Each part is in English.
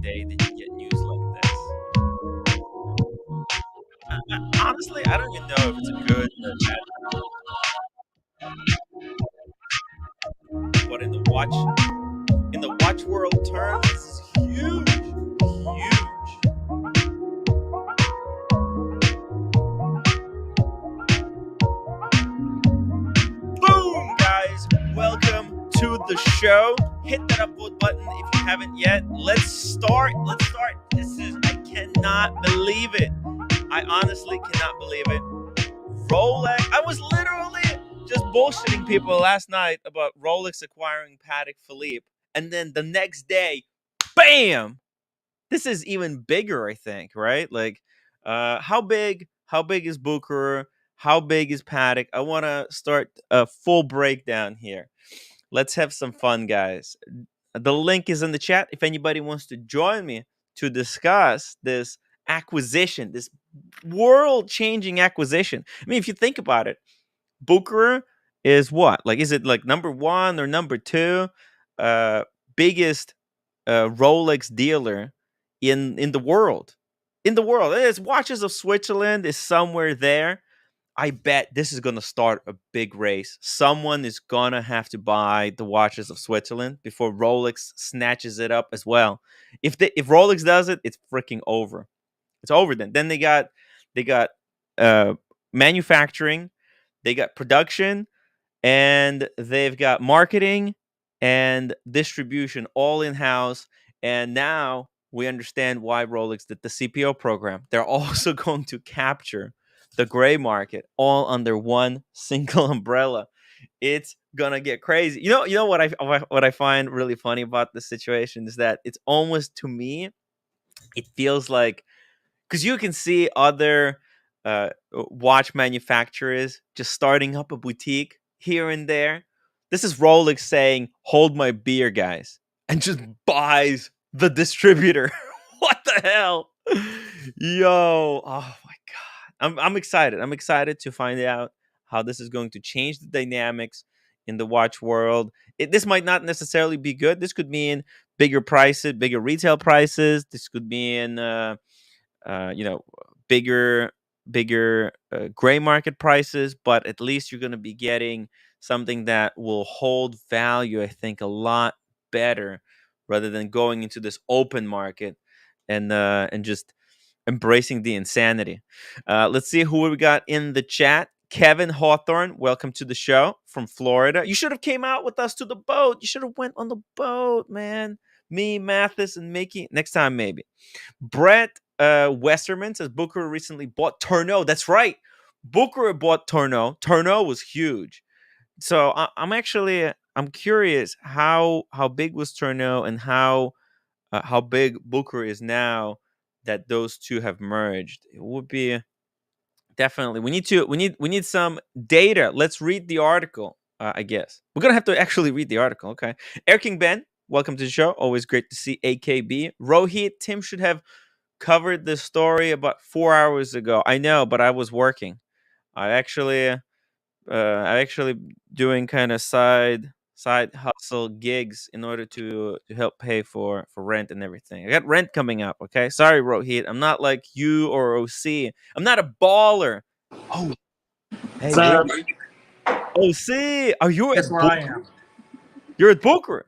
day that you get news like this. Honestly, I don't even know if it's a good or bad, but in the watch world term, this is huge, huge. Boom, guys! Welcome to the show. Hit that upvote button if you haven't yet. Let's start. Let's start. I cannot believe it. I honestly cannot believe it. Rolex. I was literally just bullshitting people last night about Rolex acquiring Patek Philippe, and then the next day, bam! This is even bigger, I think. Right? Like, how big? How big is Bucherer? How big is Patek? I want to start a full breakdown here. Let's have some fun, guys. The link is in the chat if anybody wants to join me to discuss this acquisition, this world-changing acquisition. I mean, if you think about it, Bucherer is what? Like, is it like number one or number two uh, biggest Rolex dealer in the world? In the world, it's Watches of Switzerland is somewhere there. I bet this is going to start a big race. Someone is going to have to buy the Watches of Switzerland before Rolex snatches it up as well. If Rolex does it, it's freaking over. It's over then. Then they got uh, manufacturing, they got production, and they've got marketing and distribution all in house. And now we understand why Rolex did the CPO program. They're also going to capture the gray market all under one single umbrella. It's gonna get crazy. You know what I find really funny about this situation is that it's almost, to me, it feels like, because you can see other watch manufacturers just starting up a boutique here and there. This is Rolex saying, "Hold my beer, guys," and just buys the distributor. What the hell, yo? Oh my god, I'm excited. I'm excited to find out how this is going to change the dynamics in the watch world. This might not necessarily be good. This could mean bigger prices, bigger retail prices. This could mean you know, bigger gray market prices, but at least you're going to be getting something that will hold value, I think, a lot better rather than going into this open market and just embracing the insanity. Let's see who we got in the chat. Kevin Hawthorne, welcome to the show from Florida. You should have came out with us to the boat. You should have went on the boat, man. Me, Mathis, and Mickey. Next time, maybe. Brett Westerman says Booker recently bought Tourneau. That's right. Booker bought Tourneau. Tourneau was huge. So I'm curious how big was Tourneau and how big Booker is now that those two have merged. It would be definitely we need some data. Let's read the article. I guess we're gonna have to actually read the article. Okay, Air King Ben, welcome to the show. Always great to see AKB. Rohit, Tim should have covered this story about 4 hours ago. I know, but I was working. I actually doing kind of side hustle gigs in order to help pay for rent and everything. I got rent coming up. Okay, sorry, Rohit. I'm not like you or OC. I'm not a baller. Oh, hey, What's up? OC. Are you Guess at where I Booker? am? You're at Booker.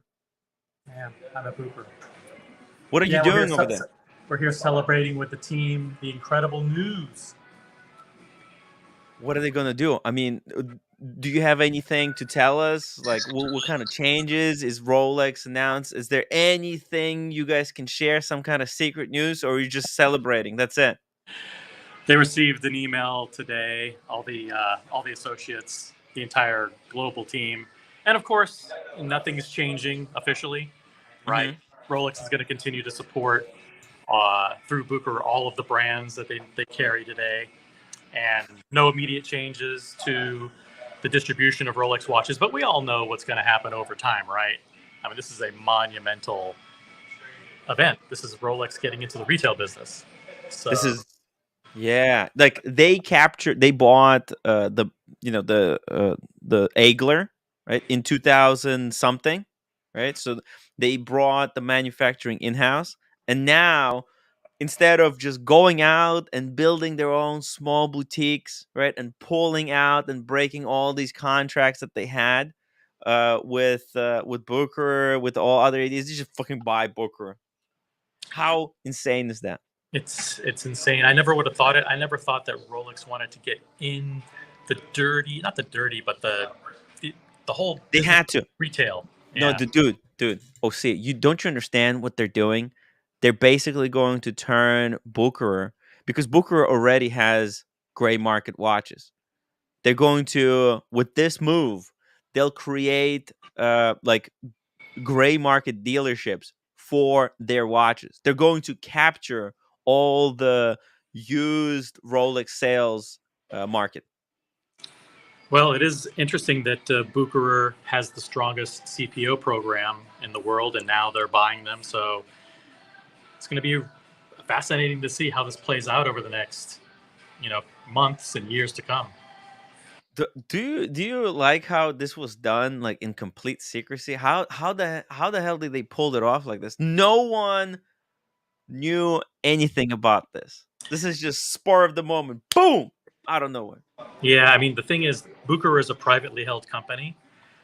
Yeah, I'm a pooper. What are you Yeah, doing over there? we're here celebrating with the team the incredible news. What are they gonna do? I mean, do you have anything to tell us? Like, what kind of changes is Rolex announced? Is there anything you guys can share? Some kind of secret news, or are you just celebrating? That's it. They received an email today, all the associates, the entire global team, and of course, nothing is changing officially, right? Rolex is going to continue to support through Booker all of the brands that they carry today, and no immediate changes to the distribution of Rolex watches. But we all know what's going to happen over time, right? I mean, this is a monumental event. This is Rolex getting into the retail business. So This is Yeah, like they bought the Agler, right, in 2000 something, right? So they brought the manufacturing in house, And now, instead of just going out and building their own small boutiques, right, and pulling out and breaking all these contracts that they had with Booker, with all other ideas, they just fucking buy Booker. How insane is that? It's insane. I never would have thought it. I never thought that Rolex wanted to get in the dirty, not the dirty, but the, the whole They business had to. retail. No, Yeah. dude. Oh, see, you understand what they're doing? They're basically going to turn Bucherer, because Bucherer already has gray market watches. They're going to, with this move, they'll create like gray market dealerships for their watches. They're going to capture all the used Rolex sales market. Well, it is interesting that Bucherer has the strongest CPO program in the world, and now they're buying them. So it's going to be fascinating to see how this plays out over the next, months and years to come. Do you like how this was done, like in complete secrecy? How the hell did they pull it off like this? No one knew anything about this. This is just spur of the moment. Boom! Out of nowhere. Yeah, I mean, the thing is, Bucherer is a privately held company.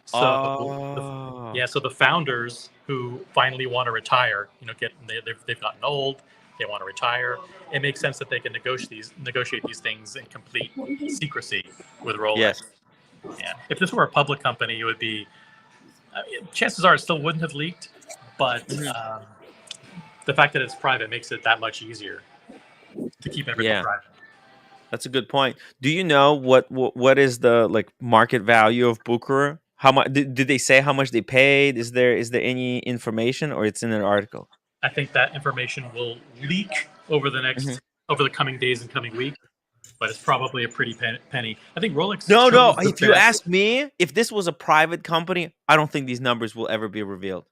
So, Oh. yeah, so the founders who finally want to retire, they've gotten old, they want to retire. It makes sense that they can negotiate these things in complete secrecy with Yes. Rolex. Yeah, if this were a public company, it would be. Chances are it still wouldn't have leaked, but Mhm. the fact that it's private makes it that much easier to keep everything Yeah. private. That's a good point. Do you know what is the like market value of Bucherer? How much did they say how much they paid? Is there any information, or it's in an article? I think that information will leak over Mhm. the coming days and coming weeks, but it's probably a pretty penny. I think Rolex No, no. chose the If you best. ask me, if this was a private company, I don't think these numbers will ever be revealed.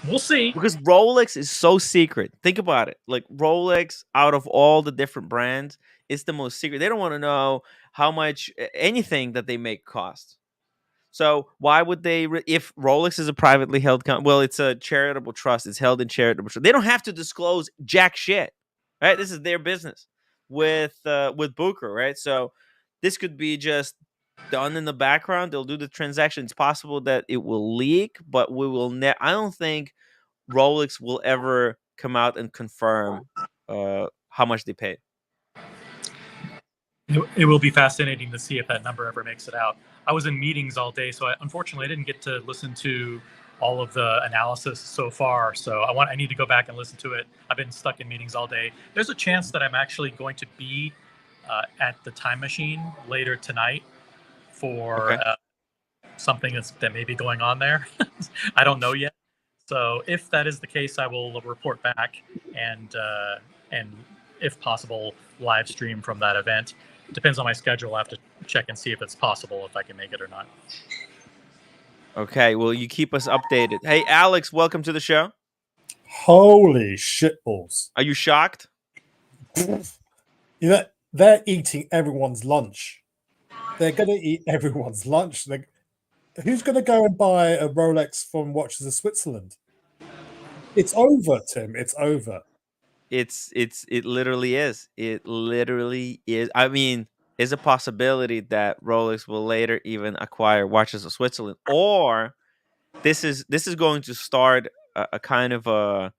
We'll see. Because Rolex is so secret. Think about it. Like Rolex, out of all the different brands, is the most secret. They don't want to know how much anything that they make costs. So why would they? If Rolex is a privately held company, well, it's a charitable trust. It's held in charitable trust. They don't have to disclose jack shit, right? This is their business with Booker, right? So this could be just done in the background. They'll do the transaction. It's possible that it will leak, but we will. I don't think Rolex will ever come out and confirm how much they paid. It will be fascinating to see if that number ever makes it out. I was in meetings all day, so unfortunately I didn't get to listen to all of the analysis so far. So I need to go back and listen to it. I've been stuck in meetings all day. There's a chance that I'm actually going to be at the time machine later tonight for Okay. something that may be going on there. I don't know yet. So if that is the case, I will report back and if possible live stream from that event. Depends on my schedule. I have to check and see if it's possible, if I can make it or not. Okay. Well, you keep us updated. Hey, Alex, welcome to the show. Holy shitballs. Are you shocked? They're eating everyone's lunch. They're going to eat everyone's lunch. Who's going to go and buy a Rolex from Watches of Switzerland? It's over, Tim. It's over. It literally is. It literally is. I mean, is a possibility that Rolex will later even acquire Watches of Switzerland, or this is going to start a kind of a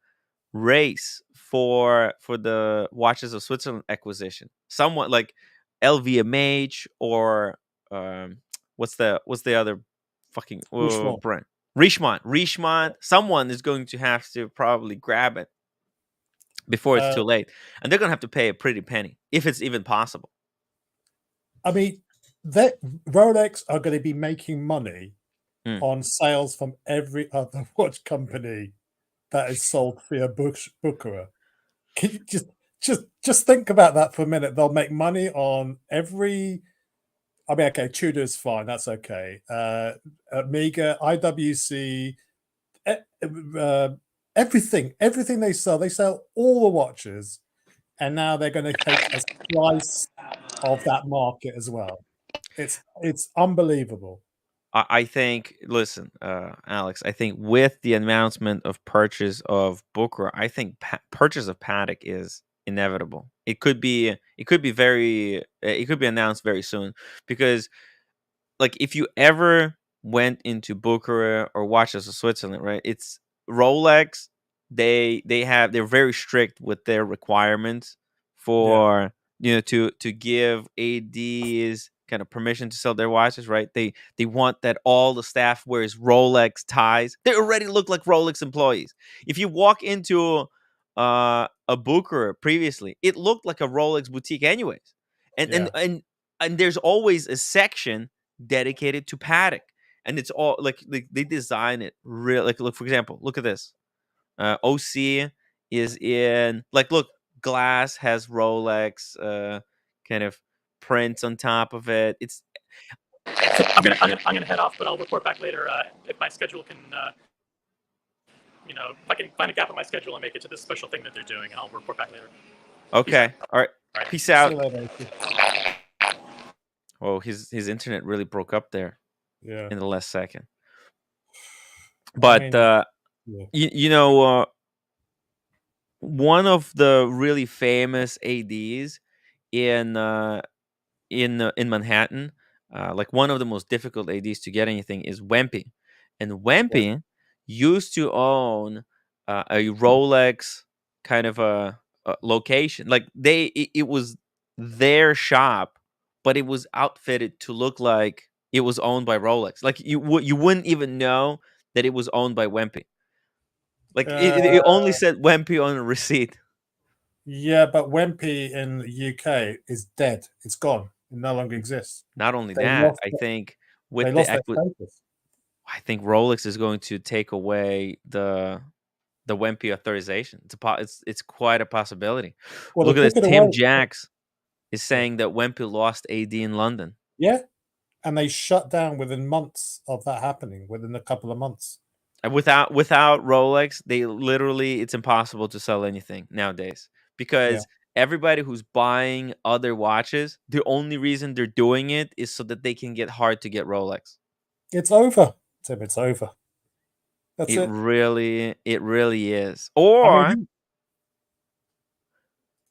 race for the Watches of Switzerland acquisition. Somewhat like LVMH or what's the other fucking Richemont. brand? Richemont. Someone is going to have to probably grab it before it's Uh, too late, and they're gonna have to pay a pretty penny if it's even possible. I mean, Rolex are going to be making money Mm. on sales from every other watch company that is sold via Bucherer. Can you just think about that for a minute? They'll make money on every. I mean, okay, Tudor's fine. That's okay. Amiga, IWC, everything they sell all the watches, and now they're going to take a slice of that market as well. It's unbelievable. I think, listen, Alex, I think with the announcement of purchase of Booker, I think purchase of Paddock is inevitable. It could be announced very soon, because like if you ever went into Bucherer or Watches of Switzerland, right? It's Rolex. They're very strict with their requirements Yeah, for, to give ADs kind of permission to sell their watches, right? They want that all the staff wears Rolex ties. They already look like Rolex employees. If you walk into a Bucherer previously, it looked like a Rolex boutique anyways. And yeah, and there's always a section dedicated to Paddock, and it's all like they design it real. Like, look, for example, look at this. OC is in, like, look, glass has Rolex kind of prints on top of it. It's I'm gonna head off, but I'll report back later if my schedule can. If I can find a gap in my schedule and make it to this special thing that they're doing, I'll report back later. okay. All right. All right. Peace see out. you later. Oh, his internet really broke up there Yeah, in the last second. I But mean, yeah, one of the really famous ADs in in Manhattan, like one of the most difficult ADs to get anything is Wempe, and yeah. Wempe used to own a Rolex kind of a location. Like it was their shop, but it was outfitted to look like it was owned by Rolex. Like you wouldn't even know that it was owned by Wempe. Like it Uh, only said Wempe on a receipt. yeah, but Wempe in the UK is dead. It's gone. It no longer exists. Not only They that, lost. I think They with lost their status. I think Rolex is going to take away the Wempe authorization. It's quite a possibility. Well, Look they at this. took it Tim away. Jacks is Yeah, saying that Wempe lost AD in London. yeah, and they shut down within months of that happening. Within a couple of months. And without Rolex, it's impossible to sell anything nowadays, Yeah, because everybody who's buying other watches, the only reason they're doing it is so that they can get hard to get Rolex. it's over, Tim. It's over. That's it. It really is. I Or mean,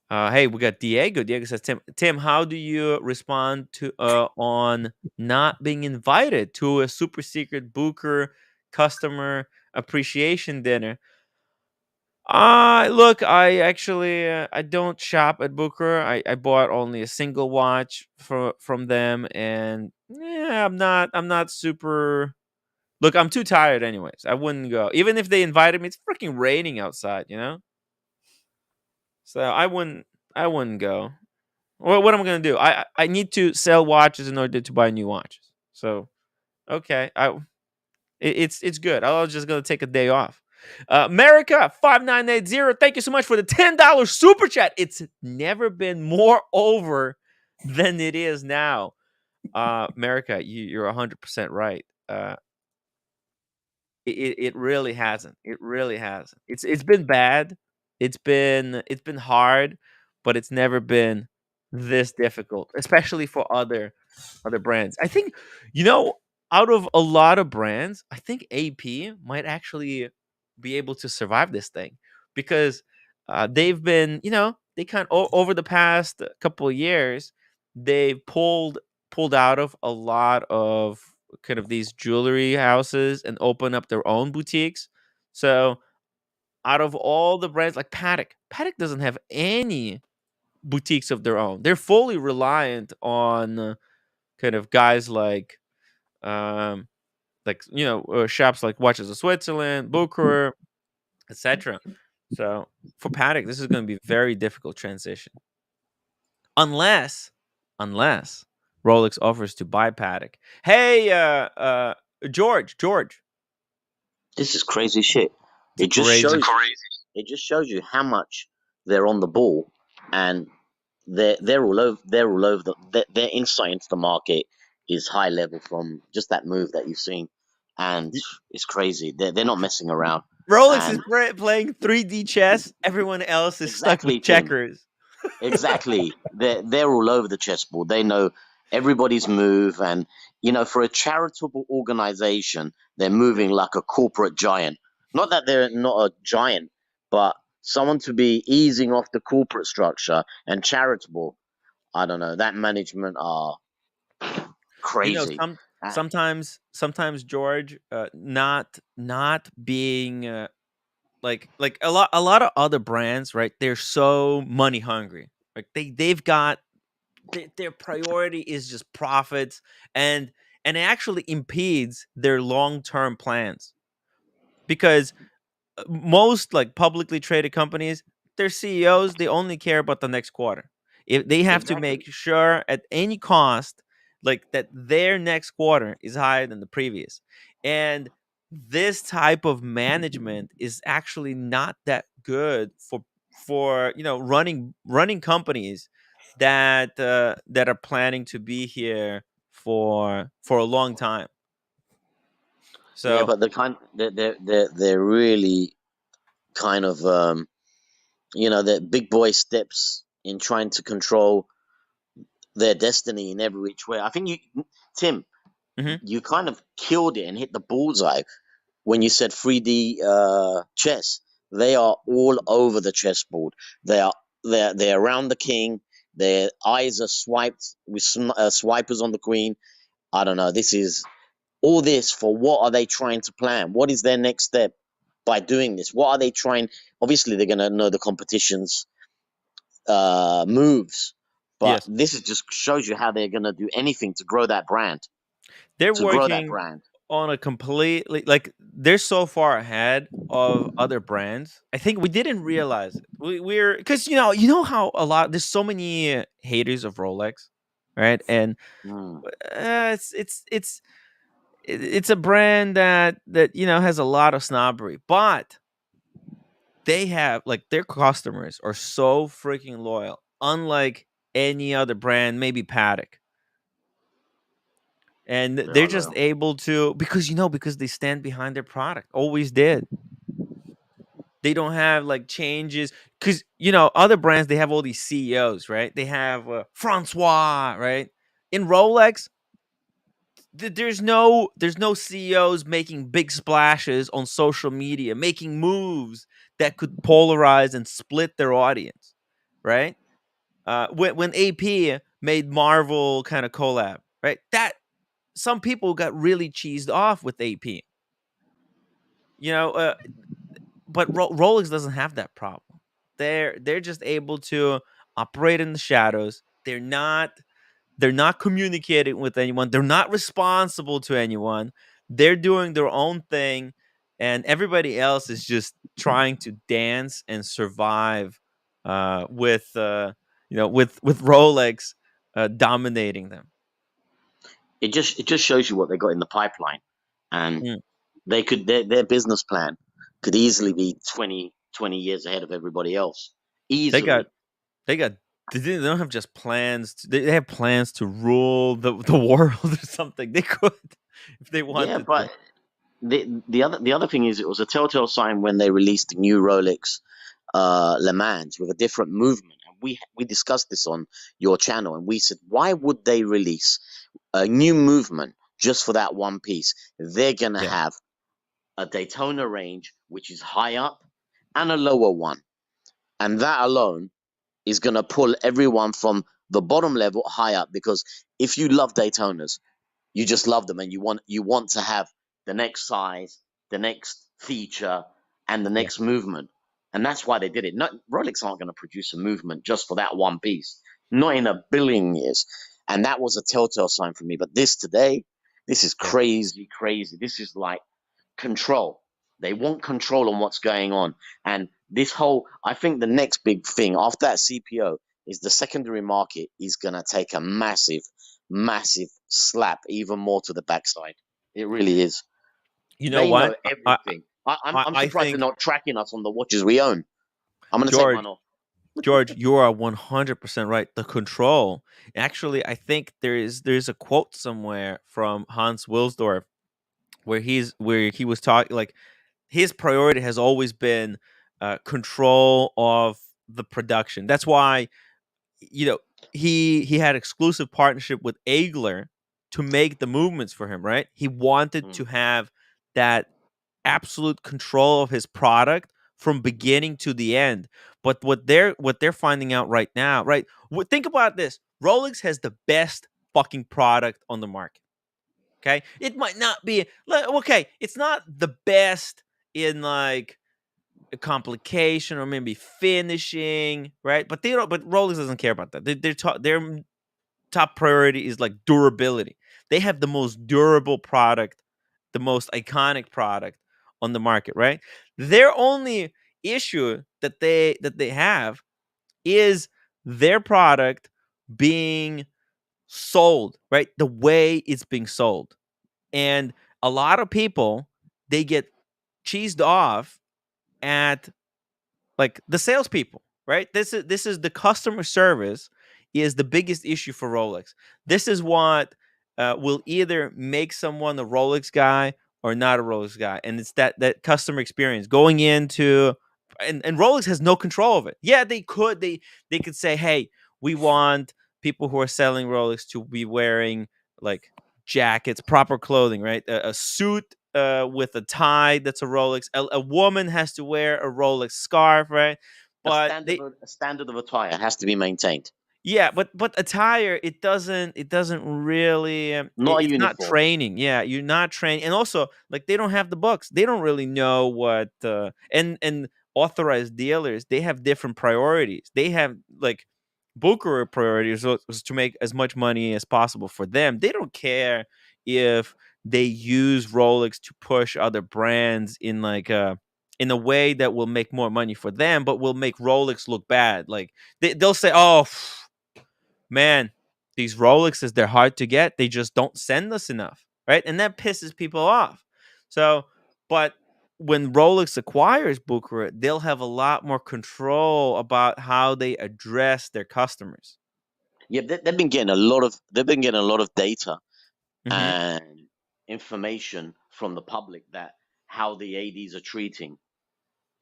hey, we got Diego. Diego says, Tim, how do you respond to on not being invited to a super secret Booker customer appreciation dinner? Look, I actually I don't shop at Booker. I bought only a single watch from them, and yeah, I'm not super. Look, I'm too tired anyways. I wouldn't go. Even if they invited me, it's freaking raining outside, you know? So I wouldn't go. Well, what am I gonna do? I need to sell watches in order to buy new watches. So okay, it's good. I was just gonna take a day off. America 5980. Thank you so much for the $10 super chat. It's never been more over than it is now. America, you're 100% right. It really hasn't. It really hasn't. It's been bad. It's been hard, but it's never been this difficult, especially for other brands. I think, out of a lot of brands, I think AP might actually be able to survive this thing, because they've been, they over the past couple of years, they've pulled out of a lot of kind of these jewelry houses and open up their own boutiques. So out of all the brands, like Paddock doesn't have any boutiques of their own. They're fully reliant on kind of guys um shops like Watches of Switzerland, Bucherer, etc. So for Paddock, this is going to be a very difficult transition, unless Rolex offers to buy Paddock. Hey, George. This is crazy shit. It's It just crazy. shows you how much they're on the ball, and they're all over. They're all over. Their insight into the market is high level from just that move that you've seen, and it's crazy. They're not messing around. Rolex is And playing 3D chess. Everyone else is stuck exactly, with Tim. checkers. Exactly. They're all over the chessboard. They know everybody's move, and for a charitable organization, they're moving like a corporate giant. Not that they're not a giant, but someone to be easing off the corporate structure and charitable. I don't know. That management are You know, crazy. Uh, sometimes George, not being like a lot of other brands, right? They're so money hungry. Like they've got their priority is just profits, and it actually impedes their long-term plans, because most like publicly traded companies, their CEOs, they only care about the next quarter. If they have to exactly. make sure at any cost, like that their next quarter is higher than the previous. And this type of management is actually not that good for running companies that are planning to be here for a long time. Yeah, So but they're really kind of the big boy steps in trying to control their destiny in every which way. I think Tim, mhm, you kind of killed it and hit the bullseye when you said 3D chess. They are all over the chessboard. They're around the king. Their eyes are swiped with swipers on the queen. I don't know. This is all this for what are they trying to plan? What is their next step by doing this? What are they trying? Obviously, they're going to know the competition's moves, but yes, this is just shows you how they're going to do anything to grow that brand, they're to grow that working brand. on a completely, like, they're so far ahead of other brands. I think we didn't realize it. We're because how a lot there's so many haters of Rolex, right? And Mm. it's a brand that has a lot of snobbery, but they have, like, their customers are so freaking loyal, unlike any other brand, maybe Patek. And They they're are just loyal. able to, because they stand behind their product, always did. They don't have like changes, because other brands, they have all these CEOs, right? They have Francois, right? In Rolex, there's no CEOs making big splashes on social media, making moves that could polarize and split their audience, right? When AP made Marvel kind of collab, right? That some people got really cheesed off with AP, you know. But Rolex doesn't have that problem. They're just able to operate in the shadows. They're not communicating with anyone. They're not responsible to anyone. They're doing their own thing, and everybody else is just trying to dance and survive with Rolex dominating them. It just shows you what they got in the pipeline, and Mm. their business plan could easily be 20 years ahead of everybody else, They got easily. they got they don't have just plans. They have plans to rule the world or something. They could if they Yeah, wanted to. but the other thing is, it was a telltale sign when they released the new Rolex Le Mans with a different movement. And we discussed this on your channel, and we said, why would they release a new movement just for that one piece? They're gonna Yeah, have a Daytona range, which is high up, and a lower one, and that alone is gonna pull everyone from the bottom level high up. Because if you love Daytonas, you just love them, and you want to have the next size, the next feature, and the yeah. next movement. And that's why they did it. Not Rolex aren't going to produce a movement just for that one piece, not in a billion years. And that was a telltale sign for me. But this today, this is Yeah. crazy, crazy. This is like control. They want control on what's going on. And this whole, I think the next big thing after that CPO is the secondary market is going to take a massive, massive slap, even more to the backside. It really is. You know They know what? I everything. I'm I surprised they're think not tracking us on the watches we own. I'm going to take mine George off. George, you are 100% right. The control. Actually, I think there's a quote somewhere from Hans Wilsdorf where he was talking, like, his priority has always been control of the production. That's why you know he had exclusive partnership with Eigler to make the movements for him, right? He wanted to have that absolute control of his product from beginning to the end. But what they're finding out right now, right? Think about this. Rolex has the best fucking product on the market. Okay? It might not be okay, it's not the best in like a complication or maybe finishing, right? But they don't. But Rolex doesn't care about that. Their top priority is like durability. They have the most durable product, the most iconic product on the market, right? Their only issue that they have is their product being sold, right? The way it's being sold. And a lot of people, they get cheesed off at like the salespeople, right? This is the customer service is the biggest issue for Rolex. This is what will either make someone a Rolex guy or not a Rolex guy, and it's that customer experience going into and Rolex has no control of it. Yeah, they could say, hey, we want people who are selling Rolex to be wearing like jackets, proper clothing, right? A suit with a tie that's a Rolex. A woman has to wear a Rolex scarf, right? But A standard of attire has to be maintained. yeah, but attire it doesn't really Not a it's not uniform. training. Yeah, you're not trained, and also like they don't have the books. They don't really know what and authorized dealers they have different priorities. They have like Bucherer priorities was to make as much money as possible for them. They don't care if they use Rolex to push other brands in a way that will make more money for them, but will make Rolex look bad. Like they'll say, "Oh, man, these Rolexes they're hard to get. They just don't send us enough," right? And that pisses people off. So, but when Rolex acquires Bucherer, they'll have a lot more control about how they address their customers. Yeah, they've been getting a lot of data Hmm. and information from the public that how the ADs are treating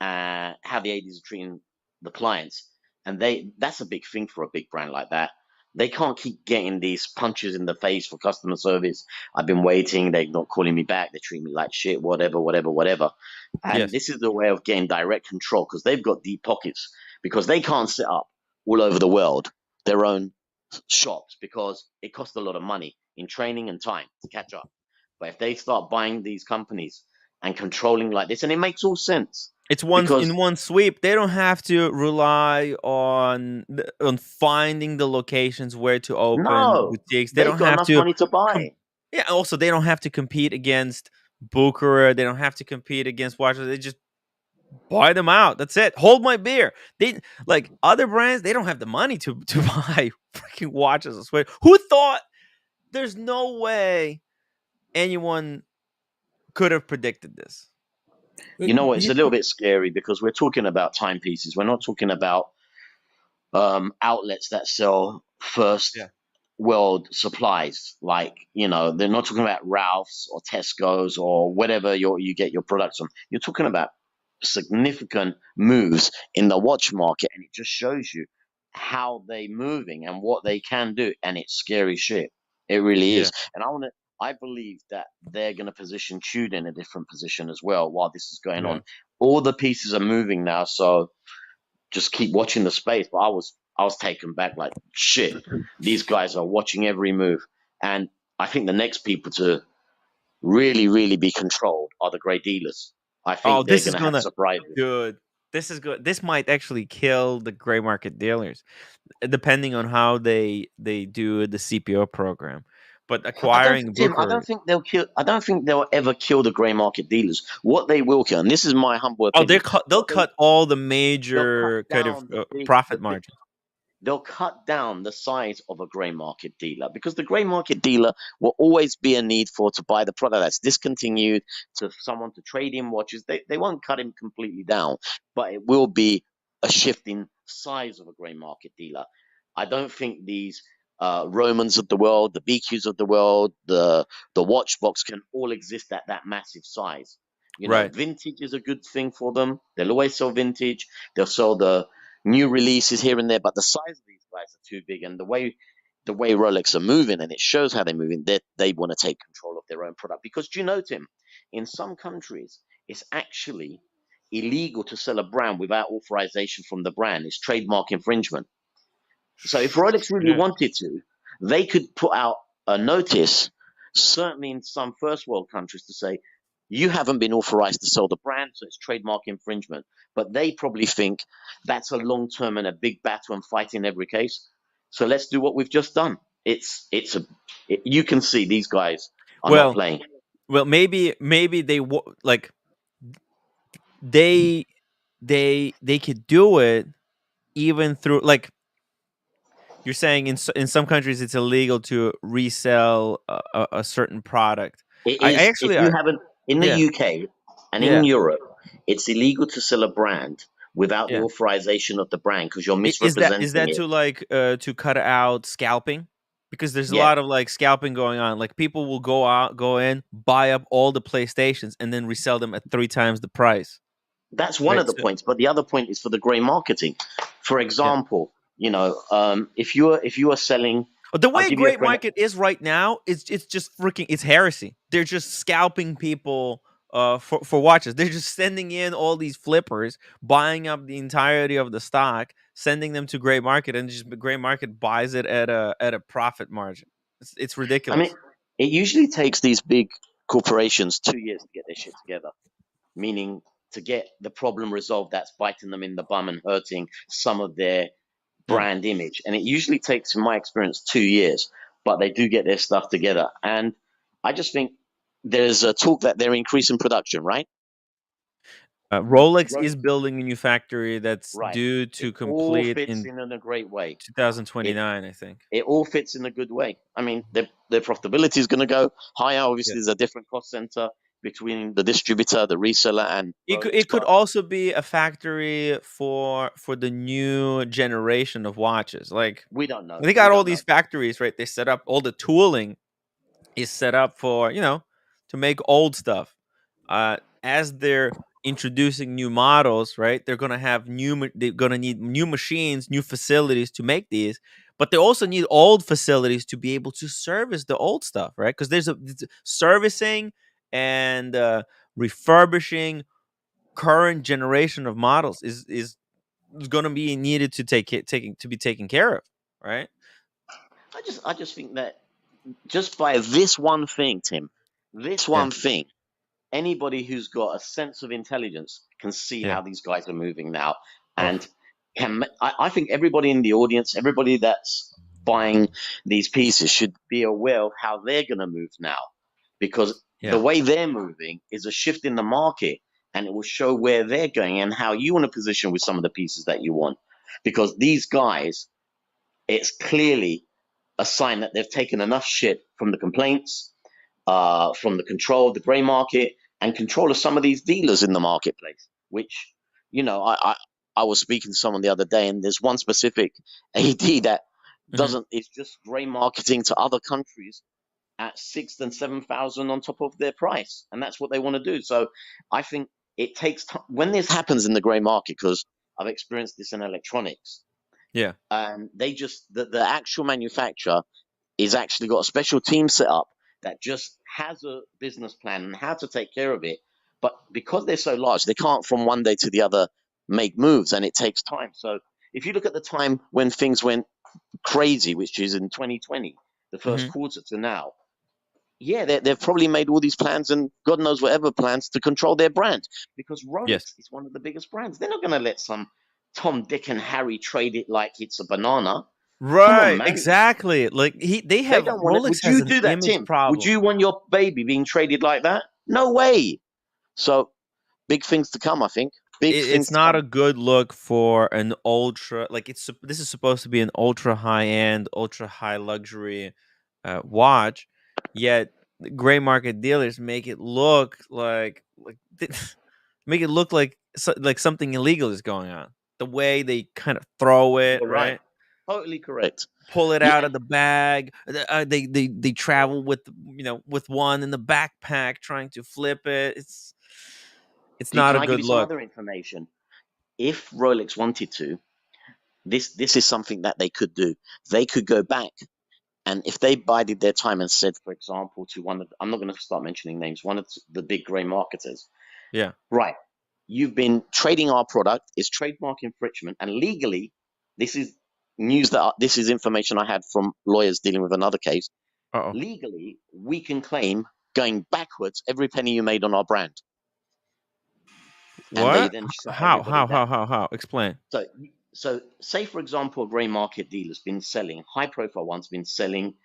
how the ADs are treating the clients, and that's a big thing for a big brand like that. They can't keep getting these punches in the face for customer service. I've been waiting, they're not calling me back, they treat me like shit, whatever, whatever, whatever. And Yes. this is the way of getting direct control because they've got deep pockets because they can't set up all over the world their own shops because it costs a lot of money in training and time to catch up. But if they start buying these companies and controlling like this, and it makes all sense It's one because in one sweep. They don't have to rely on finding the locations where to open no, boutiques. They they've don't got have enough to money to com- buy. yeah, also they don't have to compete against Bucherer. They don't have to compete against watches. They just buy them out. That's it. Hold my beer. They like other brands, they don't have the money to buy freaking watches. I swear. Who thought there's no way anyone could have predicted this? You know what? It's You, a little bit scary because we're talking about timepieces. We're not talking about outlets that sell first Yeah. world supplies. Like, they're not talking about Ralph's or Tesco's or whatever you get your products from. You're talking about significant moves in the watch market, and it just shows you how they moving and what they can do, and it's scary shit. It really Yeah. is. And I believe that they're going to position Tude in a different position as well while this is going yeah. on. All the pieces are moving now, so just keep watching the space. But I was taken back like shit. These guys are watching every move, and I think the next people to really, really be controlled are the great dealers. I Oh, think they're this going is to have gonna surprises. good. This is good. This might actually kill the gray market dealers, depending on how they do the CPO program. But acquiring Tim, I Booker, don't think they'll kill. I don't think they'll ever kill the grey market dealers. What they will kill, and this is my humble oh, opinion, they'll cut all the they'll cut major kind of down profit margins. they'll cut down the size of a grey market dealer because the grey market dealer will always be a need for to buy the product that's discontinued to someone to trade in watches. They won't cut him completely down, but it will be a shift in size of a grey market dealer. I don't think these Romans of the world, the BQs of the world, the Watchbox can all exist at that massive size. Right. Vintage is a good thing for them. They'll always sell vintage. They'll sell the new releases here and there, but the size of these guys are too big, and the way Rolex are moving, and it shows how they're moving. They want to take control of their own product because, do you know, Tim, in some countries it's actually illegal to sell a brand without authorization from the brand. It's trademark infringement. So if Rolex really Yeah. wanted to, they could put out a notice, certainly in some first world countries, to say, you haven't been authorized to sell the brand, so it's trademark infringement. But they probably think that's a long term and a big battle and fight in every case. So let's do what we've just done. You can see these guys are not Well, playing. maybe they like they could do it even through, like you're saying, in some countries it's illegal to resell a certain product. It I is, if actually you haven't, in the yeah, UK and yeah, in Europe, it's illegal to sell a brand without the yeah. authorization of the brand because you're Is misrepresenting that it. to, like, to cut out scalping? Because there's a Yeah, lot of, like, scalping going on. Like, people will go in, buy up all the PlayStations, and then resell them at 3 times the price. that's one Right. of the So points. But the other point is for the grey marketing. For yeah. example, if you are selling, The I'll way give you a great friend. market is right now, it's just freaking, it's heresy. They're just scalping people for watches. They're just sending in all these flippers, buying up the entirety of the stock, sending them to gray market, and just gray market buys it at a profit margin. It's I mean, ridiculous. it usually takes these big corporations 2 years to get their shit together, meaning to get the problem resolved that's biting them in the bum and hurting some of their Hmm. brand image. And it usually takes, in my experience, 2 years, but they do get their stuff together. And I just think there's a talk that they're increasing production, right? Rolex is building a new factory that's Right. due It to all complete fits in in a great way. It 2029, I think. it all fits in a good way. I mean, their profitability is going to go higher. Obviously, Yeah. there's a different cost center between the distributor, the reseller, and Rolex. It could But also be a factory for the new generation of watches. Like, we don't know. they We got all don't know. these factories, right? They set up all the tooling is set up for, to make old stuff. As they're introducing new models, right? They're gonna need new machines, new facilities to make these, but they also need old facilities to be able to service the old stuff, right? Because there's servicing and refurbishing current generation of models is going to be needed to be taken care of, right? I just think that just by this one thing, Tim, this Yeah, one thing, anybody who's got a sense of intelligence can see yeah. how these guys are moving now, Oh, and I think everybody in the audience, everybody that's buying these pieces, should be aware of how they're going to move now, because the yeah. way they're moving is a shift in the market, and it will show where they're going and how you want to position with some of the pieces that you want, because these guys, it's clearly a sign that they've taken enough shit from the complaints, from the control of the grey market and control of some of these dealers in the marketplace. Which, I was speaking to someone the other day, and there's one specific AD that Hmm. doesn't. It's just grey marketing to other countries at 6,000 and 7,000 on top of their price, and that's what they want to do. So I think it takes time when this happens in the grey market, because I've experienced this in electronics. Yeah. And they just the actual manufacturer is actually got a special team set up that just has a business plan and how to take care of it. But because they're so large, they can't from one day to the other make moves, and it takes time. So if you look at the time when things went crazy, which is in 2020, the first Hmm. quarter to now, yeah, they've probably made all these plans and God knows whatever plans to control their brand, because Yes. Rolex is one of the biggest brands. They're not going to let some Tom, Dick, and Harry trade it like it's a banana. Come on, Right. man. Exactly. Like, they They have don't want it. Rolex Would has you an do that, image Tim? Would problem. you want your baby being traded like that? No way. So big things to come, I think. Big It's things to not a come. good look for an ultra, like, this is supposed to be an ultra high end, ultra high luxury watch, yet the gray market dealers make it look make it look like like something illegal is going on. The way they kind of throw it, You're right. right? Totally correct. Pull it out Yeah. of the bag. They travel with, with one in the backpack trying to flip it. It's not Can a I give good you some look. other information? If Rolex wanted to, this is something that they could do. They could go back, and if they bided their time and said, for example, to one of, I'm not going to start mentioning names, one of the big grey marketers, Yeah. right, you've been trading our product, it's trademark infringement, and legally, this is this is information I had from lawyers dealing with another case. Uh-oh. Legally, we can claim going backwards every penny you made on our brand. And they What? then shut How? everybody down. How? Explain. So say for example, a grey market dealer's been selling, high profile one's been selling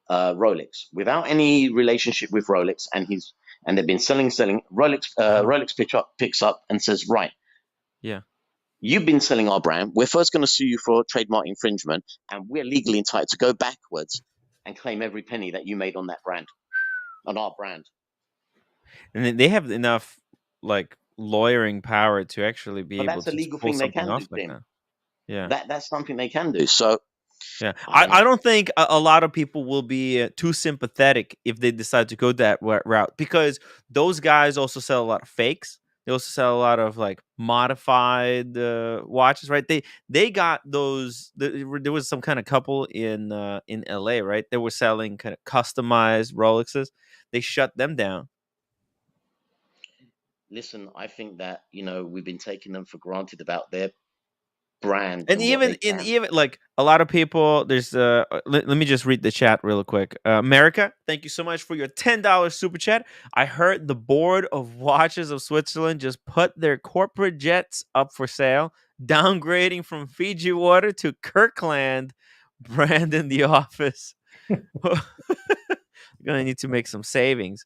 Rolex without any relationship with Rolex, and they've been selling. Rolex picks up and says, right, Yeah. you've been selling our brand. We're first going to sue you for trademark infringement, and we're legally entitled to go backwards and claim every penny that you made on that brand, on our brand. And then they have enough like lawyering power to actually be But able that's a to legal pull thing they something can do, off like Tim. that. Yeah. That's something they can do. So Yeah. I don't I know. don't think a lot of people will be too sympathetic if they decide to go that route, because those guys also sell a lot of fakes. They also sell a lot of like modified watches, right? They got those. There was some kind of couple in LA, right? They were selling kind of customized Rolexes. They shut them down. Listen, I think that we've been taking them for granted about their brand And and what they can. even like a lot of people, there's let me just read the chat real quick. America, thank you so much for your $10 super chat. I heard the board of watches of Switzerland just put their corporate jets up for sale, downgrading from Fiji Water to Kirkland brand in the office. Gonna need to make some savings.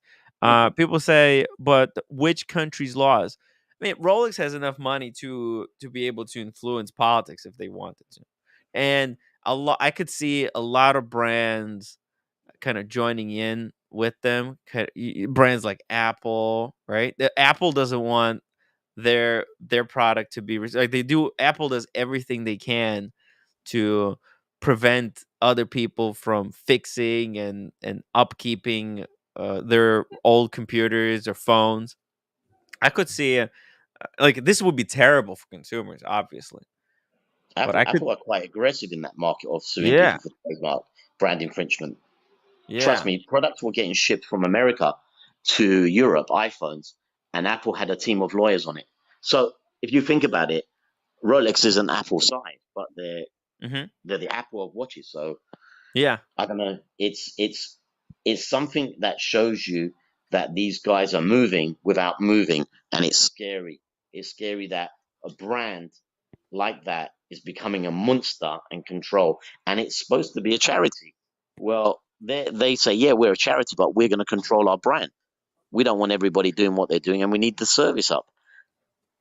People say, but which country's laws? I mean, Rolex has enough money to be able to influence politics if they wanted to, and I could see a lot of brands kind of joining in with them. Brands like Apple, right? Apple doesn't want their product to be like they do. Apple does everything they can to prevent other people from fixing and upkeeping their old computers or phones. I could see like this would be terrible for consumers, obviously. But I could, Apple are quite aggressive in that market of suing yeah, people for trademark brand infringement. Trust yeah. me, products were getting shipped from America to Europe, iPhones, and Apple had a team of lawyers on it. So if you think about it, Rolex is an Apple side, but Hmm. they're the Apple of watches. So Yeah. I don't know. It's something that shows you that these guys are moving without moving, and it's scary. It's scary that a brand like that is becoming a monster and control, and it's supposed to be a charity. Well, they say, yeah, we're a charity, but we're going to control our brand. We don't want everybody doing what they're doing, and we need the service up.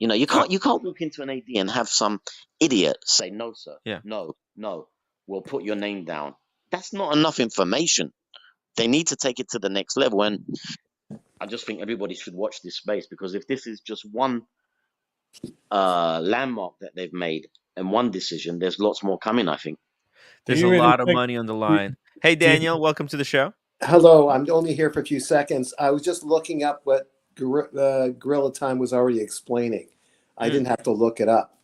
You So can't walk into an AD and have some idiot say, no, sir, yeah. no, we'll put your name down. That's not enough information. They need to take it to the next level, and I just think everybody should watch this space, because if this is just one landmark that they've made and one decision, there's lots more coming, I think. Do There's you a really lot of think? money on the Do, line. Hey do you, Daniel, welcome to the show. Hello, I'm only here for a few seconds. I was just looking up what Gorilla Time was already explaining. I Mm. didn't have to look it up.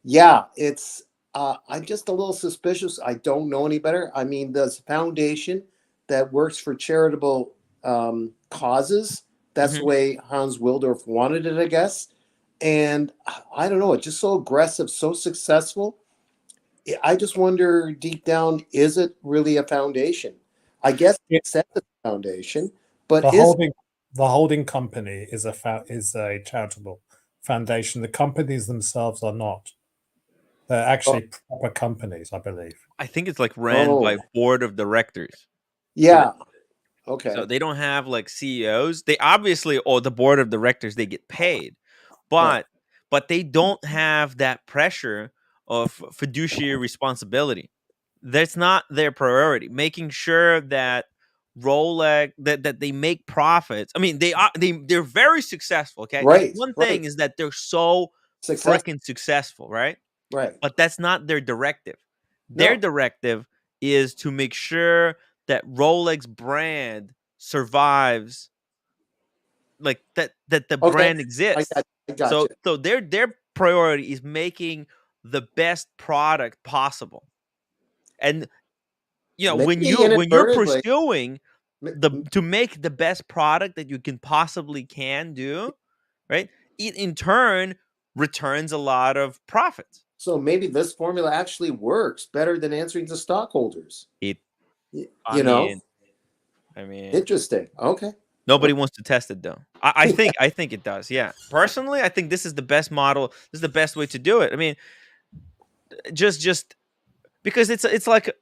Yeah, it's. I'm just a little suspicious. I don't know any better. I mean, there's a foundation that works for charitable causes. That's the Hmm. way Hans Wildorf wanted it, I guess. And I don't know. It's just so aggressive, so successful. I just wonder deep down, is it really a foundation? I guess it, it says it's a foundation, the but is holding company is a charitable foundation. The companies themselves are not. They're oh, actually proper companies, I believe. I think it's like ran by oh board of directors. So yeah, so okay, they don't have like CEOs. They obviously, or the board of directors, they get paid, right, but they don't have that pressure of fiduciary responsibility. That's not their priority. Making sure that Rolex that they make profits. I mean, they're very successful. Okay, that's right, one right. thing, is that they're so Success, freaking successful, right? right. But that's not their directive. Their No, directive is to make sure that Rolex brand survives, like that the okay, brand exists. I got you. So their priority is making the best product possible. And when Maybe you're inadvertently. pursuing to make the best product that you can possibly do, right? It in turn returns a lot of profits. So maybe this formula actually works better than answering to stockholders. It, You I know, mean, interesting. Okay. nobody wants to test it though. I think it does. Yeah, personally, I think this is the best model. This is the best way to do it. I mean, just because it's like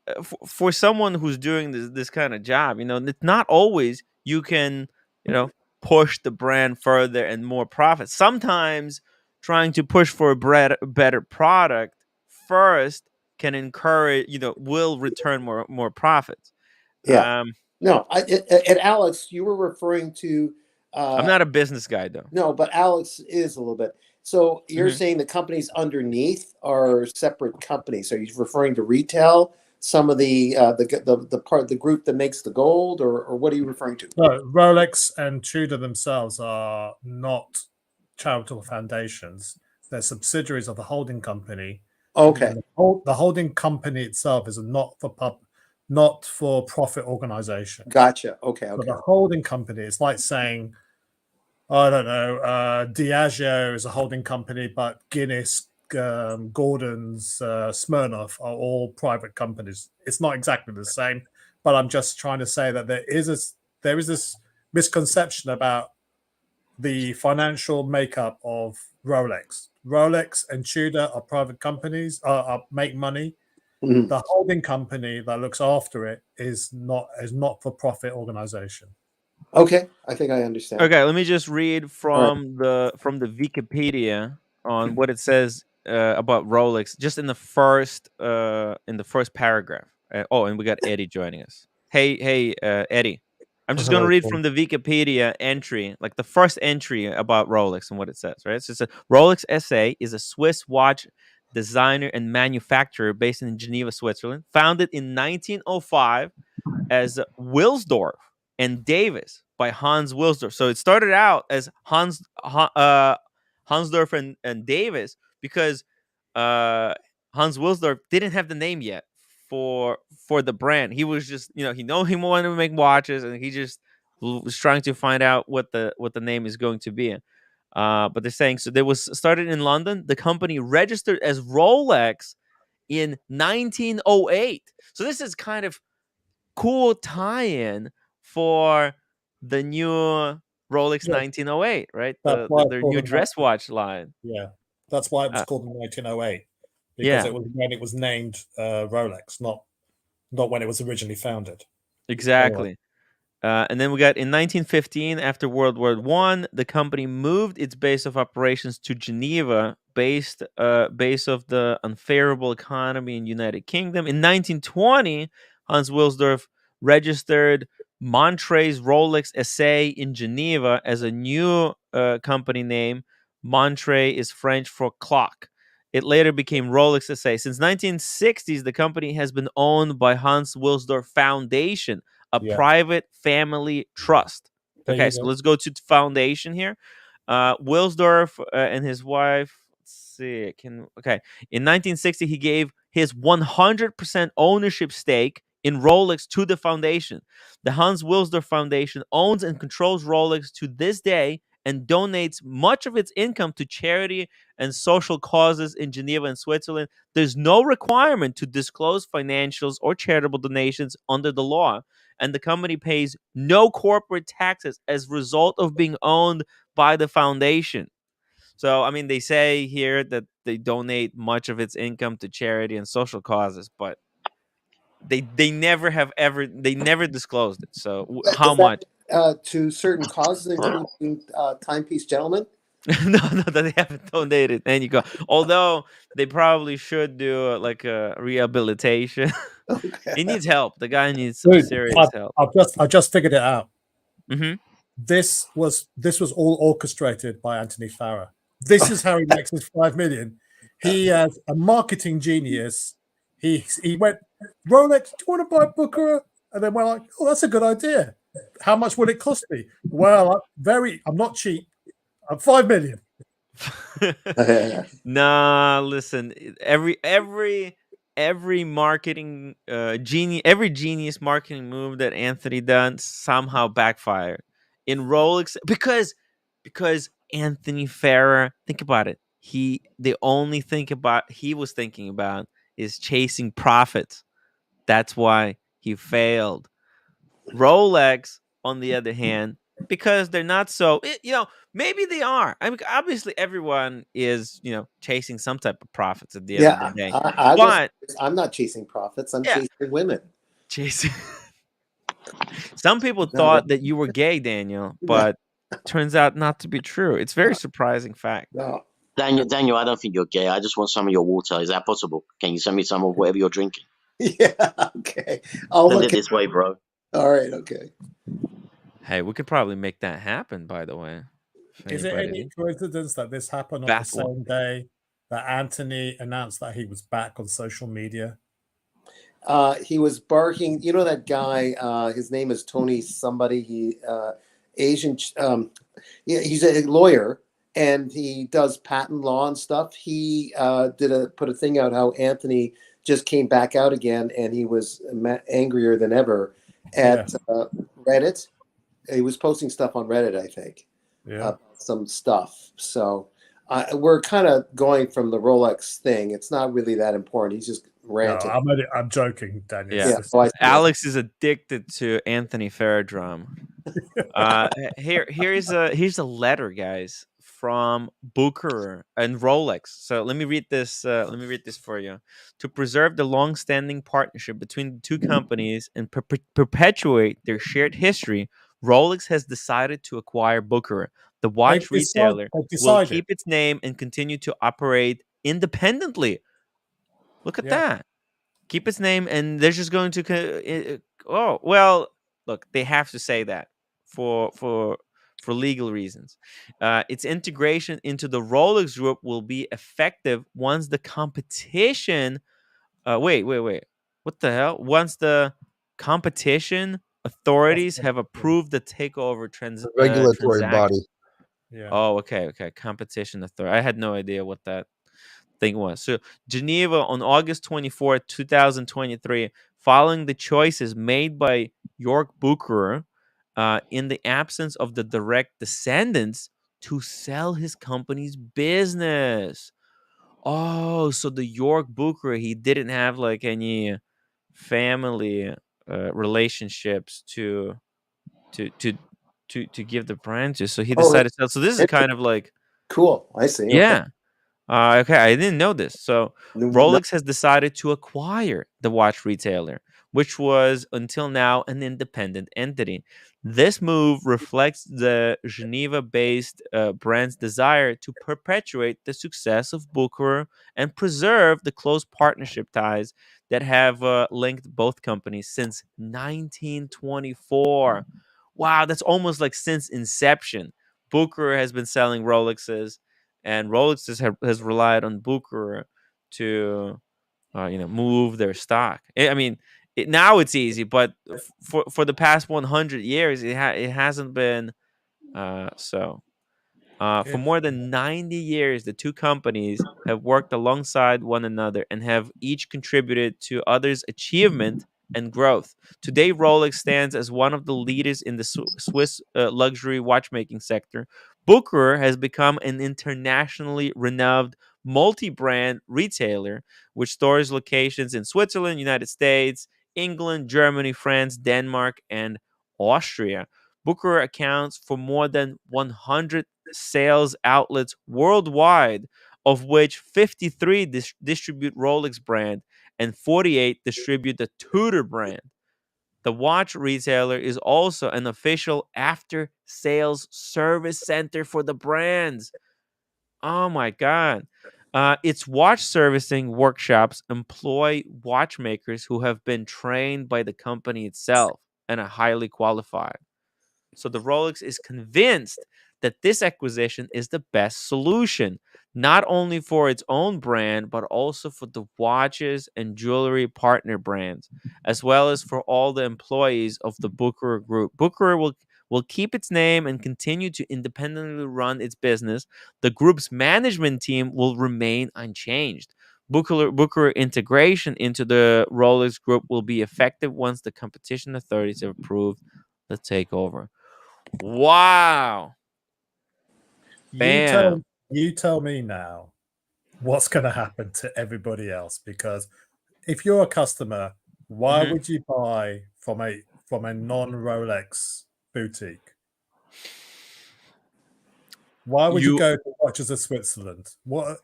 for someone who's doing this kind of job, it's not always you can push the brand further and more profit. Sometimes trying to push for a better product first can encourage will return more profits. Yeah. No, and Alex, you were referring to. I'm not a business guy though. No, but Alex is a little bit. So you're saying the companies underneath are separate companies. Are you referring to retail? Some of the part of the group that makes the gold, or what are you referring to? No, Rolex and Tudor themselves are not charitable foundations. They're subsidiaries of the holding company. Okay. The holding company itself is a not-for-profit organization. Gotcha. Okay. But the holding company, it's like saying, I don't know, Diageo is a holding company, but Guinness, Gordon's, Smirnoff are all private companies. It's not exactly the same, but I'm just trying to say that there is this misconception about the financial makeup of Rolex. Rolex and Tudor are private companies, make money. Mm-hmm. The holding company that looks after it is not for profit organization. Okay, I think I understand. Okay, let me just read from the Wikipedia on what it says about Rolex, just in the first paragraph. And we got Eddie joining us. Hey, Eddie. I'm just going to read from the Wikipedia entry, like the first entry about Rolex and what it says, right? So it says Rolex SA is a Swiss watch designer and manufacturer based in Geneva, Switzerland, founded in 1905 as Wilsdorf and Davis by Hans Wilsdorf. So it started out as Hansdorf and Davis because Hans Wilsdorf didn't have the name yet for the brand. He was just he wanted to make watches, and he just was trying to find out what the name is going to be. But they're saying so. They was started in London. The company registered as Rolex in 1908. So this is kind of cool tie-in for the new Rolex 1908, right? Their new dress watch line. Yeah, that's why it was called 1908, because it was when it was named Rolex, not when it was originally founded. Exactly. And then we got in 1915, after World War I, the company moved its base of operations to Geneva, base of the unfavorable economy in United Kingdom. In 1920, Hans Wilsdorf registered Montreuil's Rolex SA in Geneva as a new company name. Montreuil is French for clock. It later became Rolex SA. Since 1960s, the company has been owned by Hans Wilsdorf Foundation, a private family trust. Okay, so let's go to foundation here. Wilsdorf and his wife. Let's see. In 1960, he gave his 100% ownership stake in Rolex to the foundation. The Hans Wilsdorf Foundation owns and controls Rolex to this day and donates much of its income to charity and social causes in Geneva and Switzerland. There's no requirement to disclose financials or charitable donations under the law, and the company pays no corporate taxes as a result of being owned by the foundation. So, I mean, they say here that they donate much of its income to charity and social causes, but they never disclosed it. So how much? To certain causes, including Timepiece Gentlemen? no, they haven't donated any. Although they probably should do like a rehabilitation. Okay. He needs help. The guy needs some serious help. I just figured it out. Mm-hmm. This was all orchestrated by Anthony Farah. This is how he makes his 5 million. He has a marketing genius. He went, Rolex, do you want to buy Bucherer? And then we're like, oh, that's a good idea. How much would it cost me? Well, I'm not cheap. I'm 5 million. Nah, listen. Every marketing genius, every genius marketing move that Anthony done somehow backfired in Rolex because Anthony Farrer. Think about it. The only think about he was thinking about is chasing profits. That's why he failed. Rolex, on the other hand, because they're not so, maybe they are. I mean, obviously, everyone is, chasing some type of profits at the end of the Yeah, day. I was. But I'm not chasing profits. I'm yeah, chasing women. chasing. Some people Not thought that you were gay, Daniel, no, but turns out not to be true. It's a very surprising fact. no. Daniel, I don't think you're gay. I just want some of your water. Is that possible? Can you send me some of whatever you're drinking? Yeah. Okay. I'll Send look it at. this way, bro. All right. Okay. Hey, we could probably make that happen, by the way. If Is it anybody's any coincidence that this happened on the bath water. same day that Anthony announced that he was back on social media? He was barking. You know that guy. His name is Tony somebody. He Asian. Yeah, he's a lawyer and he does patent law and stuff. He put a thing out how Anthony just came back out again and he was angrier than ever at Reddit. He was posting stuff on Reddit, I think. Yeah. Some stuff. So we're kind of going from the Rolex thing. It's not really that important. He's just No, ranting. I'm joking, Daniel. Yeah. I- Alex is addicted to Anthony Faradrum. Here's a letter, guys, from Bucherer and Rolex. So let me read this. Let me read this for you. To preserve the long-standing partnership between the two companies and perpetuate their shared history, Rolex has decided to acquire Bucherer. The watch retailer will decided. keep its name and continue to operate independently. Look at that. Keep its name, and they're just going to. Oh well, look, they have to say that for legal reasons. Its integration into the Rolex Group will be effective once the competition. Wait. What the hell? Once the competition authorities have approved the takeover The regulatory transaction. body. Yeah. Oh, okay. Competition authority. I had no idea what that thing was. So Geneva on August 24th, 2023, following the choices made by York Bucherer in the absence of the direct descendants to sell his company's business. Oh, so the York Bucherer, he didn't have like any family relationships to to to to give the brand to. So he decided to sell. So this is kind of like cool. I see. yeah. Okay, I didn't know this. So Rolex has decided to acquire the watch retailer, which was until now an independent entity. This move reflects the Geneva-based brand's desire to perpetuate the success of Bucherer and preserve the close partnership ties that have linked both companies since 1924. Wow, that's almost like since inception. Bucherer has been selling Rolexes and Rolex has relied on Bucherer to move their stock. I mean, now it's easy, but for the past 100 years, it hasn't been so. For more than 90 years, the two companies have worked alongside one another and have each contributed to others' achievement and growth. Today, Rolex stands as one of the leaders in the Swiss luxury watchmaking sector. Bucherer has become an internationally renowned multi-brand retailer with stores locations in Switzerland, United States, England, Germany, France, Denmark, and Austria. Bucherer accounts for more than 100 sales outlets worldwide, of which 53 distribute Rolex brand and 48 distribute the Tudor brand. The watch retailer is also an official after-sales service center for the brands. Oh my God. Its watch servicing workshops employ watchmakers who have been trained by the company itself and are highly qualified. So the Rolex is convinced that this acquisition is the best solution, not only for its own brand, but also for the watches and jewelry partner brands, as well as for all the employees of the Bucherer Group. Bucherer will keep its name and continue to independently run its business. The group's management team will remain unchanged. Bucherer integration into the Rolex Group will be effective once the competition authorities have approved the takeover. Wow. You Bam. tell me now what's going to happen to everybody else, because if you're a customer, why Mhm. would you buy from a non-Rolex boutique? Why would you You go to Watches of Switzerland? What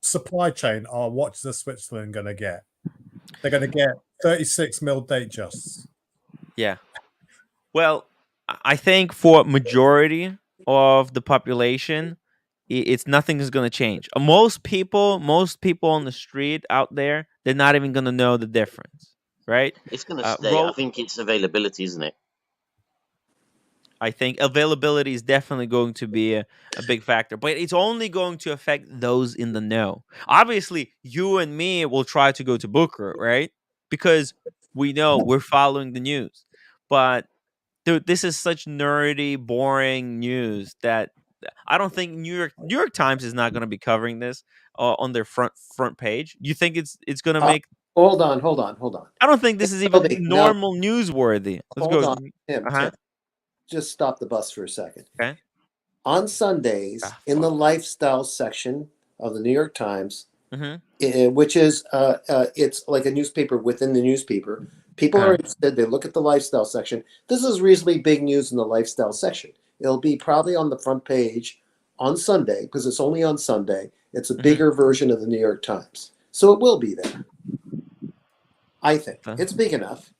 supply chain are Watches of Switzerland going to get? They're going to get 36 mil Datejusts. Yeah. Well, I think for majority of the population, it's nothing is going to change. Most people on the street out there, they're not even going to know the difference, right? It's going to stay. I Roll. think it's availability, isn't it? I think availability is definitely going to be a big factor, but it's only going to affect those in the know. Obviously, you and me will try to go to Booker, right? Because we know we're following the news. But dude, this is such nerdy, boring news that I don't think New York Times is not going to be covering this on their front page. You think it's going to make? Hold on. I don't think this is even Now, normal newsworthy. Let's hold go. on, Tim. Just stop the bus for a second. Okay. On Sundays, in the lifestyle section of the New York Times, which is it's like a newspaper within the newspaper. People are interested. They look at the lifestyle section. This is reasonably big news in the lifestyle section. It'll be probably on the front page on Sunday because it's only on Sunday. It's a bigger version of the New York Times, so it will be there. I think it's big enough.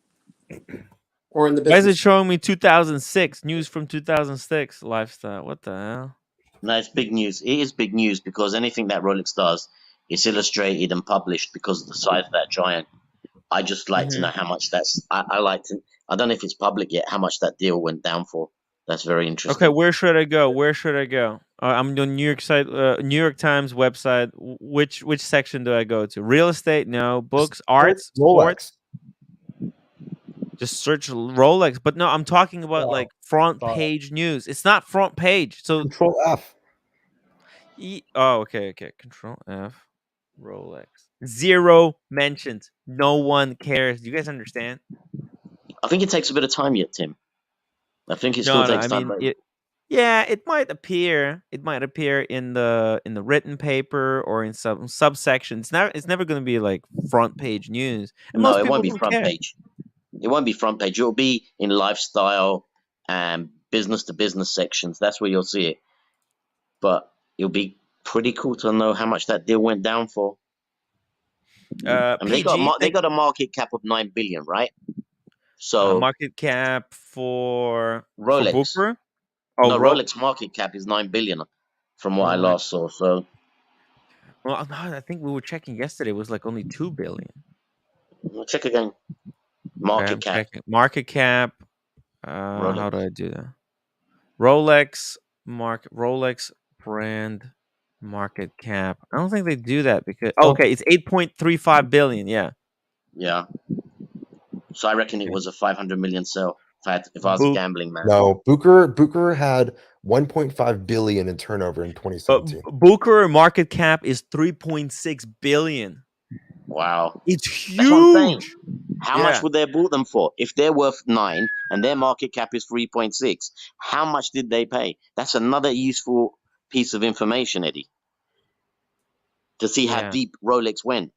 Or in the business. Why is it showing me 2006 news from 2006 lifestyle? What the hell? No, it's big news. It is big news because anything that Rolex does, it's illustrated and published because of the size of that giant. I just like to know how much that's. I like to. I don't know if it's public yet. How much that deal went down for. That's very interesting. Okay, where should I go? I'm on New York Times website. Which section do I go to? Real estate? No. Books, arts, sports. Just search Rolex. But no, I'm talking about like front page news. It's not front page. So Control F. okay. Control F. Rolex. 0 mentions. No one cares. Do you guys understand? I think it takes a bit of time yet, Tim. I think it still takes time. Yeah, it might appear. It might appear in the written paper or in some subsections. It's never going to be like front page news. And No, most it people won't be don't front care. page. It won't be front page. It'll be in lifestyle and business to business sections. That's where you'll see it. But it'll be pretty cool to know how much that deal went down for. I mean, they got a market cap of 9 billion, right? So market cap for Rolex. Booker? No, Rolex market cap is 9 billion from what I last saw. So well, no, I think we were checking yesterday. It was like only 2 billion. We'll check again. Market cap. Checking. Market cap. How do I do that? Rolex brand market cap. I don't think they do that because okay, it's 8.35 billion. Yeah. So I reckon it was a 500 million sale. If I was a gambling man. No, Bucherer had 1.5 billion in turnover in 2017. But Bucherer market cap is 3.6 billion. Wow, it's huge. That's what I'm saying. How much would they have bought them for? If they're worth 9 and their market cap is 3.6, how much did they pay? That's another useful piece of information, Eddie, to see how deep Rolex went.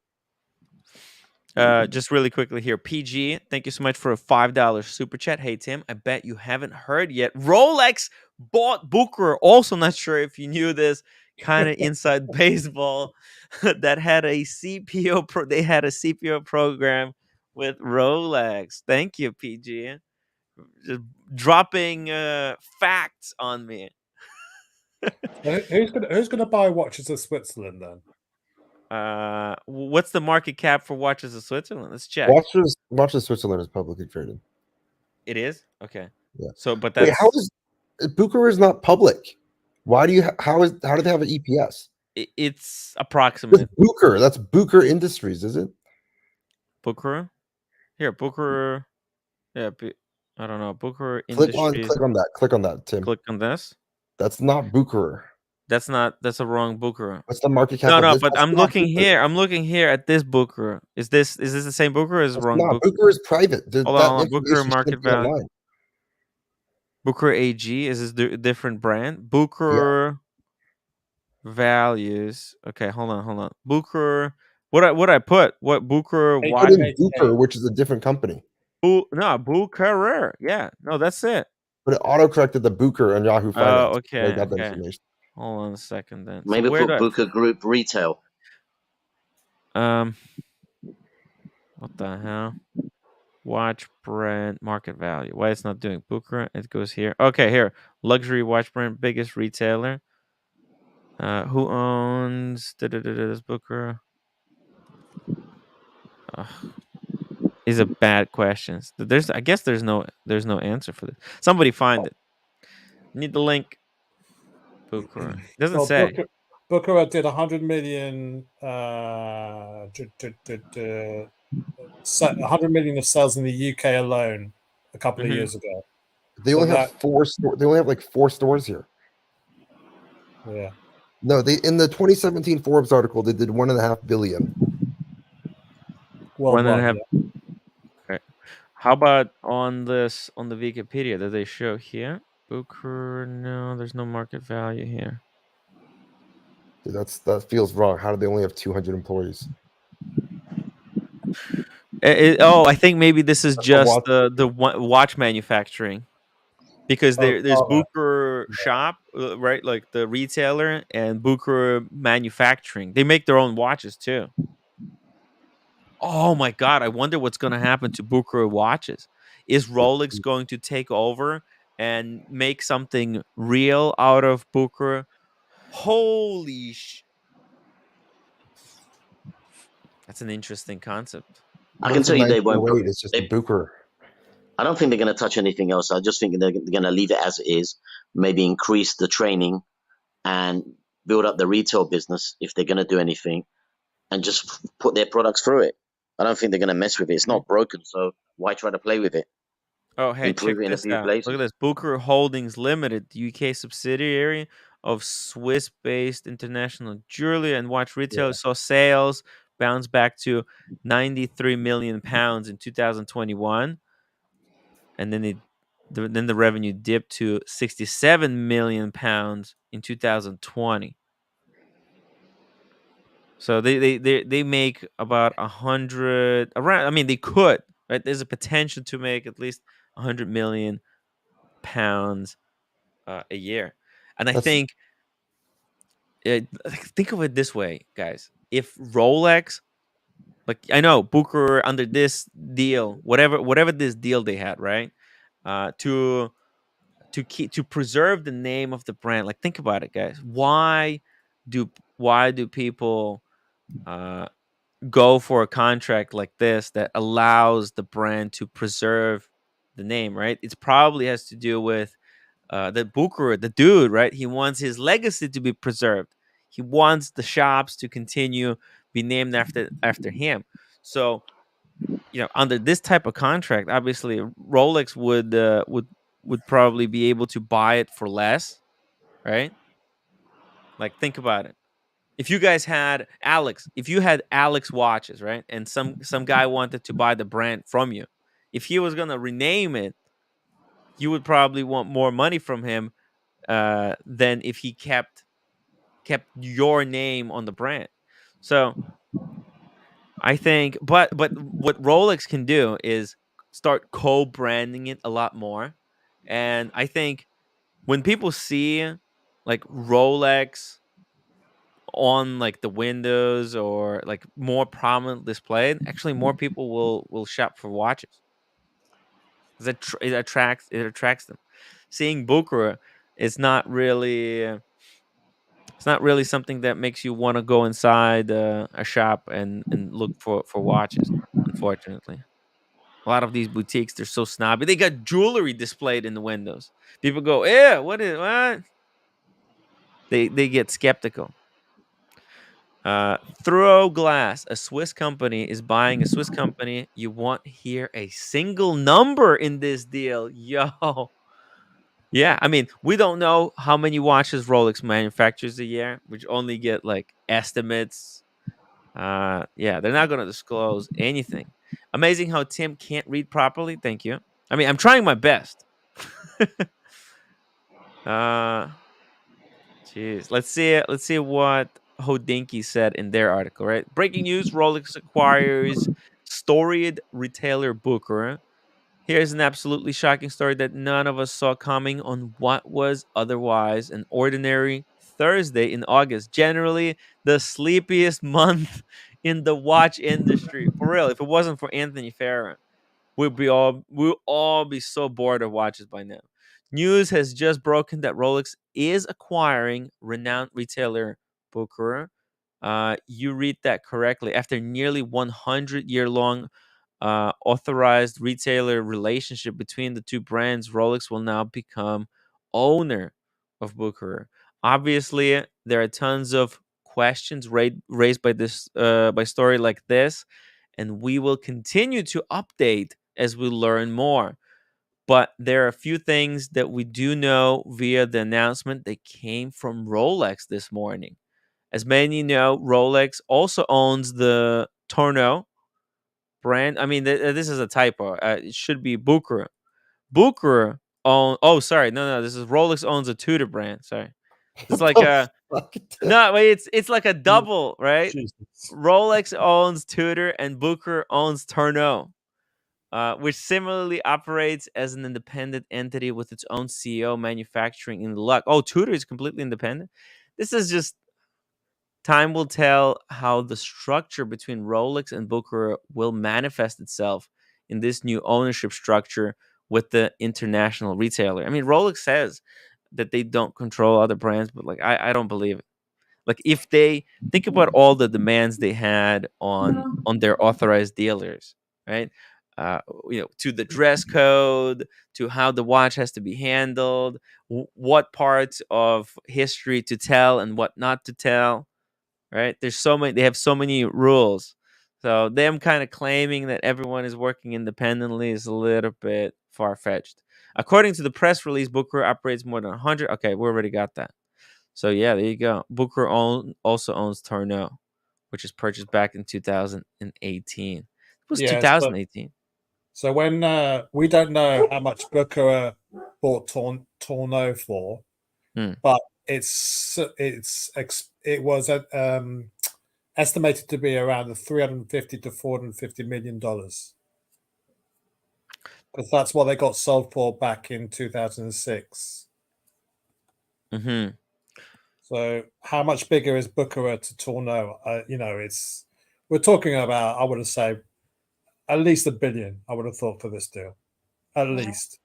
Just really quickly here, PG, thank you so much for a $5 super chat. Hey Tim, I bet you haven't heard yet. Rolex bought Bucherer. Also, not sure if you knew this. Kind of inside baseball that had a CPO. They had a CPO program with Rolex. Thank you, PG. Just dropping facts on me. Who's gonna buy Watches of Switzerland then? What's the market cap for Watches of Switzerland? Let's check. Watches of Switzerland is publicly traded. It is? Okay. Yeah. So, but that's... Wait, how is Bucherer is not public? Why do you? How do they have an EPS? It's approximate. Bucherer. That's Bucherer Industries, is it? Bucherer. Here, Bucherer. Yeah. I don't know. Bucherer Click Industries. Click on that, Tim. Click on this. That's not Bucherer. That's a wrong Bucherer. What's the market cap? No, of this? but That's I'm not looking Bucherer. here. I'm looking here at this Bucherer. Is this the same Bucherer or is it It's wrong not. Bucherer? Bucherer is private. Hold That on. Bucherer information market shouldn't be value. online. Bucherer AG, is this a different brand? Yeah. Bucherer values. Okay, hold on. Bucherer. What I put? What Bucherer Hey, watch? Put in hey, Bucherer, which is a different company. Bucherer. Yeah, no, that's it. But it auto-corrected the Bucher on Yahoo Finance. Oh, I okay. got the Okay. information. Hold on a second then. Maybe so where put do Booker Group Retail. what the hell? Watch brand market value. Why it's not doing Bucherer? It goes here. Okay, here. Luxury watch brand, biggest retailer. Who owns this Bucherer? These are bad questions. I guess there's no answer for this. Somebody find it. Need the link. Bucherer. Doesn't well, say. Bucherer did 100 million, 100 million of sales in the UK alone a couple of years ago. They only have 4 stores. They only have like 4 stores here. Yeah. No, they in the 2017 Forbes article they did 1.5 billion. Worldwide, 1.5. yeah. Okay. How about on the Wikipedia that they show here? Bucherer, no, there's no market value here. Dude, that feels wrong. How do they only have 200 employees? I think maybe this is That's just the watch manufacturing, because there's Bucherer shop, right? Like the retailer, and Bucherer manufacturing. They make their own watches too. Oh my God! I wonder what's going to happen to Bucherer watches. Is Rolex going to take over and make something real out of Bucherer? Holy That's an interesting concept. I can tell you they won't. It's just a Bucherer. I don't think they're going to touch anything else. I just think they're going to leave it as it is. Maybe increase the training and build up the retail business if they're going to do anything, and just put their products through it. I don't think they're going to mess with it. It's not broken, so why try to play with it? Oh, hey, check Improve it in a this few out. places. Look at this. Bucherer Holdings Limited, the UK subsidiary of Swiss-based international jewelry and watch retailer, saw sales bounce back to 93 million pounds in 2021, and then the revenue dipped to 67 million pounds in 2020. So they make about 100 around. I mean, they could, right? There's a potential to make at least 100 million pounds a year, and I think of it this way, guys. If Rolex, like, I know Bucherer under this deal, whatever this deal they had, right, to preserve the name of the brand. Like, think about it, guys. Why do people go for a contract like this that allows the brand to preserve the name, right? It probably has to do with the Bucherer, the dude, right? He wants his legacy to be preserved. He wants the shops to continue be named after him. So, under this type of contract, obviously Rolex would probably be able to buy it for less, right? Like, think about it. If you guys had Alex watches, right, and some guy wanted to buy the brand from you, if he was gonna rename it, you would probably want more money from him than if he kept your name on the brand. So I think, but what Rolex can do is start co-branding it a lot more, and I think when people see like Rolex on like the windows or like more prominent displayed, actually more people will shop for watches. 'Cause it attracts them. Seeing Bucherer is not really something that makes you want to go inside a shop and look for watches. Unfortunately, a lot of these boutiques, they're so snobby. They got jewelry displayed in the windows. People go, "Yeah, what?" They get skeptical. Throw Glass, a Swiss company, is buying a Swiss company. You won't hear a single number in this deal. Yo. Yeah, I mean, we don't know how many watches Rolex manufactures a year. We only get like estimates. Yeah, they're not going to disclose anything. Amazing how Tim can't read properly. Thank you. I mean, I'm trying my best. uh Jeez. Let's see what Hodinky said in their article, right? Breaking news, Rolex acquires storied retailer Bucherer. Here's an absolutely shocking story that none of us saw coming on what was otherwise an ordinary Thursday in August. Generally, the sleepiest month in the watch industry. For real, if it wasn't for Anthony Farron, we'll all be so bored of watches by now. News has just broken that Rolex is acquiring renowned retailer Bucherer. You read that correctly. After nearly 100-year-long authorized retailer relationship between the two brands, Rolex will now become owner of Bucherer. Obviously, there are tons of questions raised by this by story like this, and we will continue to update as we learn more. But there are a few things that we do know via the announcement that came from Rolex this morning. As many know, Rolex also owns the Tourneau brand. I mean, this is a typo. It should be Bucherer. Bucherer own. Oh, sorry. No. This is Rolex owns a Tudor brand. Sorry. It's like a no. Wait, it's like a double, right? Jesus. Rolex owns Tudor and Bucherer owns Tourneau, which similarly operates as an independent entity with its own CEO, manufacturing in the luck. Oh, Tudor is completely independent. This is just time will tell how the structure between Rolex and Bucherer will manifest itself in this new ownership structure with the international retailer. I mean, Rolex says that they don't control other brands, but like I don't believe it. Like if they think about all the demands they had on their authorized dealers, right? Uh, to the dress code, to how the watch has to be handled, what parts of history to tell and what not to tell, right? There's so many. They have so many rules. So them kind of claiming that everyone is working independently is a little bit far fetched. According to the press release, Booker operates more than 100. Okay, we already got that. So yeah, there you go. Booker also owns Tourneau, which was purchased back in 2018. It was Yes, but 2018. so when we don't know how much Booker bought Tourneau for, Hmm. but it was estimated to be around the $350 to $450 million, because that's what they got sold for back in 2006. Mm-hmm. So how much bigger is Booker to Tourneau? We're talking about, I would have said, at least $1 billion. I would have thought for this deal, at least.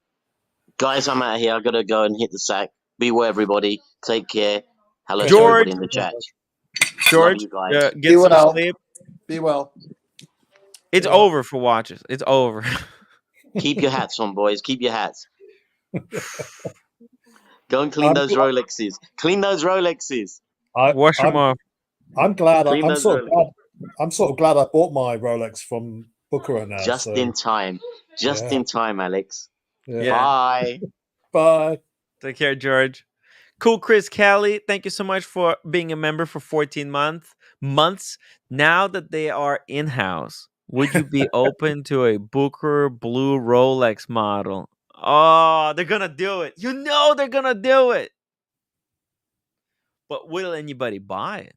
Guys, I'm out of here. I gotta go and hit the sack. Be well, everybody. Take care. Hello to George. everybody in the chat. Love George, you guys. get some well. sleep. Be well. It's Yeah. over for watches. It's over. Keep your hats on, boys. Keep your hats. Go and clean I'm those glad- Rolexes. Clean those Rolexes. Wash them off. I'm glad. Clean I'm those sort of Rolexes. glad. I'm sort of glad I bought my Rolex from Booker now. Just so, in time. Just yeah. in time, Alex. Yeah. Yeah. Bye. Bye. Take care, George. Cool, Chris Kelly. Thank you so much for being a member for 14 months. Now that they are in house, would you be open to a Booker Blue Rolex model? Oh, they're gonna do it. You know they're gonna do it. But will anybody buy it?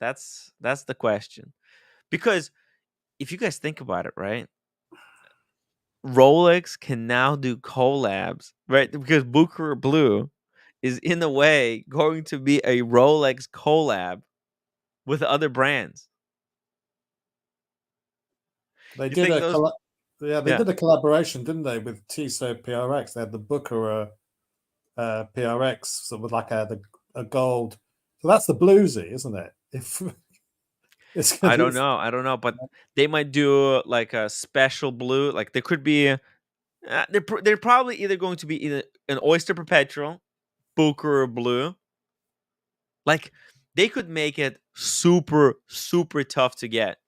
That's the question. Because if you guys think about it, right? Rolex can now do collabs, right? Because Booker Blue is in a way going to be a Rolex collab with other brands. They You did think a those? they Yeah. did a collaboration, didn't they, with Tissot PRX? They had the Booker PRX, so with like a gold. So that's the bluesy, isn't it? If it's I don't know, but they might do like a special blue. Like there could be, they're probably either going to be either an Oyster Perpetual, Booker Blue. Like they could make it super tough to get,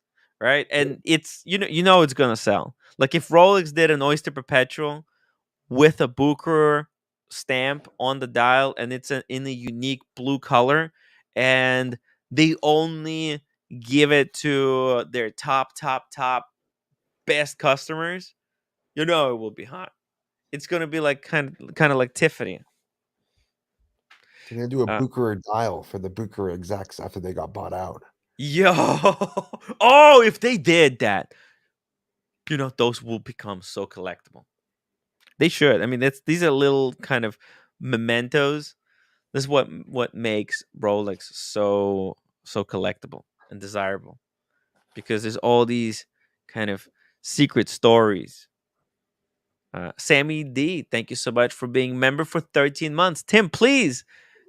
right? And it's it's gonna sell. Like if Rolex did an Oyster Perpetual with a Bucherer stamp on the dial, and it's in a unique blue color, and they only give it to their top best customers, it will be hot. It's gonna be like kind of like Tiffany. They're gonna do a Uh, Bucherer dial for the Bucherer execs after they got bought out. Yo, oh, if they did that, those will become so collectible. They should. I mean, these are little kind of mementos. This is what makes Rolex so collectible and desirable, because there's all these kind of secret stories. Sammy D, thank you so much for being member for 13 months. Tim, please,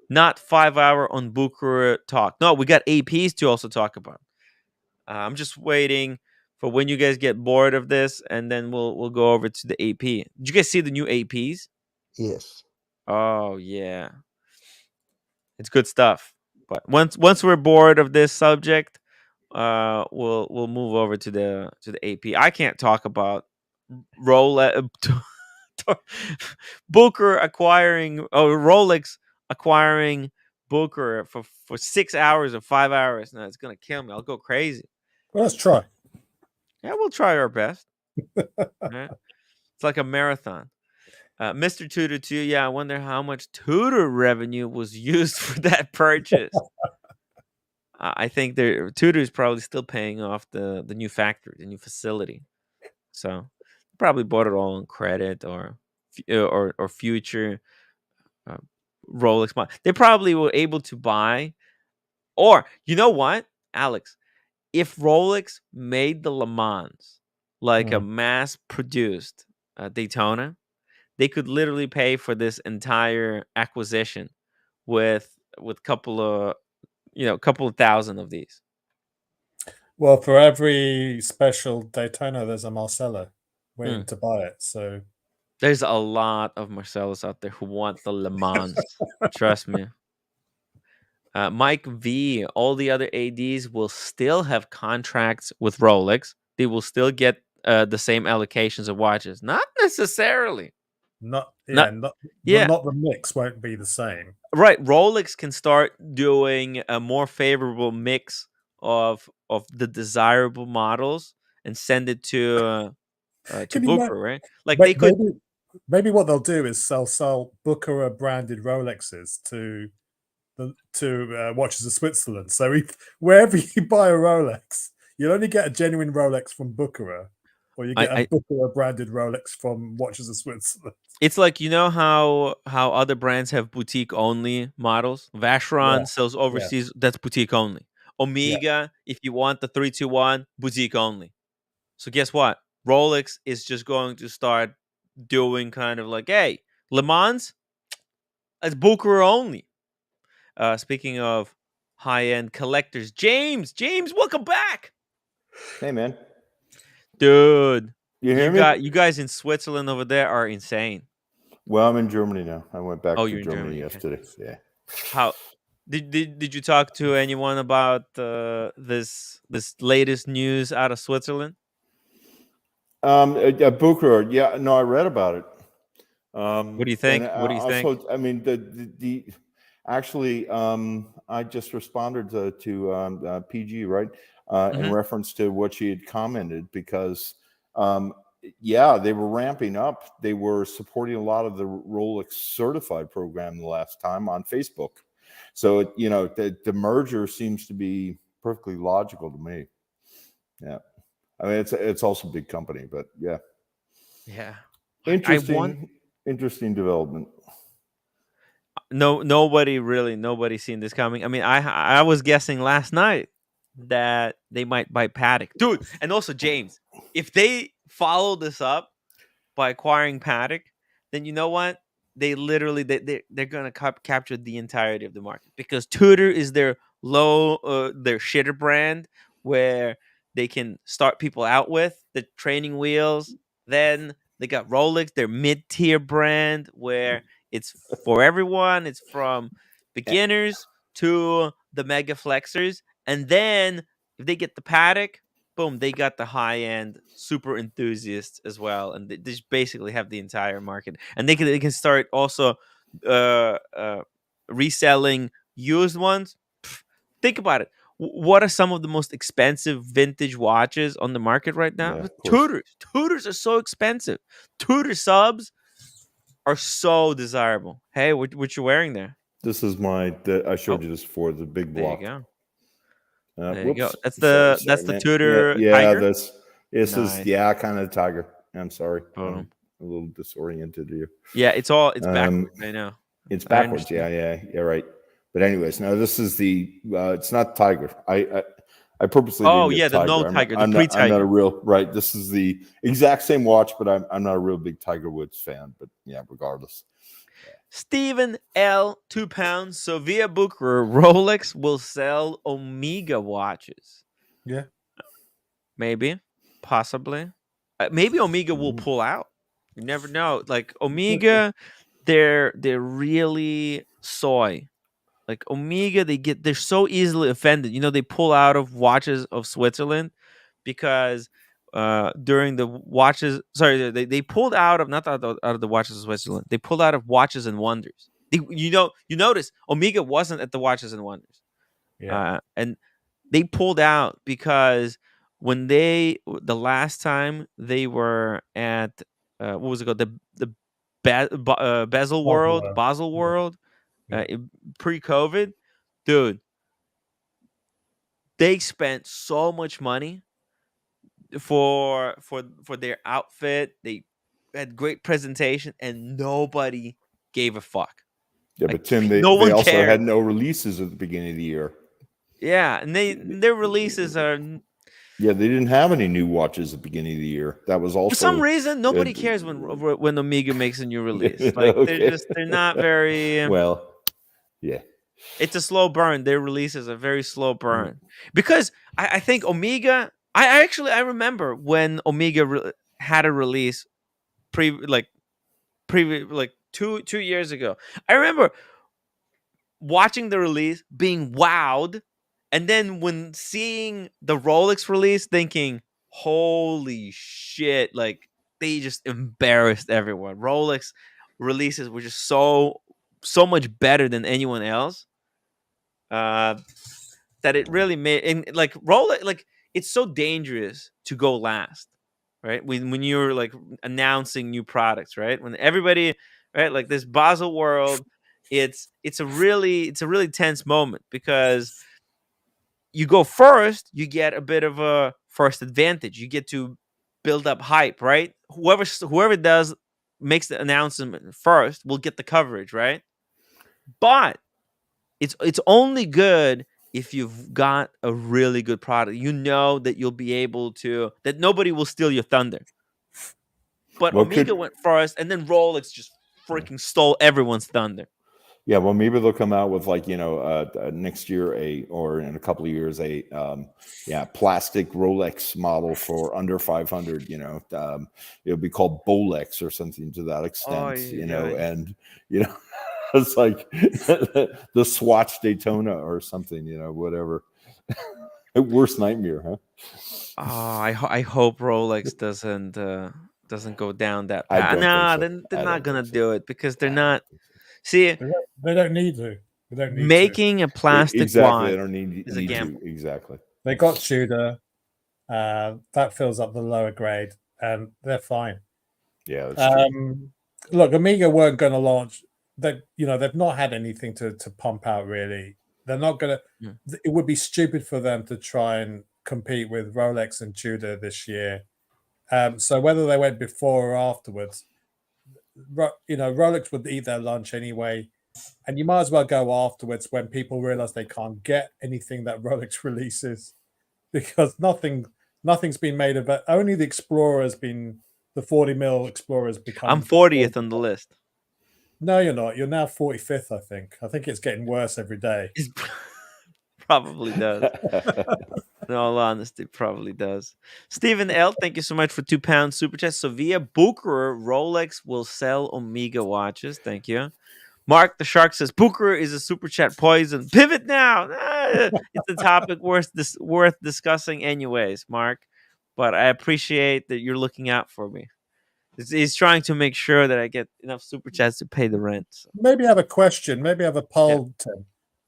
not 5 hour on Bucherer talk. No, we got APs to also talk about. I'm just waiting for when you guys get bored of this, and then we'll go over to the AP. Did you guys see the new APs? Yes. Oh yeah, it's good stuff. But once we're bored of this subject, we'll move over to the AP. I can't talk about Rolex, Rolex acquiring Booker for 6 hours or 5 hours. No, it's gonna kill me. I'll go crazy. Well, let's try. Yeah, we'll try our best. Yeah. It's like a marathon. Mr. Tudor 2, yeah, I wonder how much Tudor revenue was used for that purchase. I think Tudor is probably still paying off the new factory, the new facility. So probably bought it all on credit or future Rolex. They probably were able to buy, or you know what, Alex? If Rolex made the Le Mans like a mass-produced Daytona, they could literally pay for this entire acquisition with couple of thousand of these. Well, for every special Daytona, there's a Marcella waiting to buy it. So there's a lot of Marcellas out there who want the Le Mans. Trust me. Mike V, all the other ADs will still have contracts with Rolex. They will still get the same allocations of watches. Not necessarily. Not Yeah. the mix won't be the same. Right. Rolex can start doing a more favorable mix of the desirable models and send it to Booker, right? Like they could. Maybe what they'll do is sell Bucherer branded Rolexes to Watches of Switzerland. So wherever you buy a Rolex, you'll only get a genuine Rolex from Bucherer, or you get a Bucherer branded Rolex from Watches of Switzerland. It's like, how other brands have boutique only models. Vacheron sells overseas. That's boutique only. Omega, if you want the 321, boutique only. So guess what? Rolex is just going to start doing kind of like, hey, Le Mans, it's Bucherer only. Speaking of high-end collectors, James, welcome back. Hey, man. Dude, you hear me? You guys in Switzerland over there are insane. Well, I'm in Germany now. I went back to Germany yesterday. Okay. Yeah. How did you talk to anyone about this latest news out of Switzerland? Bucherer. Yeah, no, I read about it. What do you think? I mean, actually, I just responded to PG, right, in reference to what she had commented, because they were ramping up. They were supporting a lot of the Rolex certified program the last time on Facebook. So, the merger seems to be perfectly logical to me. Yeah. I mean, it's also a big company, but yeah. Yeah. Interesting development. Nobody's seen this coming. I mean, I was guessing last night that they might buy Patek. Dude, and also James, if they follow this up by acquiring Patek, then you know what? They literally they're gonna capture the entirety of the market, because Tudor is their their shitter brand, where they can start people out with the training wheels. Then they got Rolex, their mid-tier brand, where it's for everyone. It's from beginners to the mega flexers, and then if they get the Paddock, boom, they got the high end super enthusiasts as well, and they just basically have the entire market, and they can start also uh, uh, reselling used ones. Think about it. What are some of the most expensive vintage watches on the market right now? Yeah, of course. Tudors. Tudors are so expensive. Tudor subs are so desirable. Hey, what you wearing there? This is I showed Oh, you this before, the big there you block. go. There you go. Whoops. That's Sorry, the man. Tudor Yeah, Tiger. this is Nice. kind of tiger. I'm sorry. Boom. I'm a little disoriented here. Yeah, it's backwards. I know. It's I backwards. understand. Yeah, right. But anyways, no, this is it's not tiger. I purposely Oh didn't yeah, get the tiger. no Tiger, the I'm not a pre-Tiger. real right. This is the exact same watch, but I'm not a real big Tiger Woods fan. But yeah, regardless. Stephen L. 2 pounds. So via Bucherer, Rolex will sell Omega watches. Yeah. Maybe, possibly. Maybe Omega will Mhm. pull out. You never know. Like Omega, they're really soy. Like Omega, they're so easily offended. You know, they pull out of watches of Switzerland because during the watches, sorry, they pulled out of not out of the watches of Switzerland. They pulled out of Watches and Wonders. You notice Omega wasn't at the Watches and Wonders. Yeah. And they pulled out because when the last time they were at what was it called, the Basel World, Yeah. Yeah. pre-COVID, dude, they spent so much money for their outfit. They had great presentation, and nobody gave a fuck. Yeah, Like but Tim, no they one also cared. had no releases at the beginning of the year. Yeah, and their releases are. Yeah, they didn't have any new watches at the beginning of the year. That was also For some reason, nobody uh, cares when Omega makes a new release. Like okay. they're not very. Well, yeah. It's a slow burn. Their releases are very slow burn because I think Omega. I remember when Omega had a release like 2 years ago. I remember watching the release, being wowed, and then when seeing the Rolex release, thinking, "Holy shit!" Like they just embarrassed everyone. Rolex releases were just so much better than anyone else. That it really made, and like Rolex, like it's so dangerous to go last, right? When you're like announcing new products, right? When everybody, right, like this Basel World, it's a really tense moment because you go first, you get a bit of a first advantage. You get to build up hype, right? Whoever does makes the announcement first will get the coverage, right? But it's only good if you've got a really good product. You know that you'll be able to, that nobody will steal your thunder. But What Omega could went first, and then Rolex just freaking stole everyone's thunder. Yeah, well, maybe they'll come out with like next year or in a couple of years plastic Rolex model for under 500. It'll be called Bolex or something to that extent. And it's like the Swatch Daytona or something. Whatever. Worst nightmare, huh? Oh, I hope Rolex doesn't go down that I path. don't think Nah, so. they're I not don't gonna think so. do it because they're not. See, They don't need to. They don't need to. making a plastic Exactly. watch They don't need is a to. gamble. Exactly. They got Tudor. That fills up the lower grade, and they're fine. Yeah, that's true. Look, Amiga weren't going to launch. They've not had anything to pump out really. They're not going to. It would be stupid for them to try and compete with Rolex and Tudor this year. So whether they went before or afterwards, Rolex would eat their lunch anyway, and you might as well go afterwards when people realize they can't get anything that Rolex releases, because nothing's been made of it. Only the Explorer has been, the 40 mil Explorer has become. I'm 40th on the list. No, you're not. You're now 45th, I think. I think it's getting worse every day. It probably does. In all honesty, probably does. Stephen L, thank you so much for £2 super chat. So via Bucherer, Rolex will sell Omega watches. Thank you. Mark the Shark says Bucherer is a super chat poison. Pivot now. It's a topic worth discussing anyways, Mark. But I appreciate that you're looking out for me. He's trying to make sure that I get enough super chats to pay the rent. So. Maybe I have a question. Maybe I have a poll, Tim.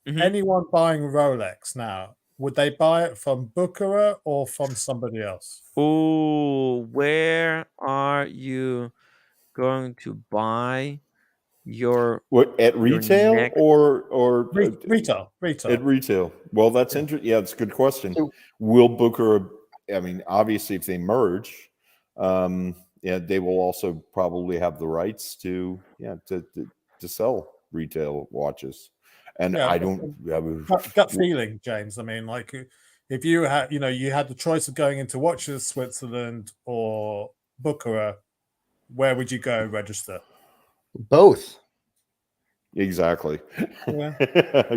Mhm. Anyone buying Rolex now, would they buy it from Bucherer or from somebody else? Ooh, where are you going to buy your What, at retail next- or Retail. at retail? Well, that's interesting. Yeah, it's a good question. So- Will Booker? I mean, obviously, if they merge, yeah, they will also probably have the rights to sell retail watches. And Yeah, I don't. gut feeling, James. I mean, like if you had, you had the choice of going into Watches Switzerland or Bucherer, where would you go register? Both. Exactly. Yeah.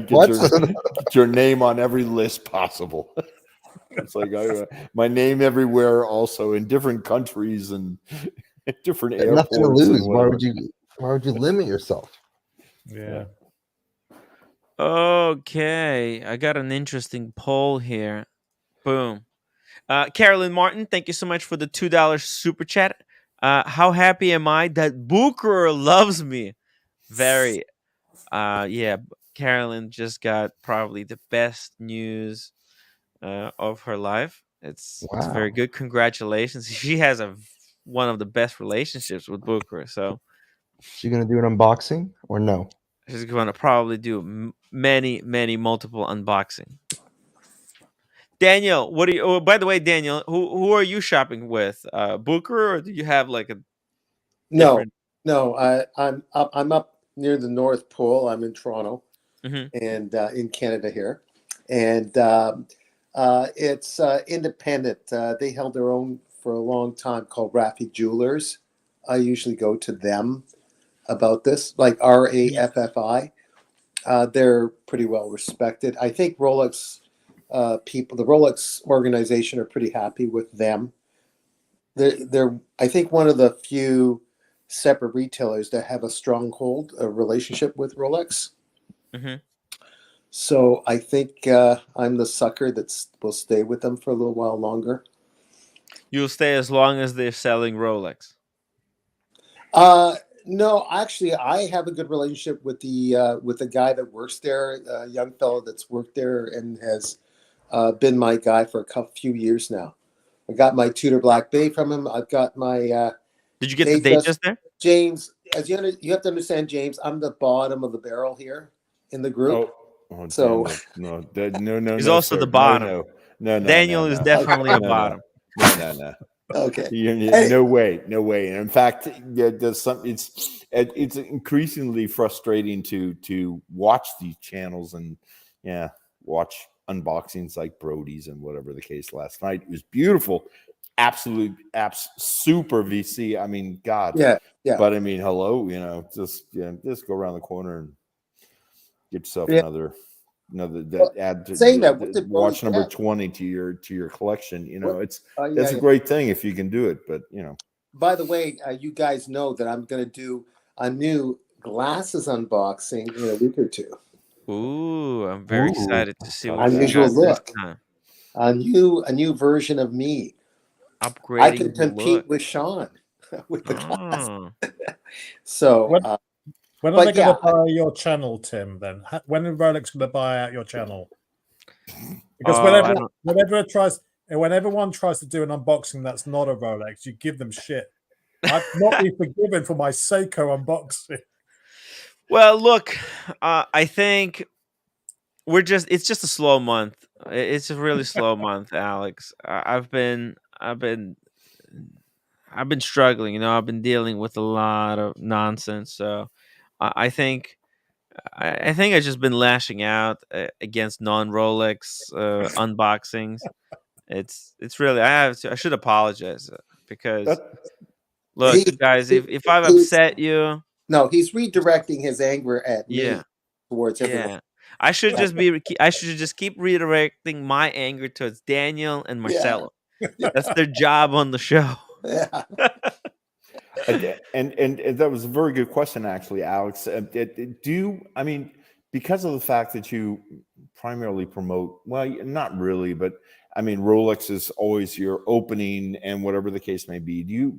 Get your name on every list possible. It's like my name everywhere, also in different countries and different airports. Nothing to lose. Why would you limit yourself? Yeah. Okay, I got an interesting poll here. Boom. Carolyn Martin, thank you so much for the $2 super chat. How happy am I that Bucherer loves me? Very. Yeah, Carolyn just got probably the best news of her life. It's very Wow. good. Congratulations. She has one of the best relationships with Bucherer, so She gonna do an unboxing or no? she's going to probably do many multiple unboxing. Daniel, what do you? Oh, by the way, Daniel, who are you shopping with? Bucherer, or do you have like a different? No. I'm up near the North Pole. I'm in Toronto, Mhm. and in Canada here, and it's independent. They held their own for a long time, called Raffi Jewelers. I usually go to them about this, like RAFFI. They're pretty well respected. I think Rolex people, the Rolex organization, are pretty happy with them. They're I think one of the few separate retailers that have a stronghold, a relationship with Rolex. Mhm. So I think I'm the sucker that will stay with them for a little while longer. You'll stay as long as they're selling Rolex. No, actually, I have a good relationship with the guy that works there, a young fellow that's worked there and has been my guy for few years now. I got my Tudor Black Bay from him. I've got my. Did you get the date just there? James, as you have to understand, James, I'm the bottom of the barrel here in the group. So no. He's also sir. the bottom. No. Daniel is definitely a bottom. No. Okay. No way. And in fact, there's some. It's increasingly frustrating to watch these channels and watch unboxings like Brody's and whatever the case last night. It was beautiful, absolute super VC. I mean, God. Yeah. But I mean, hello, just go around the corner and get yourself another add to saying that, what did watch Brody number get? 20 to your collection. It's Yeah. a great thing if you can do it, but By the way, you guys know that I'm going to do a new glasses unboxing in a week or two. Ooh, I'm very excited to see what you Unusual got this look. time. A new version of me. Upgrading I can the compete look. with Sean with the glass. Oh. So when are they going to buy your channel, Tim? Then when are Rolex going to buy out your channel? Because whenever one tries to do an unboxing that's not a Rolex, you give them shit. I've not been forgiven for my Seiko unboxing. Well, look, I think it's just a slow month. It's a really slow month, Alex. I've been struggling. I've been dealing with a lot of nonsense. So I think I've just been lashing out against non-Rolex unboxings. It's really I should apologize because look, guys, if I've upset you, no, he's redirecting his anger at me towards everyone. Yeah, I should just keep redirecting my anger towards Daniel and Marcelo. Yeah. That's their job on the show. Yeah. And that was a very good question, actually, Alex. I mean, because of the fact that you primarily promote, well, not really, but I mean, Rolex is always your opening, and whatever the case may be. Do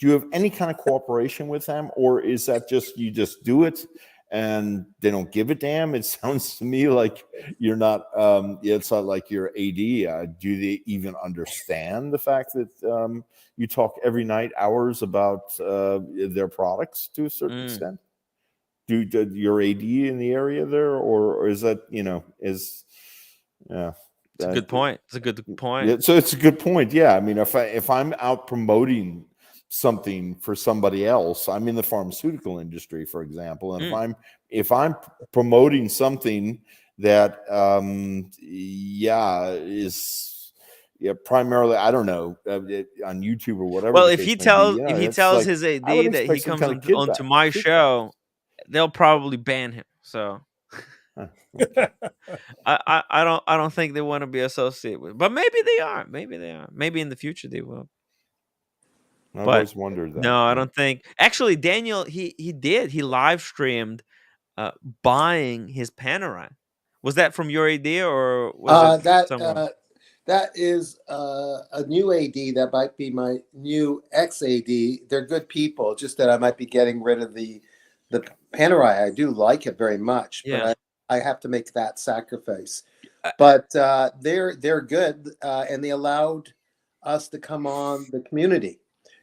you have any kind of cooperation with them, or is that just you just do it and they don't give a damn? It sounds to me like you're not. It's not like you're AD. Do they even understand the fact that you talk every night hours about their products to a certain extent? Do your AD in the area there, or is that is yeah? It's a good point. It's a good point. Yeah, so it's a good point. Yeah, I mean, if I'm out promoting something for somebody else, I'm in the pharmaceutical industry, for example, and if I'm promoting something that is primarily, I don't know, on YouTube or whatever. Well, the if case he may be, tells if he it's tells like, his I AD would that he expect some comes kind of onto my kickback. show, they'll probably ban him. So I don't think they want to be associated with. But maybe they are. Maybe they are. Maybe in the future they will. I've But always wondered that. no, I don't think. Actually, Daniel, he did. He live streamed buying his Panerai. Was that from your idea or was it someone? That is a new AD. That might be my new ex AD. They're good people. Just that I might be getting rid of the Panerai. I do like it very much, Yeah. but I have to make that sacrifice. Uh, But they're good, and they allowed us to come on the community.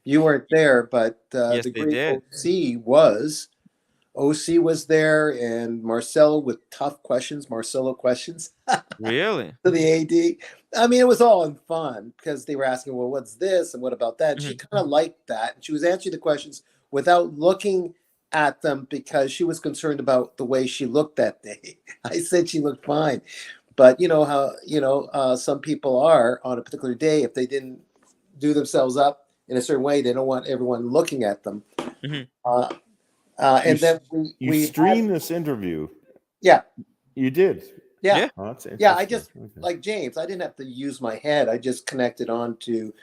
You weren't there, but Yes, the they great did. OC was there, and Marcelo with tough questions, Marcelo questions Really? to the AD. I mean, it was all in fun because they were asking, well, what's this and what about that? And she kind of liked that. And she was answering the questions without looking at them because she was concerned about the way she looked that day. I said she looked fine. But you know how, some people are on a particular day, if they didn't do themselves up in a certain way, they don't want everyone looking at them. Uh, and then we streamed this interview. Yeah. You did. Yeah. Oh, that's yeah. I interesting. just like James. I didn't have to use my head. I just connected on to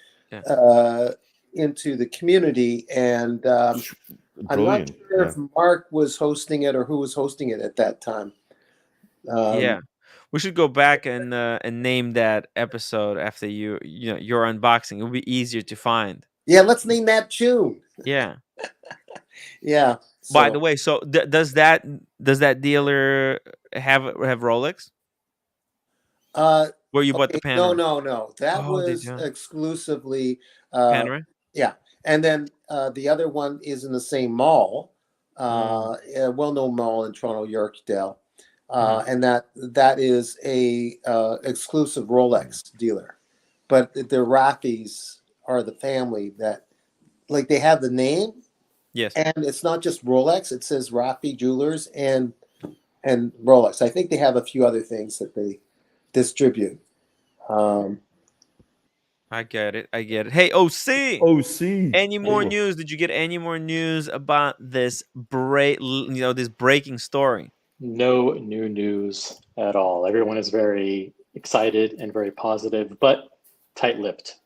into the community, and I'm not sure if Mark was hosting it or who was hosting it at that time. Yeah, we should go back and name that episode after your unboxing. It will be easier to find. Yeah, let's name that tune. Yeah. Yeah. By the way, so does that dealer have Rolex? Where you bought the Panerai? No. That was exclusively Panerai. Yeah, and then the other one is in the same mall, a well-known mall in Toronto, Yorkdale, and that is a exclusive Rolex dealer. But the Raffis are the family that, like, they have the name. Yes. And it's not just Rolex; it says Raffi Jewelers and Rolex. I think they have a few other things that they distribute. I get it. Hey, OC. Any more news? Did you get any more news about this this breaking story? No new news at all. Everyone is very excited and very positive, but tight-lipped.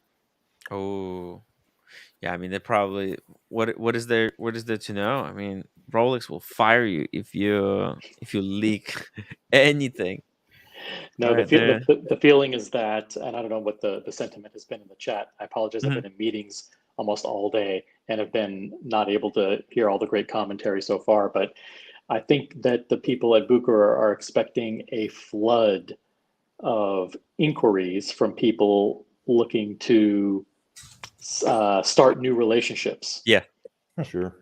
Oh, yeah. I mean, they probably what is there to know? I mean, Rolex will fire you if you leak anything. No, the feeling is that, and I don't know what the sentiment has been in the chat. I apologize. I've been in meetings almost all day and have been not able to hear all the great commentary so far. But I think that the people at Bucherer are expecting a flood of inquiries from people looking to start new relationships. Yeah, sure.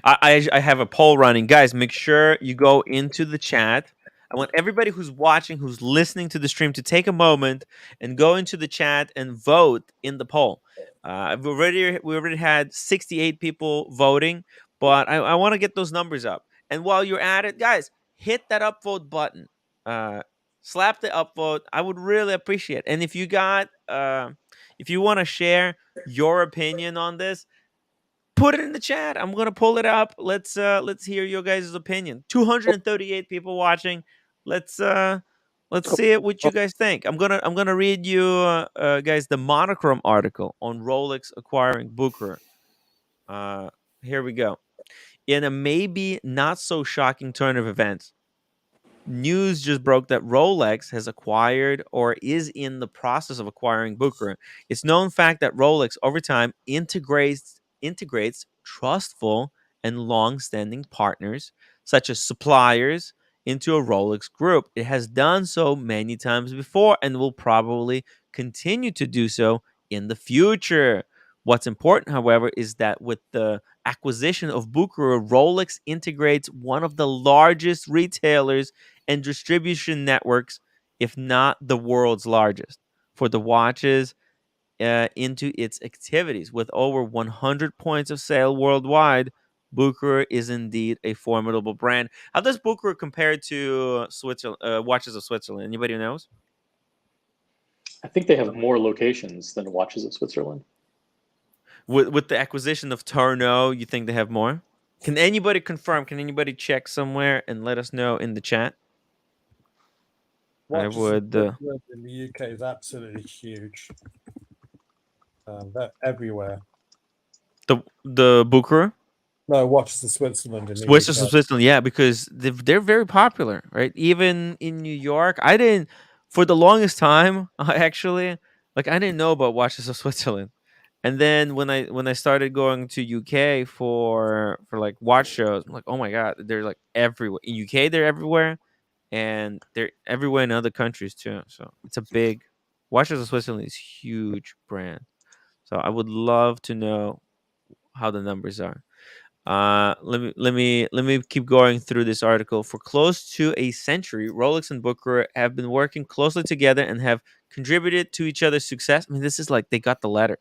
I have a poll running, guys. Make sure you go into the chat. I want everybody who's watching, who's listening to the stream, to take a moment and go into the chat and vote in the poll. We already had 68 people voting, but I want to get those numbers up. And while you're at it, guys, hit that upvote button. Slap the upvote. I would really appreciate it. And if you want to share your opinion on this, put it in the chat. I'm gonna pull it up. Let's hear your guys' opinion. 238 people watching. Let's see what you guys think. I'm gonna read you guys the monochrome article on Rolex acquiring Bucherer. Here we go. In a maybe not so shocking turn of events, news just broke that Rolex has acquired or is in the process of acquiring Bucherer. It's known fact that Rolex over time integrates trustful and long-standing partners such as suppliers into a Rolex group. It has done so many times before and will probably continue to do so in the future. What's important, however, is that with the acquisition of Bucherer, Rolex integrates one of the largest retailers and distribution networks, if not the world's largest, for the watches into its activities. With over 100 points of sale worldwide, Bucherer is indeed a formidable brand. How does Bucherer compare to Switzerland, watches of Switzerland? Anybody knows? I think they have more locations than Watches of Switzerland. With the acquisition of Tourneau, you think they have more? Can anybody confirm? Can anybody check somewhere and let us know in the chat? Watches I would. in the UK is absolutely huge. They're everywhere. The Bucherer? No, Watches of Switzerland in the Watches UK. of Switzerland, yeah, because they're very popular, right? Even in New York, I didn't for the longest time. Actually, like I didn't know about Watches of Switzerland, and then when I started going to UK for like watch shows, I'm like, oh my god, they're like everywhere. In UK, they're everywhere, and they're everywhere in other countries too. So it's a big Watches of Switzerland is huge brand. So I would love to know how the numbers are. Let me keep going through this article. For close to a century, Rolex and Bucherer have been working closely together and have contributed to each other's success. I mean, this is like they got the letter.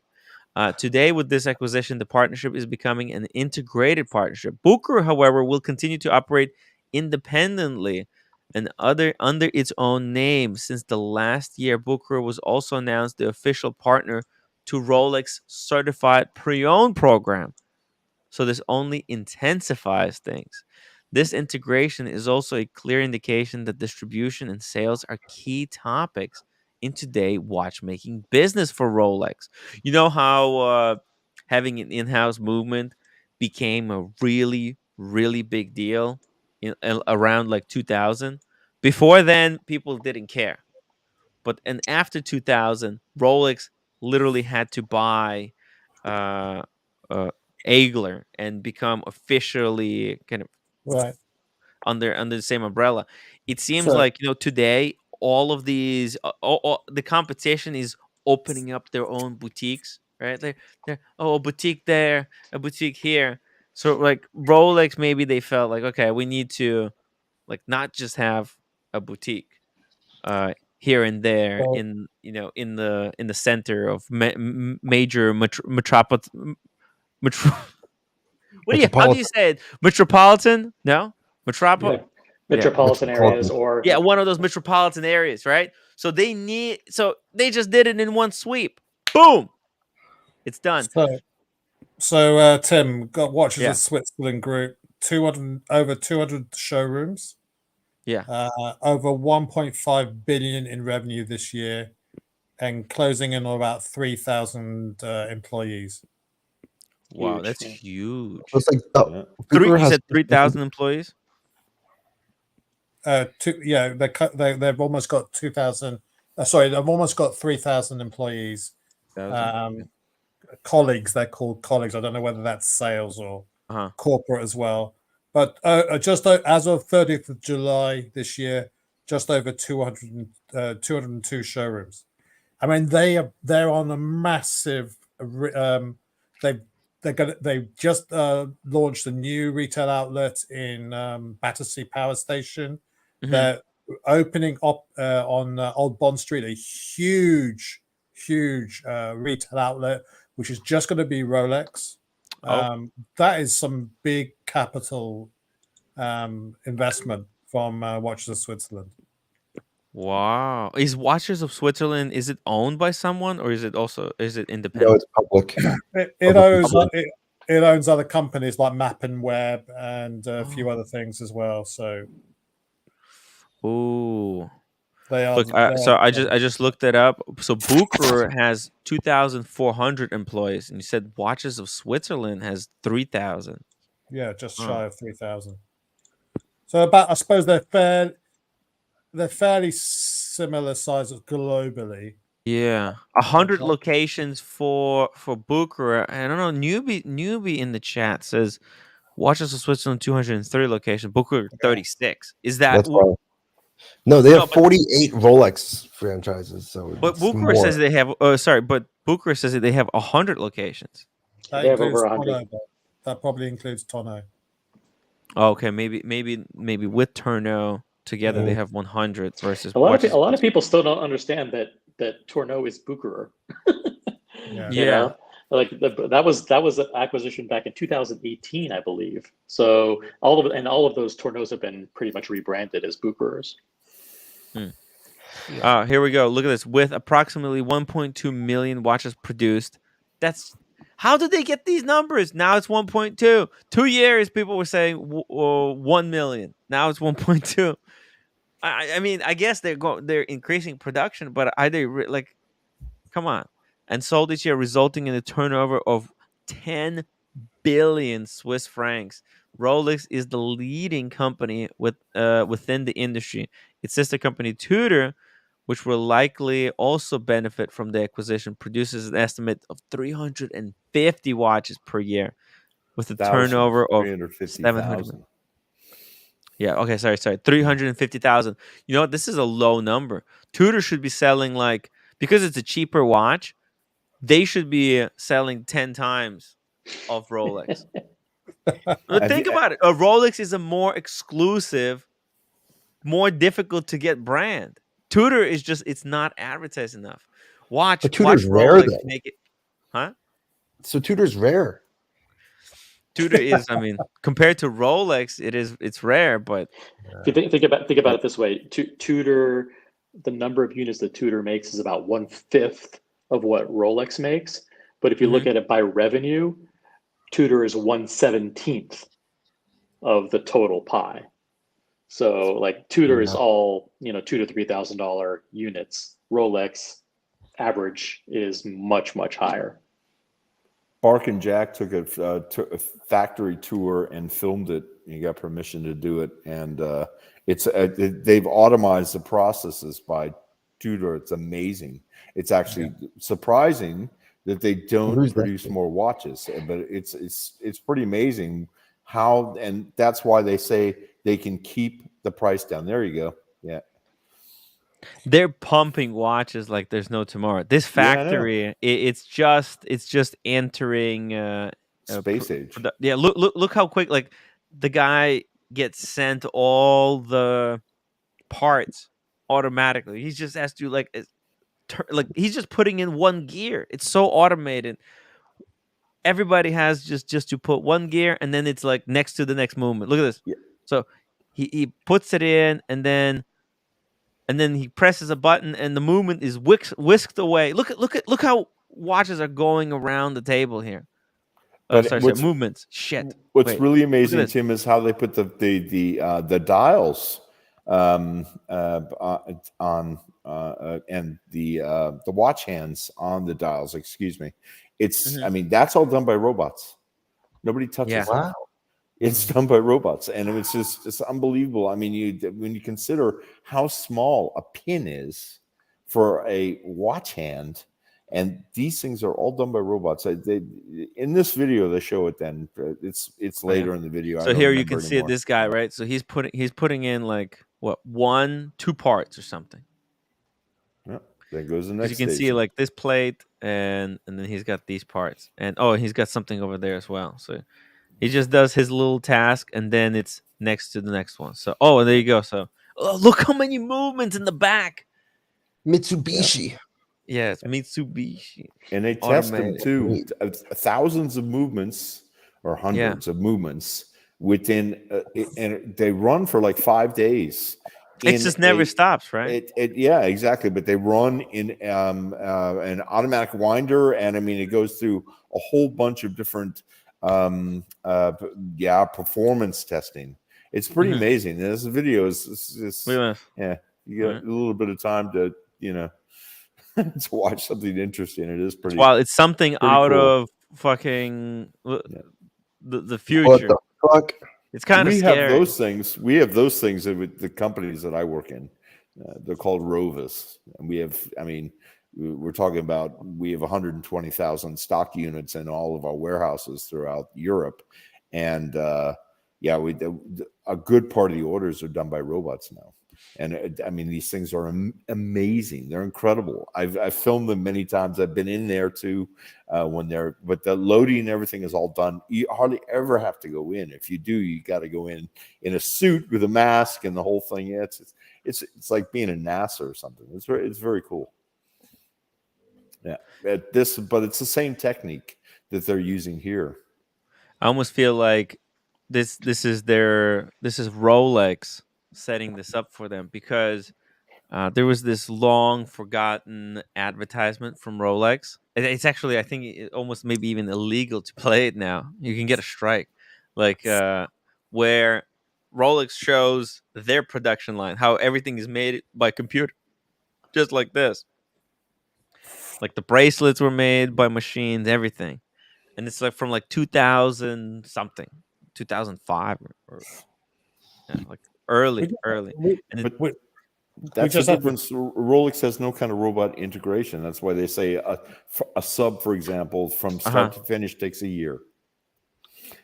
Today, with this acquisition, the partnership is becoming an integrated partnership. Bucherer, however, will continue to operate independently and under its own name. Since the last year, Bucherer was also announced the official partner to Rolex Certified Pre-Owned program. So this only intensifies things. This integration is also a clear indication that distribution and sales are key topics in today's watchmaking business for Rolex. You know how having an in-house movement became a really, really big deal around like 2000. Before then, people didn't care, but and after 2000, Rolex literally had to buy uh, uh, Agler and become officially kind of Right. under the same umbrella. It seems So, like today all of these all the competition is opening up their own boutiques, right? They're a boutique there, a boutique here. So like Rolex, maybe they felt like okay, we need to like not just have a boutique here and there so in in the center of major metro- how do you Metropolitan. say it? Metropolitan? No? Yeah, Yeah. metropolitan areas or Yeah, one of those metropolitan areas, right? So they just did it in one sweep. Boom. It's done. Tim got Watches Yeah. of Switzerland Group, 200 over 200 showrooms, Yeah. over 1.5 billion in revenue this year, and closing in on about 3,000 employees. Wow, huge. that's Yeah. huge. It's like Yeah. Bucherer You has said 3,000 employees? They've almost got 2,000. Sorry, they've almost got 3,000 employees. 1,000? Colleagues, they're called colleagues. I don't know whether that's sales or Uh-huh. corporate as well. But as of 30th of July this year, just over 202 showrooms. I mean, they're on a massive. They've just launched a new retail outlet in Battersea Power Station. Mhm. They're opening up on Old Bond Street a huge retail outlet, which is just going to be Rolex. Oh. That is some big capital investment from Watches of Switzerland. Wow. Is Watches of Switzerland, is it owned by someone or is it no, independent? it's public. It owns other companies like Map and Web and a few Oh. other things as well. So, Ooh. They are. Look, so I just looked it up. So Bucherer has 2,400 employees, and you said Watches of Switzerland has 3,000. Yeah, just shy of 3,000. So about, I suppose they're fairly similar sizes globally. Yeah, 100 locations for Bucherer. I don't know. Newbie in the chat says Watches of Switzerland 203 locations. Bucherer 36. Is that? That's why. No, they No, have 48 Rolex franchises. So But it's Bucherer more. says they have. But Bucherer says that they have 100 locations. That They have includes over 100. Tono, though. That probably includes Tono. Oh, okay, maybe with Tourneau together they have 100 versus A lot Watches. of people still don't understand that Tourneau is Bucherer. Yeah. You know? Like that was an acquisition back in 2018, I believe. So all of those Tourneaus have been pretty much rebranded as Bucherers. Here we go. Look at this. With approximately 1.2 million watches produced, that's how did they get these numbers? Now it's 1.2. 2 years people were saying 1 million. Now it's 1.2. I mean, I guess they're increasing production, but are they like? Come on. And sold each year, resulting in a turnover of 10 billion Swiss francs. Rolex is the leading company within the industry. Its sister company Tudor, which will likely also benefit from the acquisition, produces an estimate of 350 watches per year, with a turnover of 700. Yeah. Okay. Sorry. 350,000. You know what? This is a low number. Tudor should be selling because it's a cheaper watch. They should be selling 10 times of Rolex. Think about it. A Rolex is a more exclusive, more difficult to get brand. Tudor is it's not advertised enough. Watch Tudor's Rolex rare, though. make it. Huh? So Tudor's rare. Tudor is, I mean, compared to Rolex, it's rare, but If you think about it this way, Tudor, the number of units that Tudor makes is about 1/5 of what Rolex makes. But if you look at it by revenue, Tudor is 1/17 of the total pie. So like Tudor is all, $2,000 to $3,000 units. Rolex average is much, much higher. Bark and Jack took a factory tour and filmed it. You got permission to do it, and they've automized the processes by Tudor. It's amazing. It's actually surprising that they don't produce more watches, but it's pretty amazing how, and that's why they say they can keep the price down. There you go. Yeah. They're pumping watches like there's no tomorrow. This factory, it's just entering space age. Look how quick. Like the guy gets sent all the parts automatically. He just has to he's just putting in one gear. It's so automated. Everybody has just to put one gear, and then it's like next to the next movement. Look at this. Yeah. So he puts it in, and then he presses a button, and the movement is whisked away. Look how watches are going around the table here. Movements. Shit. What's really amazing, Tim, is how they put the dials on and the watch hands on the dials. Excuse me. It's I mean, that's all done by robots. Nobody touches it. Wow. It's done by robots, and it's unbelievable. I mean, when you consider how small a pin is for a watch hand, and these things are all done by robots. In this video, they show it. Then it's later in the video. So here you can see it. This guy, right? So he's putting in like what 2 parts or something. Yeah, there goes the next. You can see like this plate, and then he's got these parts, and he's got something over there as well. So he just does his little task, and then it's next to the next one. So there you go. So look how many movements in the back. Mitsubishi. Yeah, it's Mitsubishi. And they test them too. Thousands of movements or hundreds of movements within, and they run for like 5 days. It just never stops, right? Yeah, exactly. But they run in an automatic winder, and I mean, it goes through a whole bunch of different performance testing. It's pretty amazing. This video is You get a little bit of time to to watch something interesting. It is pretty. Well, it's something out cool. of fucking the future. What the fuck? It's kind of We scary. have those things. We have those things with the companies that I work in. They're called Rovis, and we have. I mean, we're talking about we have 120,000 stock units in all of our warehouses throughout Europe, and a good part of the orders are done by robots now. And I mean, these things are amazing. They're incredible. I've filmed them many times. I've been in there too but the loading and everything is all done. You hardly ever have to go in. If you do, you got to go in a suit with a mask and the whole thing. Yeah, it's like being in NASA or something. It's very cool. Yeah, but it's the same technique that they're using here. I almost feel like this is Rolex setting this up for them, because there was this long forgotten advertisement from Rolex. It's actually, I think, almost maybe even illegal to play it now. You can get a strike, like where Rolex shows their production line, how everything is made by computer, just like this. Like the bracelets were made by machines, everything, and it's like from like 2000 something, 2005 or like early. That's the difference. Rolex has no kind of robot integration. That's why they say a sub, for example, from start to finish takes a year.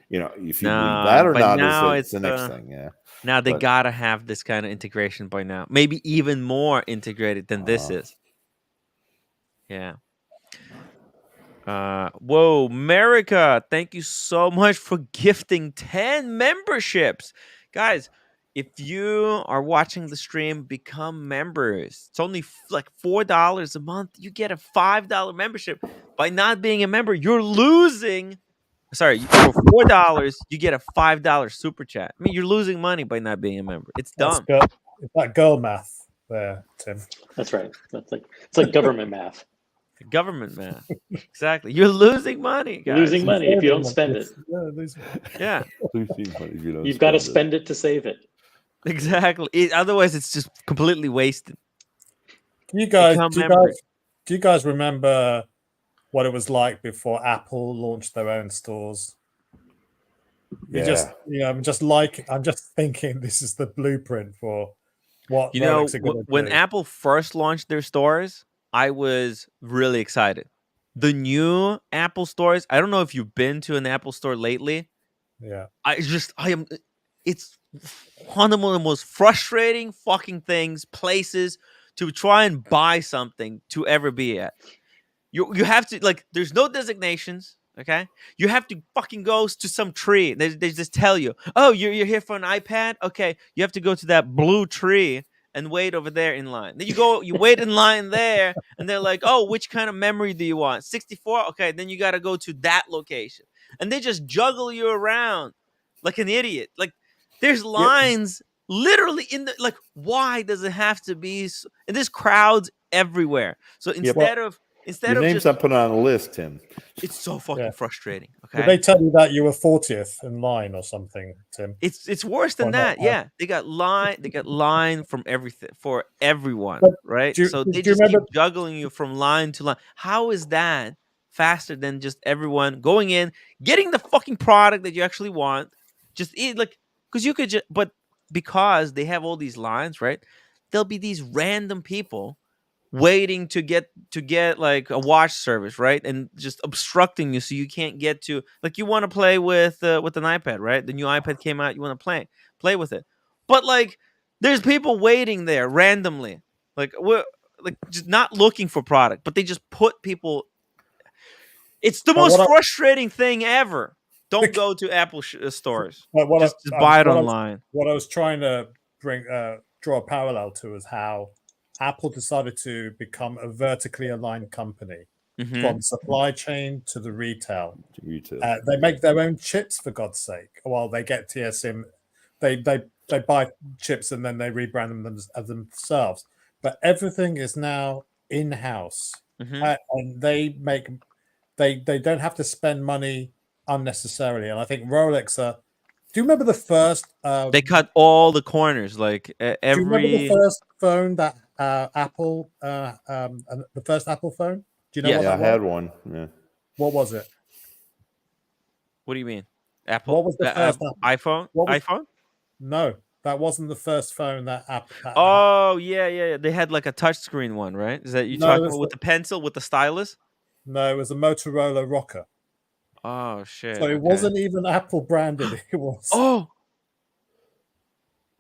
If you believe that or not, it's the next thing. Yeah. Now they gotta have this kind of integration by now. Maybe even more integrated than this is. Yeah. Whoa, America! Thank you so much for gifting 10 memberships, guys. If you are watching the stream, become members. It's only like $4 a month. You get a $5 membership. By not being a member, you're losing. Sorry, for $4, you get a $5 super chat. I mean, you're losing money by not being a member. It's dumb. It's that girl math there, Tim. That's right. It's like government math. Government math. Exactly. You're losing money, guys. Losing money if you don't spend it. Yeah. You've got to spend it to save it. Exactly. Otherwise, it's just completely wasted. Do you guys remember what it was like before Apple launched their own stores? I'm just thinking this is the blueprint for what Rolex are going to do. When Apple first launched their stores, I was really excited. The new Apple stores, I don't know if you've been to an Apple store lately. Yeah. It's one of the most frustrating fucking places to try and buy something to ever be at. You have to, like, there's no designations, okay? You have to fucking go to some tree. They just tell you, oh, you're here for an iPad? Okay, you have to go to that blue tree and wait over there in line. Then you wait in line there, and they're like, oh, which kind of memory do you want? 64? Okay, then you got to go to that location. And they just juggle you around like an idiot. Like, there's lines literally in the, like, why does it have to be and there's crowds everywhere. So instead of your name's not put on a list, Tim. It's so fucking frustrating. Okay. Did they tell you that you were 40th in line or something, Tim? It's worse than that. Yeah. They got line from everything for everyone, right? So they just keep juggling you from line to line. How is that faster than just everyone going in, getting the fucking product that you actually want? Just eat, like, because you could just, but because they have all these lines, right? There'll be these random people waiting to get like a watch service, right? And just obstructing you so you can't get to, like, you want to play with an iPad, right? The new iPad came out, you want to play with it. But like there's people waiting there randomly. Like we're like just not looking for product, but they just put people. It's the most frustrating thing ever. Don't go to Apple stores. Just buy it online. What I was trying to draw a parallel to is how Apple decided to become a vertically aligned company from supply chain to the retail. They make their own chips, for God's sake. Well, they get TSM, they buy chips and then they rebrand them themselves. But everything is now in house, and they don't have to spend money unnecessarily. And I think Rolex are Do you remember the first? They cut all the corners, like Do you remember the every. first phone that Apple, the first Apple phone? Do you know what Yes. Yeah, I that was? had one. Yeah. What was it? What do you mean? Apple? What was the first Apple? iPhone? What was? iPhone? No, that wasn't the first phone that Apple. Oh yeah. They had like a touchscreen one, right? Is that you No, it talking was about with the pencil with the stylus? no, it was a Motorola Rocker. Oh shit. So it Okay. wasn't even Apple branded. It was. Oh,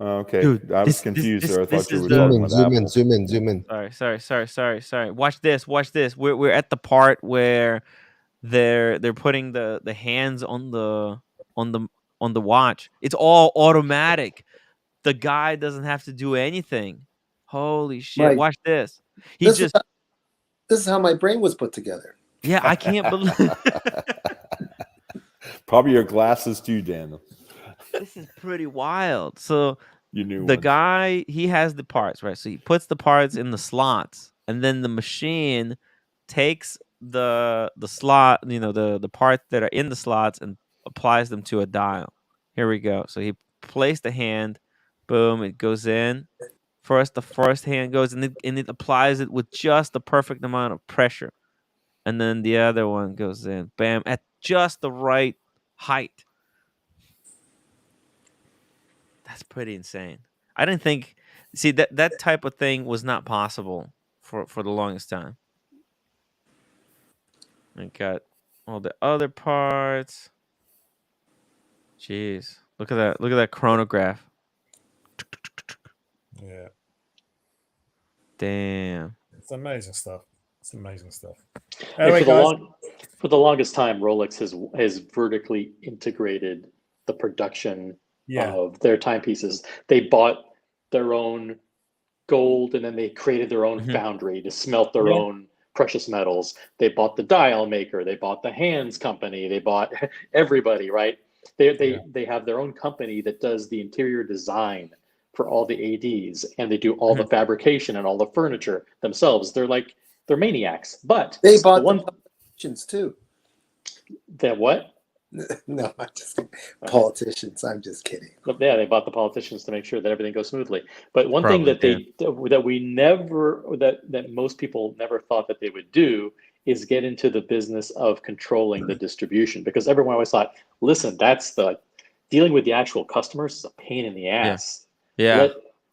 Okay, dude, I was this confused this there. I this thought you is were the. talking Zoom in, about zoom in, Apple. zoom in, zoom in. Sorry. Watch this. We're at the part where they're putting the hands on the on the watch. It's all automatic. The guy doesn't have to do anything. Holy shit! Right. Watch this. He This is just this is how my brain was put together. yeah. I can't believe Probably your glasses too, Daniel. this is pretty wild. So You knew the one. guy he has the parts right. So he puts the parts in the slots, and then the machine takes the slot, the parts that are in the slots and applies them to a dial. Here we go. So he placed the hand, boom, it goes in. First, the first hand goes and it applies it with just the perfect amount of pressure. And then the other one goes in, bam, at just the right height. That's pretty insane. I didn't think see that type of thing was not possible for the longest time. I got all the other parts. Jeez. Look at that. Look at that chronograph. Yeah, Damn. it's amazing stuff. It's amazing stuff. Hey, Anyway, guys. for the longest time, Rolex has vertically integrated the production Yeah, of their timepieces. They bought their own gold, and then they created their own Mhm. foundry to smelt their Yeah. own precious metals. They bought the dial maker. They bought the hands company. They bought everybody, right? They have their own company that does the interior design for all the ADs, and they do all the fabrication and all the furniture themselves. They're maniacs. But They the bought the one politicians too. that what? No, I'm just politicians. I'm just kidding. But yeah, they bought the politicians to make sure that everything goes smoothly. But one Probably thing that most people never thought that they would do is get into the business of controlling the distribution, because everyone always thought, listen, that's the dealing with the actual customers is a pain in the ass. Yeah.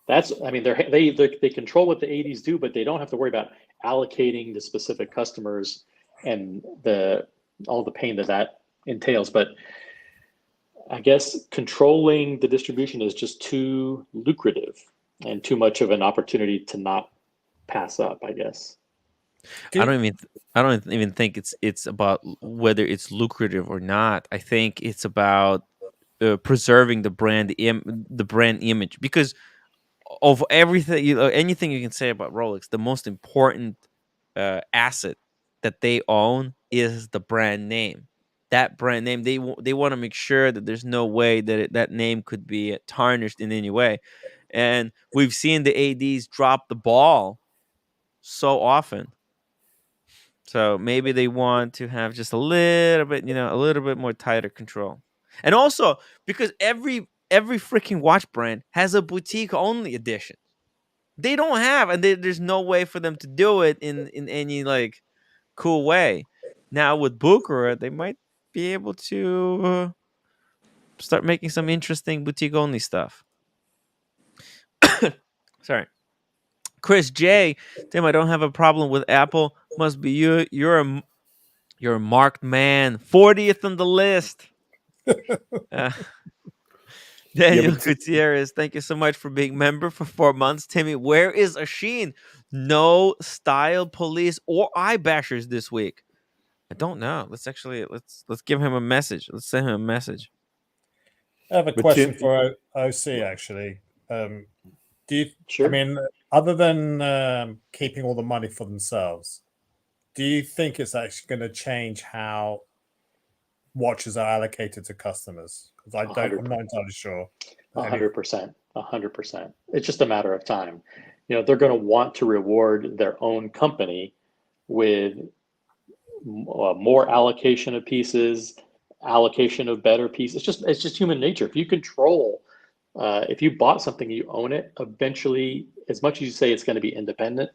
They control what the ADs do, but they don't have to worry about allocating to specific customers and all the pain that entails. But I guess controlling the distribution is just too lucrative and too much of an opportunity to not pass up, I guess. I don't even think it's about whether it's lucrative or not. I think it's about preserving the brand image, because of everything, anything you can say about Rolex, the most important asset that they own is the brand name. That brand name, they want to make sure that there's no way that that name could be tarnished in any way. And we've seen the ADs drop the ball so often. So maybe they want to have just a little bit more tighter control. And also because every freaking watch brand has a boutique only edition. They don't have, and there's no way for them to do it in any like cool way. Now with Bucherer, they might be able to start making some interesting boutique only stuff. Sorry. Chris J, Tim, I don't have a problem with Apple. Must be you. You're a marked man. 40th on the list. Daniel Gutierrez, thank you so much for being member for 4 months. Timmy, where is Ashin? No style police or eye bashers this week. I don't know. Let's give him a message. Let's send him a message. I have a question for OC actually. Do you? Sure. I mean, other than keeping all the money for themselves, do you think it's actually going to change how watches are allocated to customers? Because I'm not entirely sure. 100%. 100%. It's just a matter of time. They're going to want to reward their own company with more allocation of pieces, allocation of better pieces. It's just human nature. If you control, if you bought something, you own it. Eventually, as much as you say it's going to be independent,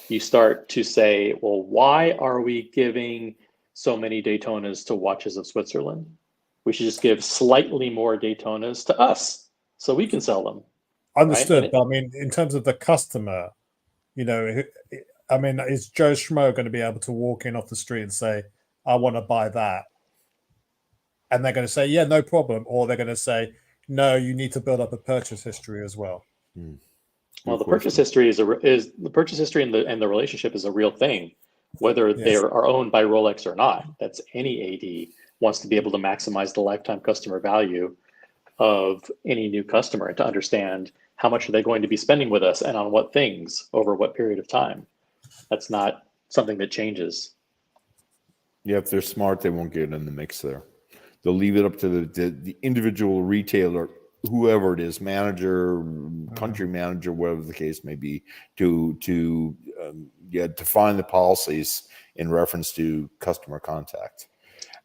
you start to say, well, why are we giving so many Daytonas to Watches of Switzerland? We should just give slightly more Daytonas to us so we can sell them. Understood. Right? But I mean, in terms of the customer, you know, I mean, is Joe Schmo going to be able to walk in off the street and say, I want to buy that? And they're going to say, yeah, no problem. Or they're going to say, no, you need to build up a purchase history as well. Well, the purchase history is the purchase history and the relationship is a real thing, whether they are owned by Rolex or not. That's any AD wants to be able to maximize the lifetime customer value of any new customer and to understand how much are they going to be spending with us and on what things over what period of time. That's not something that changes. Yeah, if they're smart, they won't get in the mix there. They'll leave it up to the individual retailer, whoever it is, manager, country manager, whatever the case may be, to define the policies in reference to customer contact.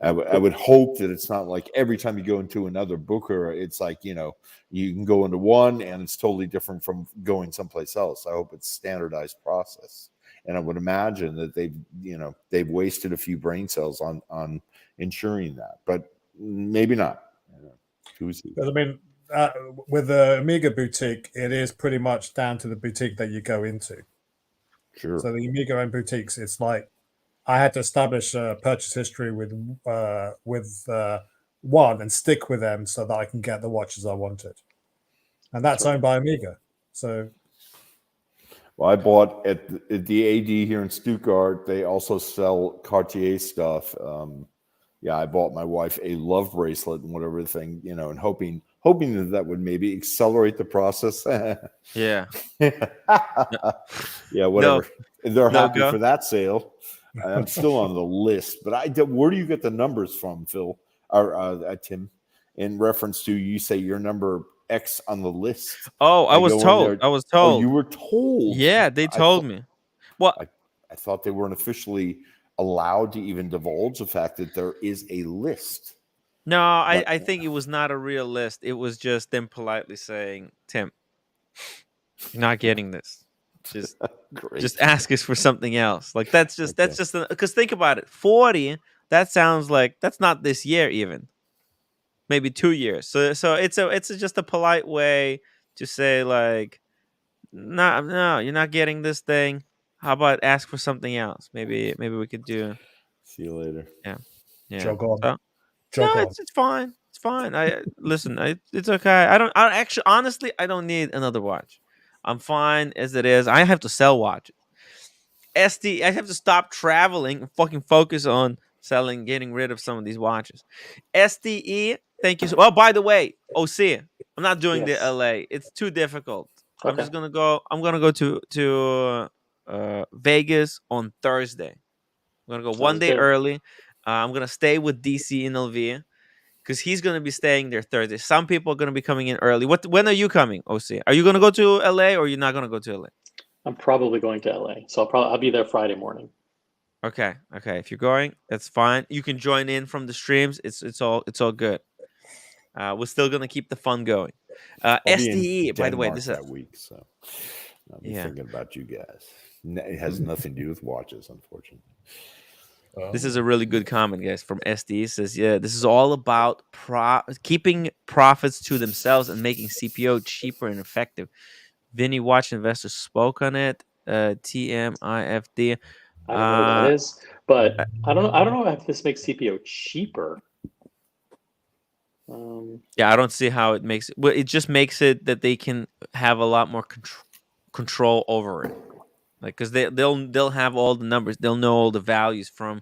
I would hope that it's not like every time you go into another booker, it's like, you know, you can go into one and it's totally different from going someplace else. I hope it's standardized process. And I would imagine that they've wasted a few brain cells on ensuring that, but maybe not. I mean, with the Omega boutique, it is pretty much down to the boutique that you go into. Sure. So the Omega owned boutiques, it's like I had to establish a purchase history with one and stick with them so that I can get the watches I wanted, and that's owned by Omega. So. Well, I bought at the AD here in Stuttgart. They also sell Cartier stuff. I bought my wife a love bracelet and whatever thing, you know, and hoping that would maybe accelerate the process. Yeah. Yeah, whatever. No, they're happy for that sale. I'm still on the list, but where do you get the numbers from, Phil or Tim? In reference to, you say your number X on the list. Oh, I was told. Oh, you were told. Yeah, they told me. Well, I thought they weren't officially allowed to even divulge the fact that there is a list. No, I think it was not a real list. It was just them politely saying, Tim, you're not getting this. Just ask us for something else. Like that's just because think about it. 40, that sounds like that's not this year even. Maybe 2 years. So it's just a polite way to say like, no, you're not getting this thing. How about ask for something else? Maybe we could do. See you later. Yeah. Jog on. It's fine. It's fine. It's okay. I don't need another watch. I'm fine as it is. I have to sell watches. I have to stop traveling and fucking focus on getting rid of some of these watches. SDE, thank you. Well, by the way, OC, I'm not doing the LA. It's too difficult. Okay. I'm gonna go to Vegas on Thursday. I'm gonna go one day early. I'm gonna stay with DC in LV because he's gonna be staying there Thursday. Some people are gonna be coming in early. When are you coming, OC? Are you gonna go to LA or you're not gonna go to LA? I'm probably going to LA, so I'll be there Friday morning. Okay. If you're going, that's fine. You can join in from the streams. It's all good. We're still gonna keep the fun going. SDE, by the way, this is that week, so I'll be thinking about you guys. It has nothing to do with watches, unfortunately. This is a really good comment, guys, from SD. It says, yeah, this is all about keeping profits to themselves and making CPO cheaper and effective. Vinny Watch Investor spoke on it. TMIFD. I don't know what that is, but I don't know if this makes CPO cheaper. Yeah, I don't see how it makes it. Well, it just makes it that they can have a lot more control over it. Like, because they'll have all the numbers, they'll know all the values from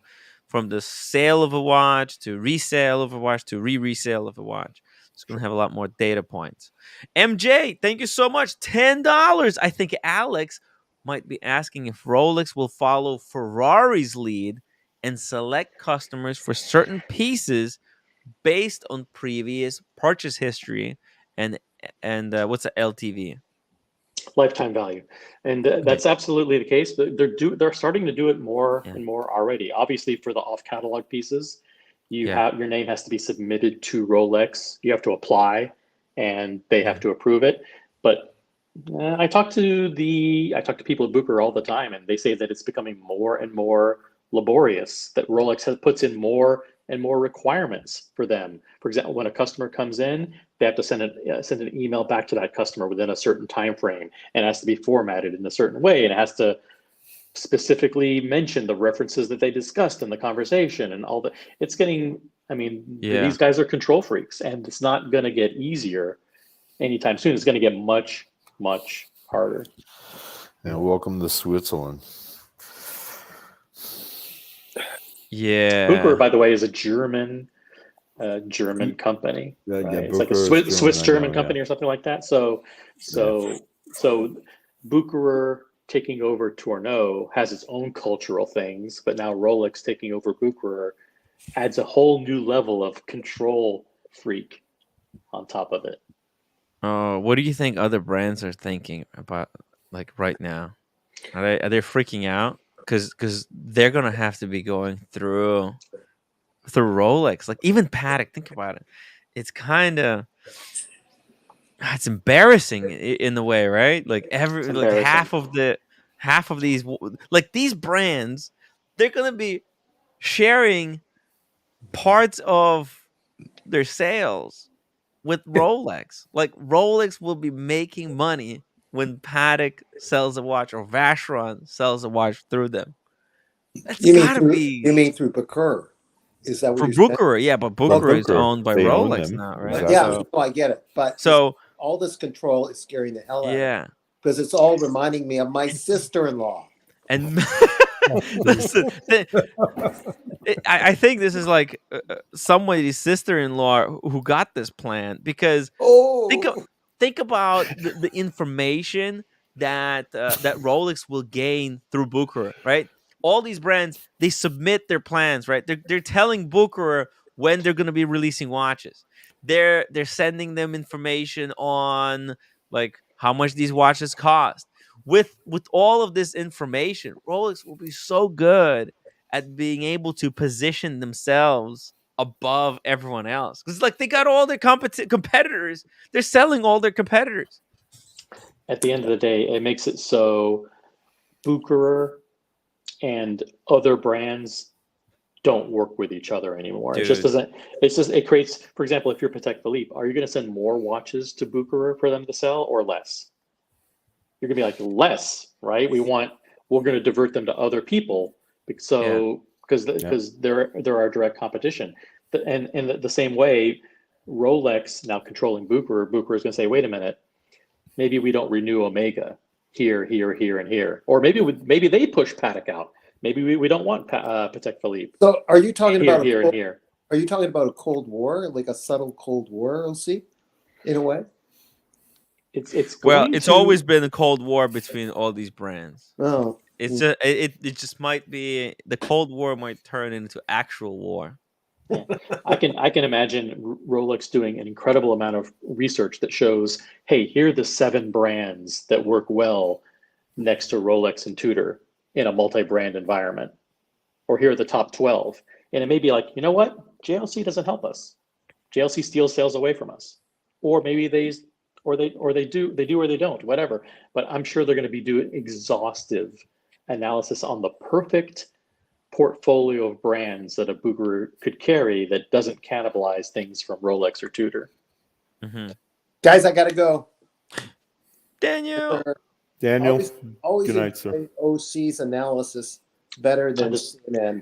the sale of a watch to resale of a watch to resale of a watch. It's gonna have a lot more data points. MJ, thank you so much. $10. I think Alex might be asking if Rolex will follow Ferrari's lead and select customers for certain pieces based on previous purchase history and what's the LTV? Lifetime value, and that's absolutely the case. They're starting to do it more and more already. Obviously, for the off-catalog pieces, your name has to be submitted to Rolex. You have to apply, and they have to approve it. But I talk to people at Bucherer all the time, and they say that it's becoming more and more laborious. That Rolex puts in more and more requirements for them. For example, when a customer comes in, they have to send an email back to that customer within a certain time frame, and it has to be formatted in a certain way, and it has to specifically mention the references that they discussed in the conversation and all that. It's getting, I mean, these guys are control freaks, and it's not going to get easier anytime soon. It's going to get much, much harder. Yeah, welcome to Switzerland. Yeah. Bucherer, by the way, is a German company. Yeah, right? yeah, It's like a Bucherer is Swiss German yeah. company or something like that. So Bucherer taking over Tourneau has its own cultural things, but now Rolex taking over Bucherer adds a whole new level of control freak on top of it. Oh, what do you think other brands are thinking about, like, right now? Are they freaking out? Because they're gonna have to be going through Rolex. Like, even Patek, think about it. It's kind of, it's embarrassing in the way, right? Like half of these, like, these brands, they're gonna be sharing parts of their sales with Rolex. Like, Rolex will be making money when Patek sells a watch or Vacheron sells a watch through them. That's gotta be. You mean through Bucherer? Is that what For you're saying? Bucherer, yeah, but Bucherer is Bucherer, owned by they own Rolex them. now, right? Exactly. Yeah, So, no, I get it. But so all this control is scaring the hell out of me. yeah, Because it's all reminding me of my sister-in-law. and listen, I think this is like somebody's sister-in-law who got this plan, because think about the information that that Rolex will gain through Bucherer, right? All these brands, they submit their plans, right? They're telling Bucherer when they're going to be releasing watches. They're sending them information on, like, how much these watches cost. With all of this information, Rolex will be so good at being able to position themselves above everyone else, because, like, they got all their competitors. They're selling all their competitors. At the end of the day, it makes it so Bucherer and other brands don't work with each other anymore. Dude. It just doesn't. It creates. For example, if you're Patek Philippe, are you going to send more watches to Bucherer for them to sell, or less? You're going to be like, less, right? We're going to divert them to other people, because they're our direct competition. And in the same way, Rolex now controlling Bucherer is going to say, wait a minute, maybe we don't renew Omega here, and here, or maybe they push Patek out. Maybe we don't want Patek Philippe. So are you talking about here and here? Are you talking about a Cold War, like a subtle Cold War, OC, in a way? It's always been a Cold War between all these brands. Oh, It's it just might be, the Cold War might turn into actual war. Yeah. I can imagine Rolex doing an incredible amount of research that shows, hey, here are the 7 brands that work well next to Rolex and Tudor in a multi-brand environment, or here are the top 12. And it may be like, you know what, JLC doesn't help us. JLC steals sales away from us, or maybe they do or they don't, whatever. But I'm sure they're going to be doing exhaustive analysis on the perfect portfolio of brands that a Bucherer could carry that doesn't cannibalize things from Rolex or Tudor. Mm-hmm. guys, I gotta go. Daniel, Always good night, sir. OC's analysis better than CNN.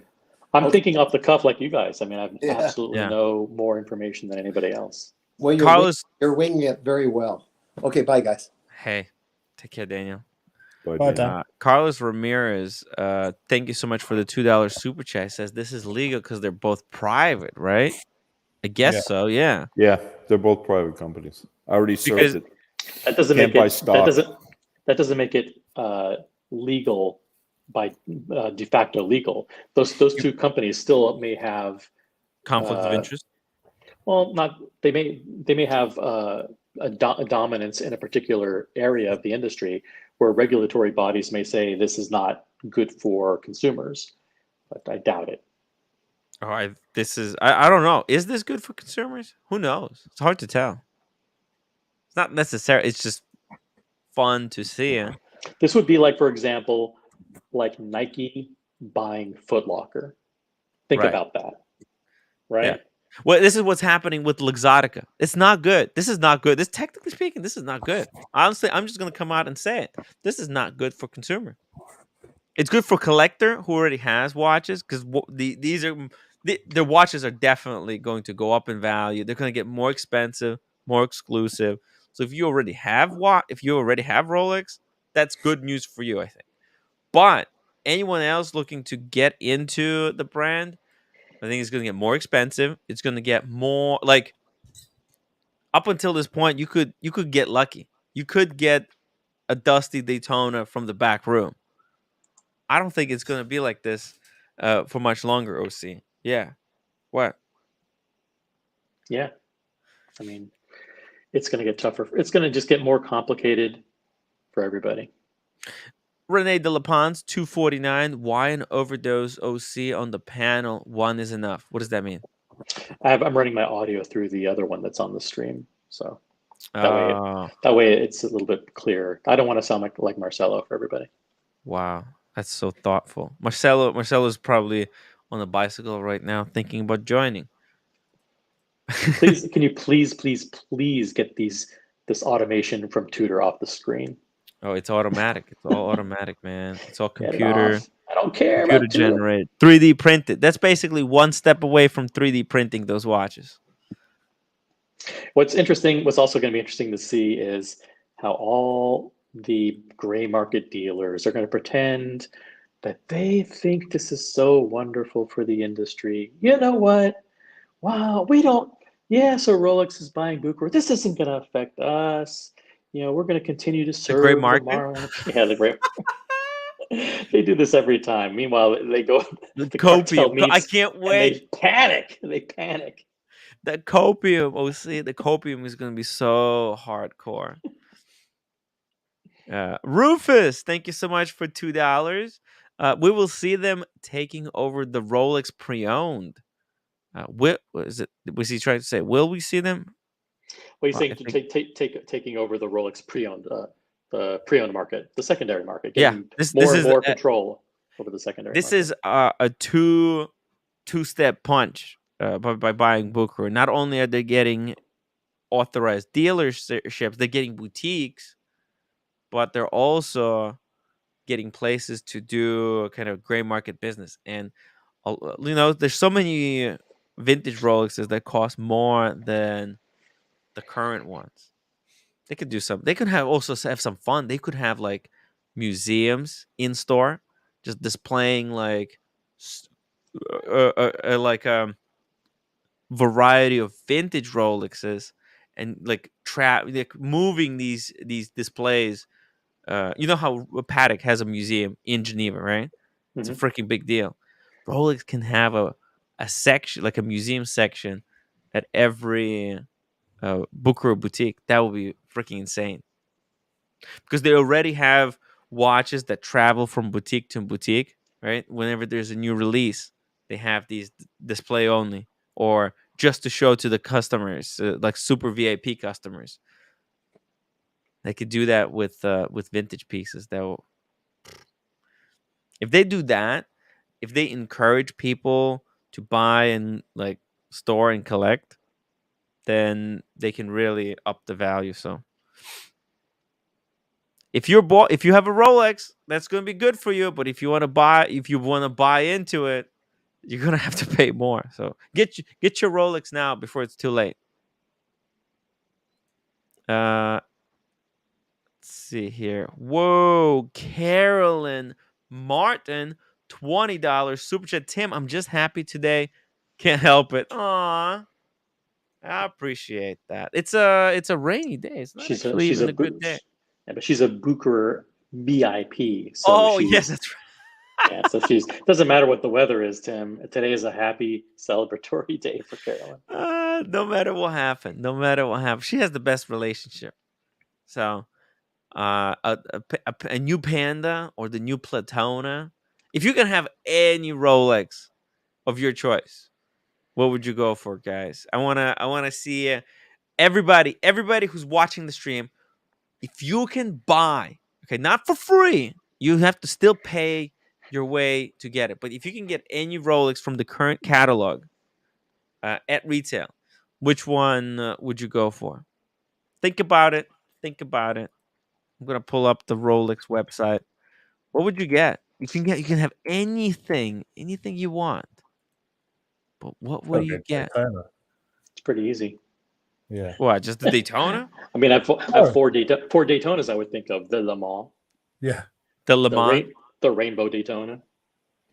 I'm thinking off the cuff like you guys. I mean, I have absolutely no more information than anybody else. Well, you're winging it very well. Okay, bye, guys. Hey, take care, Daniel. Bye, Dan. Carlos Ramirez, thank you so much for the $2 super chat. Says this is legal because they're both private, right? I guess so. Yeah. Yeah, they're both private companies. I already searched it. That doesn't Can't make buy it. stock. That doesn't make it legal by de facto legal. Those two companies still may have conflict of interest. Well, they may have a dominance in a particular area of the industry where regulatory bodies may say this is not good for consumers, but I doubt it. All right, this is I don't know. Is this good for consumers? Who knows? It's hard to tell. It's not necessary. It's just fun to see. This would be like, for example, like Nike buying Foot Locker. Think Right. about that, Yeah. right? Well, this is what's happening with Luxottica. It's not good. This is not good. This, technically speaking, this is not good. Honestly, I'm just gonna come out and say it. This is not good for consumer. It's good for collector who already has watches because these are their watches are definitely going to go up in value. They're going to get more expensive, more exclusive. So if you already have Rolex, that's good news for you, I think. But anyone else looking to get into the brand, I think it's going to get more expensive. It's going to get more like up until this point, you could get lucky. You could get a dusty Daytona from the back room. I don't think it's going to be like this for much longer, OC. Yeah. What? Yeah. I mean, it's going to get tougher. It's going to just get more complicated for everybody. Rene de La Pons, 249. Why an overdose OC on the panel? One is enough. What does that mean? I'm running my audio through the other one that's on the stream. So that way it's a little bit clearer. I don't want to sound like Marcelo for everybody. Wow. That's so thoughtful. Marcelo's probably on a bicycle right now thinking about joining. Please, can you please get this automation from Tudor off the screen? Oh, it's automatic. It's all automatic, man. It's all computer. I don't care computer about Tudor. generated. 3D printed. That's basically one step away from 3D printing those watches. What's also going to be interesting to see is how all the gray market dealers are going to pretend that they think this is so wonderful for the industry. You know what? Wow, we don't. Yeah, so Rolex is buying Bucherer. This isn't going to affect us. You know, we're going to continue to serve the gray market. Yeah, the gray. They do this every time. Meanwhile, they go. The copium. I can't wait. They panic. They panic. The copium. Oh, see, the copium is going to be so hardcore. Rufus, thank you so much for $2. We will see them taking over the Rolex pre-owned. What is it? Was he trying to say? Will we see them? Well, he's saying taking over the Rolex pre-owned, the pre-owned market, the secondary market. Getting more control over the secondary. This market. Is a two-step punch by buying Bucherer. Not only are they getting authorized dealerships, they're getting boutiques, but they're also getting places to do kind of gray market business. And there's so many vintage Rolexes that cost more than the current ones. They could do some. They could have some fun. They could have like museums in store, just displaying like variety of vintage Rolexes, and like moving these displays. You know how Patek has a museum in Geneva, right? It's a freaking big deal. Rolex can have a section, like a museum section, at every Bucherer boutique. That would be freaking insane. Because they already have watches that travel from boutique to boutique, right? Whenever there's a new release, they have these display only, or just to show to the customers, like super VIP customers. They could do that with vintage pieces. If they do that, if they encourage people to buy and like store and collect, then they can really up the value. So if you have a Rolex, that's going to be good for you. But if you want to buy into it, you're going to have to pay more. So get your Rolex now before it's too late. Let's see here. Whoa, Carolyn Martin, $20 super chat. Tim, I'm just happy today. Can't help it. Aw, I appreciate that. It's a rainy day. It's not she's even a good day. Yeah, but she's a Bucherer VIP. So yes, that's right. Yeah, so doesn't matter what the weather is, Tim. Today is a happy celebratory day for Carolyn. No matter what happened, she has the best relationship. So, a new Panda or the new Platona. If you can have any Rolex of your choice, What would you go for, guys? I wanna see everybody who's watching the stream. If you can buy, okay, not for free, you have to still pay your way to get it. But if you can get any Rolex from the current catalog at retail, which one would you go for? Think about it. Think about it. I'm gonna pull up the Rolex website. What would you get? You can have anything you want. But what would you Okay, get? Daytona. It's pretty easy. Yeah. What? Just the Daytona? I mean, I have four Daytonas I would think of: the Le Mans, Yeah. The Le Mans? the Rainbow Daytona,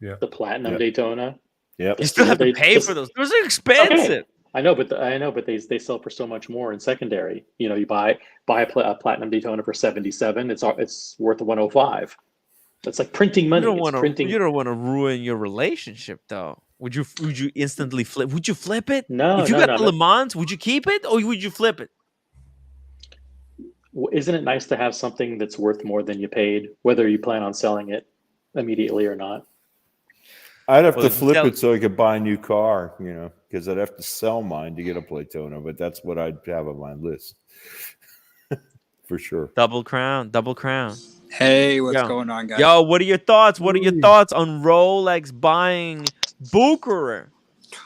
Yeah. the Platinum Yep. Daytona. Yep. You still have to pay for those. Those are expensive. Okay. I know, but they sell for so much more in secondary. You know, you buy a Platinum Daytona for 77. It's worth 105. That's like printing money. You It's printing. don't want to ruin your relationship, though. Would you instantly flip? Would you flip it? No, If you no, got no. the Le Mans, would you keep it or would you flip it? Isn't it nice to have something that's worth more than you paid, whether you plan on selling it immediately or not? I'd have Well, to flip sell- it so I could buy a new car, because I'd have to sell mine to get a Daytona, but that's what I'd have on my list. For sure. Double crown. Hey, what's Yo. going on, guys? Yo, what are your thoughts? What are your thoughts on Rolex buying Bucherer?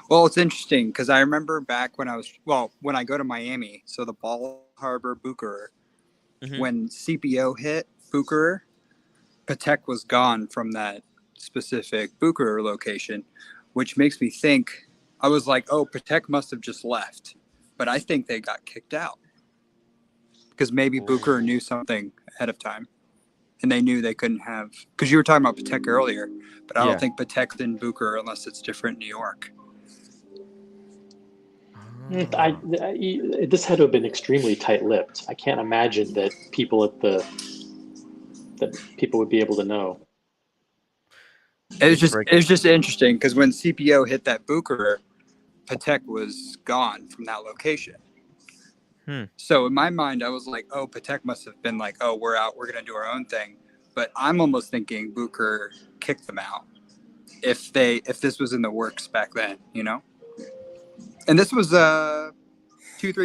Well, it's interesting because I remember back when when I go to Miami, so the Ball Harbor Bucherer, when CPO hit Bucherer, Patek was gone from that specific Bucherer location, which makes me think, I was like, oh, Patek must have just left. But I think they got kicked out because maybe Bucherer knew something ahead of time. And they knew they couldn't have, because you were talking about Patek earlier, but I don't think Patek's in Bucherer unless it's different in New York. This had to have been extremely tight-lipped. I can't imagine that people would be able to know. It was just interesting because when CPO hit that Bucherer, Patek was gone from that location. So in my mind, I was like, oh, Patek must have been like, oh, we're out, we're going to do our own thing. But I'm almost thinking Bucherer kicked them out if this was in the works back then, And this was 2-3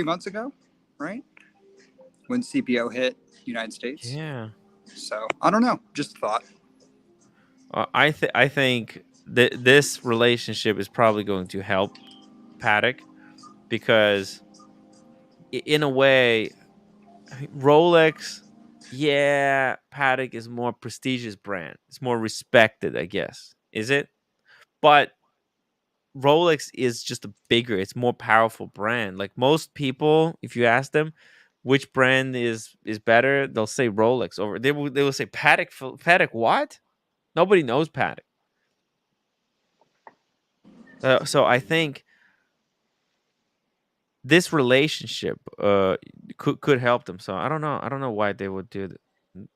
months ago, right? When CPO hit United States. Yeah. So I don't know, just a thought. I think that this relationship is probably going to help Patek because, in a way, Rolex, Patek is more prestigious brand. It's more respected, I guess. Is it? But Rolex is just it's more powerful brand. Like most people, if you ask them which brand is better, they'll say Rolex over. They will say Patek. Patek what? Nobody knows Patek. So I think this relationship could help them. So I don't know why they would do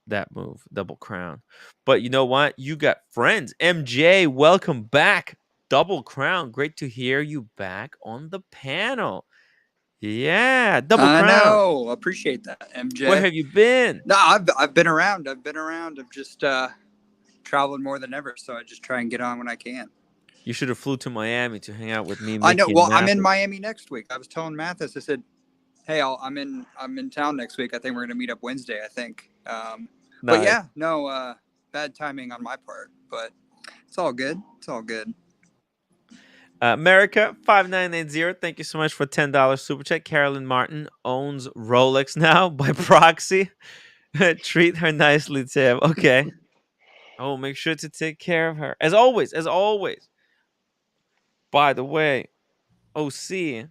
that move, double crown. But you know what? You got friends. MJ, welcome back. Double crown. Great to hear you back on the panel. Yeah, double crown. I know. Appreciate that, MJ. Where have you been? No, I've been around. I've just traveling more than ever, so I just try and get on when I can. You should have flew to Miami to hang out with me. I know. Mickey, Well, and I'm in Mathis. Miami next week. I was telling Mathis, I said, "Hey, I'm in town next week. I think we're gonna meet up Wednesday. I think." But yeah, no, bad timing on my part, but it's all good. It's all good. America 5990. Thank you so much for $10 super chat. Carolyn Martin owns Rolex now by proxy. Treat her nicely, Tim. Okay. Oh, make sure to take care of her. As always. By the way, OC,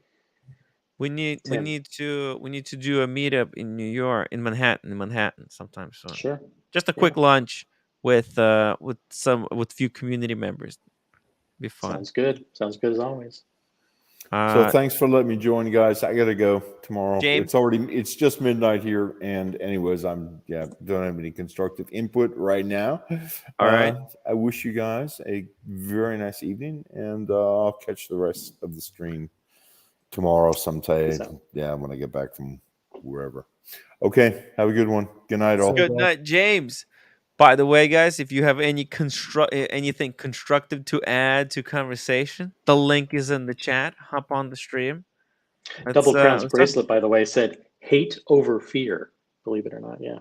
we need to do a meetup in New York, in Manhattan sometime soon. Sure. Just a quick lunch with few community members. Be fun. Sounds good as always. So thanks for letting me join, guys. I gotta go tomorrow. James? It's just midnight here, and anyways, don't have any constructive input right now. All right. I wish you guys a very nice evening, and I'll catch the rest of the stream tomorrow sometime. Yeah, when I get back from wherever. Okay, have a good one. Good night, all. Good night, James. By the way, guys, if you have anything constructive to add to conversation, the link is in the chat. Hop on the stream. Double Crown's Let's talk bracelet, by the way, said hate over fear. Believe it or not, yeah.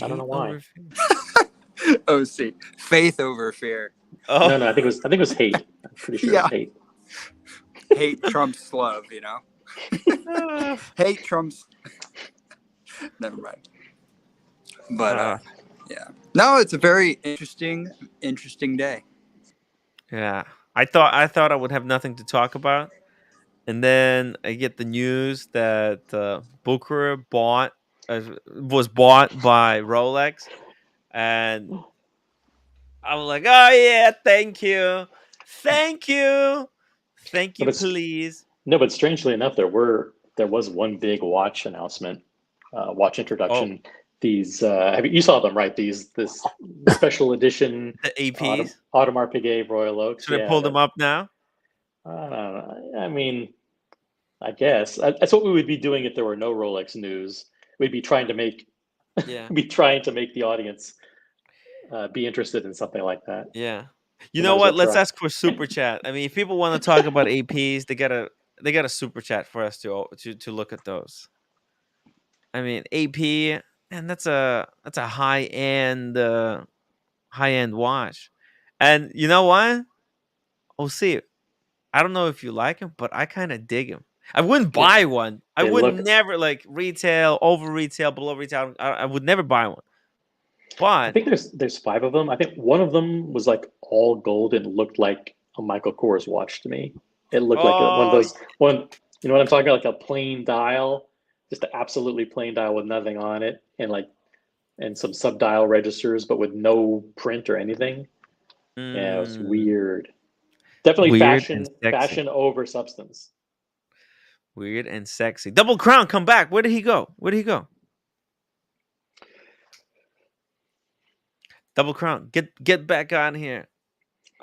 I don't know hate why. over fear. Oh, see, faith over fear. Oh, No, I think it was hate. I'm pretty sure it Yeah. was hate. Hate trumps love, you know. Hate trumps. Never mind. But yeah, no, it's a very interesting day. yeah. I thought I would have nothing to talk about, and then I get the news that Bucherer was bought by Rolex, and I was like, oh yeah, thank you, please. No, but strangely enough, there was one big watch announcement, watch introduction. These you saw them, right? This special edition The APs. Audemars Piguet Royal Oaks. Should I pull them up now? I mean, I guess that's what we would be doing if there were no Rolex news. We'd be trying to make the audience be interested in something like that. Yeah. You know what? Let's ask for super chat. I mean, if people want to talk about APs, they gotta super chat for us to look at those. I mean, AP, and that's a high end watch. And you know what? We'll see. I don't know if you like him, but I kind of dig him. I wouldn't buy one. I would never like retail, over retail, below retail. I would never buy one. But I think there's 5 of them. I think one of them was like all gold and looked like a Michael Kors watch to me. It looked like one of those you know what I'm talking about, like a plain dial, just an absolutely plain dial with nothing on it, and some sub-dial registers, but with no print or anything. Yeah, it was weird. Definitely weird fashion over substance. Weird and sexy. Double Crown, come back. Where did he go? Double Crown, get back on here.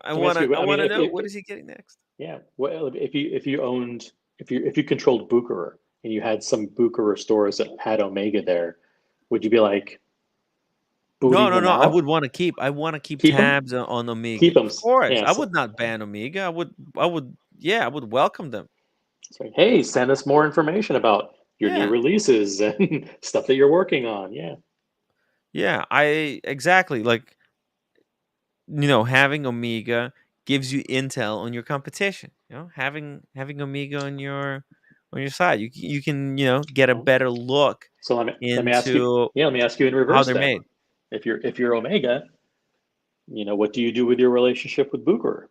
I want to know what is he getting next? Yeah, well, if you controlled Bucherer and you had some Bucherer stores that had Omega there, would you be like, No. out? I would want to keep. I want to keep tabs on Omega. Keep them. Of course, yeah, I would not ban Omega. I would welcome them. Like, hey, send us more information about your new releases and stuff that you're working on. Yeah. Yeah, exactly. Like, having Omega gives you intel on your competition. Having Omega on your side, you can get a better look. So let me ask you in reverse how they're made. If you're Omega, what do you do with your relationship with Bucherer?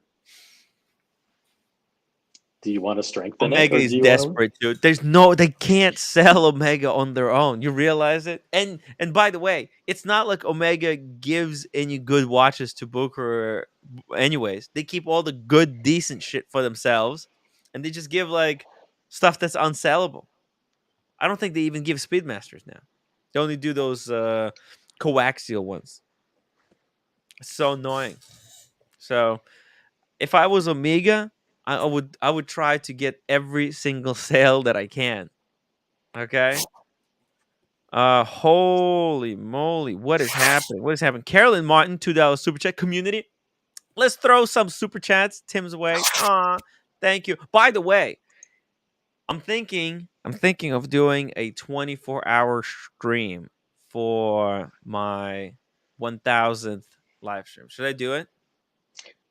Do you want to strengthen Omega it? is desperate, dude. They can't sell Omega on their own. You realize it? And by the way, it's not like Omega gives any good watches to Bucherer anyways. They keep all the good, decent shit for themselves, and they just give like stuff that's unsellable. I don't think they even give Speedmasters now. They only do those coaxial ones. It's so annoying. So if I was Omega, I would try to get every single sale that I can. Okay. Holy moly, what is happening? Carolyn Martin, $2 super chat. Community, let's throw some super chats Tim's way. Thank you. By the way, I'm thinking of doing a 24-hour stream for my 1000th live stream. Should I do it?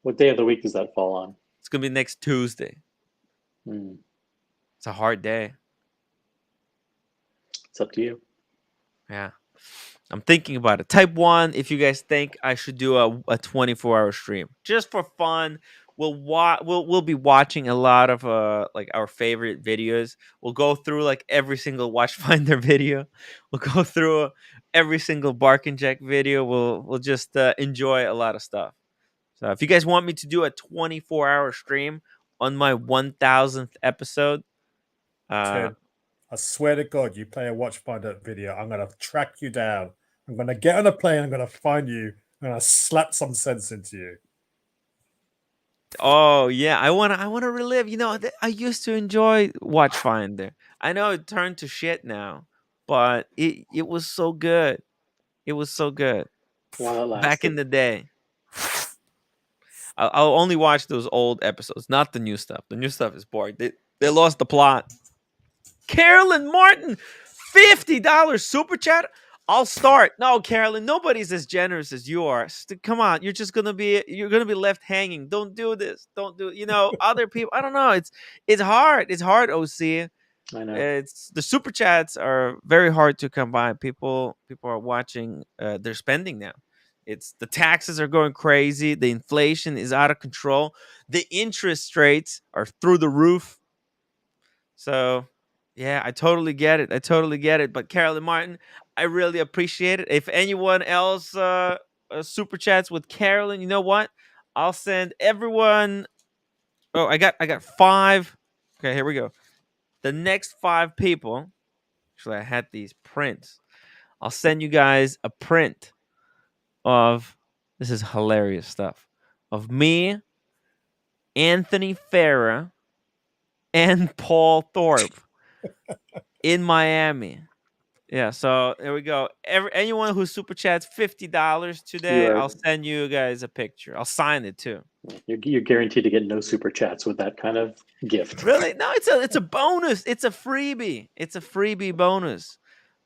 What day of the week does that fall on? It's gonna be next Tuesday. It's a hard day. It's up to you. Yeah, I'm thinking about it. Type 1 if you guys think I should do a 24-hour stream just for fun. We'll be watching a lot of like our favorite videos. We'll go through like every single watchfinder video. We'll go through every single Bark and Jack video. We'll just enjoy a lot of stuff. So if you guys want me to do a 24-hour stream on my 1000th episode, Tim, I swear to God, you play a watchfinder video, I'm gonna track you down. I'm gonna get on a plane. I'm gonna find you. I'm gonna slap some sense into you. Oh yeah, I wanna relive. I used to enjoy Watchfinder. I know it turned to shit now, but it was so good. It was so good. While it lasted. Back in the day. I'll only watch those old episodes, not the new stuff. The new stuff is boring. They lost the plot. Carolyn Martin, $50 super chat. I'll start. No, Carolyn, nobody's as generous as you are. Come on, you're gonna be left hanging. Don't do this. Don't do. Other people. I don't know. It's hard. It's hard. OC. I know. It's the super chats are very hard to come by. People are watching. They're spending now. It's the taxes are going crazy. The inflation is out of control. The interest rates are through the roof. So, yeah, I totally get it. But Carolyn Martin, I really appreciate it. If anyone else super chats with Carolyn, you know what? I'll send everyone. Oh, I got 5. Okay, here we go. The next 5 people. Actually, I had these prints. I'll send you guys a print of, this is hilarious stuff, of me, Anthony Farah, and Paul Thorpe in Miami. Yeah, so there we go. Anyone who super chats $50 today, I'll send you guys a picture. I'll sign it too. You're guaranteed to get no super chats with that kind of gift. Really? No, it's a bonus. It's a freebie. It's a freebie bonus.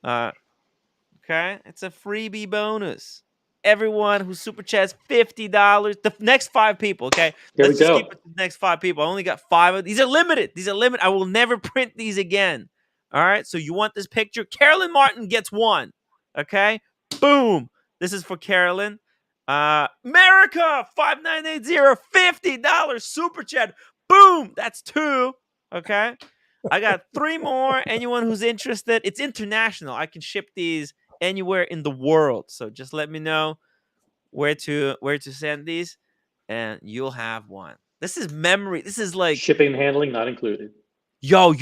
Okay, it's a freebie bonus. Everyone who super chats $50, the next 5 people. Okay, let's just keep it to the next 5 people. I only got 5 of these. Are limited. These are limited. I will never print these again. All right. So you want this picture? Carolyn Martin gets 1. Okay. Boom. This is for Carolyn. America 5980 $50 super chat. Boom. That's 2. Okay. I got 3 more. Anyone who's interested? It's international. I can ship these anywhere in the world. So just let me know where to send these, and you'll have one. This is memory. This is like shipping and handling not included. Yo,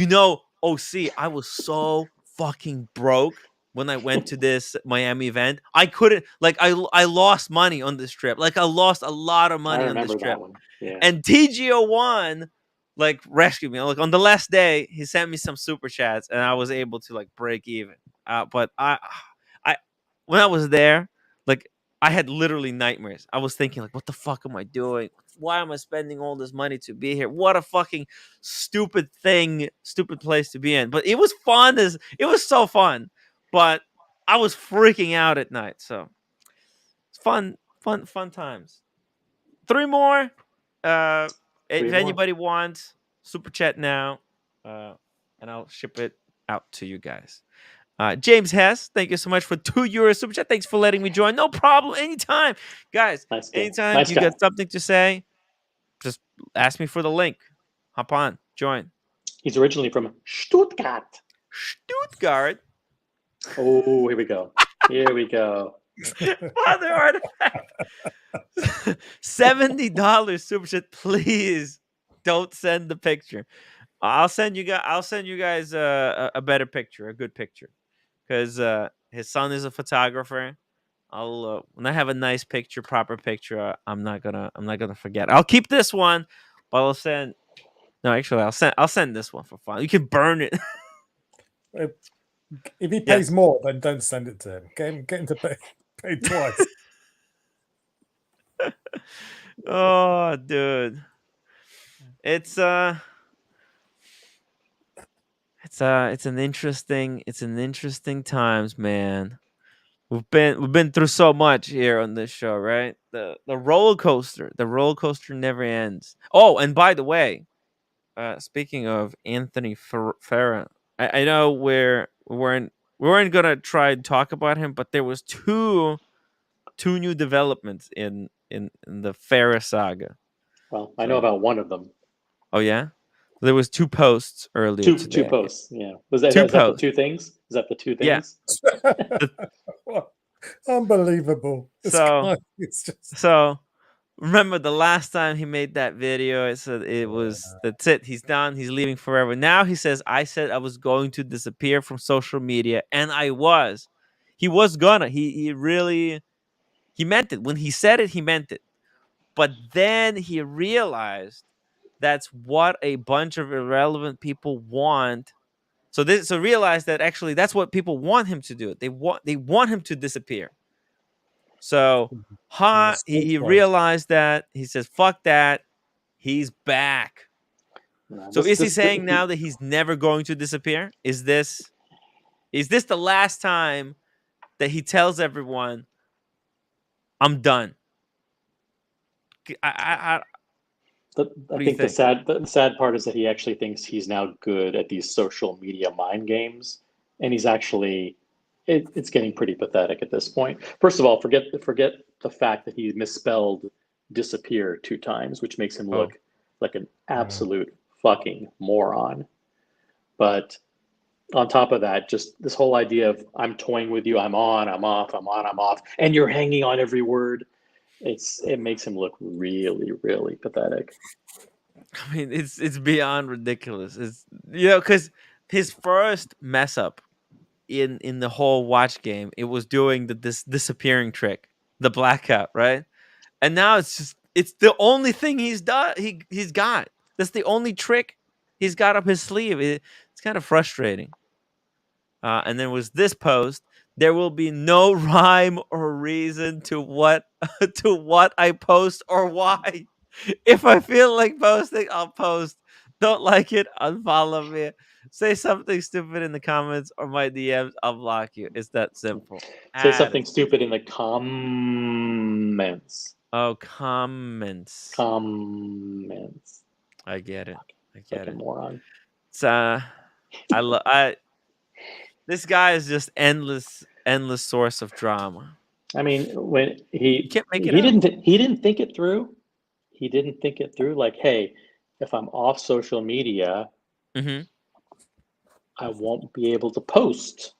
OC, I was so fucking broke when I went to this Miami event. I couldn't, I lost money on this trip. Like, I lost a lot of money on this trip. That one. Yeah. And TGO1 rescued me. Like, on the last day, he sent me some super chats, and I was able to break even. But I when I was there, I had literally nightmares. I was thinking, what the fuck am I doing? Why am I spending all this money to be here? What a fucking stupid place to be in. But it was fun. It was so fun. But I was freaking out at night. So it's fun times. 3 more. If anybody wants, super chat now, and I'll ship it out to you guys. James Hess, thank you so much for €2 super chat. Thanks for letting me join. No problem. Anytime. Guys, anytime you got something to say, just ask me for the link. Hop on. Join. He's originally from Stuttgart. Stuttgart? Oh, here we go. Father Artifact. $70 super chat. Please don't send the picture. I'll send you guys a better picture, a good picture. Because his son is a photographer. When I have a nice picture, proper picture, I'm not gonna forget. I'll keep this one, but I'll send this one for fun. You can burn it. If he pays more, then don't send it to him. Get him to pay twice. Oh, dude, it's an interesting times, man. We've been through so much here on this show, right? The roller coaster never ends. Oh, and by the way, speaking of Anthony Farah, I know we weren't gonna try and talk about him, but there was two new developments in the Farah saga. Well, I know about one of them. Oh yeah. There was 2 posts earlier today. 2 posts, yeah. Is that the 2 things? Is that the 2 things? Yeah. Unbelievable. So remember the last time he made that video, it said that's it. He's done. He's leaving forever. Now he says, I said I was going to disappear from social media, and I was. He was gonna. He really meant it. When he said it, he meant it. But then he realized that's what a bunch of irrelevant people want. So realize that actually that's what people want him to do. They want him to disappear. So he realized that. He says, "Fuck that." He's back. So is he saying now that he's never going to disappear? Is this the last time that he tells everyone, "I'm done"? I What do you think the think? sad part is that he actually thinks he's now good at these social media mind games, and he's actually it's getting pretty pathetic at this point. First of all, forget the fact that he misspelled disappear 2 times, which makes him look like an absolute fucking moron. But on top of that, just this whole idea of I'm toying with you, I'm on, I'm off, I'm on, I'm off, and you're hanging on every word. It makes him look really, really pathetic. I mean, it's beyond ridiculous. It's because his first mess up in the whole watch game, it was doing this disappearing trick, the blackout, right? And now it's the only thing he's done. He's got. That's the only trick he's got up his sleeve. It's kind of frustrating. And then was this post. There will be no rhyme or reason to what I post or why. If I feel like posting, I'll post. Don't like it, unfollow me. Say something stupid in the comments or my DMs, I'll block you. It's that simple. Say something stupid in the comments. Oh, comments. Comments. I get it. Moron. It's this guy is just endless source of drama. I mean, when he can't make it didn't think it through. He didn't think it through. Like, hey, if I'm off social media, I won't be able to post.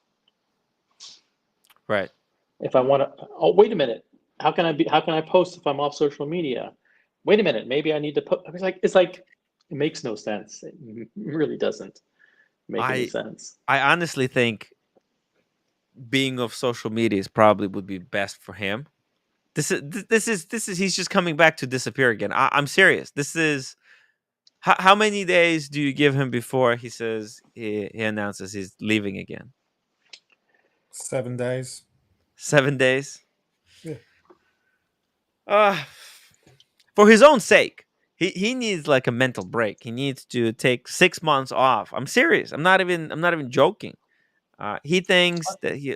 Right. If I want to, oh, wait a minute. How can I post if I'm off social media? Wait a minute. Maybe I need to post. It's like it makes no sense. It really doesn't make any sense. I honestly think being off social media probably would be best for him. This is he's just coming back to disappear again. I'm serious. This is how many days do you give him before he says he announces he's leaving again? 7 days. 7 days. Yeah. For his own sake, he needs like a mental break. He needs to take 6 months off. I'm serious. I'm not even joking. He thinks that he.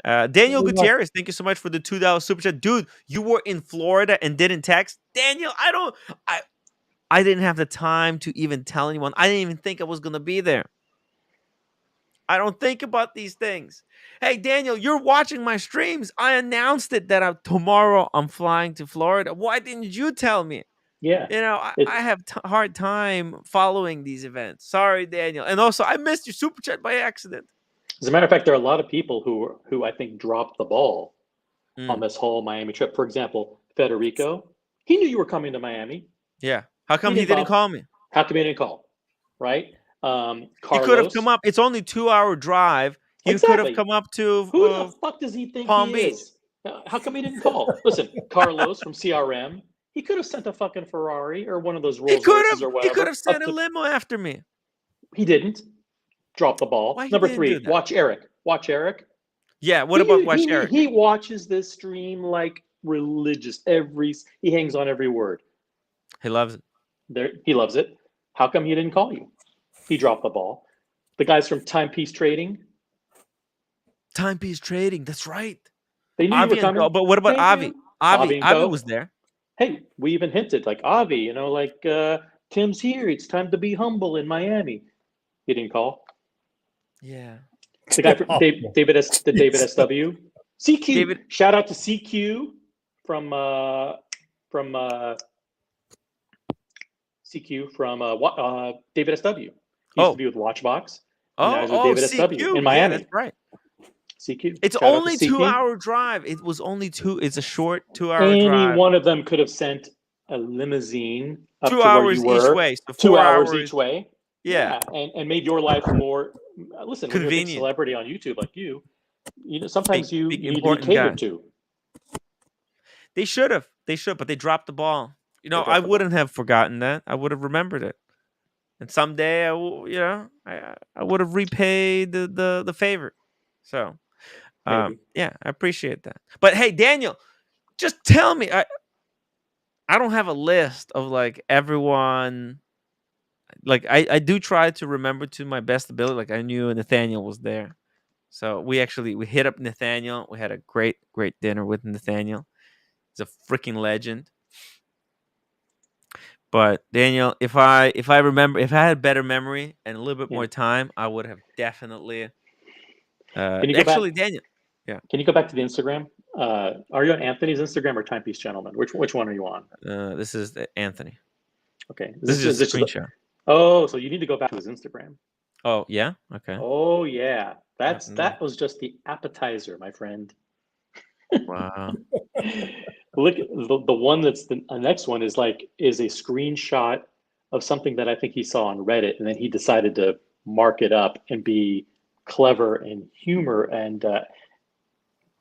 Daniel Gutierrez, thank you so much for the $2 super chat, dude. You were in Florida and didn't text, Daniel. I didn't have the time to even tell anyone. I didn't even think I was gonna be there. I don't think about these things. Hey, Daniel, you're watching my streams. I announced it that tomorrow I'm flying to Florida. Why didn't you tell me? Yeah. I have hard time following these events. Sorry, Daniel. And also, I missed your super chat by accident. As a matter of fact, there are a lot of people who I think dropped the ball on this whole Miami trip. For example, Federico, he knew you were coming to Miami. Yeah. How come he didn't call me? How come he didn't call? Right? Carlos, he could have come up. It's only 2-hour drive. He could have come up to who the fuck does he think Palm he Beach? is? How come he didn't call? Listen, Carlos from CRM, he could have sent a fucking Ferrari or one of those Rolls Royces or whatever. He could have sent a limo after me. He didn't. Drop the ball. Number 3, watch Eric. Watch Eric. Yeah, what about watch Eric? He watches this stream like religious. He hangs on every word. He loves it. He loves it. How come he didn't call you? He dropped the ball. The guys from Timepiece Trading. Timepiece Trading, that's right. They knew you were coming. But what about Avi? Avi was there. Hey, we even hinted, like, Avi, Tim's here. It's time to be humble in Miami. He didn't call. Yeah. The guy from David SW. CQ. David. Shout out to CQ from David SW. He used to be with Watchbox. David SW in Miami. Yeah, that's right. CQ. It's only 2-hour drive. It was only it's a short 2-hour drive. Any one of them could have sent a limousine up 2 to hours where you were. each way. So 2 hours each way. Yeah. And made your life more. Listen, when you're a big celebrity on YouTube like you sometimes you need to be catered to. They should have, but they dropped the ball. I wouldn't have forgotten that. I would have remembered it. And someday I would have repaid the favor. So, Maybe. Yeah, I appreciate that. But hey, Daniel, just tell me. I don't have a list of like everyone. Like I do try to remember to my best ability. Like I knew Nathaniel was there, so we hit up Nathaniel. We had a great dinner with Nathaniel. He's a freaking legend. But Daniel, if I remember, if I had better memory and a little bit Yeah. more time, I would have definitely. Can you go Actually, back? Daniel, yeah. Can you go back to the Instagram? Are you on Anthony's Instagram or Timepiece Gentleman? Which one are you on? This is Anthony. Okay. This is just a screenshot. Oh, so you need to go back to his Instagram. Oh yeah, okay. Oh yeah, No. that was just the appetizer, my friend. Wow. Look, the one that's the next one is a screenshot of something that I think he saw on Reddit, and then he decided to mark it up and be clever and humor and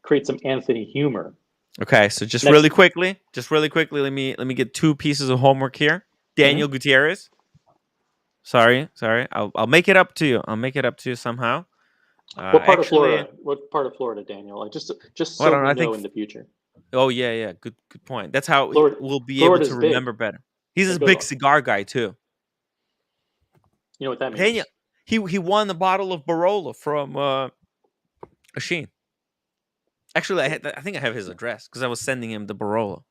create some Anthony humor. Okay, so just really quickly, let me get two pieces of homework here. Daniel Gutierrez. Sorry. I'll make it up to you. I'll make it up to you somehow. What part of Florida? What part of Florida, Daniel? Like just so we know in the future. Oh yeah. Good point. That's how we'll be Florida's able to remember big. better. He's a big cigar guy too. You know what that means? Daniel, he won the bottle of Barolo from Asheen. Actually, I think I have his address because I was sending him the Barolo.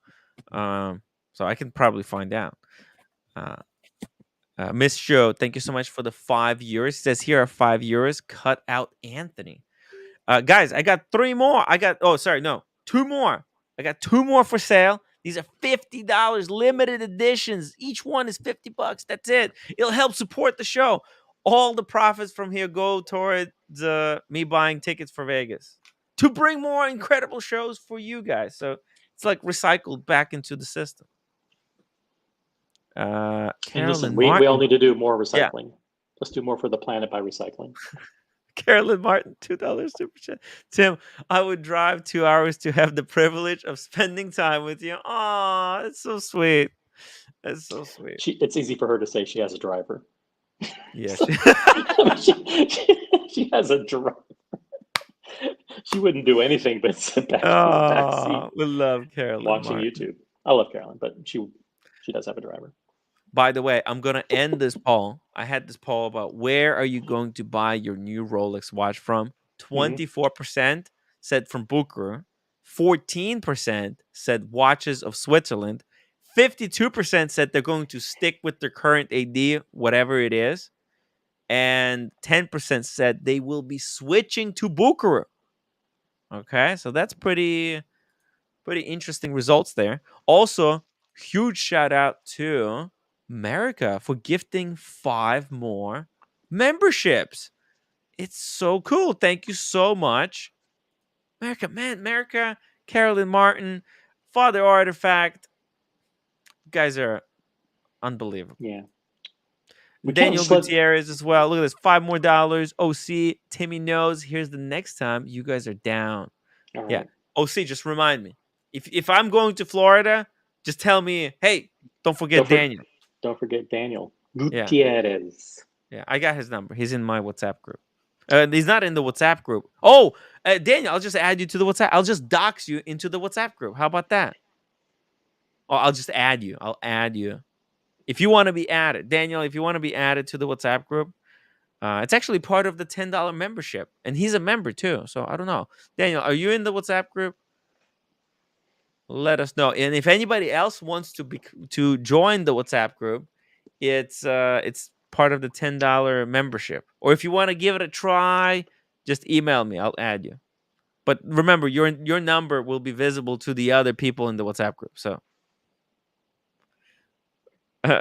So I can probably find out. Miss Joe, thank you so much for the €5. It says here are €5. Cut out Anthony. Guys, I got 3 more. Two more. I got 2 more for sale. These are $50 limited editions. Each one is $50. That's it. It'll help support the show. All the profits from here go towards me buying tickets for Vegas to bring more incredible shows for you guys. So it's like recycled back into the system. And Carolyn listen, Martin. we all need to do more recycling. Yeah. Let's do more for the planet by recycling. Carolyn Martin, $2 super chat. Tim, I would drive 2 hours to have the privilege of spending time with you. Aw, that's so sweet. That's so sweet. It's easy for her to say she has a driver. Yes. She has a driver. She wouldn't do anything but sit back in the back seat. We love Carolyn watching Martin. YouTube. I love Carolyn, but she does have a driver. By the way, I'm going to end this poll. I had this poll about where are you going to buy your new Rolex watch from? 24% said from Bucherer. 14% said watches of Switzerland. 52% said they're going to stick with their current AD, whatever it is. And 10% said they will be switching to Bucherer. Okay, so that's pretty interesting results there. Also, huge shout out to America for gifting 5 more memberships. It's so cool. Thank you so much. America, Carolyn Martin, Father Artifact. You guys are unbelievable. Yeah. Daniel Gutierrez as well. Look at this. $5 more. OC, Timmy knows. Here's the next time you guys are down. All right. Yeah. OC, just remind me. If I'm going to Florida, just tell me, hey, don't forget Daniel. Don't forget Daniel Gutierrez. Yeah, I got his number. He's in my WhatsApp group. He's not in the WhatsApp group. Oh, Daniel, I'll just add you to the WhatsApp. I'll just dox you into the WhatsApp group. How about that? Oh, I'll just add you. I'll add you. If you want to be added, Daniel, if you want to be added to the WhatsApp group, it's actually part of the $10 membership. And he's a member too. So I don't know. Daniel, are you in the WhatsApp group? Let us know. And if anybody else wants to join the WhatsApp group, it's part of the $10 membership. Or if you want to give it a try, just email me. I'll add you. But remember, your number will be visible to the other people in the WhatsApp group. So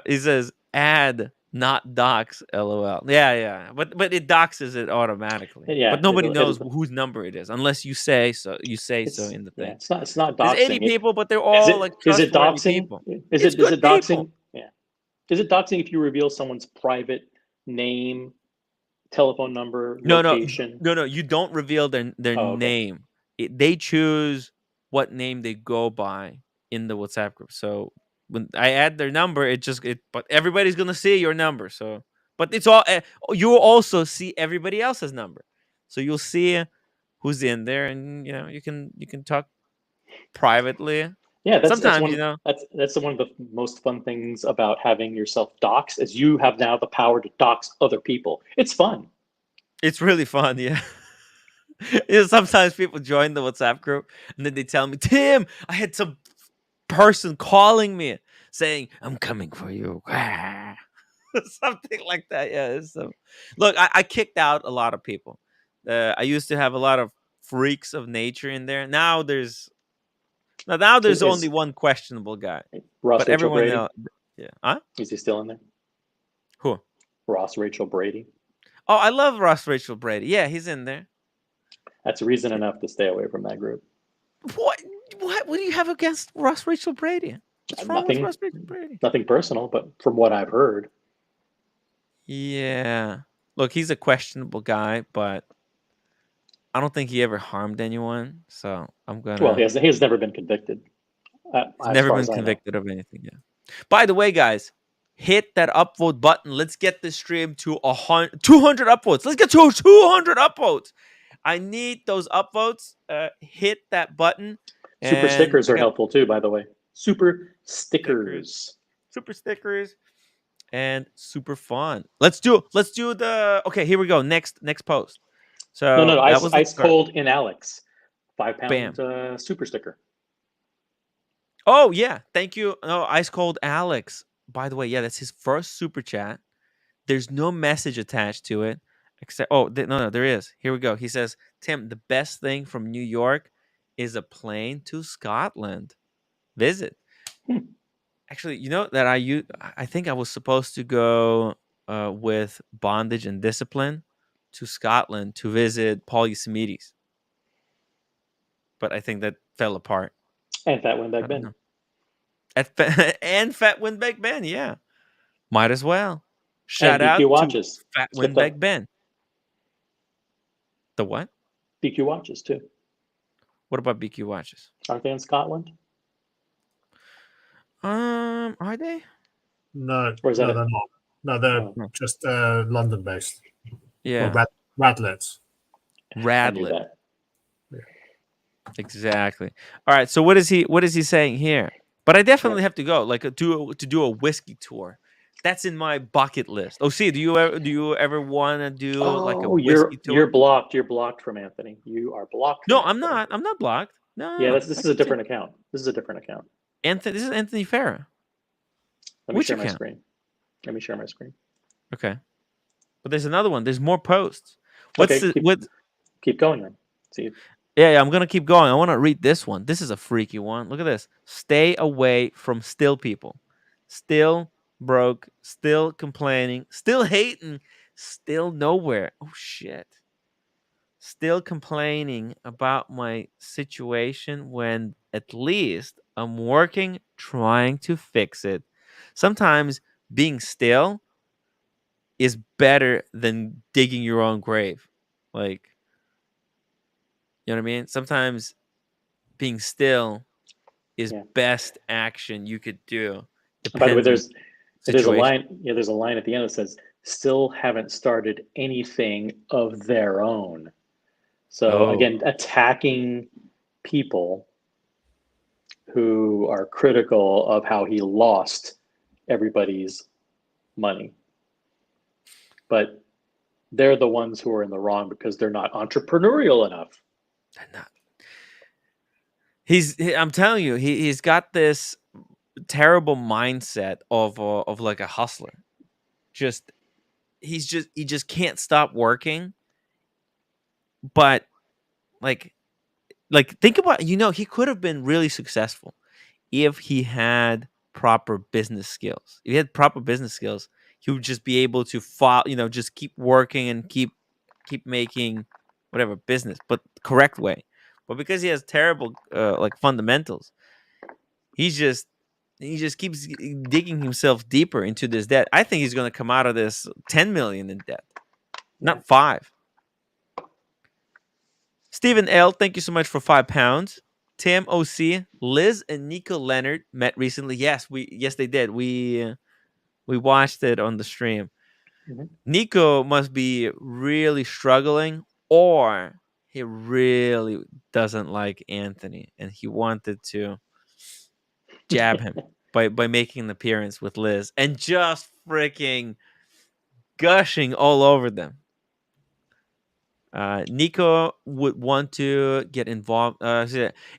he says add, not dox. LOL. Yeah. But it doxes it automatically. Yeah. But nobody knows whose number it is unless you say so. You say so in the thing. Yeah, it's not doxing. There's 80 people, but they're all like trustworthy people. Is it doxing? Yeah. Is it doxing if you reveal someone's private name, telephone number, location? No. You don't reveal their name. They choose what name they go by in the WhatsApp group. So when I add their number, but everybody's gonna see your number. But it's all you'll also see everybody else's number. So you'll see who's in there, and you can talk privately. Yeah, that's Sometimes one that's one of the most fun things about having yourself doxed is you have now the power to dox other people. It's fun. it's really fun. Yeah. Sometimes people join the WhatsApp group and then they tell me, Tim, I had some person calling me saying, I'm coming for you. Something like that. Yeah. Look, I kicked out a lot of people. I used to have a lot of freaks of nature in there. Now there's only one questionable guy. Ross But Rachel everyone Brady? else, yeah. Huh? Is he still in there? Who? Ross Rachel Brady. Oh, I love Ross Rachel Brady. Yeah, he's in there. That's reason enough to stay away from that group. What do you have against Ross Rachel Brady? What's wrong with Ross Rachel Brady? Nothing personal, but from what I've heard. Yeah. Look, he's a questionable guy, but I don't think he ever harmed anyone. So I'm gonna. Well, he has never been convicted. He's never been convicted of anything. Yeah. By the way, guys, hit that upvote button. Let's get this stream to 200 upvotes. Let's get to 200 upvotes. I need those upvotes. Hit that button. Super stickers are helpful too, by the way. Super stickers. Super stickers. And super fun. Let's do the okay. Here we go. Next post. So no. Ice cold in Alex, £5 super sticker. Oh yeah, thank you. No, Ice Cold Alex. By the way, yeah, that's his first super chat. There's no message attached to it, except no, there is. Here we go. He says, Tim, the best thing from New York is a plane to Scotland. Visit. Actually, you know that I think I was supposed to go with Bondage and Discipline to Scotland to visit Paul Yosemite's. But I think that fell apart. And Fat Windbag Ben. And Fat Windbag Ben, yeah. Might as well. Shout and out BQ watches. To Fat Windbag Ben. The what? BQ watches too. What about BQ watches? Aren't they in Scotland? Are they? No, or is that they're not. No, they're just London based. Yeah. Or Radlets. Radlet. Yeah. Exactly. All right. So what is he saying here? But I definitely have to go, like to do a whiskey tour. That's in my bucket list. Oh, see, do you ever want to do like a whiskey tour? You're blocked. You're blocked from Anthony. You are blocked. No, I'm not. I'm not blocked. No. Yeah, this is a different account. This is a different account. This is Anthony Farah. Let me share my screen. Let me share my screen. Okay. But there's another one. There's more posts. Keep going then. See. Yeah, I'm gonna keep going. I want to read this one. This is a freaky one. Look at this. Stay away from still people. Still broke. Still complaining. Still hating. Still nowhere. Oh shit. Still complaining about my situation when at least I'm working, trying to fix it. Sometimes being still is better than digging your own grave. Like, you know what I mean? Sometimes being still is best action you could do. By the way, there's a line. Yeah, there's a line at the end that says, "Still haven't started anything of their own." So again, attacking people who are critical of how he lost everybody's money, but they're the ones who are in the wrong because they're not entrepreneurial enough. They're not. I'm telling you, he's got this terrible mindset of like a hustler. He just can't stop working. But like think about, he could have been really successful if he had proper business skills. If he had proper business skills, he would just be able to just keep working and keep making whatever business, but the correct way. But because he has terrible like fundamentals, he just keeps digging himself deeper into this debt. I think he's going to come out of this 10 million in debt, not 5. Stephen L, thank you so much for £5. Tim OC, Liz and Nico Leonard met recently. Yes, they did. We watched it on the stream. Mm-hmm. Nico must be really struggling, or he really doesn't like Anthony, and he wanted to jab him by making an appearance with Liz and just freaking gushing all over them. Nico would want to get involved.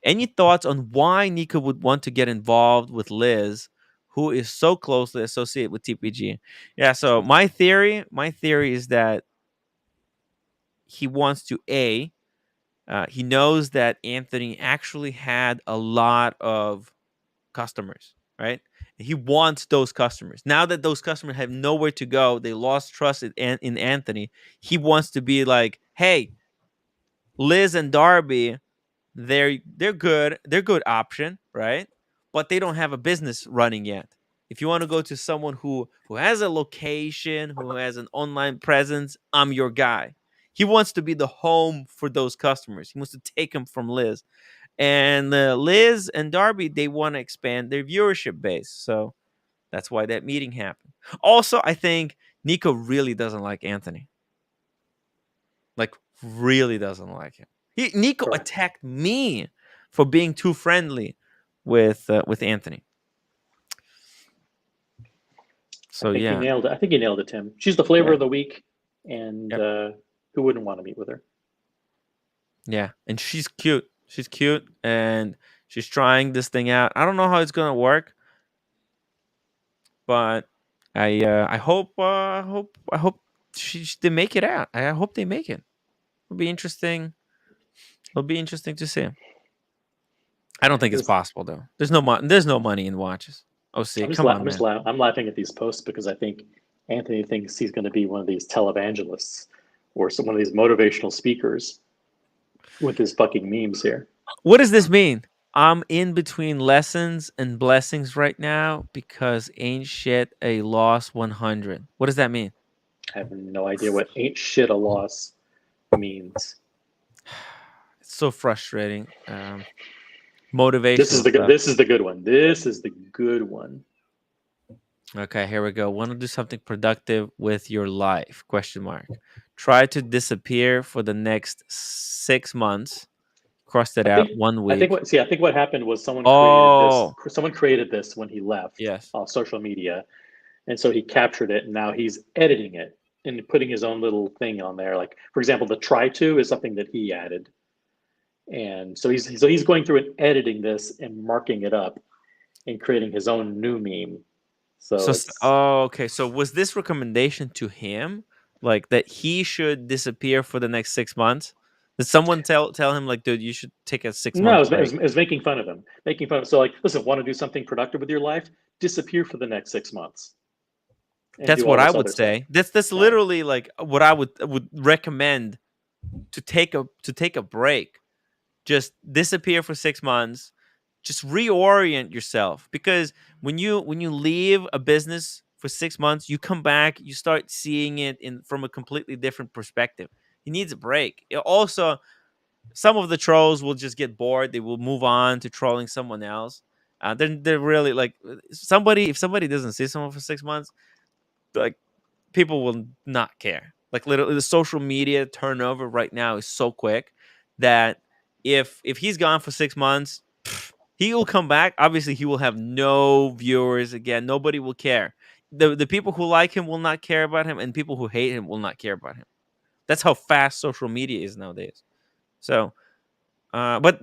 Any thoughts on why Nico would want to get involved with Liz, who is so closely associated with TPG? Yeah. So my theory is that he wants to he knows that Anthony actually had a lot of customers, right? He wants those customers. Now that those customers have nowhere to go, they lost trust in Anthony. He wants to be like, hey, Liz and Darby, they're good. They're good option, right? But they don't have a business running yet. If you want to go to someone who has a location, who has an online presence, I'm your guy. He wants to be the home for those customers. He wants to take them from Liz. And Liz and Darby, they want to expand their viewership base. So that's why that meeting happened. Also, I think Nico really doesn't like Anthony. Like, really doesn't like him. Nico Correct. attacked me for being too friendly with Anthony. So I think yeah, you nailed it. I think you nailed it, Tim. She's the flavor Yeah. of the week, and who wouldn't want to meet with her? yeah, and she's cute. She's cute, and she's trying this thing out. I don't know how it's gonna work, but I hope they make it out. I hope they make it. It'll be interesting. It'll be interesting to see. I don't think it's possible though. There's no money in watches. Oh, see, come on, man. I'm laughing at these posts because I think Anthony thinks he's going to be one of these televangelists or one of these motivational speakers with his fucking memes here. What does this mean? I'm in between lessons and blessings right now because ain't shit a loss 100. What does that mean? I have no idea what ain't shit a loss means. It's so frustrating. Motivation. This is the good one. This is the good one. Okay, here we go. Want to do something productive with your life? Question mark. Try to disappear for the next 6 months. Crossed it out 1 week. I think what happened was someone created this when he left social media. And so he captured it and now he's editing it and putting his own little thing on there. Like, for example, the try to is something that he added. And so he's going through and editing this and marking it up and creating his own new meme. Okay. So was this recommendation to him, like that he should disappear for the next 6 months? Did someone tell him like, dude, you should take a 6 months break? No, it was making fun of him. So like, listen, want to do something productive with your life? Disappear for the next 6 months. That's what I would say. That's literally like what I would recommend to take a break. Just disappear for 6 months. Just reorient yourself, because when you leave a business for 6 months, you come back, you start seeing it from a completely different perspective. He needs a break. Also, some of the trolls will just get bored. They will move on to trolling someone else. They're really like if somebody doesn't see someone for 6 months, like people will not care. Like literally, the social media turnover right now is so quick that if he's gone for 6 months, he will come back. Obviously, he will have no viewers again. Nobody will care. The people who like him will not care about him, and people who hate him will not care about him. That's how fast social media is nowadays. So, but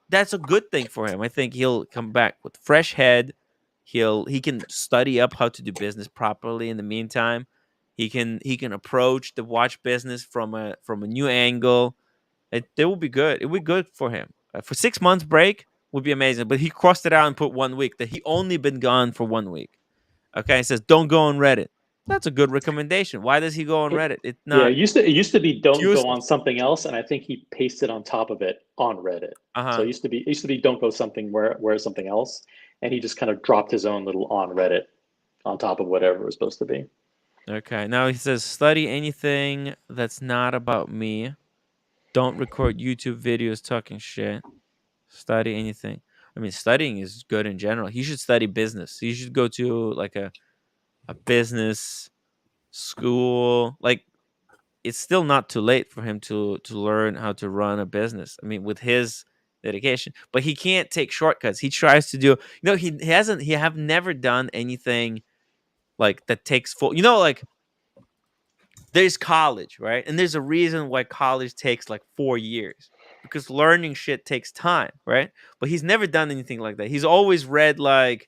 that's a good thing for him. I think he'll come back with fresh head. He can study up how to do business properly. In the meantime, he can approach the watch business from a new angle. It will be good. It will be good for him. For 6 months break would be amazing. But he crossed it out and put 1 week. That he only been gone for 1 week. Okay, he says don't go on Reddit. That's a good recommendation. Why does he go on Reddit? It's not. Yeah, it used to be don't go on something else, and I think he pasted on top of it on Reddit. So it used to be don't go something where something else, and he just kind of dropped his own little on Reddit on top of whatever it was supposed to be. Okay, now he says study anything that's not about me. Don't record YouTube videos talking shit. Study anything. I mean, studying is good in general. He should study business. He should go to like a business school. Like it's still not too late for him to learn how to run a business. I mean, with his dedication, but he can't take shortcuts. He tries to do, he have never done anything like that takes full, like there's college, right? And there's a reason why college takes like 4 years, because learning shit takes time, right? But he's never done anything like that. He's always read like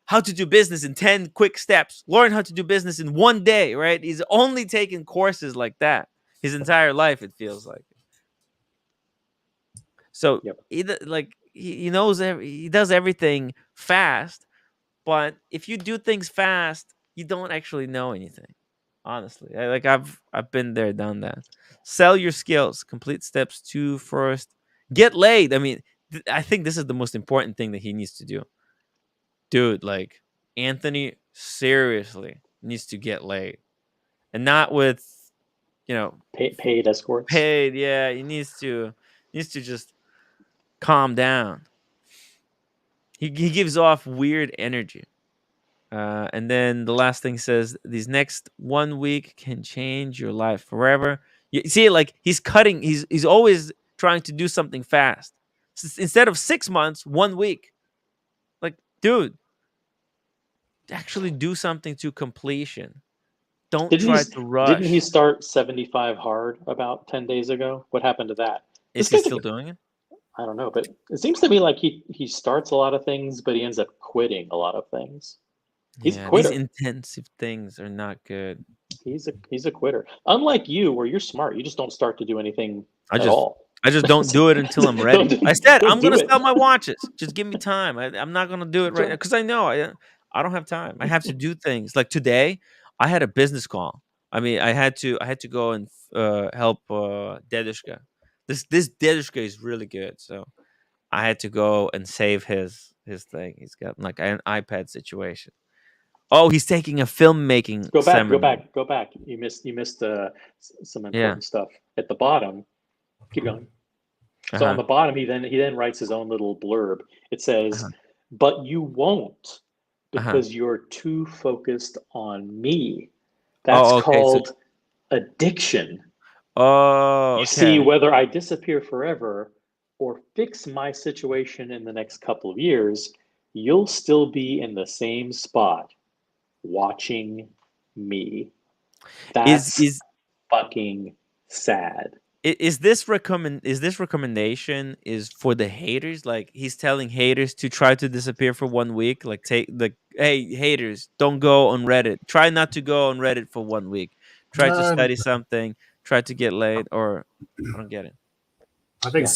how to do business in 10 quick steps, learn how to do business in 1 day, right? He's only taken courses like that his entire life, it feels like. So Yep. he knows he does everything fast, but if you do things fast, you don't actually know anything. Honestly, I've been there, done that. Sell your skills. Complete steps 2 first. Get laid. I mean, I think this is the most important thing that he needs to do, dude. Like Anthony, seriously needs to get laid, and not with, paid escorts. paid. Yeah, he needs to just calm down. He gives off weird energy. And then the last thing says, these next 1 week can change your life forever. You see, like he's cutting. He's always trying to do something fast. Instead of 6 months, 1 week. Like, dude, actually do something to completion. Don't try to rush. Didn't he start 75 hard about 10 days ago? What happened to that? Is he still doing it? I don't know, but it seems to me like he starts a lot of things, but he ends up quitting a lot of things. He's a quitter. These intensive things are not good. He's a quitter. Unlike you, where you're smart, you just don't start to do anything at all. I just don't do it until I'm ready. I said I'm gonna sell my watches. Just give me time. I'm not gonna do it right now because I know I don't have time. I have to do things. Like today, I had a business call. I mean, I had to go and help Dedushka. This Dedushka is really good, so I had to go and save his thing. He's got like an iPad situation. Oh, he's taking a filmmaking seminar. Go back. You missed some important stuff at the bottom. Keep going. So on the bottom, he then writes his own little blurb. It says, "But you won't because you're too focused on me." That's called addiction. Oh, okay. You see, whether I disappear forever or fix my situation in the next couple of years, you'll still be in the same spot, watching me. That's fucking sad. Is this recommendation is for the haters? Like he's telling haters to try to disappear for 1 week. Like hey haters, don't go on Reddit. Try not to go on Reddit for 1 week. Try to study something. Try to get laid. Or I don't get it. I think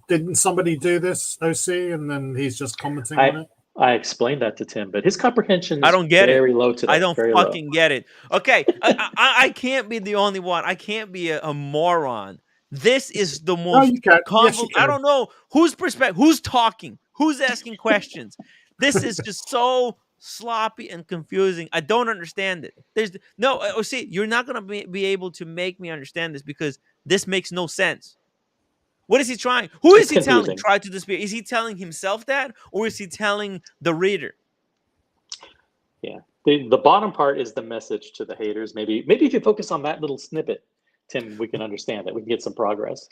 didn't somebody do this, OC, and then he's just commenting on it. I explained that to Tim, but his comprehension I don't get very it. low today. I don't fucking get it. Okay, I can't be the only one. I can't be a moron. This is the most. No, you can. Yes, you can. I don't know whose perspective, who's talking, who's asking questions. This is just so sloppy and confusing. I don't understand it. There's no. See, you're not gonna be able to make me understand this because this makes no sense. What is he trying? Who is he telling? Try to disappear. Is he telling himself that, or is he telling the reader? Yeah, the bottom part is the message to the haters. Maybe if you focus on that little snippet, Tim, we can understand that. We can get some progress.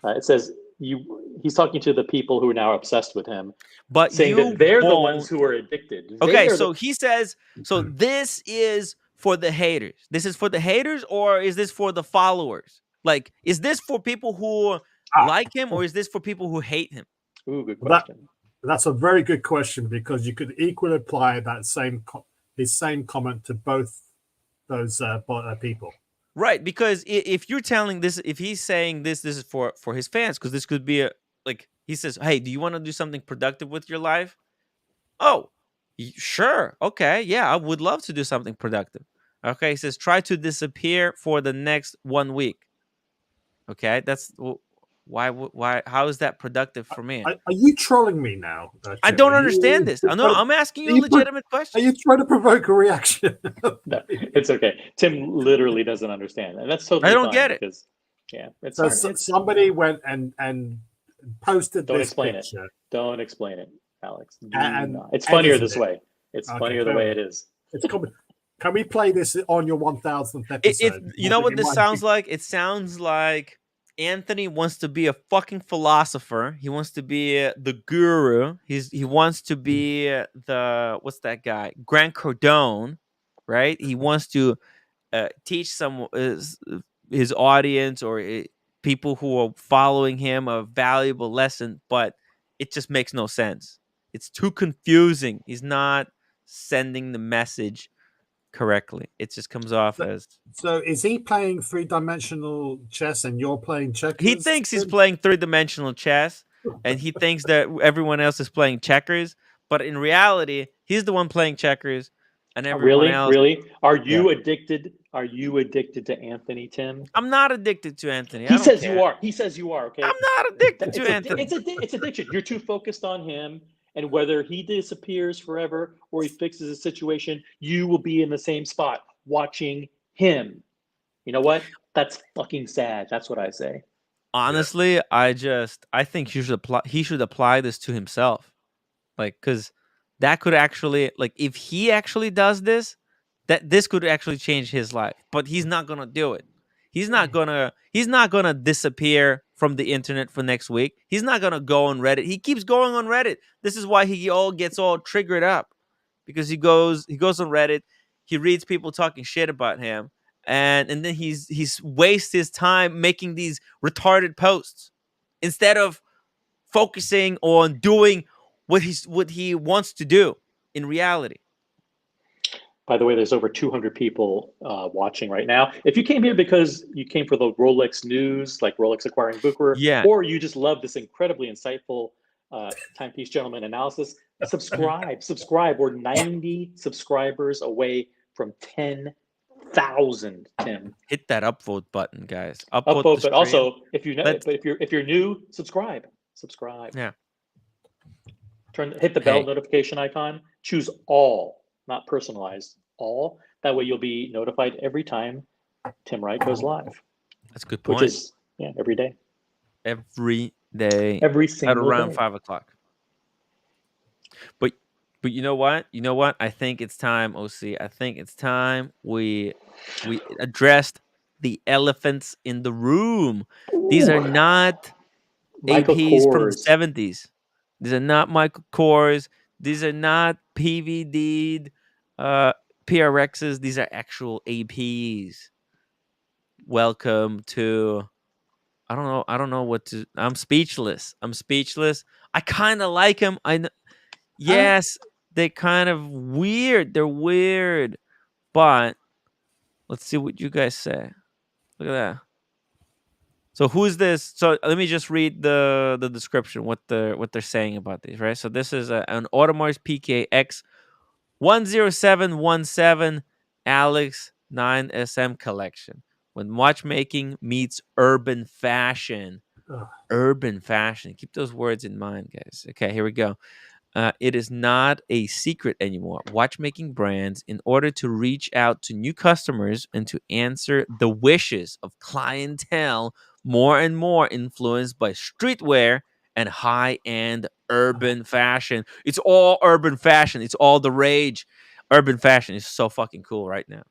It says he's talking to the people who are now obsessed with him, but saying that they're the ones who are addicted. Okay, so he says, so this is for the haters. This is for the haters, or is this for the followers? Like, is this for people who like him, or is this for people who hate him? Ooh, good question. That's a very good question, because you could equally apply that his same comment to both those people. Right, because if you're telling this, if he's saying this is for his fans, because this could be he says, hey, do you want to do something productive with your life? Oh, sure. Okay, yeah, I would love to do something productive. Okay, he says, try to disappear for the next 1 week. Okay, that's why? How is that productive for me? Are you trolling me now? I don't understand this. I'm asking you a legitimate question. Are you trying to provoke a reaction? No, it's okay. Tim literally doesn't understand, and that's totally. I don't get it. Because, yeah, it's so somebody went and posted don't this explain picture. It. Don't explain it, Alex. And it's funnier this way. It's funnier the way it is. It's Can we play this on your 1000th episode? You know what It this might sounds be- like? It sounds like Anthony wants to be a fucking philosopher. He wants to be the guru. He wants to be what's that guy? Grant Cardone, right? He wants to teach his audience or people who are following him a valuable lesson, but it just makes no sense. It's too confusing. He's not sending the message correctly. It just comes off as So is he playing 3-dimensional chess and you're playing checkers? he thinks he's playing 3-dimensional chess, and he thinks that everyone else is playing checkers. But in reality, he's the one playing checkers, and everyone else. Really? Are you addicted? Are you addicted to Anthony, Tim? I'm not addicted to Anthony. He says you are. He says you are. Okay. I'm not addicted to Anthony. It's addiction. You're too focused on him, and whether he disappears forever or he fixes a situation, you will be in the same spot watching him. You know what? That's fucking sad. That's what I say. Honestly, I think he should apply this to himself. Like, because that could actually, like, if he actually does this, that this could actually change his life. But he's not gonna do it. He's not gonna disappear from the internet for next week. He's not gonna go on Reddit. He keeps going on Reddit. This is why he gets all triggered up, because he goes on Reddit. He reads people talking shit about him, and then he's wastes his time making these retarded posts instead of focusing on doing what he wants to do in reality. By the way, there's over 200 people watching right now. If you came here because you came for the Rolex news, like Rolex acquiring Bucherer, or you just love this incredibly insightful timepiece gentleman analysis, subscribe. We're 90 subscribers away from 10,000. Tim, hit that upvote button, guys. Upvote, but also if you're new, subscribe. Yeah. Hit the bell notification icon. Choose all. Not personalized, all. That way you'll be notified every time Tim Wright goes live. That's a good point. Which is every day. Every day. Every single at around day. 5 o'clock. But you know what? I think it's time, OC. I think it's time we addressed the elephants in the room. These are not Michael APs from the Kors. 70s. These are not Michael Kors. These are not PVD'd PRXs. These are actual APs. Welcome to. I don't know what to. I'm speechless. I kind of like them. Yes, they're kind of weird. They're weird, but let's see what you guys say. Look at that. So who's this? So let me just read the description, what they're saying about these, right? So this is an Audemars Piguet X 10717 Alex 9SM collection. When watchmaking meets urban fashion. Urban fashion. Keep those words in mind, guys. Okay, here we go. It is not a secret anymore. Watchmaking brands, in order to reach out to new customers and to answer the wishes of clientele, more and more influenced by streetwear and high-end urban fashion. It's all urban fashion. It's all the rage. Urban fashion is so fucking cool right now.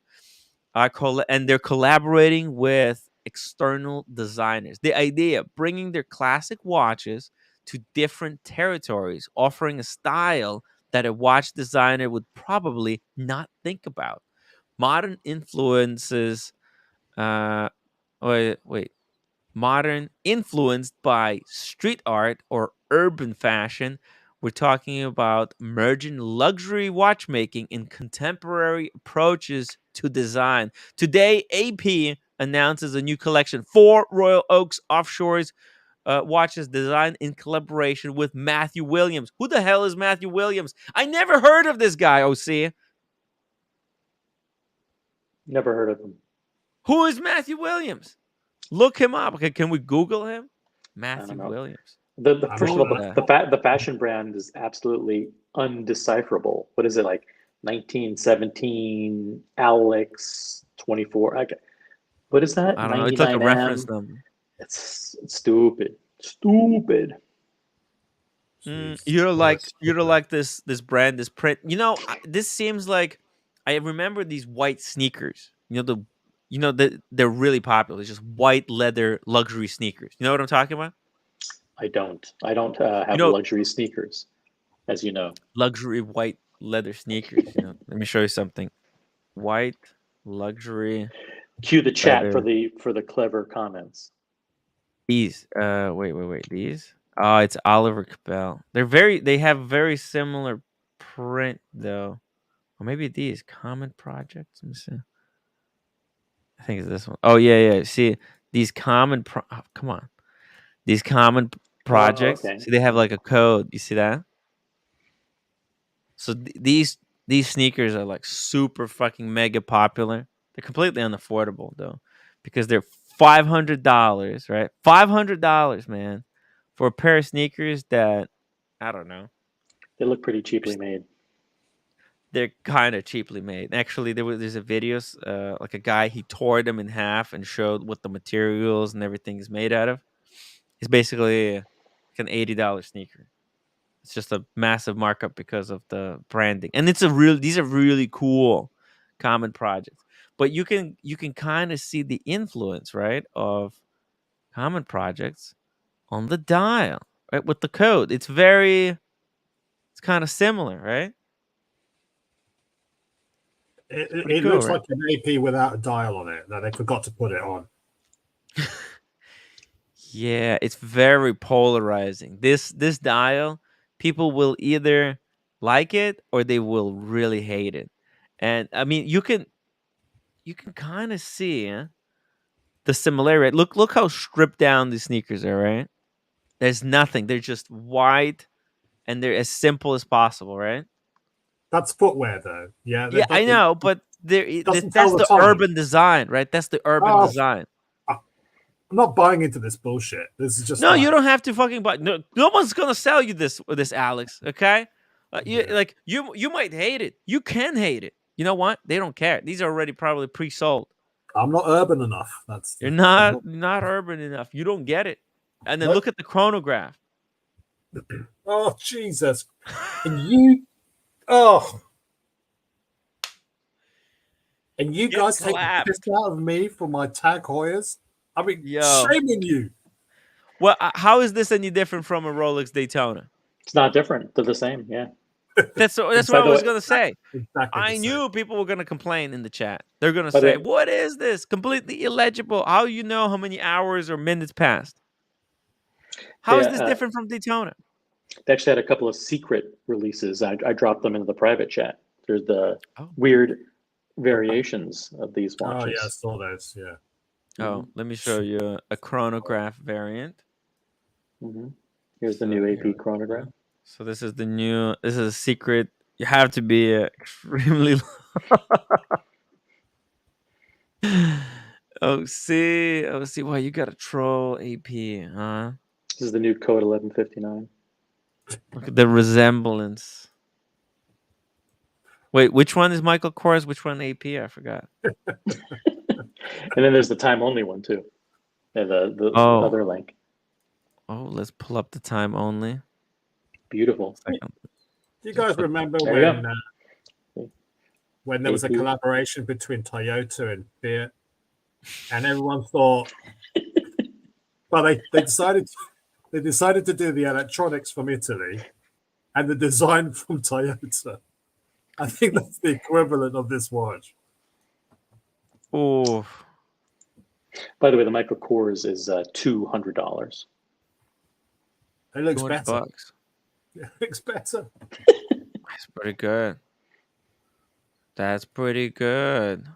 And they're collaborating with external designers. The idea, bringing their classic watches to different territories, offering a style that a watch designer would probably not think about. Modern influences, modern influenced by street art or urban fashion. We're talking about merging luxury watchmaking in contemporary approaches to design. Today, AP announces a new collection, 4 Royal Oaks Offshores watches designed in collaboration with Matthew Williams. Who the hell is Matthew Williams? I never heard of this guy, OC. Never heard of him. Who is Matthew Williams? Look him up. Okay, can we Google him? Matthew Williams. First of all, the fashion brand is absolutely undecipherable. What is it, like 1917 Alex 24? Okay. What is that? I don't know. It's like a reference number. It's stupid. Stupid. You're like this brand, this print. You know, this seems like I remember these white sneakers. They're really popular. It's just white leather luxury sneakers. You know what I'm talking about? I don't You have know, luxury sneakers, as you know. luxury white leather sneakers. Let me show you something. White luxury Cue the chat leather. for the clever comments. These. Wait. These. Oh, it's Oliver Cabell. They have very similar print though. Or maybe these common projects. Let me see. I think it's this one. Oh yeah. See these come on. These common projects. Okay. See, they have like a code. You see that? So these sneakers are like super fucking mega popular. They're completely unaffordable though, because they're $500, right? $500, man, for a pair of sneakers that I don't know. They look pretty cheaply made. They're kind of cheaply made. Actually, there's a video, like a guy, he tore them in half and showed what the materials and everything is made out of. It's basically like an $80 sneaker. It's just a massive markup because of the branding, and these are really cool common projects. But you can kind of see the influence, right, of common projects on the dial, right, with the code. It's kind of similar, right? It Cool, looks right? like an AP without a dial on it that they forgot to put it on. Yeah, it's very polarizing. This dial, people will either like it or they will really hate it. And I mean, you can kind of see the similarity. Look how stripped down these sneakers are, right? There's nothing. They're just white and they're as simple as possible, right? That's footwear, though. Yeah, Yeah, I know, but doesn't tell that's the the time. urban design, right? That's the urban design. I'm not buying into this bullshit. This is just No, you don't have to fucking buy. No one's gonna sell you this, Alex. Okay, you might hate it. You can hate it. You know what? They don't care. These are already probably pre-sold. I'm not urban enough. You're not urban enough. You don't get it. And then look at the chronograph. Oh Jesus! And you, oh, and you guys take the piss out of me for my Tag Heuers. I mean, shame on you. Well, how is this any different from a Rolex Daytona? It's not different. They're the same. Yeah. That's what I was gonna say. Exactly I knew people were gonna complain in the chat. They're gonna say, "What is this? Completely illegible. How you know how many hours or minutes passed? How is this different from Daytona?" They actually had a couple of secret releases. I dropped them into the private chat. There's the weird variations of these watches. Oh yeah, I saw those. Yeah. Oh, let me show you a chronograph variant. Here's the new AP chronograph. So this is a secret. You have to be extremely see why you got to troll AP, huh? This is the new code 1159. Look at the resemblance. Wait, which one is Michael Kors? Which one AP? I forgot. And then there's the time only one too. And the other link. Oh, let's pull up the time only. Beautiful. Do you guys remember when there was a collaboration between Toyota and Fiat, and everyone thought, but they decided to do the electronics from Italy and the design from Toyota. I think that's the equivalent of this watch. Oh. By the way, the Michael Kors is $200. It looks better. $200. It looks better. That's pretty good. That's pretty good.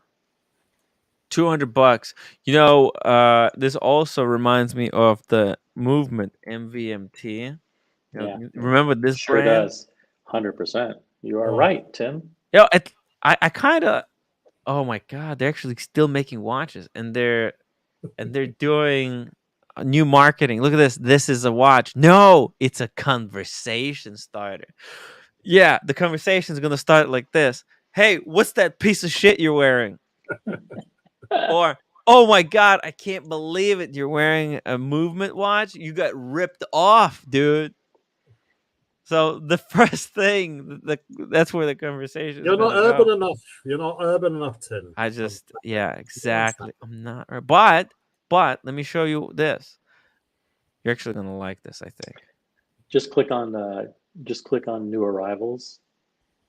$200. You know, this also reminds me of the movement MVMT. Remember this sure brand? Does. 100%. You are right, Tim. Yeah, I kind of. Oh my God, they're actually still making watches, and they're doing new marketing. Look at this. This is a watch. No, it's a conversation starter. Yeah, the conversation is gonna start like this. Hey, what's that piece of shit you're wearing? Or, oh my God, I can't believe it. You're wearing a movement watch. You got ripped off, dude. So the first thing, that's where the conversation. You're not urban enough. You're not urban enough, Tim. I just, yeah, exactly. I'm not, but let me show you this. You're actually gonna like this, I think. Just click on new arrivals.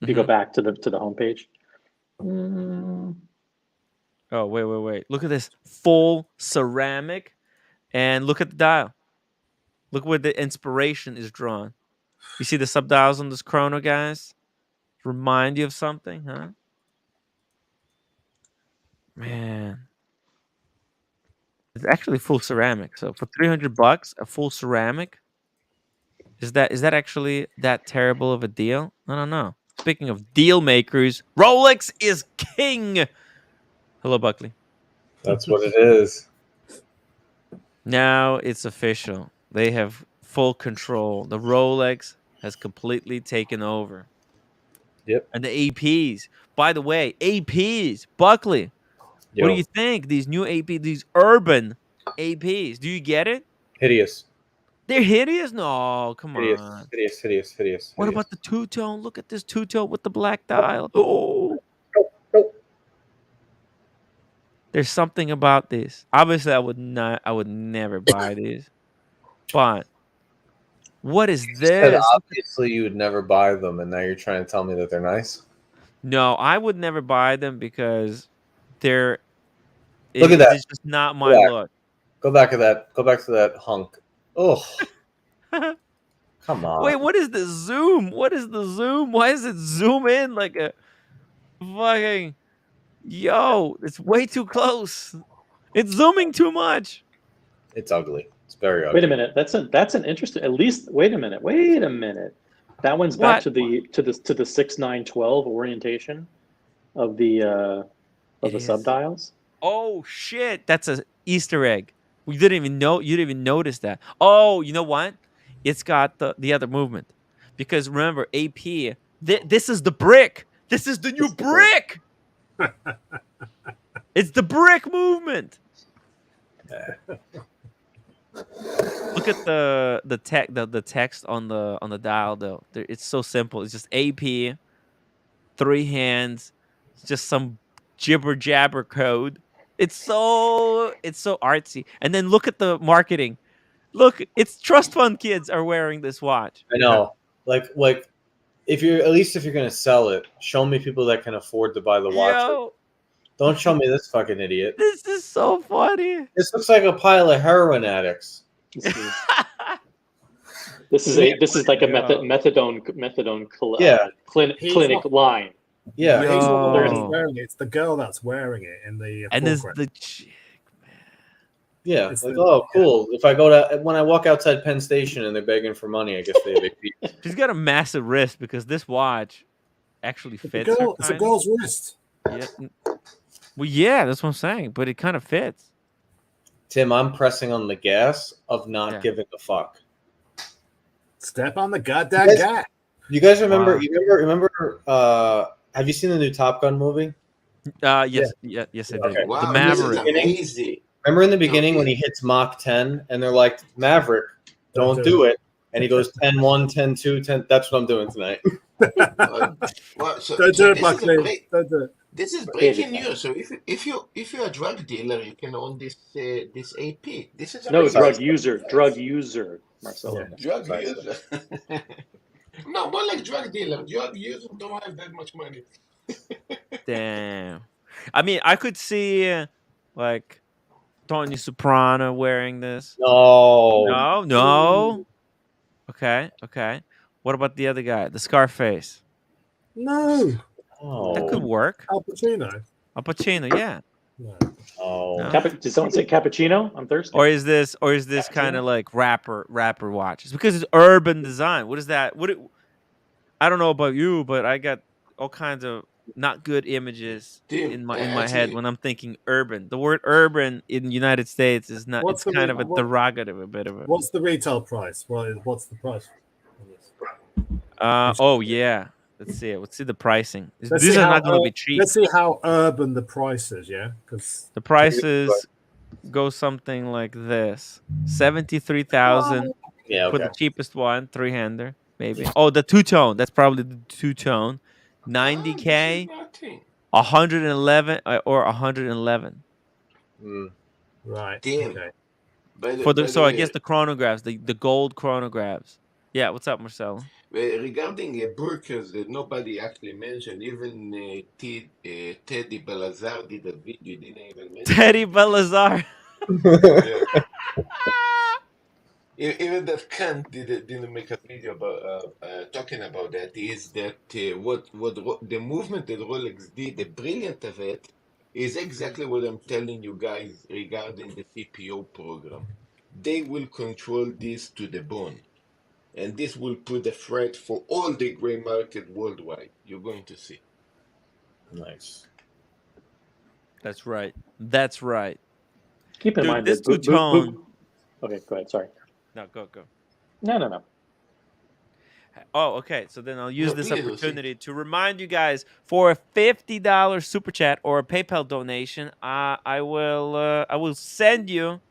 If you go back to the homepage. Oh, wait. Look at this full ceramic, and look at the dial. Look where the inspiration is drawn. You see the subdials on this chrono, guys? Remind you of something, huh? Man. It's actually full ceramic. So for $300, a full ceramic, is that actually that terrible of a deal? I don't know. Speaking of deal makers, Rolex is king. Hello, Buckley. That's what it is. Now it's official. They have full control. The Rolex has completely taken over. Yep. And the APs. By the way, APs, Buckley. What do you think? These new AP, these urban APs. Do you get it? Hideous. They're hideous? No, come Hideous. on. Hideous. What about the two-tone? Look at this two-tone with the black dial. Oh. There's something about this. Obviously, I would never buy these. But what is You said this? obviously you would never buy them, and now you're trying to tell me that they're nice? No, I would never buy them because Look at that. It's just not my look. Go back to that hunk. Oh. Come on. Wait, what is the zoom? What is the zoom? Why does it zoom in like a fucking... Yo, it's way too close. It's zooming too much. It's ugly. It's very ugly. Wait a minute. That's an interesting. At least wait a minute. That one's back to the 6/9/12 orientation of the subdials. Oh shit, that's a Easter egg. You didn't even notice that. Oh, you know what? It's got the other movement. Because remember, AP, this is the brick. This is the new brick. It's the brick movement. Look at the text on the dial though. It's so simple. It's just AP, 3 hands, it's just some jibber jabber code. It's so artsy. And then look at the marketing. Look, it's trust fund kids are wearing this watch. I know. Like if you're gonna sell it, show me people that can afford to buy the watch. Yo, don't show me this fucking idiot. this is so funny. This looks like a pile of heroin addicts. This is like a methadone clinic line. Yeah, He's not the one that's wearing it. It's the girl that's wearing it in the. And there's the chick, man. Yeah, it's like, oh, cool. If I when I walk outside Penn Station and they're begging for money, I guess they have big feet. She's got a massive wrist because this watch actually fits. It's a girl's wrist. Yeah. Well, yeah, that's what I'm saying. But it kind of fits. Tim, I'm pressing on the gas of not giving a fuck. Step on the goddamn gas. You guys remember? Wow. You remember? Have you seen the new Top Gun movie? Yes, I did. Okay. Wow, the Maverick. Amazing. Remember in the beginning when he hits Mach 10 and they're like, Maverick, don't do it. And he goes 10-1, 10-2, 10. That's what I'm doing tonight. This is breaking news. So if you're a drug dealer, you can own this AP. This is drug user, Marcelo. Yeah. Drug user. No, more like drug dealer. Drug user don't have that much money. Damn. I mean, I could see like Tony Soprano wearing this. No. Okay. What about the other guy, the Scarface? No. That could work. Al Pacino, yeah. No. Did someone say cappuccino? I'm thirsty. Or is this kind of like rapper watch? It's because it's urban design. What is that? I don't know about you, but I got all kinds of not good images in my head when I'm thinking urban. The word urban in the United States is not. It's kind of a derogative, a bit of a. What's the retail price? What's the price? Oh yeah. Let's see it. Let's see the pricing. These are not going to be cheap. Let's see how urban the price is. Yeah, because the prices go something like this: 73,000 for the cheapest one, 3-hander. maybe. Oh, the two-tone. That's probably the two-tone. This is 90K, nothing. 111 or 111 Right. Tim, Okay. for the. by the So I guess way, the chronographs, the gold chronographs. Yeah, what's up, Marcelo? regarding burkas that nobody actually mentioned, even Teddy Balazar did a video, didn't even mention Teddy it. Balazar. Yeah. Even that Kant didn't make a video about talking about that. Is that the movement that Rolex did, the brilliant of it, is exactly what I'm telling you guys regarding the CPO program. They will control this to the bone, and this will put a threat for all the gray market worldwide. You're going to see. Nice. That's right. That's right. Keep in Dude, mind this that two-tone. Okay, go ahead. Sorry. No, go. No. Oh, okay. So then I'll use No, this please, Lucy. opportunity to remind you guys, for a $50 super chat or a PayPal donation, I will send you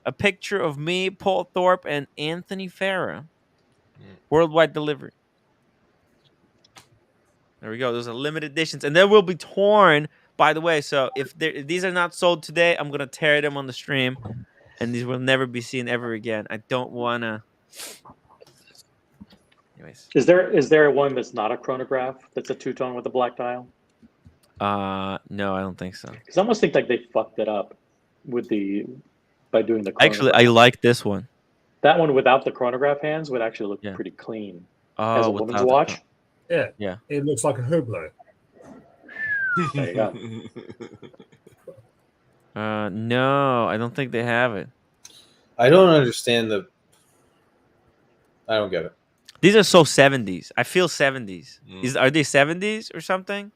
a picture of me, Paul Thorpe, and Anthony Farah. Worldwide delivery. There we go. Those are limited editions, and they will be torn. By the way, so if these are not sold today, I'm gonna tear them on the stream, and these will never be seen ever again. I don't wanna. Anyways, Is there one that's not a chronograph that's a two-tone with a black dial? no, I don't think so. Because I almost think like they fucked it up by doing the chronograph. Actually, I like this one. That one without the chronograph hands would actually look Yeah. pretty clean Oh, as a woman's without the watch. Yeah. It looks like a Hublot. There you go. No, I don't think they have it. I don't understand I don't get it. These are so 70s. I feel 70s. Are they 70s or something?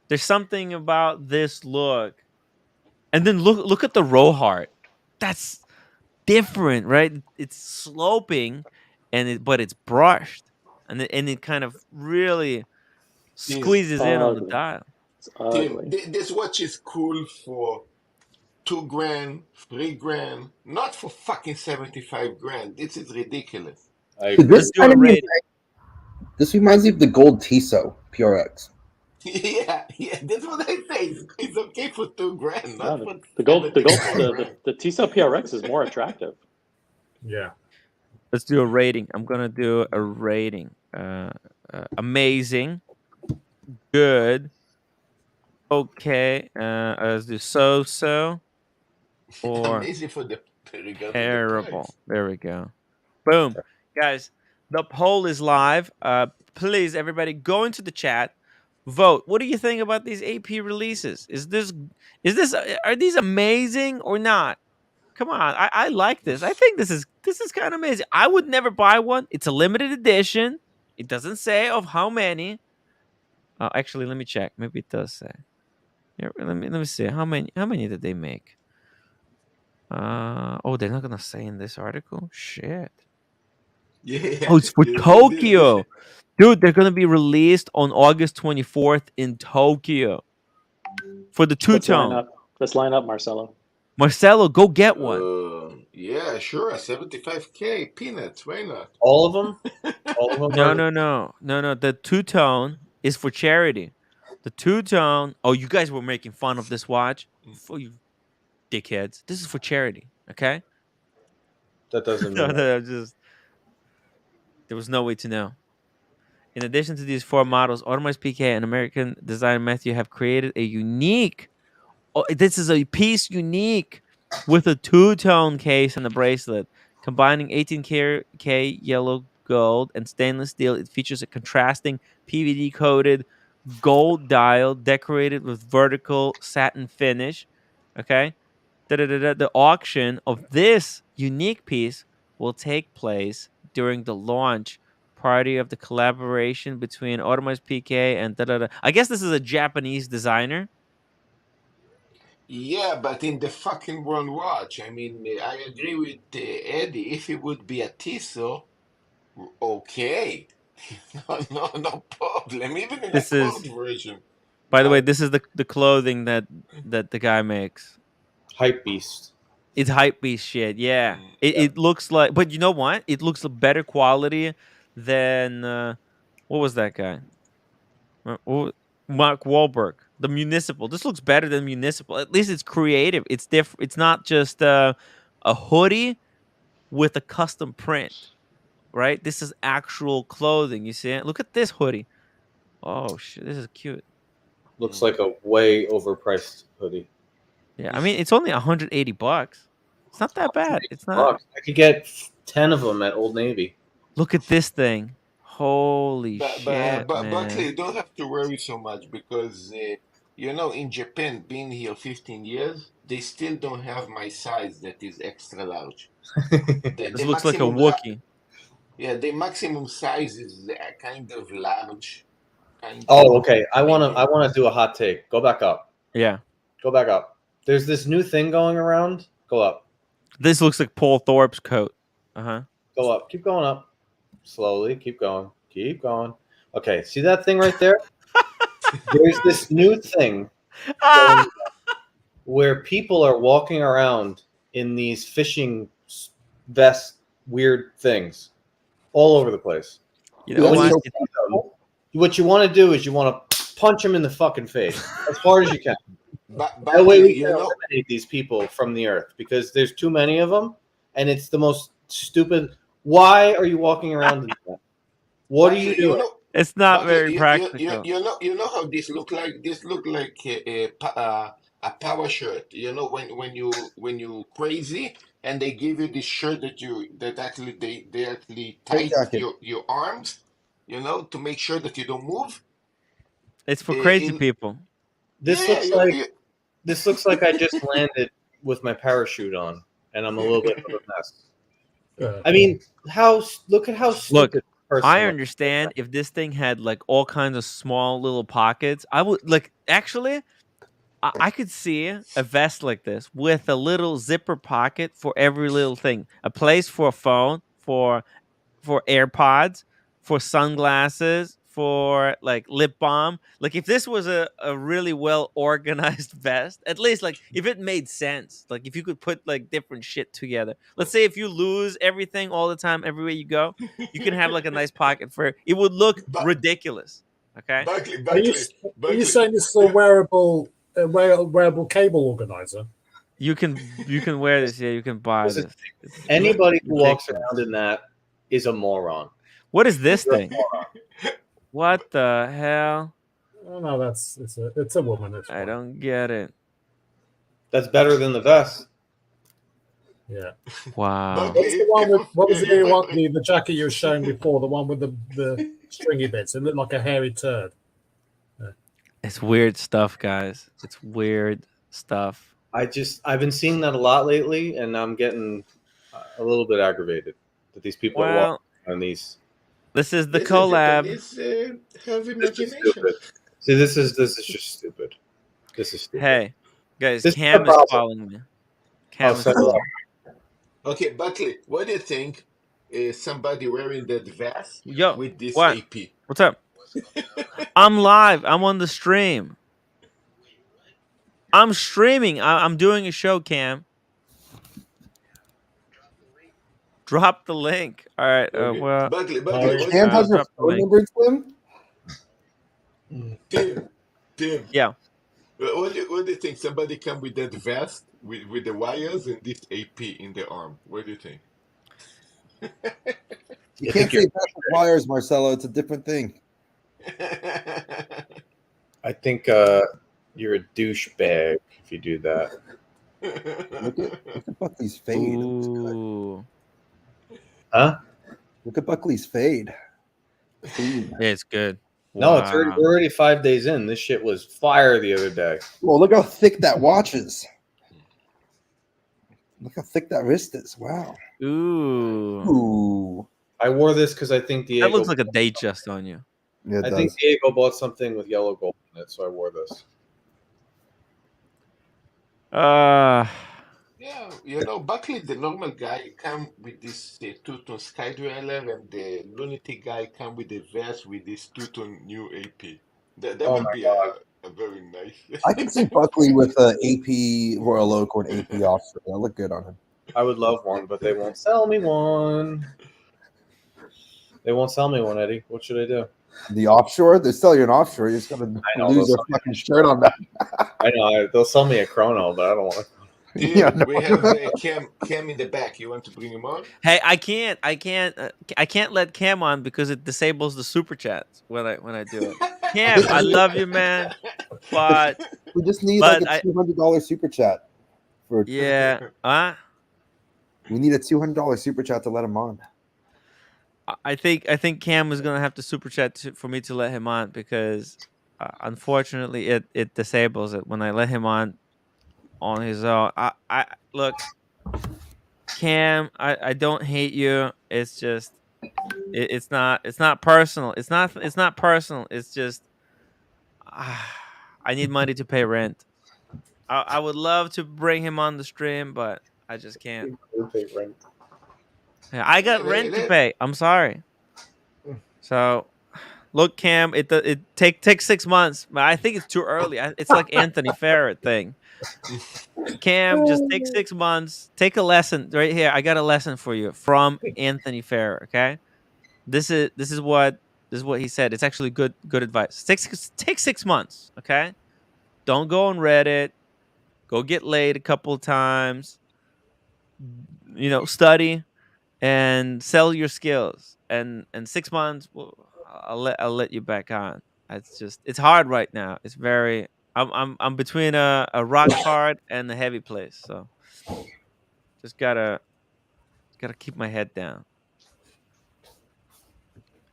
There's something about this look. And then look at the Rohart. That's different, right? It's sloping but it's brushed. And it kind of really squeezes in on the ugly. dial. It's ugly. Tim, this watch is cool for $2,000, $3,000, not for fucking 75 grand. This is ridiculous. Let's do a rating. This reminds me of the gold Tissot PRX. Yeah, that's what I say. It's okay for $2,000, not for the Tissot PRX is more attractive. Yeah. Let's do a rating. I'm gonna do a rating. Amazing, good, okay. Let's do so, or amazing for the terrible. There we go. Boom, guys. The poll is live. Please, everybody, go into the chat. Vote. What do you think about these AP releases? Are these amazing or not? Come on, I like this. I think this is kind of amazing. I would never buy one. It's a limited edition. It doesn't say of how many. Actually, let me check. Maybe it does say. Here, let me see. How many did they make? Oh, they're not gonna say in this article. Shit. Yeah. Oh, it's for Tokyo. Dude, they're gonna be released on August 24th in Tokyo. For the two-tone. Let's line up, Marcelo. Marcelo, go get one. Yeah, sure. 75K peanuts. Why not? All of them? All of them? No. The two-tone is for charity. The two-tone. Oh, you guys were making fun of this watch. For you dickheads. This is for charity. Okay. That doesn't mean there was no way to know. In addition to these four models, Audemars Piguet and American designer Matthew have created a unique. This is a piece unique with a two-tone case and a bracelet, combining 18K yellow gold and stainless steel. It features a contrasting PVD-coated gold dial decorated with vertical satin finish. Okay, the auction of this unique piece will take place during the launch party of the collaboration between Audemars Piguet and I guess this is a Japanese designer. Yeah, but in the fucking world watch, I mean, I agree with Eddie. If it would be a Tissot, okay, no problem. Even in This a is, gold version. by the way, this is the clothing that the guy makes. Hypebeast. It's Hypebeast shit. Yeah, it looks like, but you know what? It looks better quality than what was that guy? Mark Wahlberg. The Municipal. This looks better than Municipal. At least it's creative. It's different. It's not just a hoodie with a custom print, right? This is actual clothing. You see it? Look at this hoodie. Oh shit, this is cute. Looks like a way overpriced hoodie. Yeah, I mean it's only $180. It's not that bad. It's not. I could get 10 of them at Old Navy. Look at this thing. Holy But shit, man. Buckley, you don't have to worry so much because you know, in Japan, being here 15 years, they still don't have my size that is extra large. This looks like a Wookiee. Yeah, the maximum size is kind of large. Oh, okay. I wanna do a hot take. Go back up. Yeah. Go back up. There's this new thing going around. Go up. This looks like Paul Thorpe's coat. Uh-huh. Go up. Keep going up. Slowly. Keep going. Keep going. Okay. See that thing right there? There's this new thing where people are walking around in these fishing vest weird things all over the place. You know what? What you want to do is you want to punch them in the fucking face as hard as you can. But that way we can eliminate these people from the earth because there's too many of them, and it's the most stupid. Why are you walking around in that? What are you doing? It's not very practical. You know how this look like? This look like a power shirt. You know when you crazy and they give you this shirt that actually they actually tight your arms. You know, to make sure that you don't move. It's for crazy people. This looks like I just landed with my parachute on, and I'm a little bit of a mess. I mean, look at how stupid. I understand if this thing had like all kinds of small little pockets. I would like actually. I could see a vest like this with a little zipper pocket for every little thing. A place for a phone, for AirPods, for sunglasses, for like lip balm. Like if this was a really well organized vest, at least like if it made sense, like if you could put like different shit together. Let's say if you lose everything all the time, everywhere you go, you can have like a nice pocket for it. It would look ridiculous. Okay. Are you saying this is a wearable cable organizer? You can wear this. Yeah, you can buy this. Anybody who walks around in that is a moron. What is this thing? What the hell? Oh no, it's a woman. I don't get it. That's better than the vest. Yeah. Wow. What's the one with, what was the jacket you were showing before? The one with the stringy bits. It looked like a hairy turd. Yeah. It's weird stuff, guys. It's weird stuff. I've been seeing that a lot lately, and I'm getting a little bit aggravated that these people are walking on these. This is the collab. Have imagination. See, this is just stupid. This is stupid. Hey, guys, Cam is calling me. Cam is calling. Okay, Buckley, what do you think? Somebody wearing that vest with this what? AP? What's up? I'm live. I'm on the stream. I'm streaming. I'm doing a show, Cam. Drop the link. All right. Okay. Well, Buckley, Cam has your phone number, Tim? Tim. Yeah. What do you think? Somebody come with that vest with the wires and this AP in the arm. What do you think? You can't say vest with wires, Marcelo. It's a different thing. I think you're a douchebag if you do that. Look at Buckley's fade. Ooh. Huh? Look at Buckley's fade. Yeah, it's good. No, we're already 5 days in. This shit was fire the other day. Well, look how thick that watch is. Look how thick that wrist is. Wow. Ooh. I wore this because I think Diego. That looks like a date just on you. Yeah, I think Diego bought something with yellow gold in it, so I wore this. Yeah, you know, Buckley, the normal guy, come with this two-tone sky dweller, and the lunatic guy come with the vest with this two-tone new AP. That would be a very nice. I can see Buckley with an AP Royal Oak or an AP Oxford. That'll look good on him. I would love one, but they won't sell me one. They won't sell me one, Eddie. What should I do? The offshore? They sell you an offshore. You're just gonna lose your fucking shirt on that. I know they'll sell me a chrono, but I don't want. Tim, Yeah, no. we have Cam in the back. You want to bring him on? Hey, I can't let Cam on because it disables the super chats when I do it. Cam, I love you, man, but We just need like a I $200 super chat for. yeah, We need a $200 super chat to let him on. I think Cam is gonna have to super chat for me to let him on because unfortunately it disables it when I let him on his own. I look, Cam, I don't hate you. It's just it's not personal. It's not personal. It's just I need money to pay rent. I would love to bring him on the stream, but I just can't. Yeah, I got rent to pay. I'm sorry. So, look, Cam, it takes 6 months, but I think it's too early. It's like Anthony Ferret thing. Cam, just take 6 months. Take a lesson right here. I got a lesson for you from Anthony Ferret. Okay, this is what he said. It's actually good advice. Take 6 months. Okay, don't go on Reddit. Go get laid a couple of times. Study and sell your skills. And 6 months, well, I'll let you back on. It's hard right now. It's very. I'm between a rock hard and a heavy place. So just gotta keep my head down.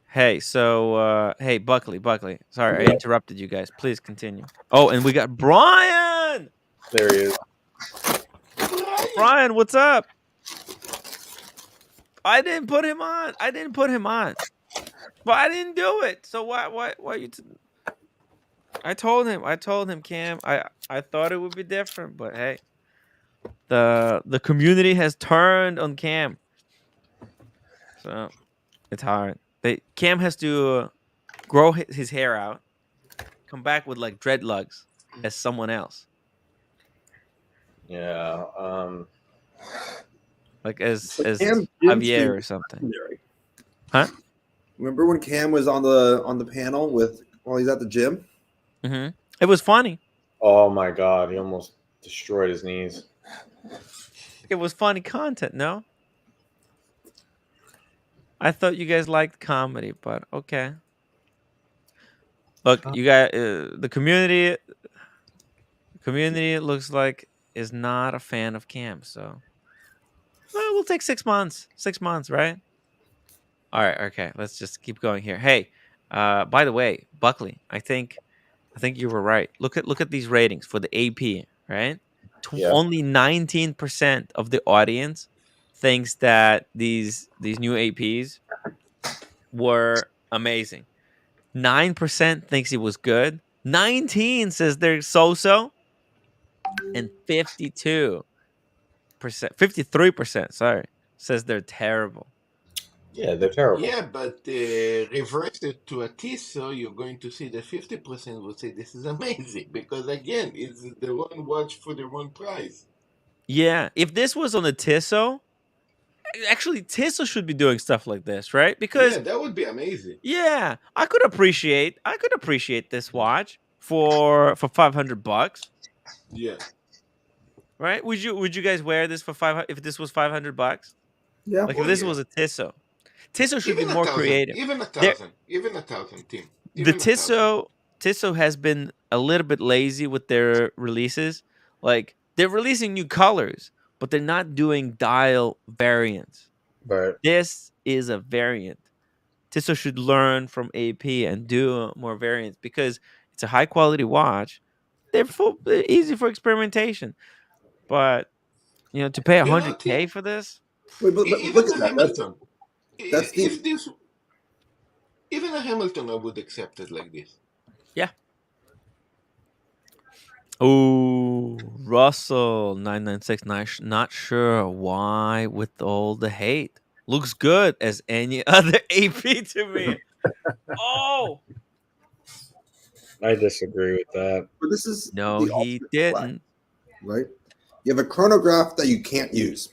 Hey, so hey, Buckley. Sorry, I interrupted you guys. Please continue. Oh, and we got Brian. There he is. Brian, what's up? I didn't put him on. But I didn't do it. So why you? I told him, Cam. I thought it would be different, but hey, the community has turned on Cam. So it's hard. Cam has to grow his hair out, come back with like dreadlocks as someone else. Yeah. Like as Cam Javier or something. Huh? Remember when Cam was on the panel while he's at the gym? Mm-hmm. It was funny. Oh my God, he almost destroyed his knees. It was funny content, no? I thought you guys liked comedy, but okay. Look, you guys, the community looks like is not a fan of Cam, so we'll take 6 months. 6 months, right? All right, okay. Let's just keep going here. Hey, by the way, Buckley, I think you were right. Look at these ratings for the AP, right? Yeah. Only 19% of the audience thinks that these new APs were amazing. 9% thinks it was good. 19 says they're so-so, and 53%, sorry, says they're terrible. Yeah, they're terrible. Yeah, but reverse it to a Tissot, you're going to see that 50% will say this is amazing because again, it's the one watch for the one price. Yeah, if this was on a Tissot, actually Tissot should be doing stuff like this, right? Because that would be amazing. Yeah, I could appreciate this watch for $500. Yeah. Right? Would you guys wear this for 500 if this was $500? Yeah. Like if this was a Tissot. Tissot should Even be more 1,000, creative. Even a thousand, Tim. The Tissot has been a little bit lazy with their releases. Like they're releasing new colors, but they're not doing dial variants. Right. This is a variant. Tissot should learn from AP and do more variants because it's a high quality watch. They're easy for experimentation, but to pay $100K for this. Wait, but even look a at that. Hamilton. That's the. If this, even a Hamilton, I would accept it like this. Yeah. Oh, Russell 996. Not sure why with all the hate. Looks good as any other AP to me. Oh. I disagree with that. But this is No, the he didn't. Right? You have a chronograph that you can't use.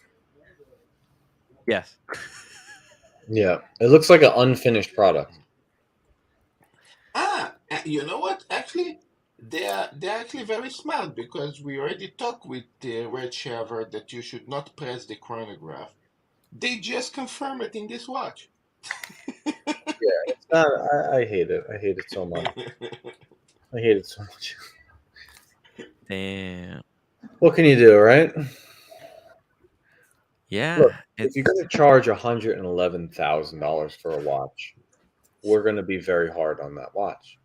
Yes. Yeah, it looks like an unfinished product. You know what? Actually, they're actually very smart because we already talked with Red Shaver that you should not press the chronograph. They just confirm it in this watch. It's not. I hate it. I hate it so much. I hate it so much. Damn. What can you do, right? Yeah. Look, if you're going to charge $111,000 for a watch, we're going to be very hard on that watch.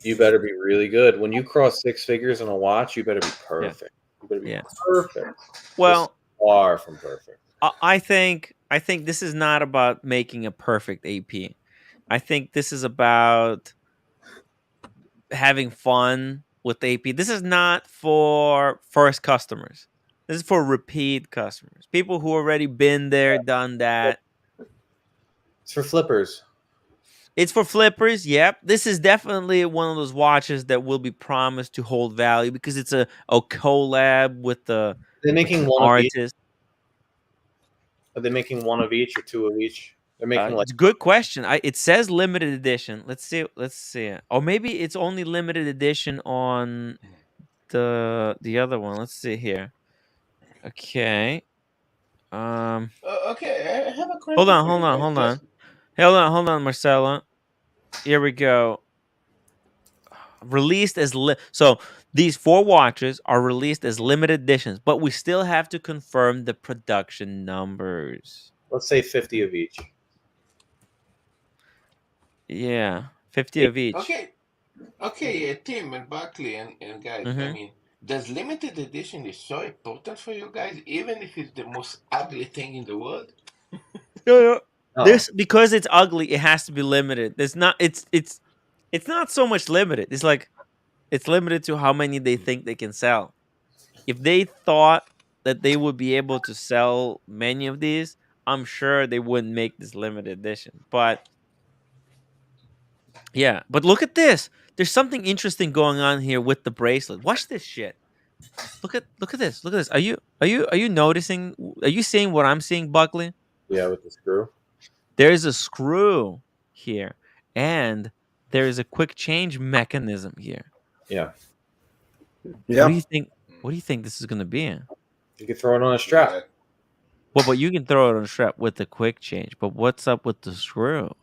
You better be really good. When you cross six figures on a watch, you better be perfect. You better be perfect. Well, just far from perfect. I think this is not about making a perfect AP. I think this is about having fun with AP. This is not for first customers. This is for repeat customers. People who already been there, done that. It's for flippers. It's for flippers. Yep. This is definitely one of those watches that will be promised to hold value because it's a collab with the They're making one artist. of each. Are they making one of each or two of each? They're making like It's a good question. It says limited edition. Let's see. Let's see. Or maybe it's only limited edition on the other one. Let's see here. Okay. Okay, I have a question. Hold on. for Hold you on. guys. Hold Just- on. Hold on, Marcella. Here we go. Released as so these 4 watches are released as limited editions, but we still have to confirm the production numbers. Let's say 50 of each. Yeah, 50 of each. Okay, Tim and Buckley and guys. I Mhm. mean, does limited edition is so important for you guys, even if it's the most ugly thing in the world? No. Oh. This because it's ugly, it has to be limited. It's not. It's not so much limited. It's like it's limited to how many they think they can sell. If they thought that they would be able to sell many of these, I'm sure they wouldn't make this limited edition. But yeah, but look at this. There's something interesting going on here with the bracelet. Watch this shit. Look at this. Look at this. Are you noticing? Are you seeing what I'm seeing, Buckley? Yeah, with the screw. There's a screw here, and there is a quick change mechanism here. Yeah. What do you think? What do you think this is gonna be in? You can throw it on a strap. Well, but you can throw it on a strap with the quick change. But what's up with the screw?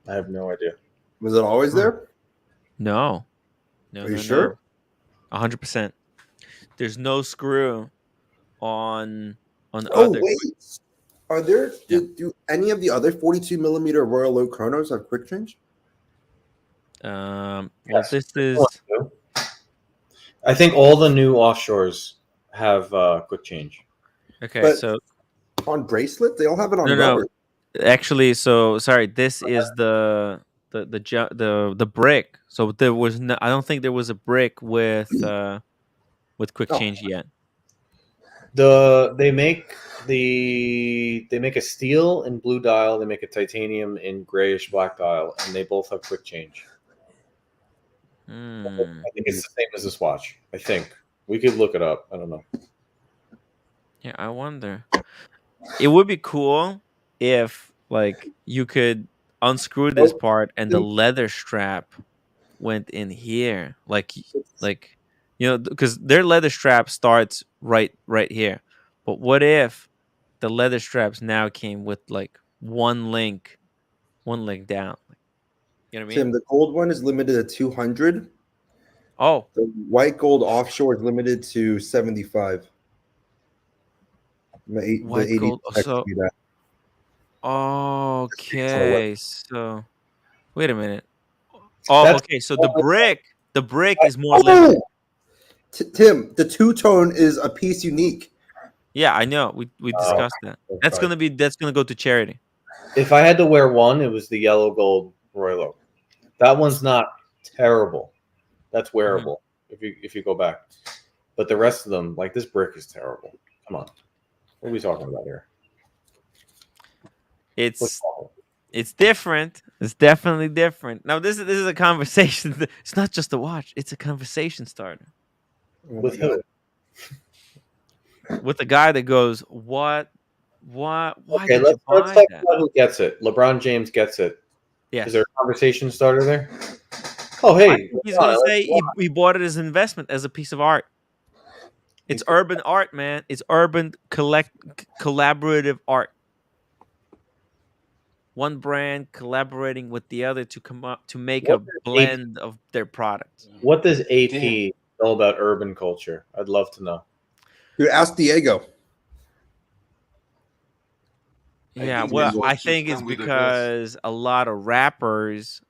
I have no idea. Was it always there? No. Are you sure? 100%. There's no screw on Oh other. wait, are there? Do any of the other 42mm Royal Oak chronos have quick change? Well, Yes. this is. I think all the new offshores have quick change. Okay, But so on bracelet, they all have it on no. rubber. Actually, so sorry. This is the brick. So there was no. I don't think there was a brick with quick change yet. They make a steel and blue dial. They make a titanium in grayish black dial, and they both have quick change. I think it's the same as this watch. I think we could look it up. I don't know. Yeah, I wonder. It would be cool if like you could unscrew this part and the leather strap went in here, like because their leather strap starts right here. But what if the leather straps now came with like one link down? You know what I mean? Tim, the gold one is limited to 200. Oh, the white gold offshore is limited to 75. White gold. So, okay. So, wait a minute. Oh, okay. So the brick is more limited. Tim, the two-tone is a piece unique. Yeah, I know. We discussed that. That's gonna go to charity. If I had to wear one, it was the yellow gold Royal Oak. That one's not terrible. That's wearable if you go back. But the rest of them, like this brick, is terrible. Come on, what are we talking about here? It's different. It's definitely different. Now this is a conversation. It's not just a watch. It's a conversation starter. With who? With the guy that goes, what Why Okay, did let's you buy talk that? about who gets it. LeBron James gets it. Yes. Is there a conversation starter there? Oh, I hey, think he's gonna say he bought it as an investment, as a piece of art. It's urban art, man. It's urban collaborative art. One brand collaborating with the other to come up to make a blend of their products. What does AP know about urban culture? I'd love to know. Dude, ask Diego. Yeah, well, I think it's because a lot of rappers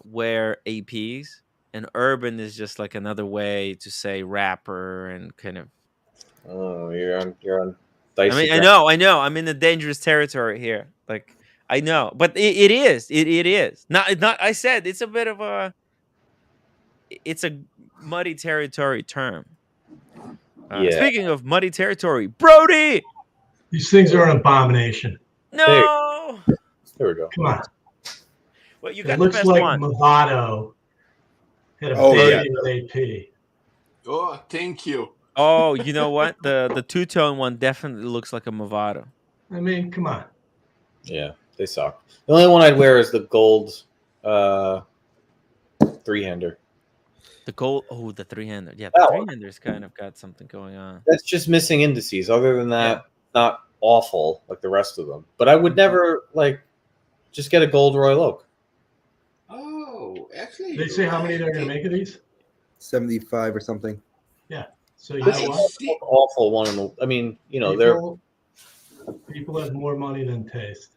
wear APs, and urban is just like another way to say rapper and kind of. Oh, you're on dicey. I mean, I know. I'm in the dangerous territory here. Like, I know, but it is. It is not. I said it's a bit of a. It's a muddy territory term. Speaking of muddy territory, Brody. These things are an abomination. No. There we go. Come on. Well, you got it looks the best like one. Movado had a baby with AP. Oh, thank you. Oh, you know what? The two-tone one definitely looks like a Movado. I mean, come on. Yeah, they suck. The only one I'd wear is the gold three-hander. The gold, the three-hander. Yeah, the three-hander's kind of got something going on. That's just missing indices. Other than that, not awful like the rest of them. But I would never just get a gold Royal Oak. Oh, actually, They say how many they're going to make of these? 75 or something. Yeah. So you This know is what? an awful one. I mean, people have more money than taste.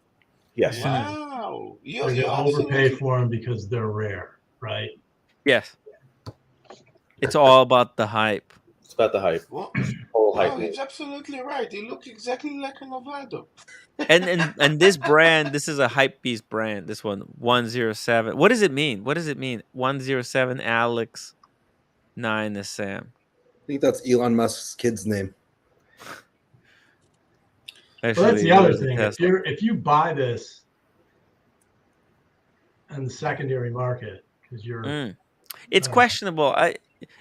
Yes. Wow. They're going to overpay for them because they're rare, right? Yes. It's all about the hype. It's about the hype. Well, hype. he's absolutely right. He looks exactly like a Movado. And this brand, this is a Hypebeast brand. This one, 107. What does it mean? 107 Alex 9 is Sam. I think that's Elon Musk's kid's name. Actually, well, that's the other thing. If you buy this in the secondary market, because you're, it's questionable. I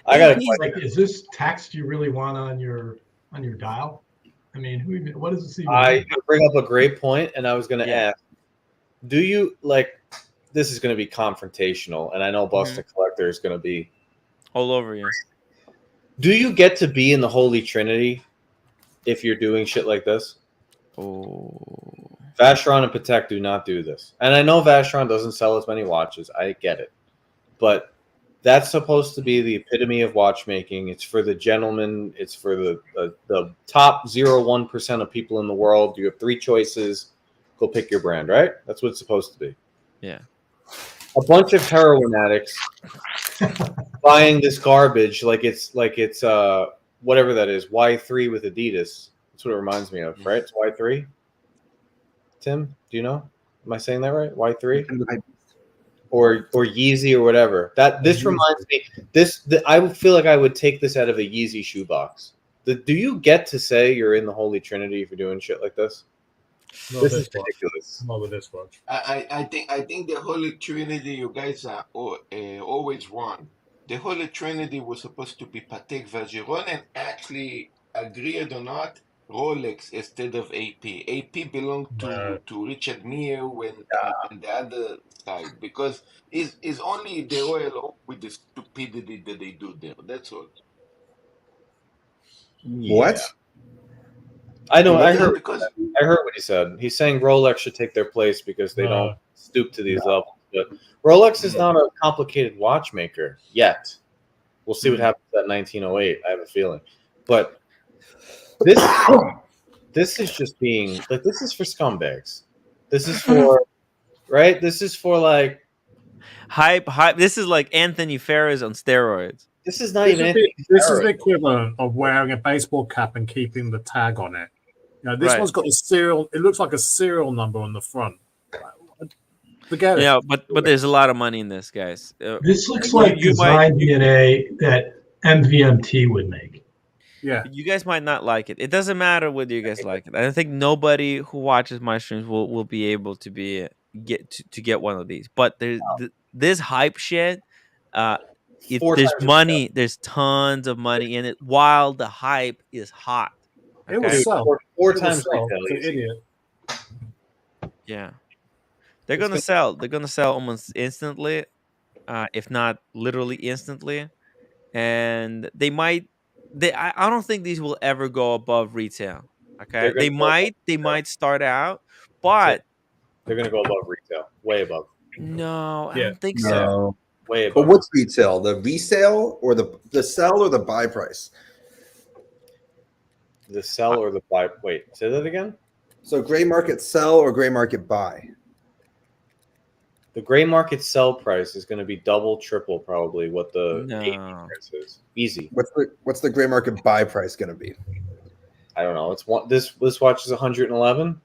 got is this text you really want on your dial? I mean, what does this even? I bring up a great point, and I was going to ask: do you this is going to be confrontational, and I know Boston Collector is going to be all over you. Do you get to be in the Holy Trinity if you're doing shit like this? Oh, Vacheron and Patek do not do this, and I know Vacheron doesn't sell as many watches. I get it, but that's supposed to be the epitome of watchmaking. It's for the gentleman. It's for the top 0.1% of people in the world. You have 3 choices. Go pick your brand, right? That's what it's supposed to be. Yeah. A bunch of heroin addicts buying this garbage like it's whatever that is, Y3 with Adidas. That's what it reminds me of, right? It's Y3. Tim, do you know? Am I saying that right? Y3? Or Yeezy or whatever. This reminds me. I feel like I would take this out of a Yeezy shoebox. Do you get to say you're in the Holy Trinity if you're doing shit like this? This is ridiculous. Not with this watch. I think the Holy Trinity, you guys are always wrong. The Holy Trinity was supposed to be Patek Vacheron, and actually, agree it or not, Rolex instead of AP. AP belonged to Richard Mille and the other side, because it's only the Royal Oak with the stupidity that they do there. That's all. What? I know. I heard. Because I heard what he said. He's saying Rolex should take their place because they don't stoop to these levels. But Rolex is not a complicated watchmaker yet. We'll see what happens at 1908. I have a feeling, but this is just being this is for scumbags. This is for right. This is for hype. This is like Anthony Ferris on steroids. This is not even. This is the equivalent of wearing a baseball cap and keeping the tag on it. This one's got the serial. It looks like a serial number on the front. Forget it. Yeah, but there's a lot of money in this, guys. This looks like design DNA that MVMT would make. Yeah, you guys might not like it. It doesn't matter whether you guys like it. I think nobody who watches my streams will be able to get one of these. But there's this hype shit. There's money. There's tons of money in it. While the hype is hot. It will Okay? sell. Four It will times sell. retail. It's an easy. idiot. Yeah. They're It's gonna sell. They're gonna sell almost instantly, if not literally instantly. And they might. I don't think these will ever go above retail. Okay, They're they gonna go above might. They retail. might start out, but They're gonna go above retail, way above, no, I Yeah. don't think so. No. way But above. what's retail? The resale or the sell or the buy price? The sell or the buy? Wait, say that again. So gray market sell or gray market buy? The gray market sell price is going to be double, triple, probably what the AP No. price is. Easy. What's the gray market buy price going to be? I don't know. It's one. This watch is 111.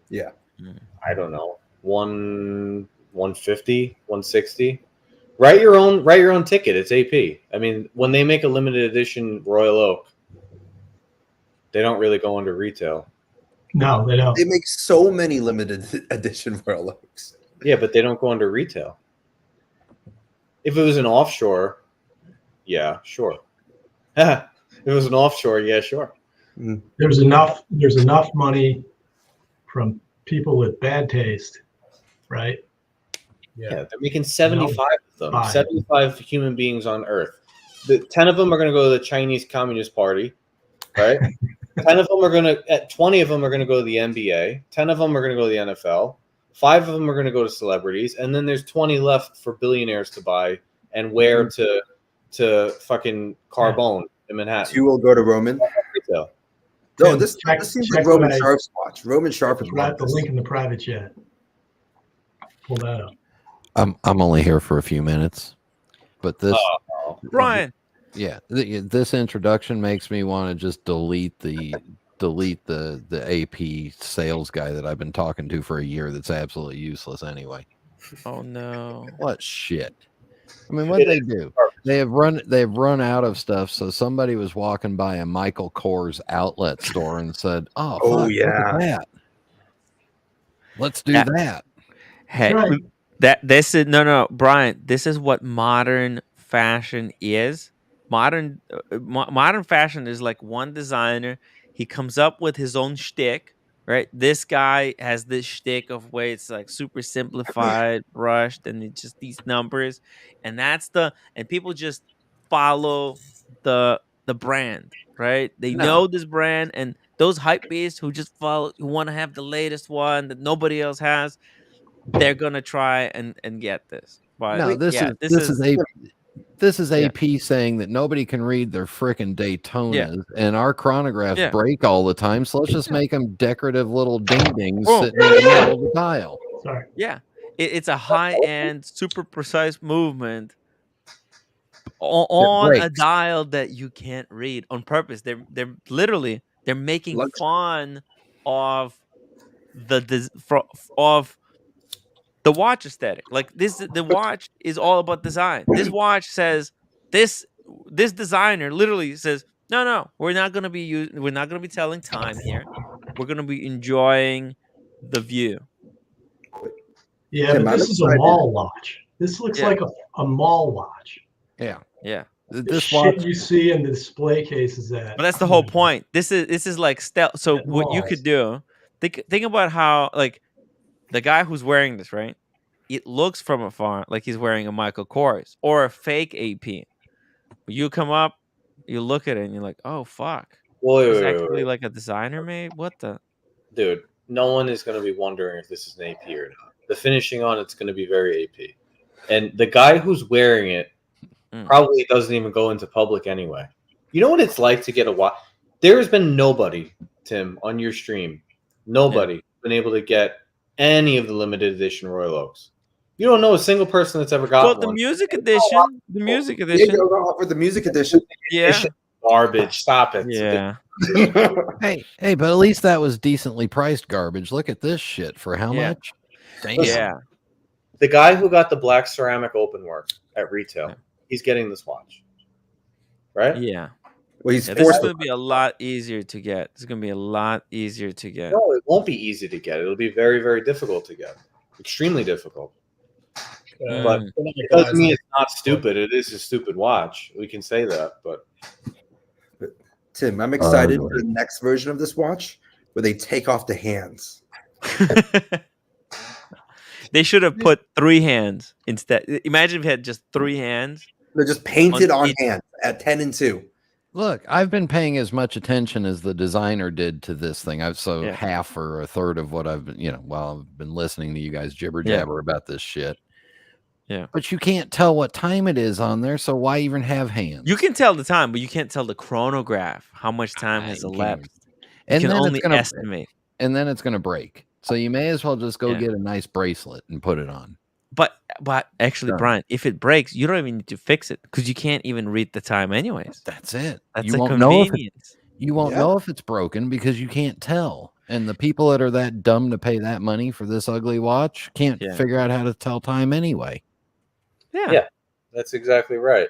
Yeah. I don't know. 150, 160. Write your own ticket. It's AP. I mean, when they make a limited edition Royal Oak, they don't really go under retail. No, they don't. They make so many limited edition Royal Oaks. Yeah, but they don't go under retail. If it was an offshore, yeah, sure. If it was an offshore, yeah, sure. There's enough money from people with bad taste, right? Yeah, they're making 75 of them. Fine. 75 human beings on Earth. 10 of them are going to go to the Chinese Communist Party, right? 10 of them are going to, 20 of them are going to go to the NBA. 10 of them are going to go to the NFL. 5 of them are going to go to celebrities, and then there's 20 left for billionaires to buy and wear to fucking Carbone in Manhattan. 2 will go to Roman. Retail. No, this seems like Roman Sharp's watch. Roman Sharp is Got the link in the private chat. Pull that up. I'm only here for a few minutes, but this Brian. Yeah, this introduction makes me want to just delete the AP sales guy that I've been talking to for a year. That's absolutely useless anyway. Oh no! What shit? I mean, what they do? They've run out of stuff. So somebody was walking by a Michael Kors outlet store and said, "Oh, fuck, yeah, look at that. Let's do that." Hey, Right. this is no, Brian. This is what modern fashion is. Modern fashion is like one designer. He comes up with his own shtick, right? This guy has this shtick of way it's like super simplified, brushed, and it's just these numbers, and and people just follow the brand, right? They know this brand, and those hype beasts who just follow, who want to have the latest one that nobody else has, they're gonna try and get this. But No, this is AP saying that nobody can read their frickin' Daytonas, and our chronographs break all the time. So let's just make them decorative little ding-dings sitting in the middle of the dial. Sorry. Yeah, it's a high-end, super precise movement on a dial that you can't read on purpose. They're literally making fun of the watch aesthetic. Like the watch is all about design. This watch says this designer literally says, no, we're not gonna be telling time here. We're gonna be enjoying the view. Yeah, but this is a mall watch. This looks like a mall watch. Yeah. This shit you see in the display cases But that's the whole point. This is like stealth. So what you could do, think about how, like, the guy who's wearing this, right? It looks from afar like he's wearing a Michael Kors or a fake AP. You come up, you look at it, and you're like, "Oh fuck!" It's actually like a designer made. What the? Dude, no one is going to be wondering if this is an AP or not. The finishing on it's going to be very AP, and the guy who's wearing it probably doesn't even go into public anyway. You know what it's like to get a watch? There has been nobody, Tim, on your stream, nobody been able to get any of the limited edition Royal Oaks. You don't know a single person that's ever got one. The music edition. The music edition. Yeah, offer the music edition. Yeah. Garbage. Stop it. Yeah. Hey, but at least that was decently priced garbage. Look at this shit for how much? Damn. Yeah. The guy who got the black ceramic openwork at retail, he's getting this watch. Right? Yeah. Well, he's this is going to be a lot easier to get. It's going to be a lot easier to get. No, it won't be easy to get. It'll be very, very difficult to get. Extremely difficult. But it doesn't mean it's not stupid. It is a stupid watch. We can say that, but Tim, I'm excited for the next version of this watch where they take off the hands. They should have put 3 hands instead. Imagine if it had just 3 hands. They're just painted on hands at 10 and 2. Look, I've been paying as much attention as the designer did to this thing. Half or a third of what I've been, while I've been listening to you guys jibber jabber about this shit. Yeah. But you can't tell what time it is on there, so why even have hands? You can tell the time, but you can't tell the chronograph, how much time has elapsed. You can only estimate. And then it's going to break. So you may as well just go get a nice bracelet and put it on. But actually, Brian, if it breaks, you don't even need to fix it because you can't even read the time anyways. That's it. That's you a won't convenience. You won't know if it's broken because you can't tell. And the people that are that dumb to pay that money for this ugly watch can't figure out how to tell time anyway. Yeah, that's exactly right.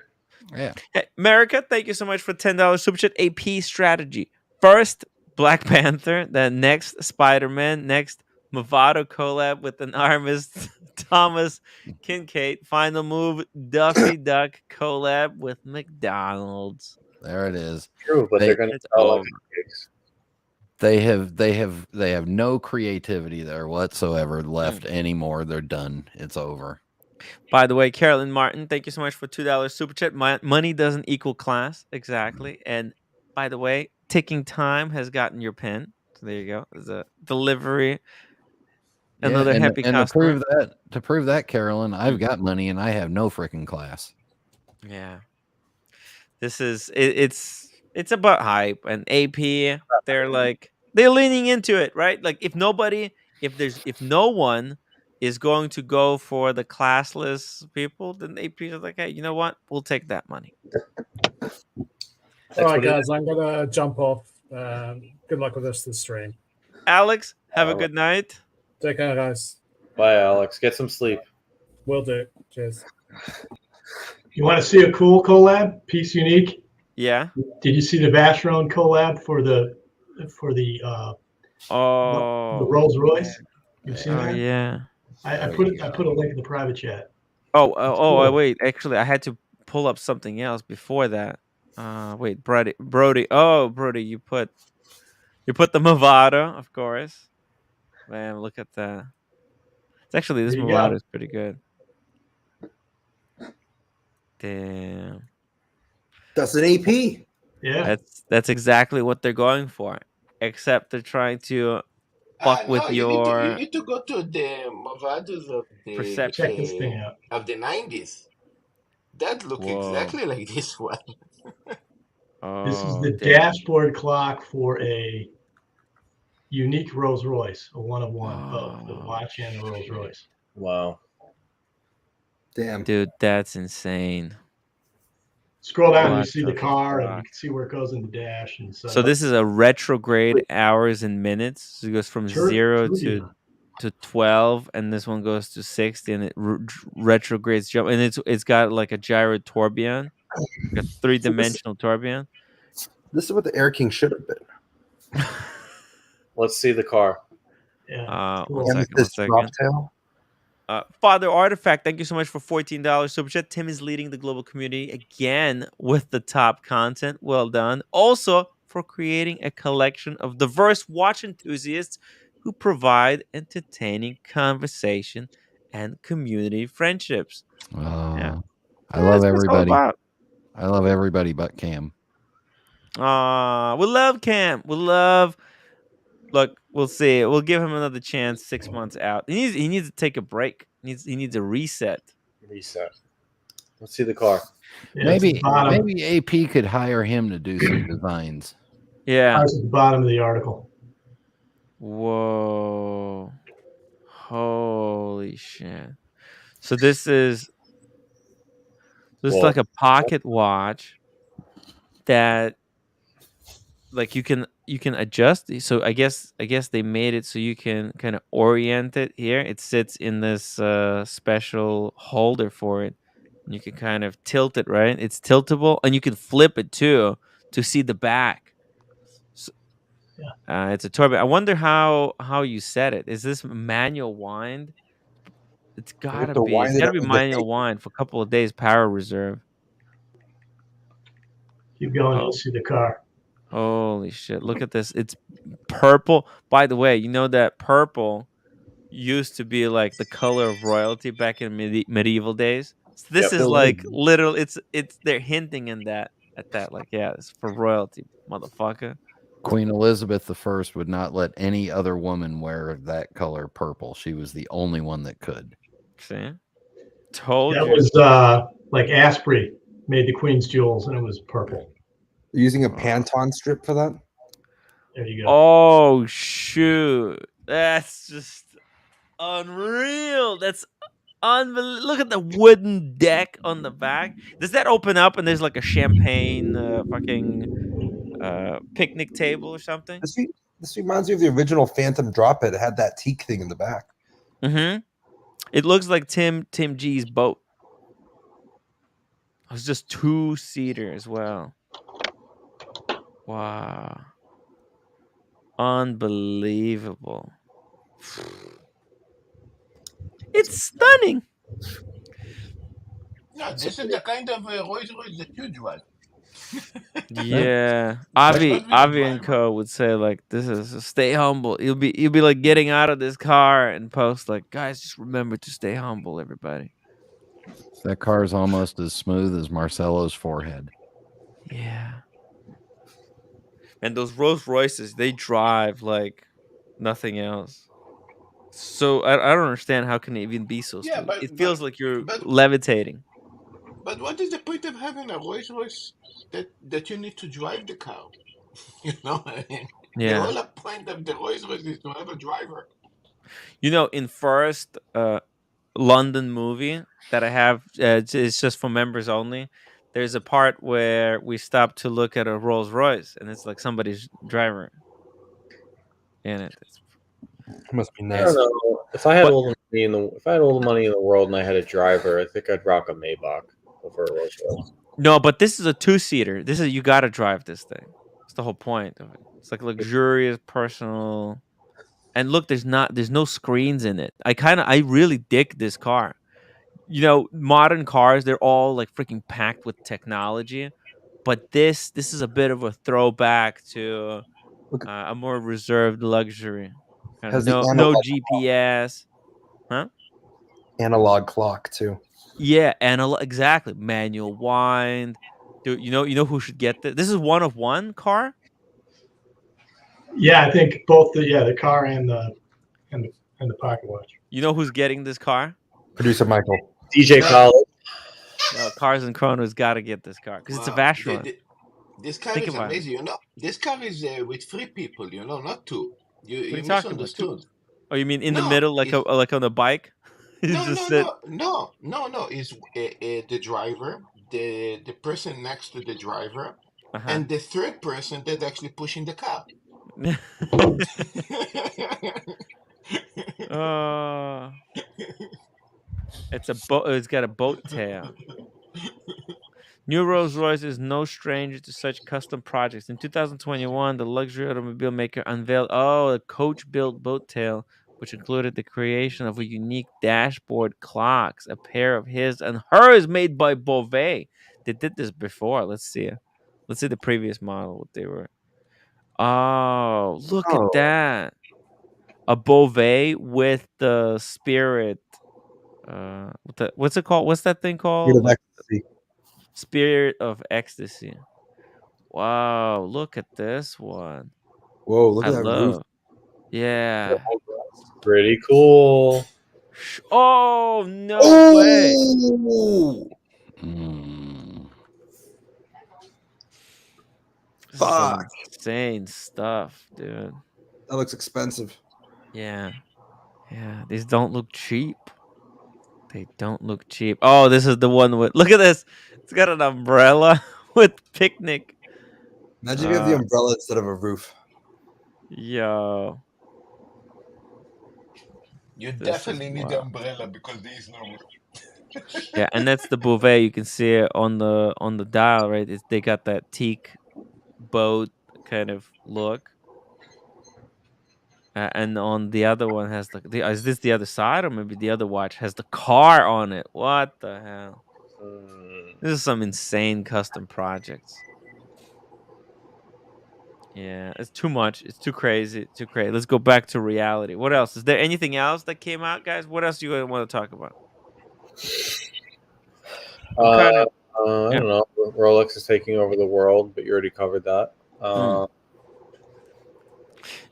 Yeah. Hey, America, thank you so much for $10 super chat. AP strategy. First, Black Panther. Then next, Spider-Man. Next, Movado collab with an artist, Thomas Kincaid. Final move, Duffy Duck collab with McDonald's. There it is. True, but they're going to sell like cakes. They have no creativity there whatsoever left anymore. They're done. It's over. By the way, Carolyn Martin, thank you so much for $2 super chat. Money doesn't equal class. Exactly. And by the way, ticking time has gotten your pin. So there you go. There's a delivery. Another happy customer. To prove that, Carolyn, I've got money and I have no freaking class. Yeah. This is it's about hype and AP. They're leaning into it, right? Like if no one is going to go for the classless people, then AP is like, hey, you know what? We'll take that money. All right, guys, I'm gonna jump off. Good luck with the rest of the stream. Alex, have a good night. Take care, guys. Bye, Alex. Get some sleep. Will do. Cheers. You want to see a cool collab? Piece Unique. Yeah. Did you see the Vacheron collab for the Rolls Royce? You've seen that? Yeah. I put a link in the private chat. Cool. Wait. Actually, I had to pull up something else before that. Wait, Brody. Oh, Brody, you put the Movado, of course. Man, look at that. It's actually, this Movado is pretty good. Damn. That's an AP. Yeah. That's exactly what they're going for. Except they're trying to fuck with your. You need to go to the Movados of the perception. Check this thing out. Of the 90s. That look exactly like this one. This is the dashboard clock for a unique Rolls Royce, a one of one of the watch and the Rolls Royce. Wow. Damn. Dude, that's insane. Scroll down and you see the car and you can see where it goes in the dash. And so this is a retrograde hours and minutes. So it goes from 0 to 12, and this one goes to 60, and it retrogrades jump, and it's got like a gyro tourbillon, like a 3-dimensional tourbillon. This is what the Air King should have been. Let's see the car. Yeah. One second. Father Artifact, thank you so much for $14 super chat. Tim is leading the global community again with the top content. Well done. Also for creating a collection of diverse watch enthusiasts who provide entertaining conversation and community friendships. I love everybody. I love everybody but Cam. We love Cam. Look, we'll see. We'll give him another chance 6 months out. He needs to take a break. He needs a reset. Let's see the car. Yeah, maybe AP could hire him to do some designs. Yeah. That's at the bottom of the article. Whoa. Holy shit. So this is like a pocket watch that like you can adjust. So I guess they made it so you can kind of orient it here. It sits in this special holder for it. And you can kind of tilt it, right? It's tiltable, and you can flip it too to see the back. So, it's a tourbillon. I wonder how you set it. Is this manual wind? It's gotta be manual wind for a couple of days power reserve. Keep going, you'll see the car. Holy shit! Look at this. It's purple. By the way, you know that purple used to be like the color of royalty back in medieval days. So this is like literal. It's they're hinting in that at that like it's for royalty, motherfucker. Queen Elizabeth I would not let any other woman wear that color purple. She was the only one that could. See, told that you. was like Asprey made the Queen's jewels, and it was purple. Using a Pantone strip for that. There you go. Oh shoot, that's just unreal. That's unbelievable. Look at the wooden deck on the back. Does that open up and there's like a champagne fucking picnic table or something? This reminds me of the original Phantom drop it. It had that teak thing in the back. Mm-hmm. It looks like Tim G's boat. It was just 2-seater as well. Wow. Unbelievable. It's stunning. No, this is the kind of Rolls Royce that you drive. Yeah, Avi and Co would say like, "This is stay humble." You'll be like getting out of this car and post like, "Guys, just remember to stay humble, everybody." That car is almost as smooth as Marcelo's forehead. Yeah, and those Rolls Royces, they drive like nothing else. So I don't understand how can it even be so smooth. It feels like you're levitating. But what is the point of having a Rolls Royce that you need to drive the car? You know, I mean, the whole point of the Rolls Royce is to have a driver. You know, in first London movie that I have, it's just for members only. There's a part where we stop to look at a Rolls Royce, and it's like somebody's driver in it. It must be nice. I don't know. If I had all the money in the world and I had a driver, I think I'd rock a Maybach over a Rolls Royce. No, but this is a 2-seater. This is you got to drive this thing. That's the whole point of it. It's like luxurious, personal. And look, there's no screens in it. I really dig this car. You know, modern cars, they're all like freaking packed with technology, but this is a bit of a throwback to a more reserved luxury. No GPS, huh? Analog clock too. Yeah, exactly. Manual wind. Dude, you know who should get this? This is one of one car. Yeah, I think both the car and the pocket watch. You know who's getting this car? Producer Michael. DJ Khaled. No, Cars and Chronos got to get this car because it's a Vashon. This car is amazing. You know, this car is with 3 people. You know, not 2. You misunderstood. Oh, you mean in the middle, like on a bike? No. It's the driver, the person next to the driver, and the third person that's actually pushing the car. It's a boat. It's got a boat tail. New Rolls Royce is no stranger to such custom projects. In 2021, the luxury automobile maker unveiled a coach-built boat tail, which included the creation of a unique dashboard clocks, a pair of his and hers made by Beauvais. They did this before. Let's see the previous model. What they were. Oh, look at that! A Beauvais with the Spirit. What's it called? What's that thing called? Spirit of Ecstasy. Wow, look at this one. Whoa, look at that roof. Yeah. Pretty cool. Oh, no way. Fuck. Insane stuff, dude. That looks expensive. Yeah. Yeah, these don't look cheap. They don't look cheap. Oh, this is the one with, look at this. It's got an umbrella with picnic. Imagine if you have the umbrella instead of a roof. Yo. You definitely need the umbrella because there is no roof. Yeah, and that's the Beauvais. You can see it on the dial, right? They got that teak boat kind of look. And on the other one has is this the other side, or maybe the other watch has the car on it? What the hell? This is some insane custom projects. Yeah, it's too much. It's too crazy. Too crazy. Let's go back to reality. What else? Is there anything else that came out, guys? What else do you want to talk about? I Yeah. don't know. Rolex is taking over the world, but you already covered that.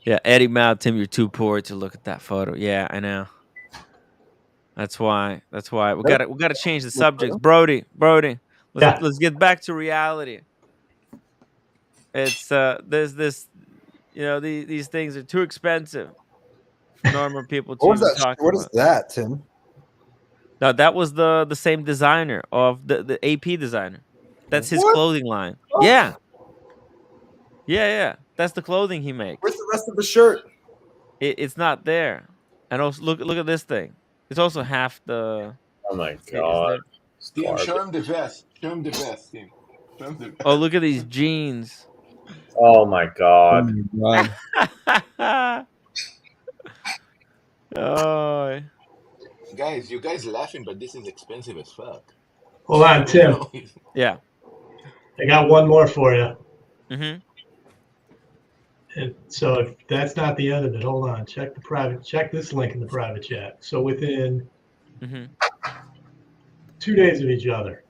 Yeah, Eddie Mao, Tim, you're too poor to look at that photo. Yeah, I know. That's why. We gotta change the subjects. Brody. Let's get back to reality. It's there's this, these things are too expensive for normal people to even talk What about. is that, Tim? No, that was the same designer of the AP designer. That's his clothing line. Yeah. Yeah. That's the clothing he makes. Where's the rest of the shirt? It's not there. And also look at this thing. It's also half the. Oh my god. Tim, show him the vest. Show him the vest, Tim. Show him the vest. Oh, look at these jeans. Oh my god. Oh. Guys, you guys laughing, but this is expensive as fuck. Hold on, Tim. Yeah. I got one more for you. Mm-hmm. And so if that's not the end of it, hold on. Check this link in the private chat. So within 2 days of each other.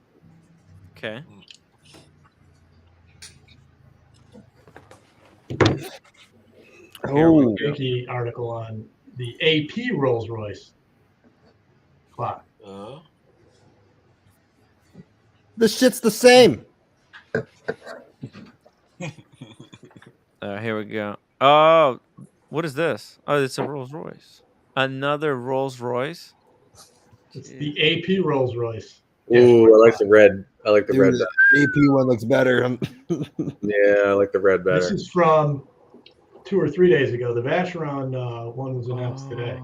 Okay. Oh, Yankee article on the AP Rolls Royce clock. This shit's the same. Here we go. Oh, what is this? Oh, it's a Rolls Royce. Another Rolls Royce. It's the AP Rolls Royce. Ooh, I like the red. I like the red. The AP one looks better. Yeah, I like the red better. This is from 2 or 3 days ago. The Vacheron one was announced today.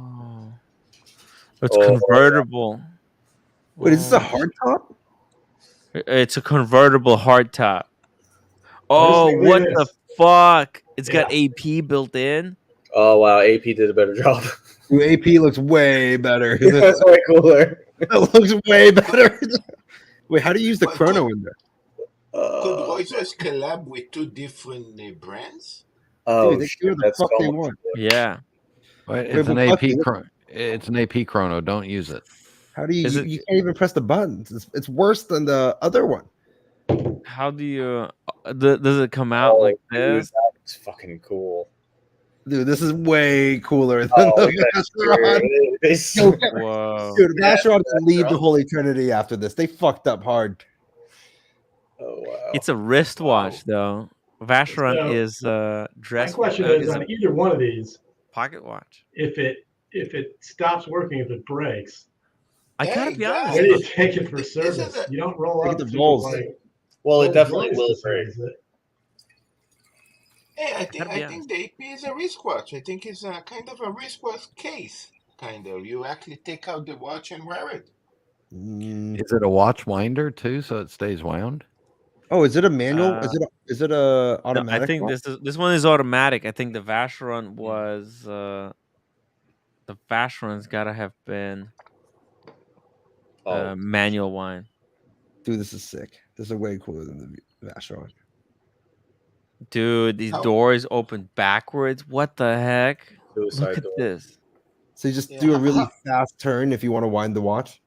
It's convertible. Wait, is this a hard top? It's a convertible hard top. Oh, what the fuck? It's got AP built in. Oh wow, AP did a better job. Dude, AP looks way better. That's way cooler. It looks way better. Wait, how do you use the chrono in there? Could Rolls-Royce collab with two different brands? Oh, dude, they can do the fuck they want. Yeah. It's an AP chrono. Don't use it. How do you can't even press the buttons? It's worse than the other one. How do you does it come out like this? It's fucking cool. Dude, this is way cooler than the Vacheron. Whoa. Dude, Vacheron can leave the Holy Trinity after this. They fucked up hard. Oh wow. It's a wristwatch though. Vacheron is dress. My question is on either one of these, pocket watch. If it stops working, if it breaks, I gotta be honest. Where do you take it for service? You don't roll up the rolls. Well, it definitely will break. Hey, I think the AP is a wristwatch. I think it's a kind of a wristwatch case. Kind of. You actually take out the watch and wear it. Is it a watch winder too, so it stays wound? Oh, is it a manual? Is it a automatic? No, I think this one is automatic. I think the Vacheron was the Vacheron's gotta have been manual wind. Dude, this is sick. This is way cooler than the Vacheron. Dude, these doors open backwards. What the heck? Look at this. So you just do a really fast turn if you want to wind the watch.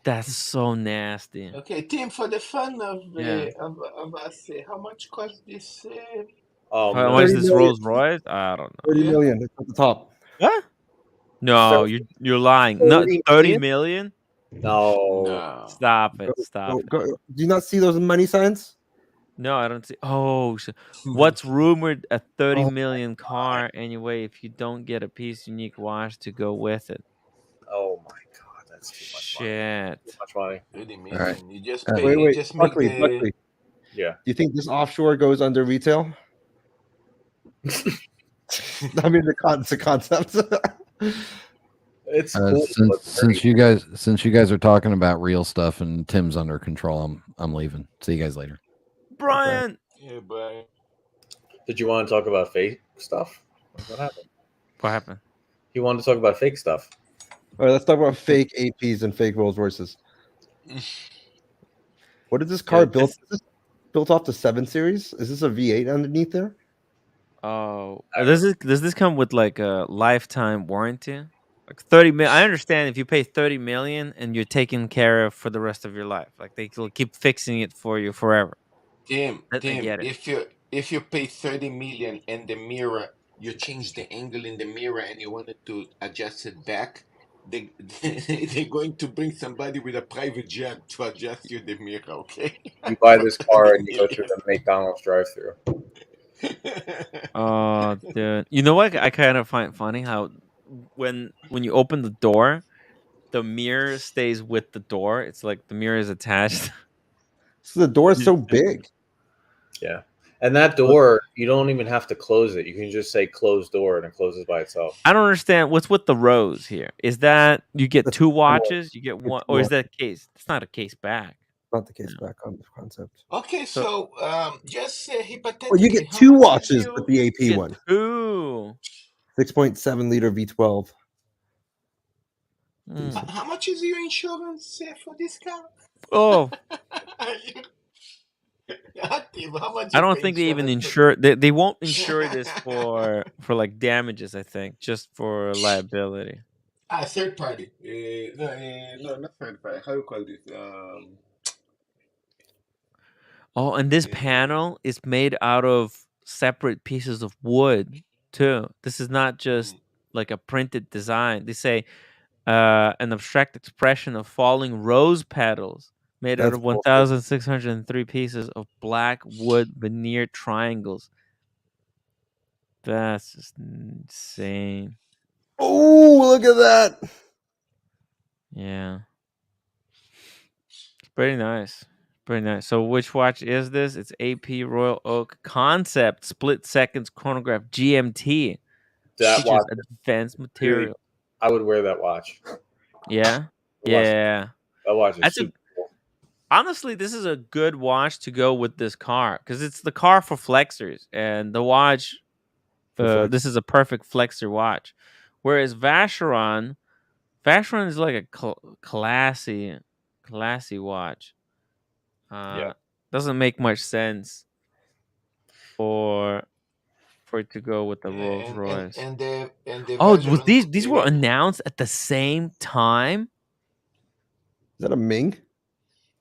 That's so nasty. Okay, Tim, for the fun of us, how much cost this? How much is this Rolls Royce? I don't know. 30 million at the top. What? No, you're lying. Not 30 million? No. Stop it. Stop it. Do you not see those money signs? No, I don't see. Oh, what's rumored a 30 million car anyway if you don't get a piece unique watch to go with it? Oh my god, that's too much money. Shit. Too much money. 30 million. All right. You just Wait, you just make Buckley. Yeah. Do you think this offshore goes under retail? I mean, it's a concept. It's cool, since you guys are talking about real stuff and Tim's under control, I'm leaving. See you guys later. Brian. Yeah, Brian. Did you want to talk about fake stuff? What happened? What happened? He wanted to talk about fake stuff. All right, let's talk about fake APs and fake Rolls Royces. What is this car built? Is this built off the 7 Series? Is this a V8 underneath there? Oh, does this come with like a lifetime warranty? Like 30 million. I understand if you pay 30 million and you're taken care of for the rest of your life. Like they will keep fixing it for you forever. Tim, I get it. if you pay 30 million and the mirror, you change the angle in the mirror and you wanted to adjust it back, they they're going to bring somebody with a private jet to adjust you the mirror, okay? You buy For this 30 car and you go million. through the McDonald's drive-through. Oh, dude. You know what I kind of find funny how when you open the door, the mirror stays with the door. It's like the mirror is attached. So the door is so big. Yeah. And that door, you don't even have to close it. You can just say close door and it closes by itself. I don't understand what's with the rows here. Is that you get two watches, you get one, or is that case? It's not a case back. Not the case back on the concept. Okay, so just hypothetically, Well, you get how two much is watches your- with the AP one. Two. 6.7 liter V12. How much is your insurance for this car? Oh, Tim, how much I is don't the think they even insurance? insure. They won't insure this for like damages. I think just for liability. Third party. No, not third party. How do you call this? Oh, and this panel is made out of separate pieces of wood too. This is not just like a printed design. They say an abstract expression of falling rose petals made out That's of bullshit. 1,603 pieces of black wood veneer triangles. That's just insane. Oh, look at that. Yeah. It's pretty nice. Pretty nice. So which watch is this? It's AP Royal Oak Concept Split Seconds Chronograph GMT. That Features watch, advanced material. I would wear that watch. Yeah. That watch- Yeah. That watch is That's super cool. honestly, this is a good watch to go with this car because it's the car for flexers, and the watch. This is a perfect flexor watch, whereas Vacheron is like a classy watch. Yeah. Doesn't make much sense for it to go with the Rolls Royce. And the Oh, was Vacheron these were announced at the same time? Is that a Ming?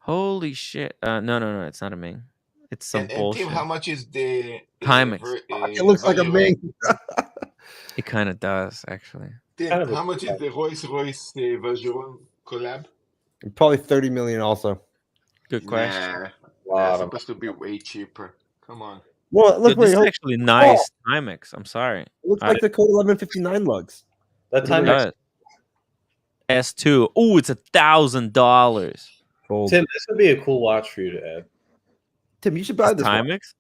Holy shit! No, it's not a Ming. It's some and bullshit. Tim, how much is the Timex? It looks like a Ming. It kind of does, actually. Tim, Kind of a- how much is the Rolls-Royce Vacheron collab? Probably 30 million also. Good question. Nah, Wow. it's supposed to be way cheaper. Come on. Well, look, Dude, this is wait, actually nice Timex. I'm sorry. it looks like the Code 1159 lugs. That time, Does. S2. Oh, it's $1,000. Cold. Tim, this would be a cool watch for you to add. Tim, you should buy this one. Timex?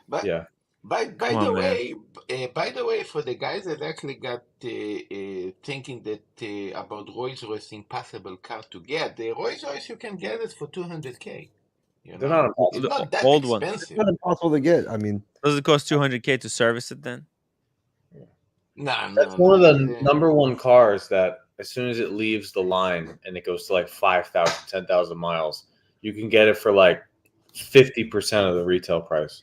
But Yeah. by Come the on, man. way, for the guys that actually got thinking that about Rolls-Royce impossible car to get, the Rolls-Royce you can get it for $200K. They're not It's The not that old one. expensive. It's not impossible to get. I mean, Does it cost $200K to service it then? No, That's one of the number one cars that as soon as it leaves the line and it goes to like 5,000, 10,000 miles, you can get it for like 50% of the retail price,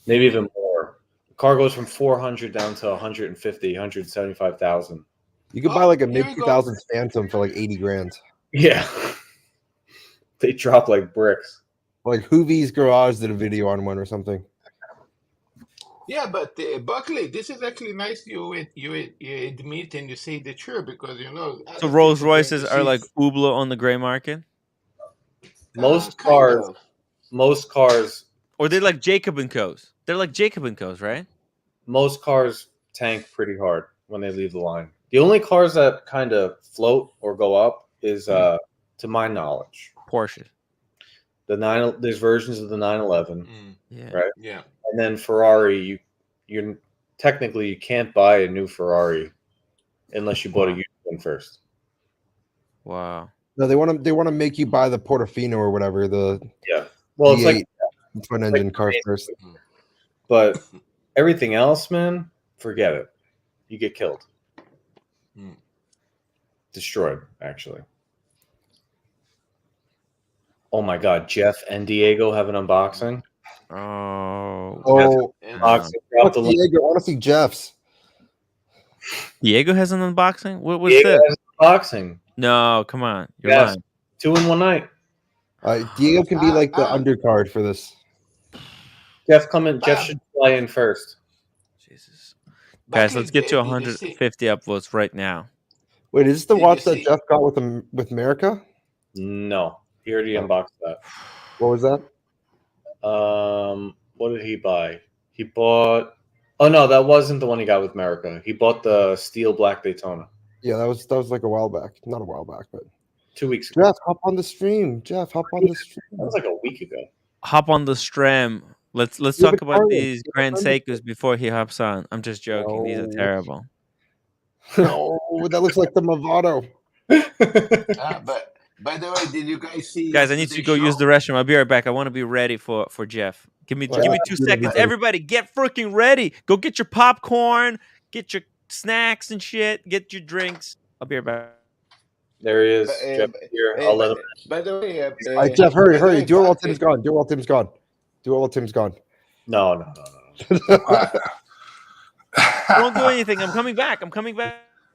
maybe even more. The car goes from 400 down to 150, 175,000. you could buy like a here mid we go. 2000s Phantom for like 80 grand. Yeah. They drop like bricks. Like Hoovie's Garage did a video on one or something. Yeah, but Buckley, this is actually nice. You admit and you say the truth because So Rolls Royces are like Hublot on the gray market? Most kind cars, Or they're like Jacob & Co's. They're like Jacob & Co's, right? most cars tank pretty hard when they leave the line. The only cars that kind of float or go up is, to my knowledge, Porsche. There's versions of the 911, Yeah. right? Yeah. And then Ferrari, you technically you can't buy a new Ferrari unless you bought a used one first. Wow. No, they want to make you buy the Portofino or whatever, the Yeah. Well, it's like twin engine car first. But everything else, man, forget it. You get killed. Destroyed, actually. Oh my God, Jeff and Diego have an unboxing. Oh. Oh, Unboxing. Drop the link. Diego, I want to see Jeff's. Diego has an unboxing. What's Diego this? has unboxing. No, come on, you're Yes. lying. 2 in 1 night. Diego can be like the undercard for this. Jeff, come in. Jeff should fly in first. Jesus, guys, let's get to Did you see? 150 upvotes right now. Wait, is this the Did you watch that see- Jeff got with America? No, he already unboxed that. What was that? What did he buy? He bought. Oh no, that wasn't the one he got with America. He bought the steel black Daytona Yeah, that was like a while back. Not a while back, but 2 weeks ago. Jeff, hop on the stream. Jeff, hop on the stream. That was like a week ago. Hop on the stream. Let's Give talk it about time. these Give it Grand time. Seikos before he hops on. I'm just joking. These are No. terrible. Oh, that looks like the Movado. But by the way, did you guys see? Guys, I need to go use the restroom. I'll be right back. I want to be ready for Jeff. Give me 2 seconds. Everybody, get freaking ready. Go get your popcorn, get your snacks and shit, get your drinks. I'll be right back. There he is. Jeff here. I'll let him. By the way, All right, Jeff, hurry, by the hurry. way, Do it while Buck, Tim's gone. Do it while Tim's gone. Do it while Tim's gone. No. Don't do anything. I'm coming back.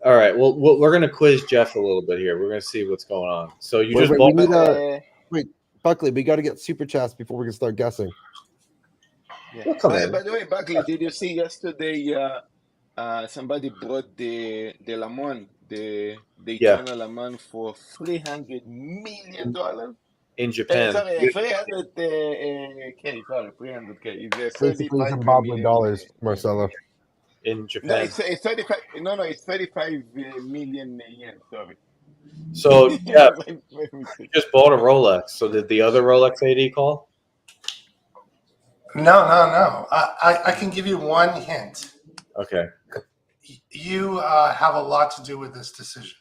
All right. Well, we're gonna quiz Jeff a little bit here. We're gonna see what's going on. So you just Wait, bought. we need wait, Buckley. We got to get super chats before we can start guessing. We'll come in. By the way, Buckley, did you see yesterday? Somebody brought the Lamont, the Daytona Lamont for $300 million in Japan. Sorry, 300K. Sorry, 300K. It's Basically, 35 Zimbabwe million. dollars, Marcelo. In No, Japan. it's 35. No, it's 35 million yen. Sorry. So yeah, you just bought a Rolex. So did the other Rolex AD call? No. I can give you one hint. Okay. You have a lot to do with this decision,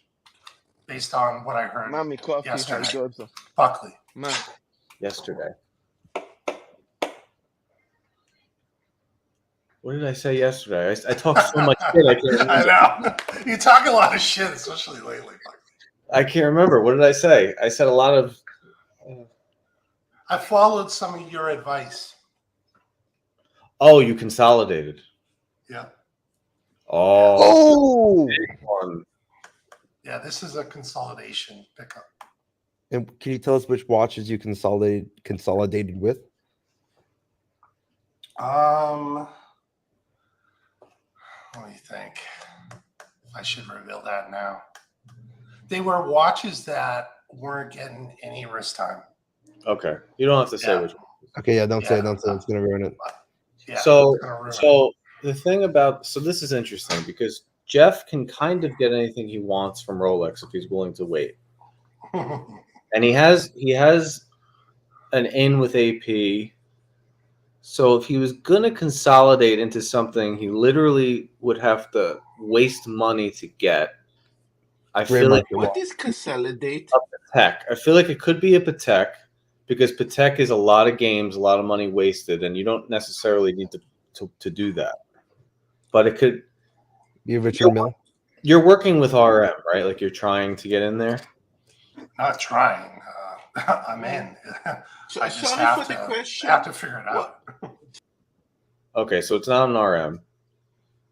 based on what I heard Mommy, coffee, yesterday. Buckley. Yesterday. What did I say yesterday? I talked so much shit. I can't remember. I know. You talk a lot of shit, especially lately. I can't remember. What did I say? I said a lot of. I followed some of your advice. Oh, you consolidated. Yeah. Oh. Big one. Yeah, this is a consolidation pickup. And can you tell us which watches you consolidated with? What do you think? I should reveal that now. They were watches that weren't getting any wrist time. Okay. You don't have to say which one. Okay, yeah, don't say it. Don't say it. It's going to ruin it. Yeah, So it's gonna ruin the thing about this is interesting because Jeff can kind of get anything he wants from Rolex if he's willing to wait. And he has an in with AP. So if he was gonna consolidate into something, he literally would have to waste money to get. I feel like what is consolidate? A Patek. I feel like it could be a Patek because Patek is a lot of games, a lot of money wasted, and you don't necessarily need to do that. But it could be Richard Mill. You're working with RM, right? Like you're trying to get in there. Not trying. I'm in. I just have to figure it out. Okay, so it's not an RM.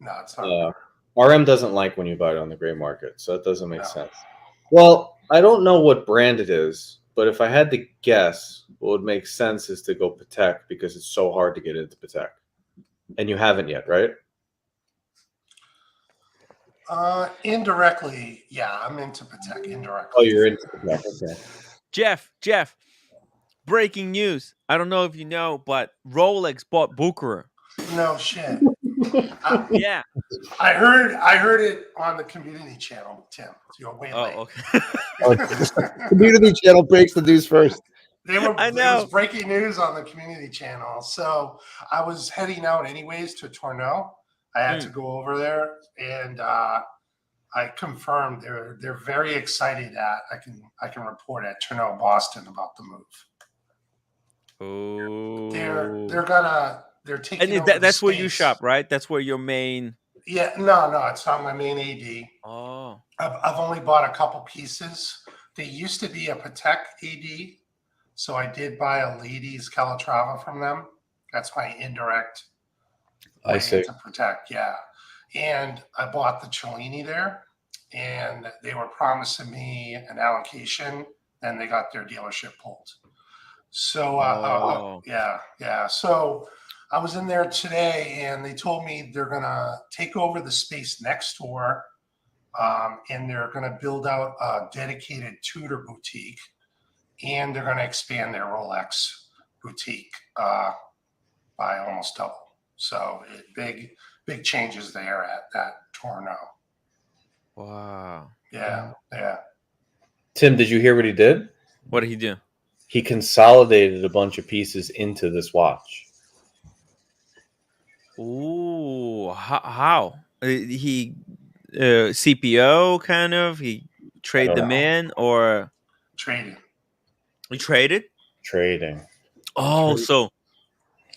No, it's not. RM doesn't like when you buy it on the gray market, so that doesn't make sense. Well, I don't know what brand it is, but if I had to guess, what would make sense is to go Patek because it's so hard to get into Patek. And you haven't yet, right? Indirectly, yeah, I'm into Patek indirectly. Oh, you're into Patek. Okay. Jeff, breaking news. I don't know if you know, but Rolex bought Bucherer. No shit. Yeah. I heard it on the community channel, Tim. You're way late. Okay. Community channel breaks the news first. It was breaking news on the community channel. So I was heading out anyways to Tourneau. I had to go over there, and I confirmed they're very excited at I can report at Tourneau, Boston about the move. Oh. They're taking and over that's the where you space. shop, right? That's where your main. Yeah, no, it's not my main AD. Oh. I've only bought a couple pieces. They used to be a Patek AD, so I did buy a ladies Calatrava from them. That's my indirect I see. To protect, yeah. And I bought the Cellini there, and they were promising me an allocation. Then they got their dealership pulled. So yeah. So I was in there today, and they told me they're gonna take over the space next door, and they're gonna build out a dedicated Tudor boutique, and they're gonna expand their Rolex boutique by almost double. So big changes there at that Tourneau. Wow. Yeah. Tim, did you hear what he did? What did he do? He consolidated a bunch of pieces into this watch. Ooh, how? He CPO kind of? He trade them in or trading? He traded? Trading. Oh, so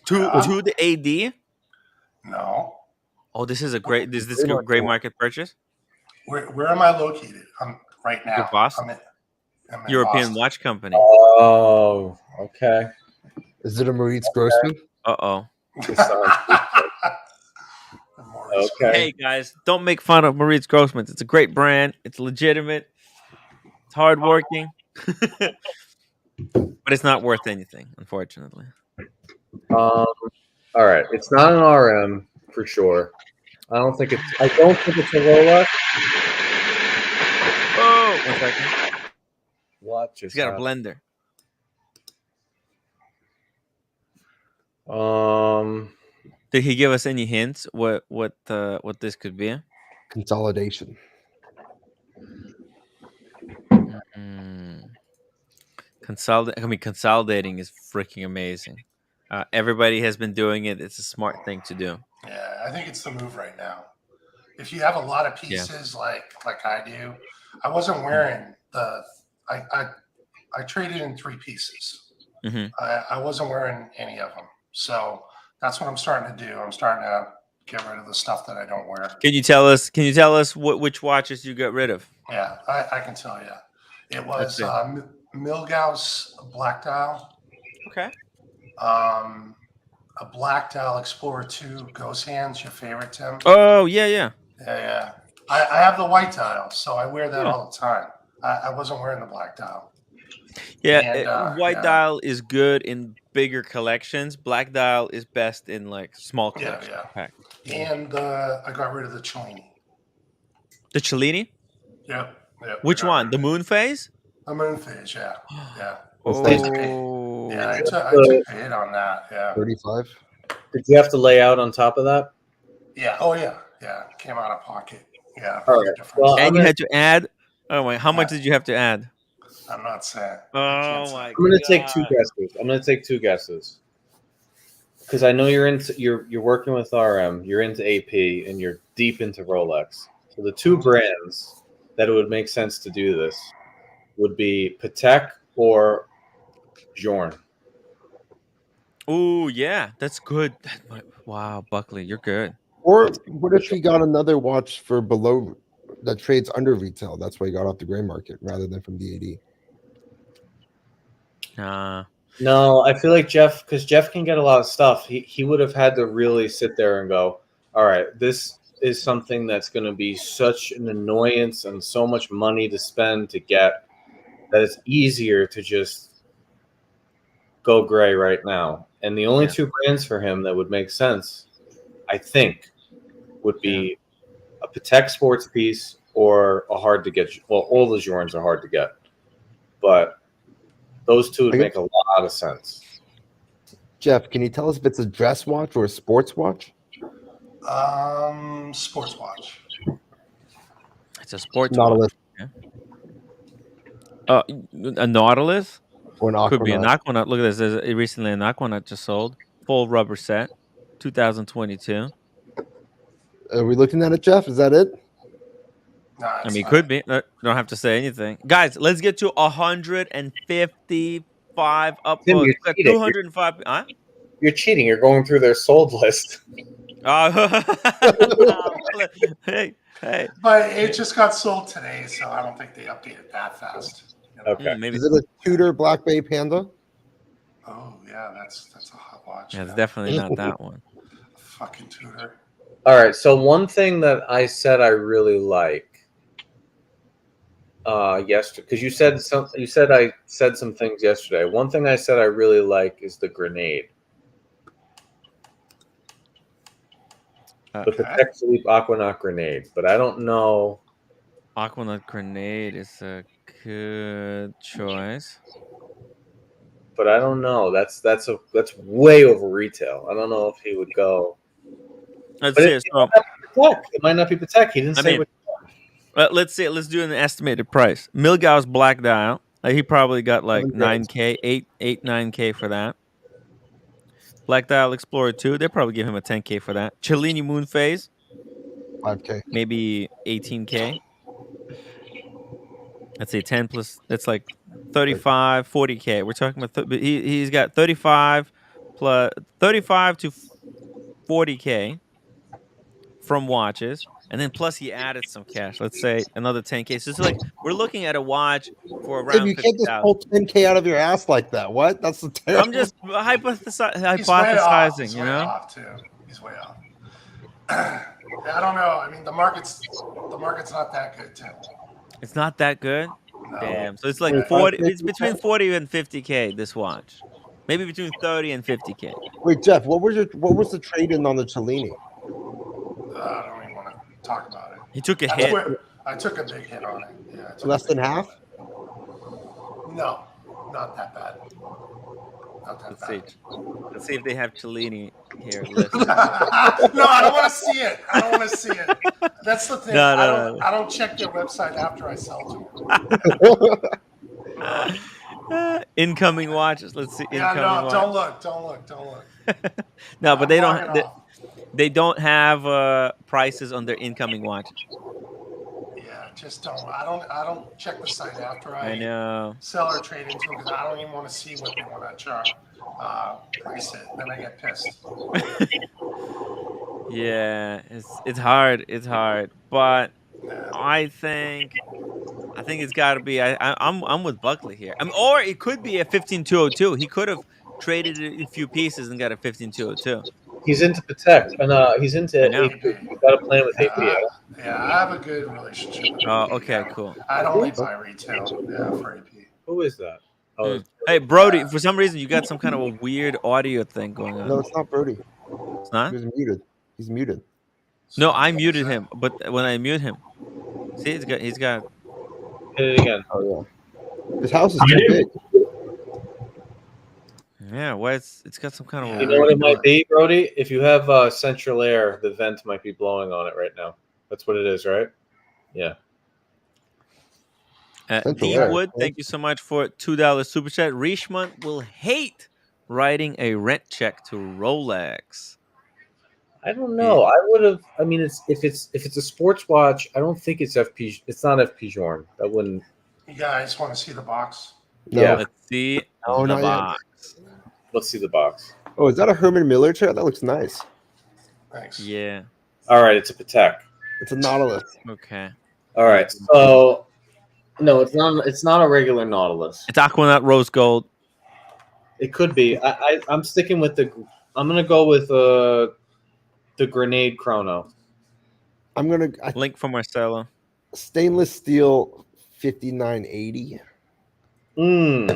to the AD? No. Oh, this is a great great market purchase. Where am I located? I'm right now. You're Boston. I'm in European Boston. watch company. Oh, okay. Is it a Moritz Grossman? Uh-oh. Okay. Hey guys, don't make fun of Moritz Grossman. It's a great brand. It's legitimate. It's hardworking. But it's not worth anything, unfortunately. All right. It's not an RM for sure. I don't think it's a Rolex. Oh, 1 second. What He's just got happened? a blender. Did he give us any hints what this could be? Consolidation. Consolidating is freaking amazing. Everybody has been doing it. It's a smart thing to do. Yeah, I think it's the move right now. If you have a lot of pieces like I do, I wasn't wearing I traded in 3 pieces. Mm-hmm. I wasn't wearing any of them. So that's what I'm starting to do. I'm starting to get rid of the stuff that I don't wear. Can you tell us which watches you got rid of? Yeah, I can tell you. It was Milgauss Black Dial. Okay. A Black Dial Explorer 2 Ghost Hands, your favorite, Tim? Oh, yeah. Yeah. I have the white dial, so I wear that all the time. I wasn't wearing the black dial. Yeah, And, white dial is good in bigger collections. Black dial is best in like small collections. Yeah. And I got rid of the Cellini. The Cellini? Yep. Which one? The moon phase? The moon phase, yeah. Oh. I took a hit on that. Yeah. 35. Did you have to lay out on top of that? Yeah. Oh yeah. Came out of pocket. Yeah. All right. Well, and you had to add. Oh wait, how much did you have to add? I'm not saying. Oh my! I'm gonna take 2 guesses. Because I know you're working with RM, you're into AP, and you're deep into Rolex. So the 2 brands that it would make sense to do this would be Patek or Journe. Oh yeah, that's good. Wow, Buckley, you're good. Or what if he got another watch for below that trades under retail? That's why he got off the gray market rather than from the AD. No, I feel like Jeff can get a lot of stuff. He would have had to really sit there and go, all right, this is something that's going to be such an annoyance and so much money to spend to get that it's easier to just go gray right now. And the only 2 brands for him that would make sense, I think, would be a Patek sports piece or a hard to get. Well, all the Journes are hard to get, but those 2 would make a lot of sense. Jeff, can you tell us if it's a dress watch or a sports watch? Sports watch. It's a sports Nautilus. watch. A Nautilus? Or an Could be an Aquanaut. Aquanaut. Look at this. There's recently an Aquanaut just sold. Full rubber set. 2022. Are we looking at it, Jeff? Is that it? I mean, could be. Don't have to say anything. Guys, let's get to 155 upvotes. Tim, We got 205. Huh? You're cheating. You're going through their sold list. Hey. But it just got sold today, so I don't think they updated that fast. Okay. Maybe. Is it a Tudor Black Bay Panda? Oh yeah, that's a hot watch. Yeah, it's definitely not that one. Fucking Tudor. All right. So one thing that I said I really like yesterday, because you said I said some things yesterday. One thing I said I really like is the grenade. The Patek Philippe Aquanaut grenade, but I don't know. Aquanaut grenade is a good choice, but I don't know. That's way over retail. I don't know if he would go. Let's But see. it might not be Patek. He didn't say what. Let's see. Let's do an estimated price. Milgau's black dial. He probably got like 9K, 9K for that. Black Dial Explorer 2, they probably give him a 10K for that. Cellini Moon Phase, 5K, maybe 18K. Let's say 10 plus. That's like 35, 40K. We're talking about. He's got 35 plus 35 to 40K from watches, and then plus he added some cash. Let's say another 10K. So it's like we're looking at a watch for Dave, around you can't just 50,000. pull 10K out of your ass like that. What? That's the terrible. I'm just hypothesizing. He's way off. You know, off too. He's way off. I don't know. I mean, the market's not that good too. It's not that good. No. Damn. So it's like 40. It's between 40 and 50K. This watch, maybe between 30 and 50K. Wait, Jeff, what was the trade in on the Cellini? I don't even want to talk about it. He took a hit. I took a big hit on it. Yeah. Less than half? No, not that bad. Let's see if they have Cellini here listed. No, I don't want to see it. That's the thing. No. I don't check their website after I sell to them. Incoming watches. Let's see. Yeah, incoming watches. Don't look. No, but they don't have prices on their incoming watches. Yeah, just don't. I don't check the site after I know. sell or trade into them because I don't even want to see what they want to charge. Price it, then I get pissed. Yeah, it's hard. It's hard, but I think it's got to be. I'm with Buckley here. Or it could be a 15202. He could have traded a few pieces and got a 15202. He's into Patek, and he's into AP. He's got a plan with AP. Yeah, I have a good relationship with AP. Okay, cool. I'd only buy retail for AP. Who is that? Oh, Hey, Brody, for some reason, you got some kind of a weird audio thing going on. No, it's not Brody. It's not? He's muted. No, I muted him, but when I mute him, see, he's got. Hit it again. Oh, yeah. His house is too big. Yeah, well, it's got some kind of. You know what it might be, Brody? If you have central air, the vent might be blowing on it right now. That's what it is, right? Yeah. D Wood, thank you so much for $2 super chat. Richmond will hate writing a rent check to Rolex. I don't know. I would have. I mean, if it's a sports watch, I don't think it's FP. It's not FP Journe. That wouldn't. You guys want to see the box? No. Yeah. Let's see No, the not box. Let's see the box. Oh, is that a Herman Miller chair? That looks nice. Thanks. Yeah. All right, it's a Patek. It's a Nautilus. Okay. All right, so no, it's not. It's not a regular Nautilus. It's Aquanaut Rose Gold. It could be. I'm sticking with the. I'm gonna go with the Grenade Chrono. I'm gonna link for Marcelo. Stainless steel 5980. Ooh,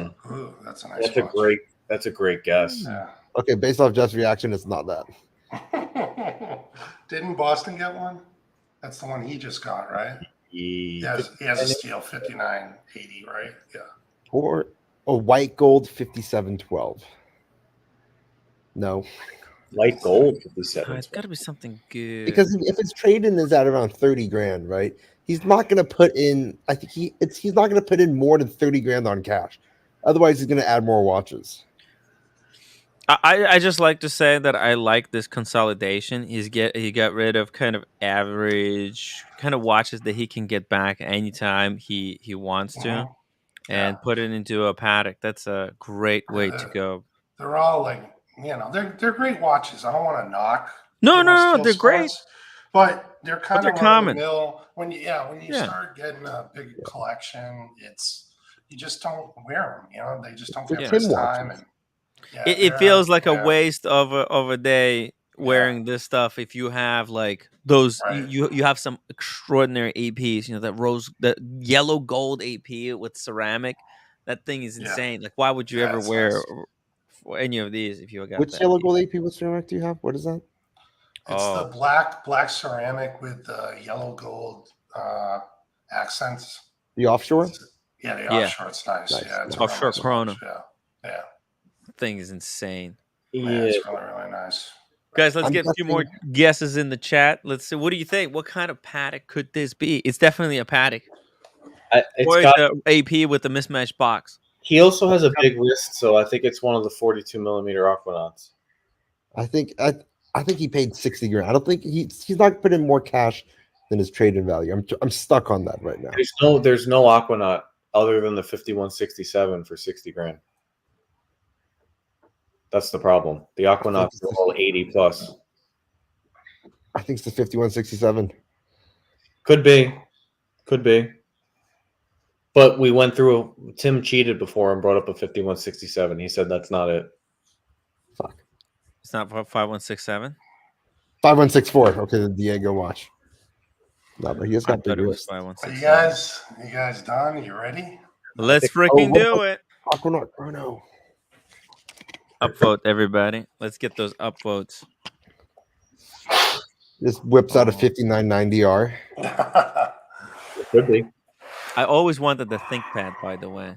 that's a nice. That's a great guess. Yeah. Okay, based off Jeff's reaction, it's not that. Didn't Boston get one? That's the one he just got, right? He has a steel 5980, right? Yeah. Or a white gold 5712. No. Light gold 57. It's got to be something good. Because if his trade-in is at around 30 grand, right? He's not going to put in. I think he's not going to put in more than 30 grand on cash. Otherwise, he's going to add more watches. I just like to say that I like this consolidation. He got rid of kind of average kind of watches that he can get back anytime he wants to, and put it into a Patek. That's a great way to go. They're all like, they're great watches. I don't want to knock. No, they're great. But they're kind of common. When you start getting a big collection, you just don't wear them. They just don't get this time. And it feels like a waste of a day wearing this stuff if you have like those you have some extraordinary APs, that yellow gold AP with ceramic. That thing is insane. Like, why would you ever wear any of these if you got Which that? yellow gold AP? What ceramic do you have? What is that? It's the black ceramic with the yellow gold accents. The offshore? Yeah, the offshore. It's nice. Yeah, it's offshore really Corona. Yeah. The thing is insane. Yeah, it's really, really nice. Guys, let's get a few more guesses in the chat. Let's see. What do you think? What kind of paddock could this be? It's definitely a paddock. Or it's an AP with a mismatched box. He also has a big wrist, so I think it's one of the 42 millimeter Aquanauts. I think he paid 60 grand. I don't think he's not putting more cash than his trade-in value. I'm stuck on that right now. There's no Aquanaut other than the 5167 for 60 grand. That's the problem. The Aquanauts are all 80 plus. I think it's the 5167. Could be. But we went through. Tim cheated before and brought up a 5167. He said that's not it. Fuck. It's not 5167. 5164. Okay, the Diego watch. No, but he has got big wrist. You guys done? You ready? Let's freaking do it. Aquanaut Chrono. Upvote, everybody. Let's get those upvotes. This whips out a 5990R. Could be. I always wanted the ThinkPad, by the way.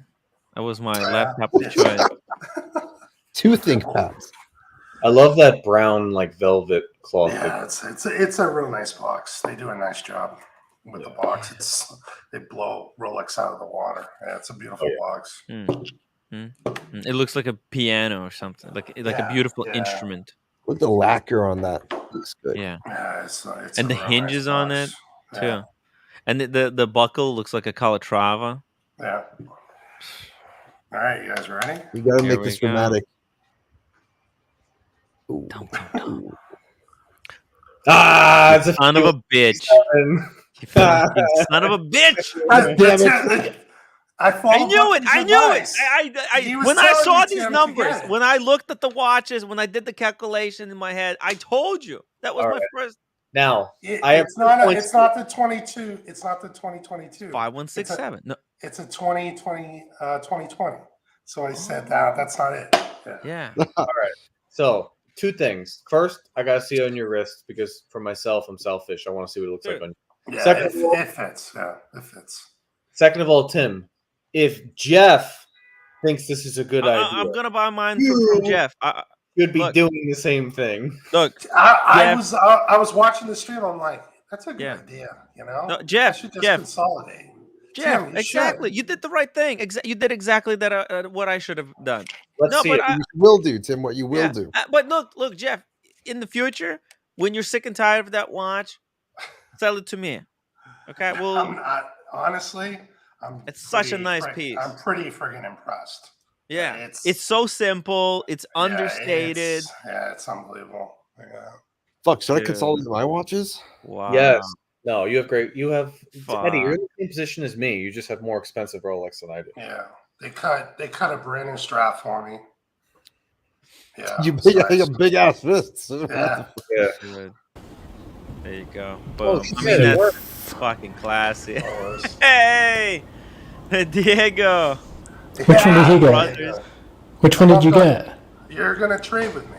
That was my laptop of choice. 2 ThinkPads. I love that brown velvet cloth. Yeah, it's a real nice box. They do a nice job with the box. They blow Rolex out of the water. Yeah, it's a beautiful box. It looks like a piano or something, like a beautiful instrument. With the lacquer on that, looks good. Yeah, it's and the hinges on it too, and the buckle looks like a Calatrava. Yeah. All right, you guys ready? You gotta make this dramatic. It's a son of a bitch! You son of a bitch! God damn it! I knew it. When I saw these numbers, when I looked at the watches, when I did the calculation in my head, I told you that was my first. Now it's not the 22. It's not the 2022. 5167. No, it's a 2020. So I said that's not it. Yeah. All right. So 2 things. First, I gotta see it on your wrist because for myself, I'm selfish. I want to see what it looks like on you. Yeah, it fits. Yeah, it fits. Second of all, Tim, if Jeff thinks this is a good idea, I'm gonna buy mine from Jeff. You'd be doing the same thing. Look, I was watching the stream. I'm like, that's a good idea. No, Jeff, I should just consolidate. Jeff, Tim, exactly. You did the right thing. You did exactly that. What I should have done. Let's see. You will do, Tim. What you will do. But look, Jeff. In the future, when you're sick and tired of that watch, sell it to me. Okay. Well, honestly, it's such a nice piece. I'm pretty friggin' impressed. Yeah, it's so simple. It's understated. It's unbelievable. Yeah. Fuck, should I consolidate my watches? Wow. Yes. No, you have great. You have Eddie. You're in the same position as me. You just have more expensive Rolex than I do. Yeah, they cut a brand new strap for me. Yeah, you big ass wrists. Yeah. Good. There you go. Boom. That's fucking classy. Hey, Diego. Which one did he get? Which one did you get? You're gonna trade with me.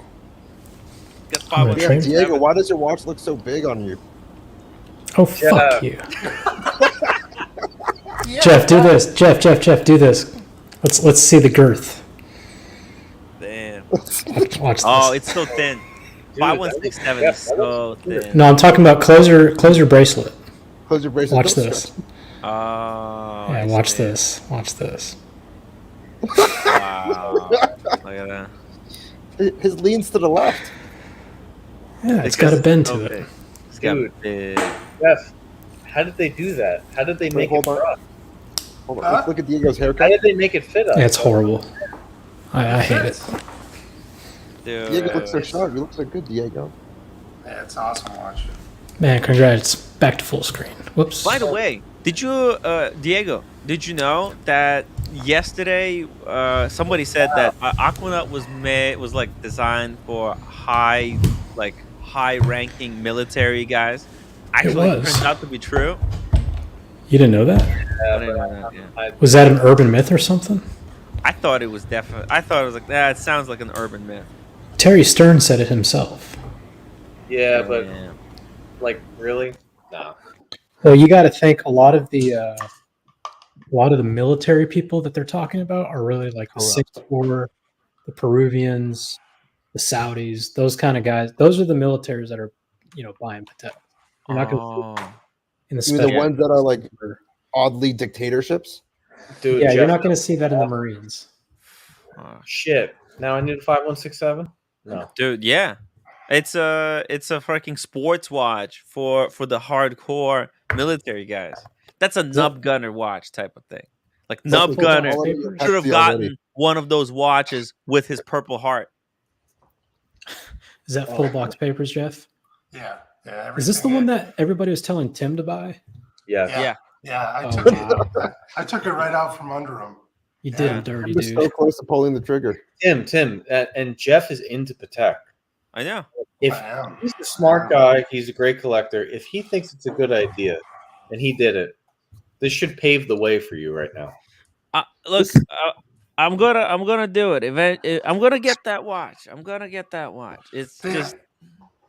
Diego, why does your watch look so big on you? Oh, fuck you. Jeff, do this. Jeff, do this. Let's see the girth. Damn. Watch this. Oh, it's so thin. 5167 is so thin. No, I'm talking about close your bracelet. Close your bracelet. Watch this. Oh. Yeah, watch this. Watch this. Wow. Look at that. His leans to the left. Yeah, it's got a bend to it. It's got big. Jeff, how did they do that? How did they make it for us? Hold on, let's look at Diego's haircut. How did they make it fit us? Yeah, it's horrible. I hate it. Dude. Diego looks so sharp. You look so good, Diego. Yeah, it's awesome watch. Man, congrats. Back to full screen. Whoops. By the way, did you, Diego, did you know that yesterday somebody said that Aquanaut was designed for high, high-ranking military guys actually turns out to be true. You didn't know that? I didn't know that. Yeah. Was that an urban myth or something? I thought it was definitely. I thought it was like that. It sounds like an urban myth. Terry Stern said it himself. Yeah, but like really, no. Well, you got to think a lot of the military people that they're talking about are really like the Singapore, the Peruvians, the Saudis, those kind of guys. Those are the militaries that are, buying Patek. You're not going to in the ones that are like oddly dictatorships. Dude, yeah, you're not going to see that in the Marines. Shit. Now I need a 5167. No, dude. Yeah, it's a freaking sports watch for the hardcore military guys. That's a Nub Gunner watch type of thing. Like Nub Gunner should have gotten one of those watches with his Purple Heart. Is that full box papers, Jeff? Yeah. Is this the one that everybody was telling Tim to buy? Yeah. I took it right out from under him. You did him dirty, dude. So close to pulling the trigger. Tim, and Jeff is into Patek. I know. If he's a smart guy, he's a great collector. If he thinks it's a good idea, and he did it, this should pave the way for you right now. Look, I'm gonna do it. I'm gonna get that watch. It's just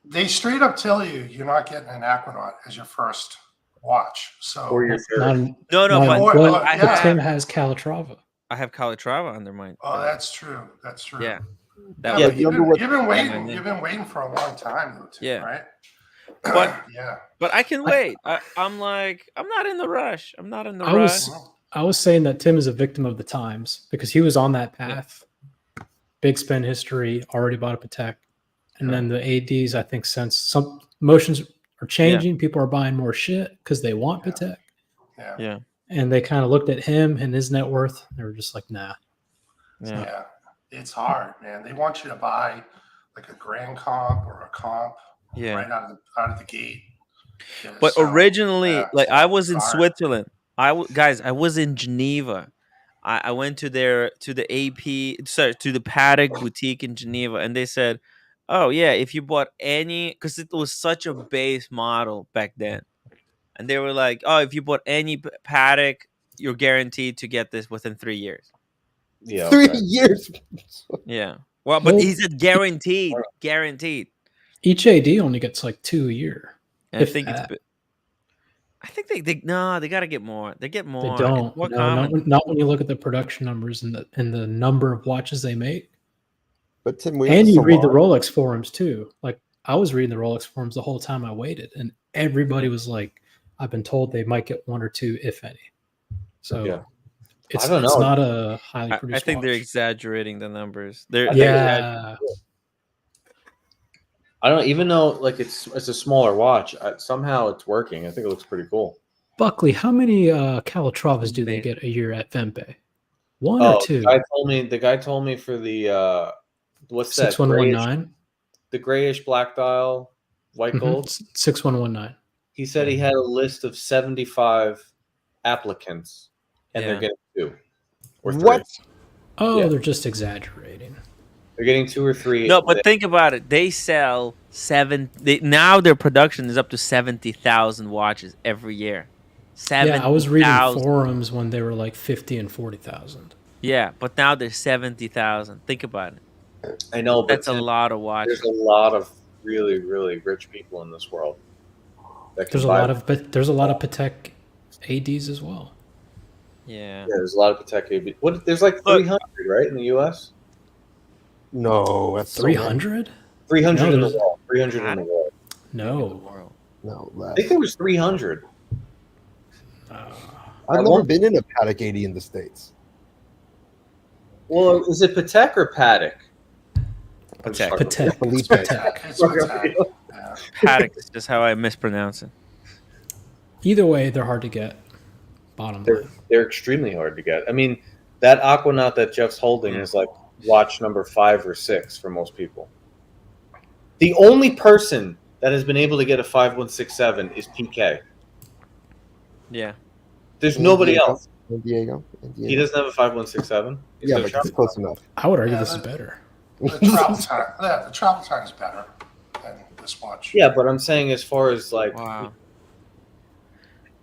they straight up tell you you're not getting an Aquanaut as your first watch. So or your but Tim has Calatrava. I have Calatrava under mine. Oh, that's true. That's true. Yeah. You've been waiting. You've been waiting for a long time, though. Too, yeah. Right. But I can wait. I'm not in the rush. I was saying that Tim is a victim of the times because he was on that path. Big spend history, already bought a Patek. And then the ADs, I think, since some motions are changing, people are buying more shit because they want Patek. Yeah. And they kind of looked at him and his net worth. They were just like, nah. Yeah. It's hard, man. They want you to buy like a grand comp or a comp right out of the gate. Yeah, but originally, I was in Switzerland. I was in Geneva. I went to the Patek boutique in Geneva, and they said, "Oh yeah, if you bought any, because it was such a base model back then." And they were like, "Oh, if you bought any Patek, you're guaranteed to get this within 3 years." Yeah, 3 years. Yeah. Well, but he said guaranteed. Guaranteed. Each AD only gets like 2 a year. I think they got to get more. They get more. They don't. Not when you look at the production numbers and the number of watches they make. But Tim, you read the Rolex forums too. Like I was reading the Rolex forums the whole time I waited, and everybody was like, I've been told they might get 1 or 2, if any. So I don't know. It's not a highly produced I think watch. they're exaggerating the numbers. I don't even though like it's a smaller watch. Somehow it's working. I think it looks pretty cool. Buckley, how many Calatravas do they get a year at Vempe? 1 or 2? The guy told me for the what's 6119? The grayish black dial, white gold. 6119. He said he had a list of 75 applicants, and they're getting 2 or 3. What? Oh, they're just exaggerating. They're getting 2 or 3. No, but think about it. They sell now their production is up to 70,000 watches every year. Yeah, I was reading forums when they were like 50 and 40,000. Yeah, but now there's 70,000. Think about it. I know, but that's a lot of watches. There's a lot of really, really rich people in this world. There's a lot of Patek ADs as well. Yeah. There's a lot of Patek AD. There's like 300, right, in the US? No, that's 300. 300 in the world. 300 in the world. No, less. I think there was 300. I've never been in a Patek 80 in the States. Well, is it Patek or Patek? Patek. Patek is just how I mispronounce it. Either way, they're hard to get. Bottom line. They're extremely hard to get. I mean, that Aquanaut that Jeff's holding is like watch number 5 or 6 for most people. The only person that has been able to get a 5167 is PK. Yeah. There's nobody else. Diego. He doesn't have a 5167. Yeah, but it's close enough. I would argue this is better. The travel time is better. this watch. Yeah, but I'm saying as far as like Wow.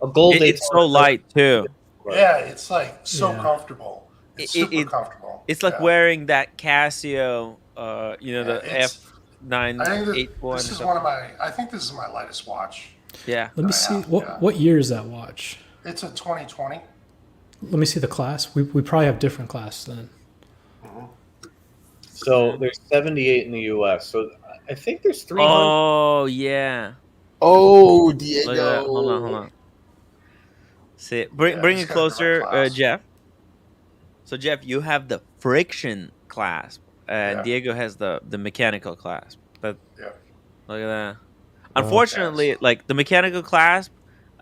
a gold Daytona. It's so light too. Yeah, it's like so comfortable. It's super comfortable. It's like wearing that Casio, the I think F994. this is one of my. I think this is my lightest watch. Yeah. Let me see. What year is that watch? It's a 2020. Let me see the class. We probably have different class then. So there's 78 in the U.S. So I think there's 300. Oh yeah. Oh, Diego. Look at that. Hold on. See, bring it closer, Jeff. So Jeff, you have the friction clasp, and Diego has the mechanical clasp. Look at that. Unfortunately, like the mechanical clasp,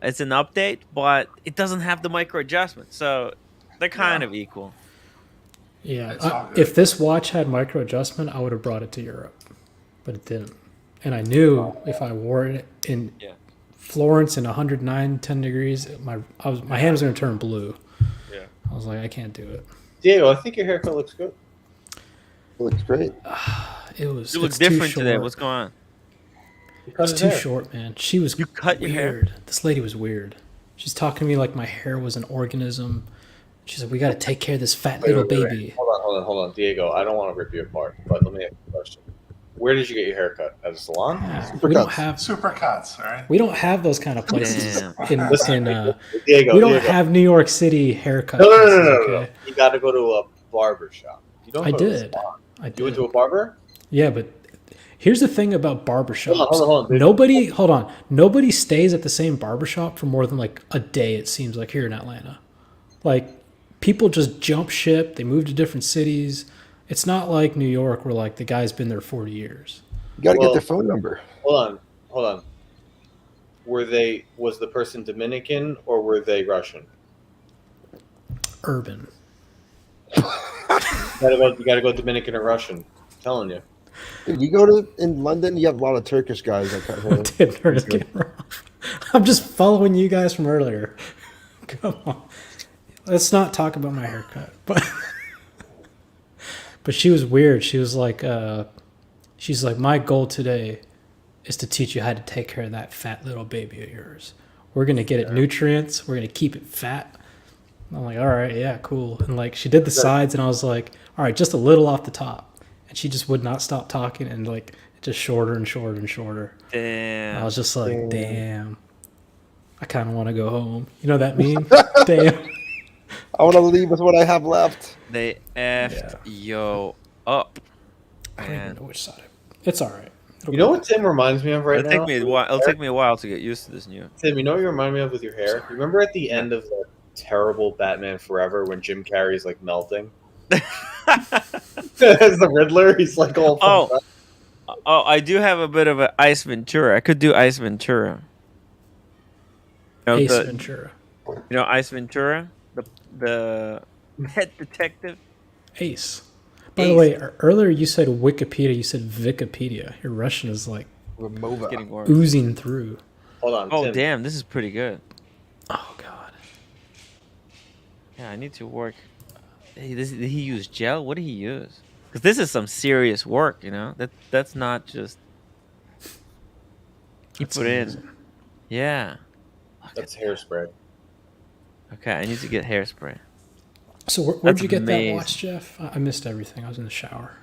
it's an update, but it doesn't have the micro adjustment, so they're kind of equal. Yeah, if this watch had micro adjustment, I would have brought it to Europe, but it didn't. And I knew if I wore it in Florence in 10 degrees, my hand was going to turn blue. Yeah, I was like, I can't do it. Diego, I think your haircut looks good. It looks great. You look different today. What's going on? It's too short, man. She was weird. This lady was weird. She's talking to me like my hair was an organism. She's like, we got to take care of this fat little baby. Hold on, Diego. I don't want to rip you apart, but let me ask you a question. Where did you get your haircut? At a salon? We don't have Supercuts, all right? We don't have those kind of places Diego, we don't have New York City haircut. No. Okay? You got to go to a barber shop. You don't. I did. You went to a barber? Yeah, but here's the thing about barbershops. Hold on. Nobody stays at the same barbershop for more than like a day, it seems like, here in Atlanta. Like, people just jump ship. They move to different cities. It's not like New York where like the guy's been there 40 years. You got to get their phone number. Hold on. Was the person Dominican or were they Russian? Urban. You gotta go Dominican or Russian. I'm telling you. Dude, you go in London, you have a lot of Turkish guys that cut hair. I'm just following you guys from earlier. Come on. Let's not talk about my haircut. But she was weird. She was like, she's like, my goal today is to teach you how to take care of that fat little baby of yours. We're going to get it nutrients. We're going to keep it fat. I'm like, all right, yeah, cool. And like, she did the sides and I was like, all right, just a little off the top. And she just would not stop talking and like, just shorter and shorter and shorter. Damn. I was just like, damn. I kind of want to go home. You know that meme? Damn. I want to leave with what I have left. They effed yo up. I don't even know which side. It's all right. You know what Tim reminds me of right now? It'll take me a while to get used to this new. Tim, you know what you remind me of with your hair? Remember at the end of the terrible Batman Forever when Jim Carrey's like melting? As the Riddler, he's like all. I do have a bit of an Ice Ventura. I could do Ice Ventura. Ventura. You know Ice Ventura, the head detective. Ace. By the way, earlier you said Wikipedia. You said Wikipedia. Your Russian is like oozing through. Hold on. Oh Tim. damn, this is pretty good. Oh god. Yeah, I need to work. Hey, did he use gel? What did he use? Because this is some serious work, you know. That's not just. He put in. Yeah. That's hairspray. Okay, I need to get hairspray. So where'd you get that watch, Jeff? I missed everything. I was in the shower.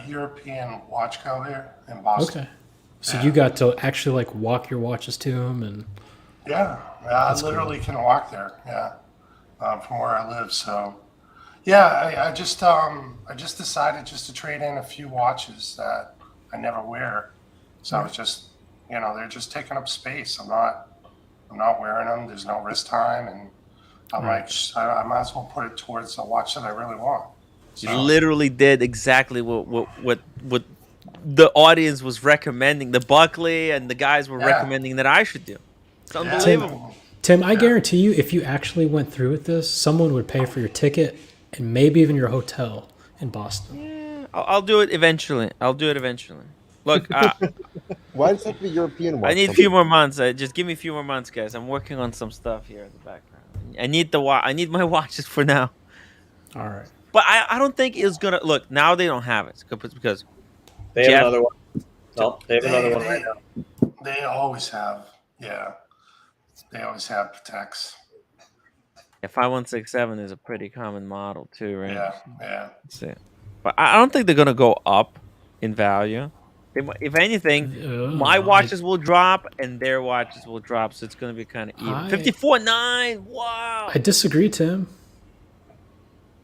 European watch co here in Boston. Okay. So you got to actually like walk your watches to him and. Yeah, I literally can walk there. Yeah, from where I live. So, yeah, I just decided just to trade in a few watches that I never wear. So I was just, they're just taking up space. I'm not wearing them. There's no wrist time, and I'm like, I might as well put it towards a watch that I really want. So. You literally did exactly what the audience was recommending. The Buckley and the guys were recommending that I should do. It's unbelievable. Tim, I guarantee you, if you actually went through with this, someone would pay for your ticket and maybe even your hotel in Boston. Yeah, I'll do it eventually. Look, why does it have to be European watch? I need a few more months. Just give me a few more months, guys. I'm working on some stuff here in the background. I need my watches for now. All right. But I don't think it's gonna look. Now they don't have it because they have another one. No, they have another one right now. They always have. Yeah. They always have Pateks. Yeah, 5167 is a pretty common model too, right? Yeah, yeah. That's it. But I don't think they're gonna go up in value. If anything, my watches will drop and their watches will drop, so it's gonna be kind of even. 54.9. Wow. I disagree, Tim.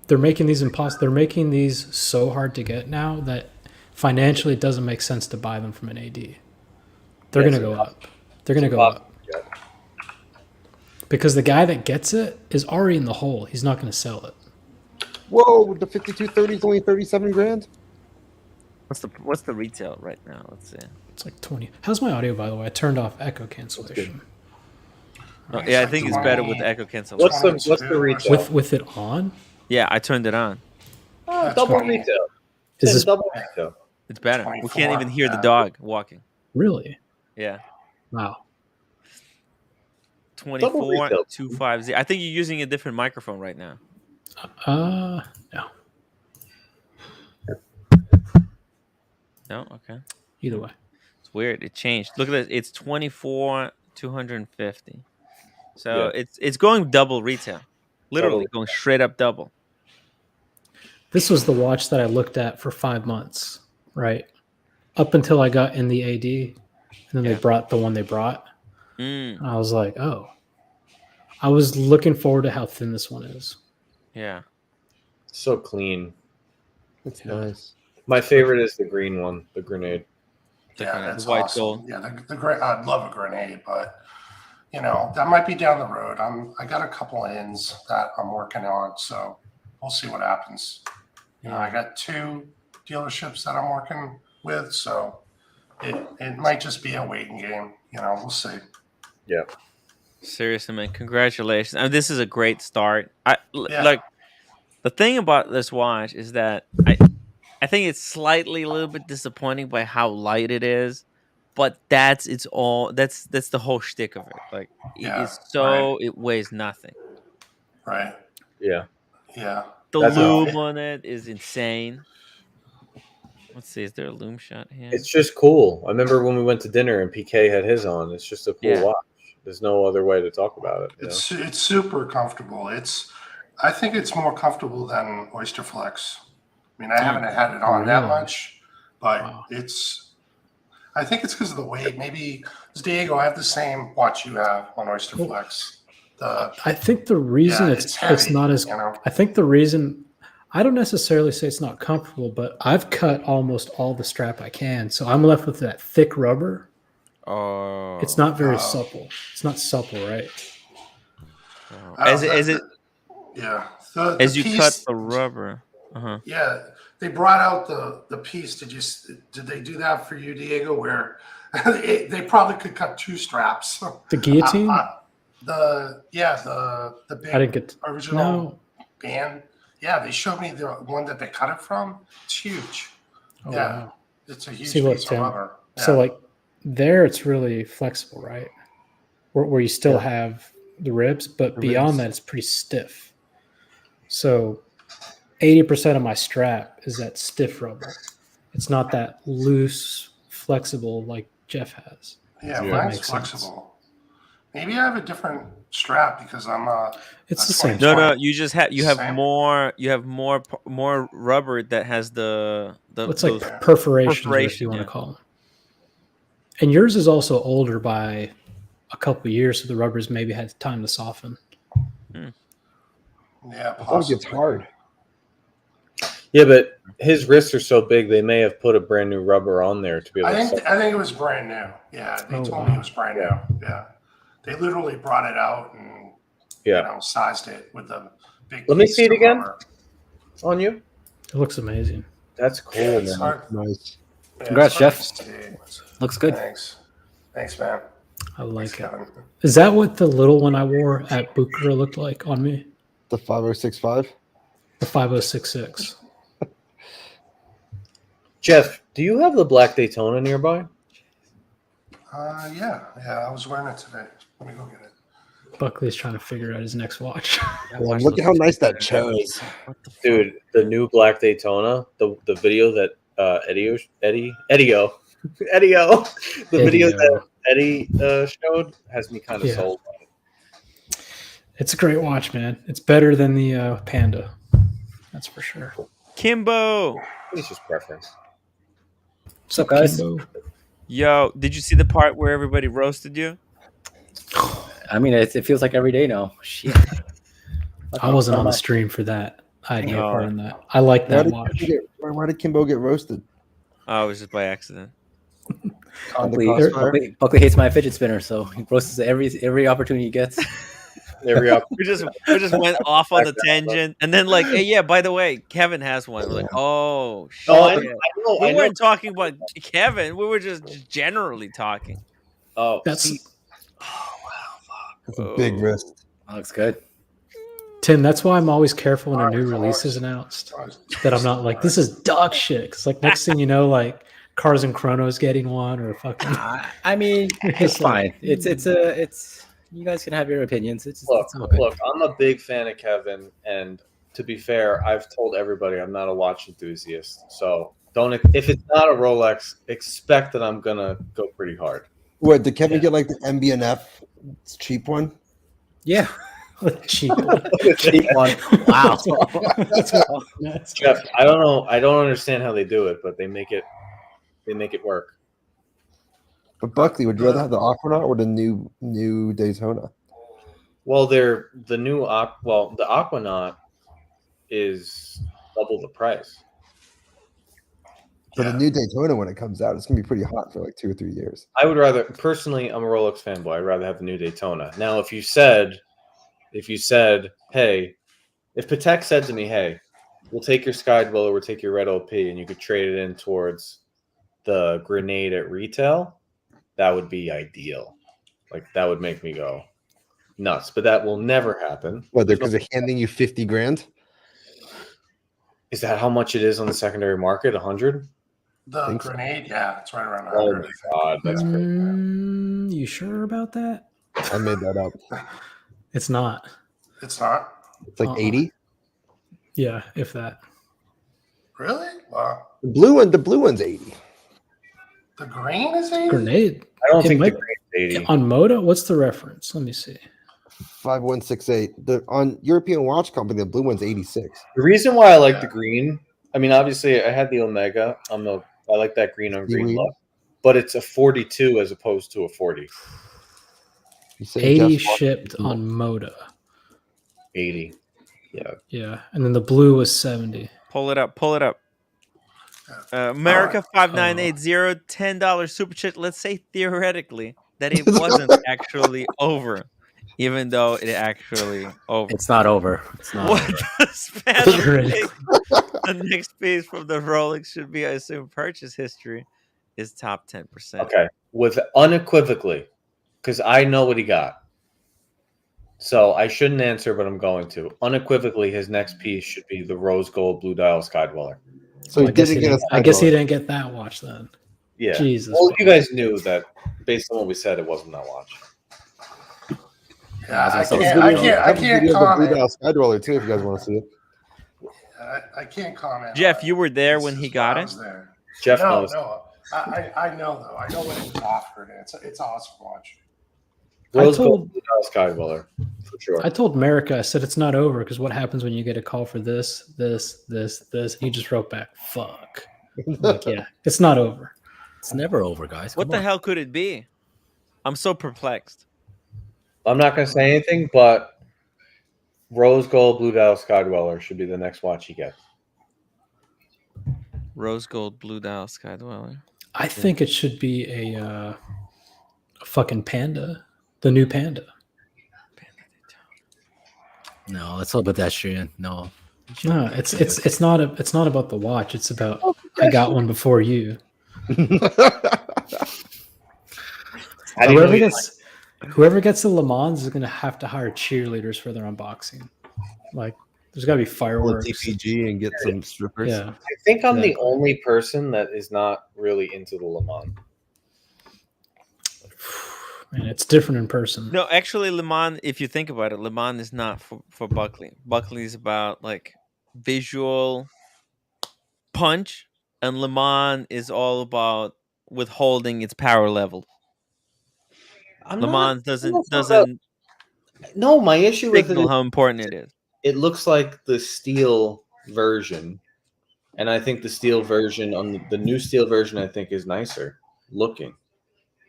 They're making these They're making these so hard to get now that financially it doesn't make sense to buy them from an AD. They're going to go up. They're going to go up. Because the guy that gets it is already in the hole. He's not going to sell it. Whoa, the 5230 is only 37 grand. What's the retail right now? Let's see. It's like 20. How's my audio, by the way? I turned off echo cancellation. Oh, yeah, I think it's better with echo cancellation. What's the retail? With it on? Yeah, I turned it on. Oh, double retail. Is this double retail? It's better. We can't even hear the dog walking. Really? Yeah. Wow. 24.250. I think you're using a different microphone right now. No. No? Okay. Either way. It's weird. It changed. Look at this. It's 24,250. So it's going double retail. Literally going straight up double. This was the watch that I looked at for 5 months, right? Up until I got in the AD, and then they brought the one they brought. I was like, oh. I was looking forward to how thin this one is. Yeah. So clean. It's nice. My favorite is the green one, the grenade. Yeah, that's white awesome. gold. Yeah, I'd love a grenade, but that might be down the road. I got a couple ins that I'm working on, so we'll see what happens. I got 2 dealerships that I'm working with, so it might just be a waiting game. We'll see. Yeah. Seriously, man, congratulations. I mean, this is a great start. Like the thing about this watch is that I think it's slightly a little bit disappointing by how light it is, but that's the whole shtick of it. Like it weighs nothing. Right. Yeah. Yeah. The loom on it is insane. Let's see, is there a loom shot here? It's just cool. I remember when we went to dinner and PK had his on. It's just a cool watch. There's no other way to talk about it. It's super comfortable. I think it's more comfortable than Oyster Flex. I mean, I haven't had it on that much, but I think it's because of the weight. Maybe, Diego, I have the same watch you have on Oyster Flex. I think the reason it's not as I think the reason I don't necessarily say it's not comfortable, but I've cut almost all the strap I can, so I'm left with that thick rubber. Oh, it's not very supple. It's not supple, right? As you cut the rubber. Yeah, they brought out the piece. Did they do that for you, Diego? Where they probably could cut 2 straps. The guillotine. The big I didn't get original band. Yeah, they showed me the one that they cut it from. It's huge. Oh, yeah, wow. It's a huge piece of rubber. Yeah. So like there, it's really flexible, right? Where you still have the ribs, but beyond that, it's pretty stiff. So 80% of my strap is that stiff rubber. It's not that loose, flexible like Jeff has. Yeah, mine's flexible. Maybe I have a different strap because I'm it's the same. No, you just have more rubber that has it's like perforations, if you want to call them. And yours is also older by a couple of years, so the rubbers maybe had time to soften. Yeah, I thought it's hard. Yeah, but his wrists are so big, they may have put a brand new rubber on there to be able I think it was brand new. Yeah, they told me it was brand new. Yeah. They literally brought it out and sized it with the big. Let me see it again on you. It looks amazing. That's cool, man. Nice. Yeah, Congrats, Jeff. Looks good. Thanks, man. I like it. Is that what the little one I wore at Bucherer looked like on me? The 5065? The 5066. Jeff, do you have the black Daytona nearby? Yeah, I was wearing it today. Let me go get it. Buckley's trying to figure out his next watch. Look at how nice that chair is. Dude, the new black Daytona, the video that Eddie Eddie-O. The video Eddie-O. that Eddie showed has me kind of Yeah. sold. It's a great watch, man. It's better than the Panda. That's for sure. Kimbo. It's just preference. What's up, guys? Kimbo. Yo, did you see the part where everybody roasted you? I mean, it feels like every day now. Shit. I wasn't on the stream for that. I had no part in that. I like Why that did watch. Kimbo why did Kimbo get roasted? Oh, it was just by accident. On the Buckley, Crossfire? Buckley hates my fidget spinner, so he roasts it every opportunity he gets. Every we just went off on the tangent, and then like, hey, yeah. By the way, Kevin has one. We're like, oh shit. Oh, I know. We weren't talking about Kevin. We were just generally talking. Oh, That's That's a big wrist. That looks good. Tim, that's why I'm always careful when a new release is announced. That I'm not like, this is dog shit. Because like next thing you know, like Cars and Chrono's getting one or fucking. I mean, it's fine. It's you guys can have your opinions. It's all good. Look, I'm a big fan of Kevin, and to be fair, I've told everybody I'm not a watch enthusiast. So if it's not a Rolex, expect that I'm gonna go pretty hard. What, did Kevin get like the MB&F cheap one? Yeah. cheap one. Wow. Jeff, I don't know. I don't understand how they do it, but they make it work. But Buckley, would you rather have the Aquanaut or the new Daytona? Well, the Aquanaut is double the price. But the new Daytona, when it comes out, it's gonna be pretty hot for like 2 or 3 years. I would rather, personally, I'm a Rolex fanboy. I'd rather have the new Daytona. Now, if you said, hey, if Patek said to me, hey, we'll take your Skydweller, we'll take your Red OP, and you could trade it in towards the Grenade at retail, that would be ideal. Like, that would make me go nuts. But that will never happen. What, because they're handing you 50 grand? Is that how much it is on the secondary market? 100? The Grenade, yeah, it's right around 100. Oh my god, that's crazy. You sure about that? I made that up. It's not. It's not? It's like 80? Yeah, if that. Really? Wow. The blue one's 80. The green is 80? Grenade. I don't think might, the Grenade's 80. On Moda, what's the reference? Let me see. 5168. On European Watch Company, the blue one's 86. The reason why I like the green, I mean, obviously, I had the Omega. I like that green on green look, but it's a 42 as opposed to a 40. 80 shipped on Moda. 80. Yeah. Yeah. And then the blue was 70. Pull it up. America 5980, $10 super chat. Let's say theoretically that it wasn't actually over, even though it actually over. It's not over. It's not. What the span of the next piece from the Rolex should be, I assume, purchase history is top 10%. Okay. With unequivocally, because I know what he got. So I shouldn't answer, but I'm going to. Unequivocally, his next piece should be the rose gold blue dial Skydweller. So I guess he didn't get that watch then. Yeah. Jesus. Well, you guys knew that based on what we said, it wasn't that watch. Yeah, I can't The comment. blue dial Skydweller too, if you guys want to see it. I can't comment. Jeff, you were there when he got it? Jeff knows. No, I know though. I know when it was offered. It's an awesome watch. Rose gold blue dial Skydweller, for sure. I told America, I said it's not over because what happens when you get a call for this? And he just wrote back, fuck. Like, yeah, it's not over. It's never over, guys. What the hell could it be? I'm so perplexed. I'm not going to say anything, but rose gold blue dial Skydweller should be the next watch he gets. Rose gold blue dial Skydweller. I think it should be a fucking Panda, the new Panda. No, that's all pedestrian. No, it's not about the watch. It's about I got one before you. Whoever gets the Le Mans is going to have to hire cheerleaders for their unboxing. Like, there's got to be fireworks. TPG and get some strippers. Yeah. I think I'm the only person that is not really into the Le Mans. Man, it's different in person. No, actually, Le Mans, if you think about it, Le Mans is not for Buckley. Buckley is about like visual punch, and Le Mans is all about withholding its power level. Le Mans doesn't. No, my issue with it signal is how important it is. It looks like the steel version, and I think the steel version on the new steel version, I think, is nicer looking.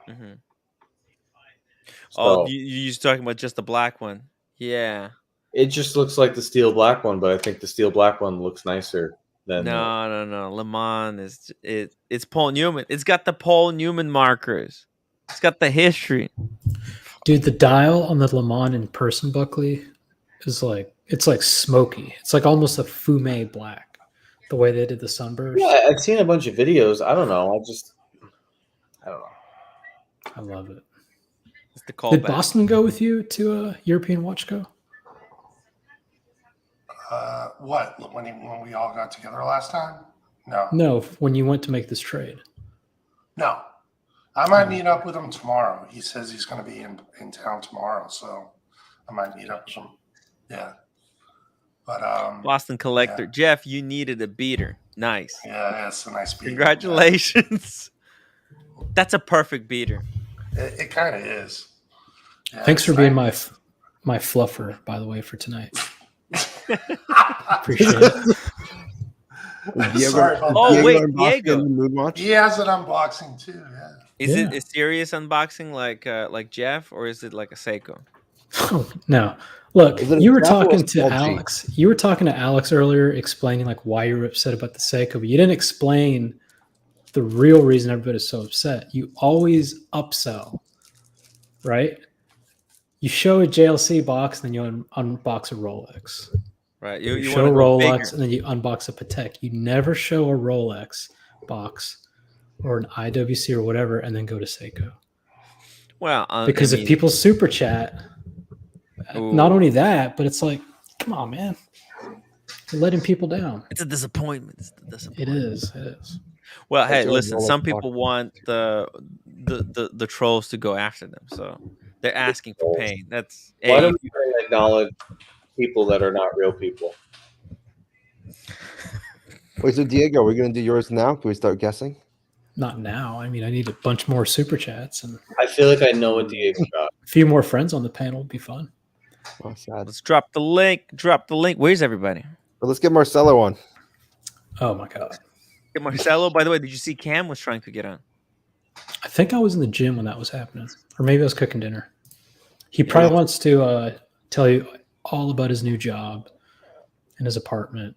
Mm-hmm. So, oh, you're just talking about just the black one? Yeah. It just looks like the steel black one, but I think the steel black one looks nicer than. No. Le Mans it's Paul Newman. It's got the Paul Newman markers. It's got the history. Dude, the dial on the Le Mans in person, Buckley, is like smoky. It's like almost a fume black. The way they did the sunburst. Yeah, I've seen a bunch of videos. I don't know. I don't know. I love it. It's the callback. Did Boston go with you to a European Watch Co? What? When we all got together last time? No. No, when you went to make this trade. No. I might meet up with him tomorrow. He says he's going to be in town tomorrow, so I might meet up with him. Yeah. But Boston Collector. Yeah. Jeff, you needed a beater. Nice. Yeah, it's a nice beater. Congratulations. Yeah. That's a perfect beater. It kind of is. Yeah, thanks for being my fluffer, by the way, for tonight. Appreciate it. Wait, Diego. He has an unboxing too. Yeah. Is it a serious unboxing like Jeff, or is it like a Seiko? Oh, no. Look, you were talking to Alex. You were talking to Alex earlier, explaining like why you were upset about the Seiko, but you didn't explain the real reason everybody's so upset. You always upsell, right? You show a JLC box, and then you unbox a Rolex. Right. You show a Rolex, and then you unbox a Patek. You never show a Rolex box or an IWC or whatever, and then go to Seiko. Well, because if people super chat, not only that, but it's like, come on, man, you're letting people down. It's a disappointment. It is. It is. Well, hey, listen. Some people want the trolls to go after them, so they're asking for pain. That's why don't you acknowledge people that are not real people? Wait, so Diego, we're gonna do yours now? Can we start guessing? Not now. I mean, I need a bunch more super chats, and I feel like I know what Diego got. A few more friends on the panel would be fun. Oh, sad. Let's drop the link. Where's everybody? Well, let's get Marcelo on. Oh my god. Get Marcelo. By the way, did you see Cam was trying to get on? I think I was in the gym when that was happening, or maybe I was cooking dinner. He probably wants to tell you all about his new job and his apartment.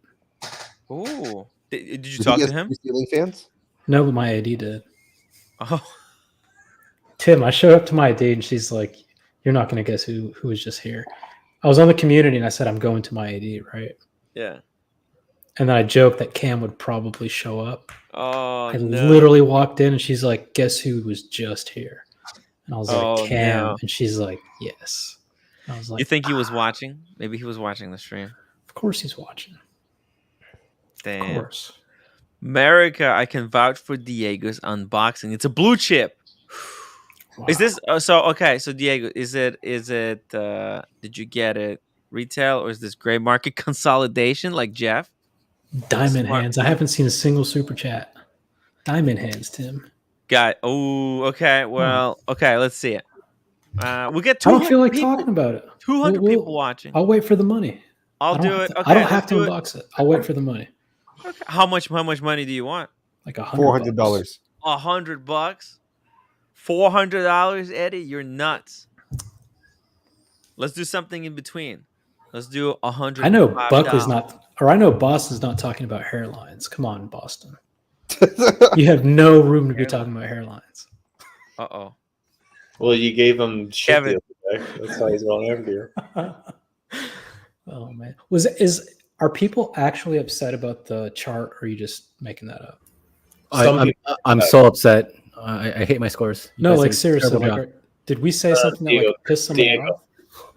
Ooh. Did you talk to him? Stealing fans? No, but my AD did. Oh. Tim, I showed up to my AD and she's like, you're not going to guess who was just here. I was on the community and I said, I'm going to my AD, right? Yeah. And then I joked that Cam would probably show up. Oh, I literally walked in and she's like, guess who was just here? And I was like, Cam. No. And she's like, yes. And I was like, you think he was watching? Maybe he was watching the stream. Of course he's watching. Damn. Of course. America, I can vouch for Diego's unboxing. It's a blue chip. Wow. Is this so Diego, is it did you get it retail or is this gray market consolidation like Jeff? Diamond hands. I haven't seen a single super chat. Diamond hands, Tim. Okay. Well, okay, let's see it. We get 200 I don't feel like people, talking about it. 200 people watching. I'll wait for the money. I'll do it. I don't have to unbox it. I'll wait for the money. Okay. How much money do you want? Like $400. $100? $400, Eddie? You're nuts. Let's do something in between. Let's do $100. I know Buckley's not, or I know Boston's not talking about hairlines. Come on, Boston. You have no room to be talking about hairlines. Uh-oh. Well, you gave him shit the other day. That's how he's going after you. Oh man, are people actually upset about the chart, or are you just making that up? I'm so upset. I hate my scores. No, like seriously, did we say something that like pissed somebody off?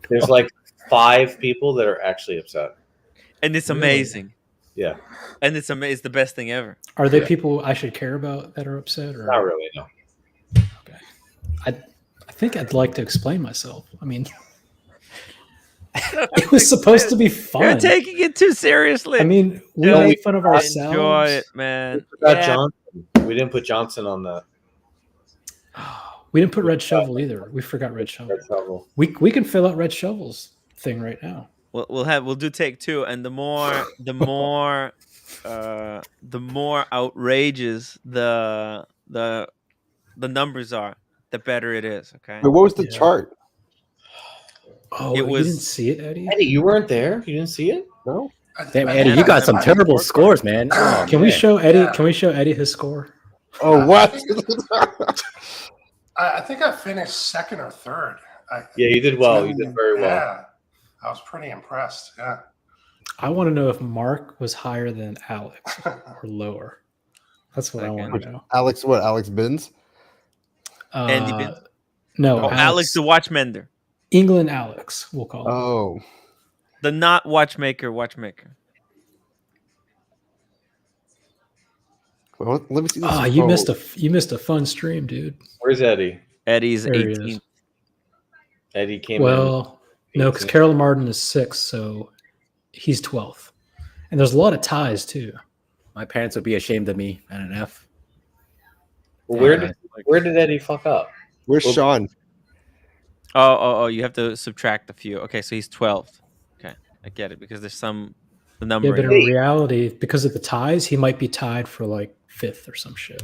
There's like 5 people that are actually upset, and it's amazing. Yeah, and it's amazing. It's the best thing ever. Are they people I should care about that are upset, or not really? No. Okay, I think I'd like to explain myself. I mean. It was supposed to be fun. You're taking it too seriously. I mean, we made fun of ourselves. Enjoy it, man. Johnson. We didn't put Johnson on that. We didn't put Red Shovel either. We forgot Red Shovel. Red Shovel. We can fill out Red Shovel's thing right now. We'll do take 2, and the more outrageous the numbers are, the better it is. Okay. But what was the chart? Oh, It you was- didn't see it, Eddie? Eddie, you weren't there. You didn't see it? No. Damn, Eddie, you got some terrible scores, man. Oh, Can we man. show Eddie? Can we show Eddie his score? Oh, what? I think I finished second or third. Yeah, you did well. You did very well. Yeah, I was pretty impressed. Yeah. I want to know if Mark was higher than Alex or lower. That's what I want to know. Alex, what? Alex Binns? Andy Binns? No, Oh, Alex the watchmender. England Alex, we'll call him. Oh. The not watchmaker. Well, let me see this. Oh, you missed a fun stream, dude. Where's Eddie? Eddie's There he 18. is. Eddie came in. Well, no, because Carolyn Martin is 6th, so he's 12th. And there's a lot of ties too. My parents would be ashamed of me at an F. Well, where did Eddie fuck up? Where's Sean? Oh, you have to subtract a few. Okay, so he's 12th. Okay, I get it, because there's the number. Yeah, but in reality, because of the ties, he might be tied for like 5th or some shit.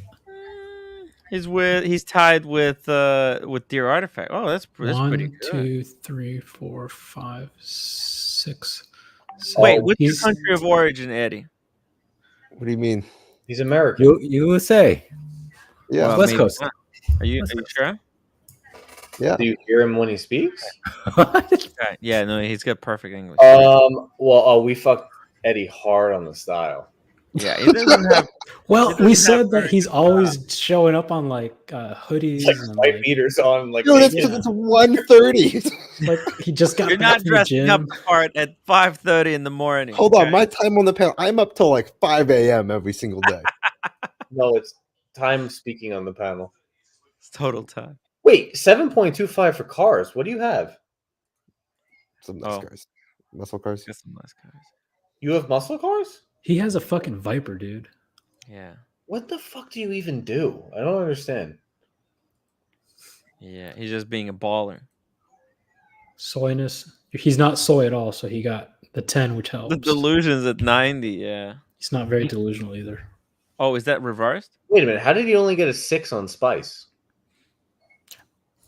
He's tied with Dear Artifact. Oh, that's pretty 1, good. 2, 3, 4, 5, 6. Wait, what's your country of origin, Eddie? What do you mean? He's American. USA. Yeah, Well, West maybe Coast. not. Are you sure? Yeah. Do you hear him when he speaks? Right. Yeah, no, he's got perfect English. We fucked Eddie hard on the style. Yeah, he doesn't have. Well, we said that he's always showing up on like hoodies Like and white like, beaters on, like Dude, it's 1:30. like he just got You're back not from the dressing gym. up the part at 5:30 in the morning. Hold on, my time on the panel. I'm up till like 5 a.m. every single day. No, it's time speaking on the panel. It's total time. Wait, 7.25 for cars. What do you have? Some nice guys. Muscle cars. Got some nice cars. You have muscle cars? He has a fucking Viper, dude. Yeah. What the fuck do you even do? I don't understand. Yeah, he's just being a baller. Soyness. He's not soy at all, so he got the 10, which helps. The delusion's at 90. Yeah. He's not very delusional either. Oh, is that reversed? Wait a minute. How did he only get a 6 on Spice?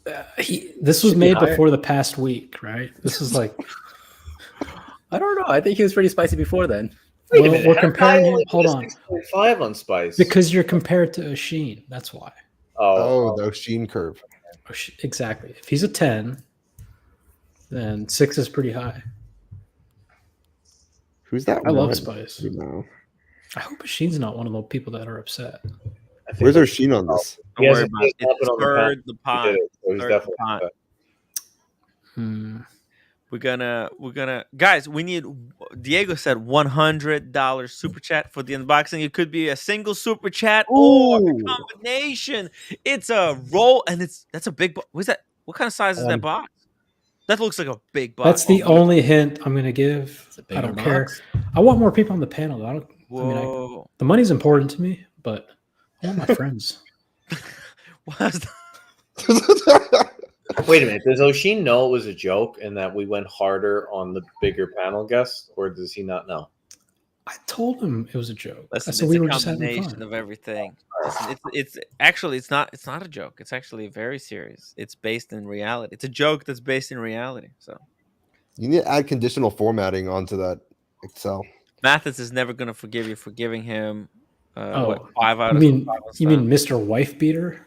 This was Should be made higher. before the past week, right? This is like I don't know. I think he was pretty spicy before then. Wait a well, minute. we're how did comparing I him. only Hold get a on, 6.5 on Spice. because you're compared to Oisin. That's why. Oh, the Sheen curve. Exactly. If he's a 10, then 6 is pretty high. Who's that? I love one? Spice. No. I hope Oisin's not one of those people that are upset. Where's our Sheen on this? Don't worry about it. It's It's third the pot. He did it, so he's Third the definitely pot. upset. We're gonna guys, we need Diego said $100 super chat for the unboxing. It could be a single super chat or a combination. It's a roll, and that's a big box. What's that? What kind of size is that box? That looks like a big box. That's the only hint I'm going to give. I don't care. I want more people on the panel. Though. Whoa. The money's important to me, but I want my friends. Wait a minute. Does Oshin know it was a joke and that we went harder on the bigger panel guests, or does he not know? I told him it was a joke. Listen, I said it's we a were just having combination fun. of everything. Listen, it's actually it's not a joke. It's actually very serious. It's based in reality. It's a joke that's based in reality. So You need to add conditional formatting onto that Excel. Mathis is never going to forgive you for giving him 5 out you of 5. You mean Mr. Wife Beater?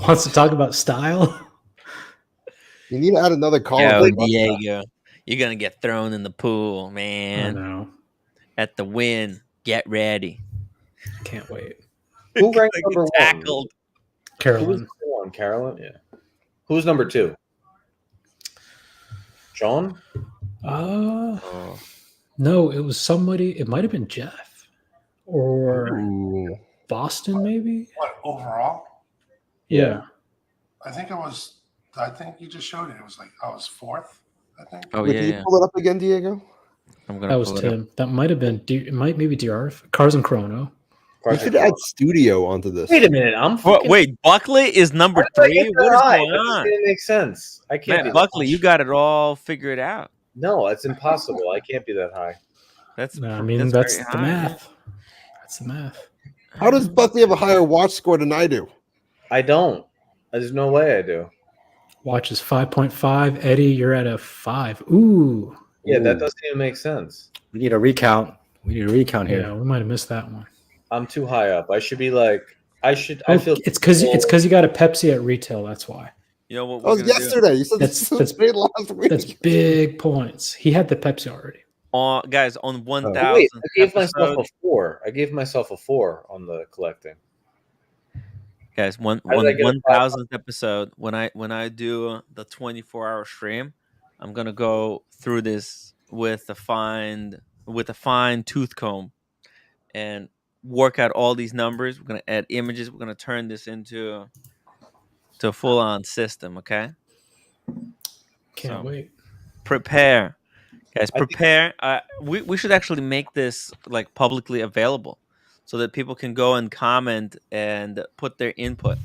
Wants to talk about style? You need to add another column. Yo, Diego, you're gonna get thrown in the pool, man. I know. At the win, get ready. Can't wait. Who ranked number tackled? Carolyn. Who was number 1? Carolyn? Yeah. Who's number 2? John? No, it was somebody. It might have been Jeff or Boston, maybe. What overall? Yeah. I think it was. I think you just showed it. It was like I was 4th. I think. Oh, Wait, yeah, can you yeah. pull it up again, Diego? I'm gonna That was pull it up. Tim. That might have been. It might maybe DR. Cars and Chrono. You should add studio onto this. Wait a minute, I'm fucking. Wait, Buckley is number Why did I 3. get What that is high? going That just on? didn't make sense. I can't be Man, that Buckley, high. you got it all figured out. No, it's impossible. I can't be that high. That's I mean, that's that's very the high. math. That's the math. How does Buckley have a higher watch score than I do? I don't. There's no way I do. Watch is 5.5. Eddie, you're at a 5. Ooh. Yeah, that doesn't even make sense. We need a recount. We need a recount here. Yeah, we might have missed that one. I'm too high up. I should be like. I should. Oh, I feel. it's because you got a Pepsi at retail. That's why. You know what? That was yesterday. You said That's this made last week. That's big points. He had the Pepsi already. Guys, on 1,000. Wait, I gave myself episode, a 4. I gave myself a 4 on the collecting. guys, on How did I get a 1,000th episode, when I do the 24-hour stream, I'm gonna go through this with a fine tooth comb and work out all these numbers. We're gonna add images. We're gonna turn this into a full-on system. Okay. Can't wait. Prepare, guys. Prepare. We should actually make this like publicly available, so that people can go and comment and put their input.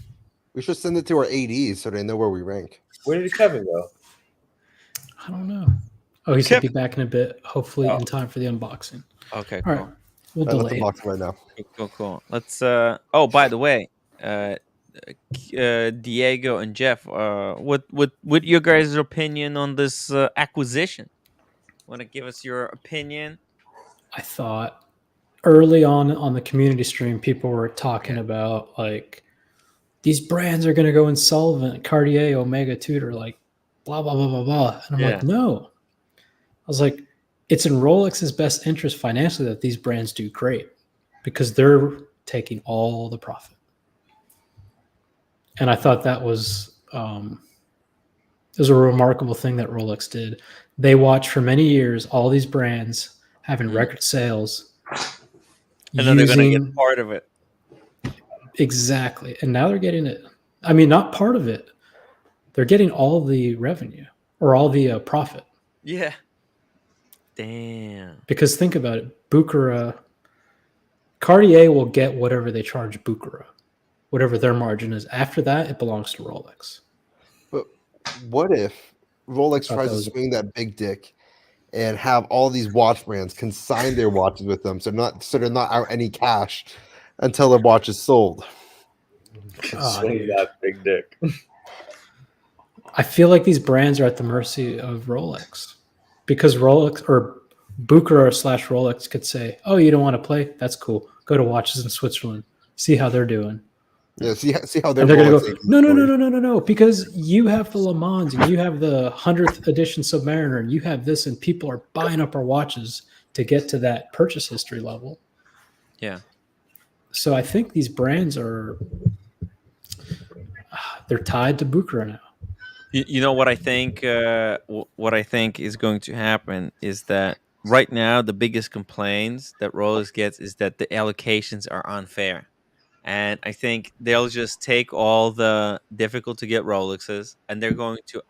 We should send it to our ADs so they know where we rank. Where did Kevin go? I don't know. Oh, he said be back in a bit, hopefully in time for the unboxing. Okay, All cool. right. We'll Let's delay unbox it. it right now. Cool. Let's. Oh, by the way, Diego and Jeff, what your guys' opinion on this acquisition? Want to give us your opinion? I thought early on the community stream, people were talking about like these brands are going to go insolvent. Cartier, Omega, Tudor, like blah blah blah blah blah. And I'm like, no. I was like, it's in Rolex's best interest financially that these brands do great because they're taking all the profit. And I thought that was a remarkable thing that Rolex did. They watched for many years all these brands having record sales. And then they're going to get part of it. Exactly. And now they're getting it. I mean, not part of it. They're getting all the revenue or all the profit. Yeah. Damn. Because think about it. Bucherer, Cartier will get whatever they charge Bucherer, whatever their margin is. After that, it belongs to Rolex. But what if Rolex tries to swing that big dick and have all these watch brands consign their watches with them, so they're not out any cash until their watch is sold? Swing that big dick. I feel like these brands are at the mercy of Rolex because Rolex or Bucherer / Rolex could say, "Oh, you don't want to play? That's cool. Go to watches in Switzerland. See how they're doing." Yeah, see how they're going to go. No, because you have the Le Mans and you have the 100th edition Submariner and you have this, and people are buying up our watches to get to that purchase history level. Yeah. So I think these brands are they're tied to Bucherer now. You know what I think? What I think is going to happen is that right now the biggest complaints that Rolex gets is that the allocations are unfair. And I think they'll just take all the difficult to get Rolexes, and they're going to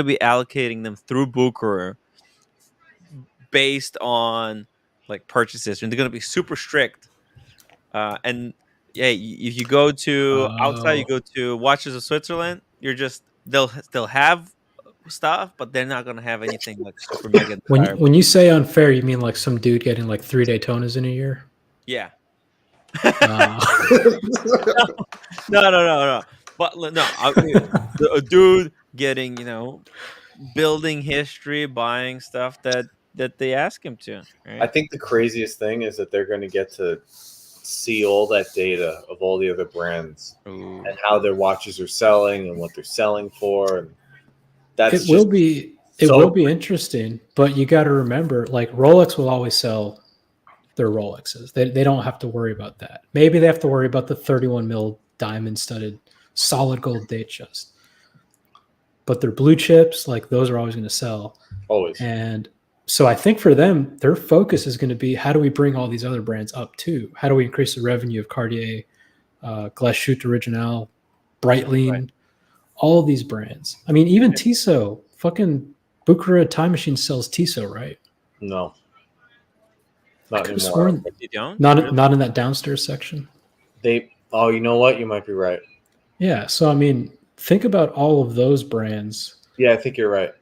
be allocating them through Bucherer based on like purchases, and they're going to be super strict. And yeah, if you go to outside, you go to Watches of Switzerland, they'll have stuff, but they're not going to have anything like super mega. When you say unfair, you mean like some dude getting like 3 Daytonas in a year? Yeah. No. But no, a dude getting, building history, buying stuff that they ask him to. Right? I think the craziest thing is that they're going to get to see all that data of all the other brands and how their watches are selling and what they're selling for. And it will be interesting, but you got to remember, like Rolex will always sell their Rolexes. They don't have to worry about that. Maybe they have to worry about the 31 mil diamond studded solid gold date chest. But their blue chips, like those are always going to sell. Always. And so I think for them, their focus is going to be how do we bring all these other brands up too? How do we increase the revenue of Cartier, Glass Chute Original, Breitling, all of these brands. I mean, even Tissot, fucking Bucherer Time Machine sells Tissot, right? No. Not Could've anymore. sworn You don't? not in that downstairs section. Oh, you know what? You might be right. Yeah. So I mean, think about all of those brands. Yeah, I think you're right.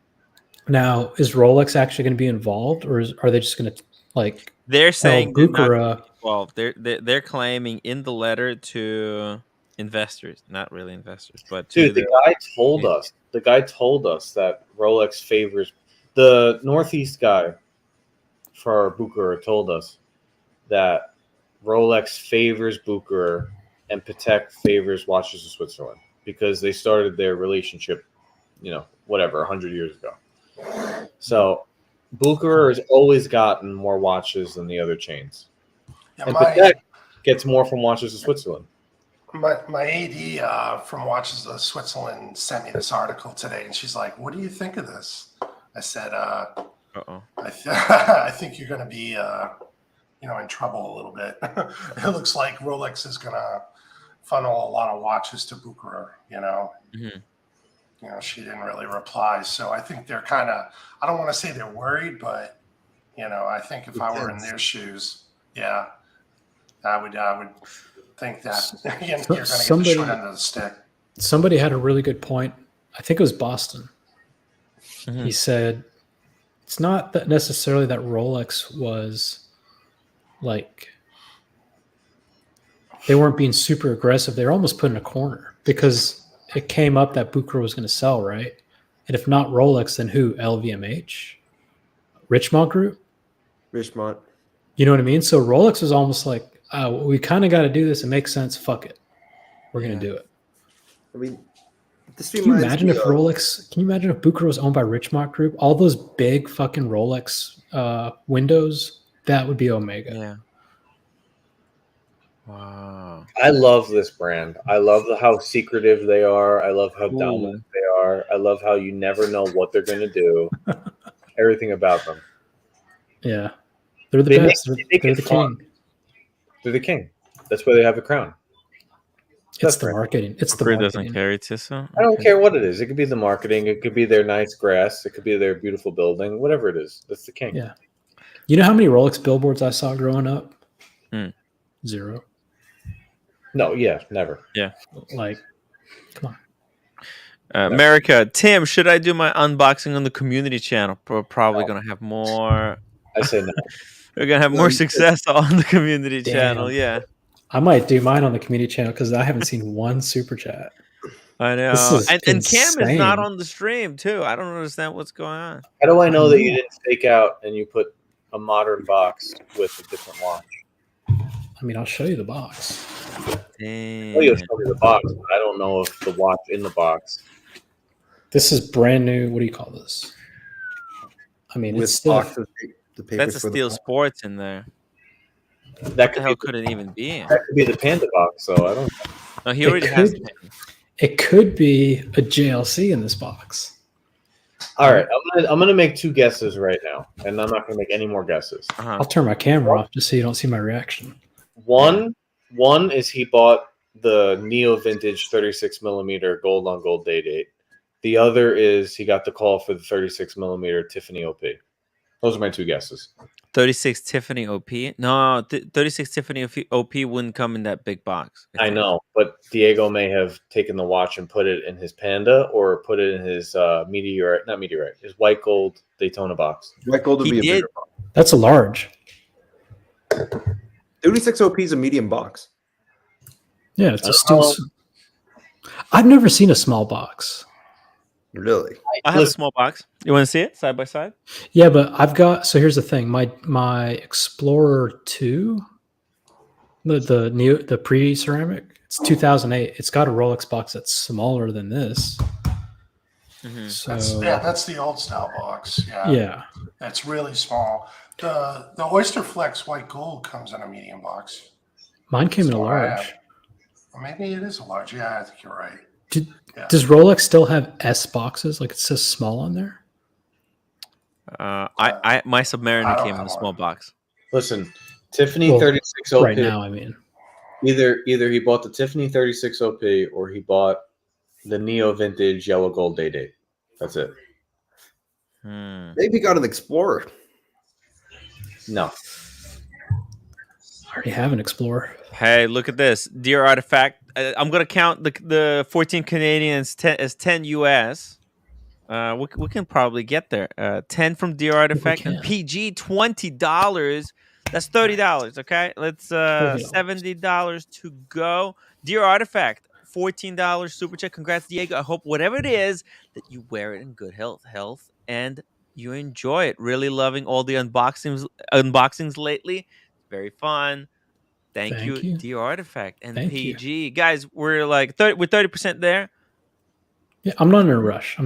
Now, is Rolex actually going to be involved, or are they just going to like? They're saying they're not Bucherer? involved. They're claiming in the letter to investors, not really investors, but to Dude, the guy told us. The guy told us that Rolex favors the Northeast guy for Bucherer told us that Rolex favors Bucherer and Patek favors Watches of Switzerland because they started their relationship, 100 years ago. So Bucherer has always gotten more watches than the other chains. Yeah, and Patek gets more from Watches of Switzerland. My AD from Watches of Switzerland sent me this article today, and she's like, "What do you think of this?" I said, I think you're going to be, in trouble a little bit. It looks like Rolex is going to funnel a lot of watches to Bucherer, She didn't really reply. So I think they're kind of, I don't want to say they're worried, but, I think if I were in their shoes, yeah, I would think that you're going to get the short end of the stick. Somebody had a really good point. I think it was Boston. Mm-hmm. He said, it's not that necessarily that Rolex was like, they weren't being super aggressive. They were almost put in a corner because it came up that Bucherer was going to sell, right? And if not Rolex, then who? LVMH? Richemont Group? Richemont. You know what I mean? So Rolex was almost like, we kind of got to do this. It makes sense. Fuck it. We're going to do it. I mean, can you imagine if Bucherer was owned by Richemont Group? All those big fucking Rolex windows, that would be Omega. Yeah. Wow. I love this brand. I love how secretive they are. I love how dominant they are. I love how you never know what they're going to do. Everything about them. Yeah. They're the best. They're the king. They're the king. That's why they have a crown. It's the marketing. It's the marketing. Doesn't carry Tissot. I don't care what it is. It could be the marketing. It could be their nice grass. It could be their beautiful building. Whatever it is. That's the king. Yeah. You know how many Rolex billboards I saw growing up? 0. No, yeah, never. Yeah. Like, come on. America, Tim, should I do my unboxing on the community channel? We're probably going to have more. I say no. We're going to have more success on the community channel. Yeah. I might do mine on the community channel because I haven't seen one super chat. I know. And Cam is not on the stream, too. I don't understand what's going on. How do I know that you didn't fake out and you put a modern box with a different watch? I mean, I'll show you the box. Dang. Well, you'll show me the box, but I don't know if the watch in the box. This is brand new. What do you call this? I mean, with it's still. That's a Steel Sports in there. That could could it even be in? That could be the Panda box, so I don't know. No, he already has it. It could be a JLC in this box. All right, I'm gonna make 2 guesses right now, and I'm not gonna make any more guesses. I'll turn my camera off just so you don't see my reaction. One is he bought the Neo Vintage 36 millimeter gold on gold date. The other is he got the call for the 36 millimeter Tiffany OP. Those are my 2 guesses. 36 Tiffany OP? No, 36 Tiffany OP wouldn't come in that big box. I know, but Diego may have taken the watch and put it in his Panda or put it in his his white gold Daytona box. White gold would be a bigger box. That's a large. 36 OP is a medium box. Yeah, it's a steel. I've never seen a small box. Really? I have a small box. You want to see it side by side? Yeah, but I've got. So here's the thing: my Explorer 2, the pre-ceramic, it's 2008. It's got a Rolex box that's smaller than this. Mm-hmm. So that's the old style box. Yeah, that's really small. The Oyster Flex white gold comes in a medium box. Mine came in a large. Well, maybe it is a large. Yeah, I think you're right. Does Rolex still have S boxes? Like it says small on there? My Submariner came in a small box. Listen, Tiffany 36 OP. Right now, I mean. Either he bought the Tiffany 36 OP or he bought the Neo Vintage yellow gold date. That's it. Maybe got an Explorer. No. I already have an Explorer. Hey, look at this. Dear Artifact. I'm going to count the 14 Canadian as 10 US. We can probably get there. 10 from Dear Artifact and PG $20. That's $30. Okay, let's $70 to go. Dear Artifact, $14 super chat. Congrats, Diego. I hope whatever it is that you wear it in good health, and you enjoy it. Really loving all the unboxings lately. Very fun. Thank you, Dear Artifact and PG. Guys, we're like 30% there. Yeah, I'm not in a rush. I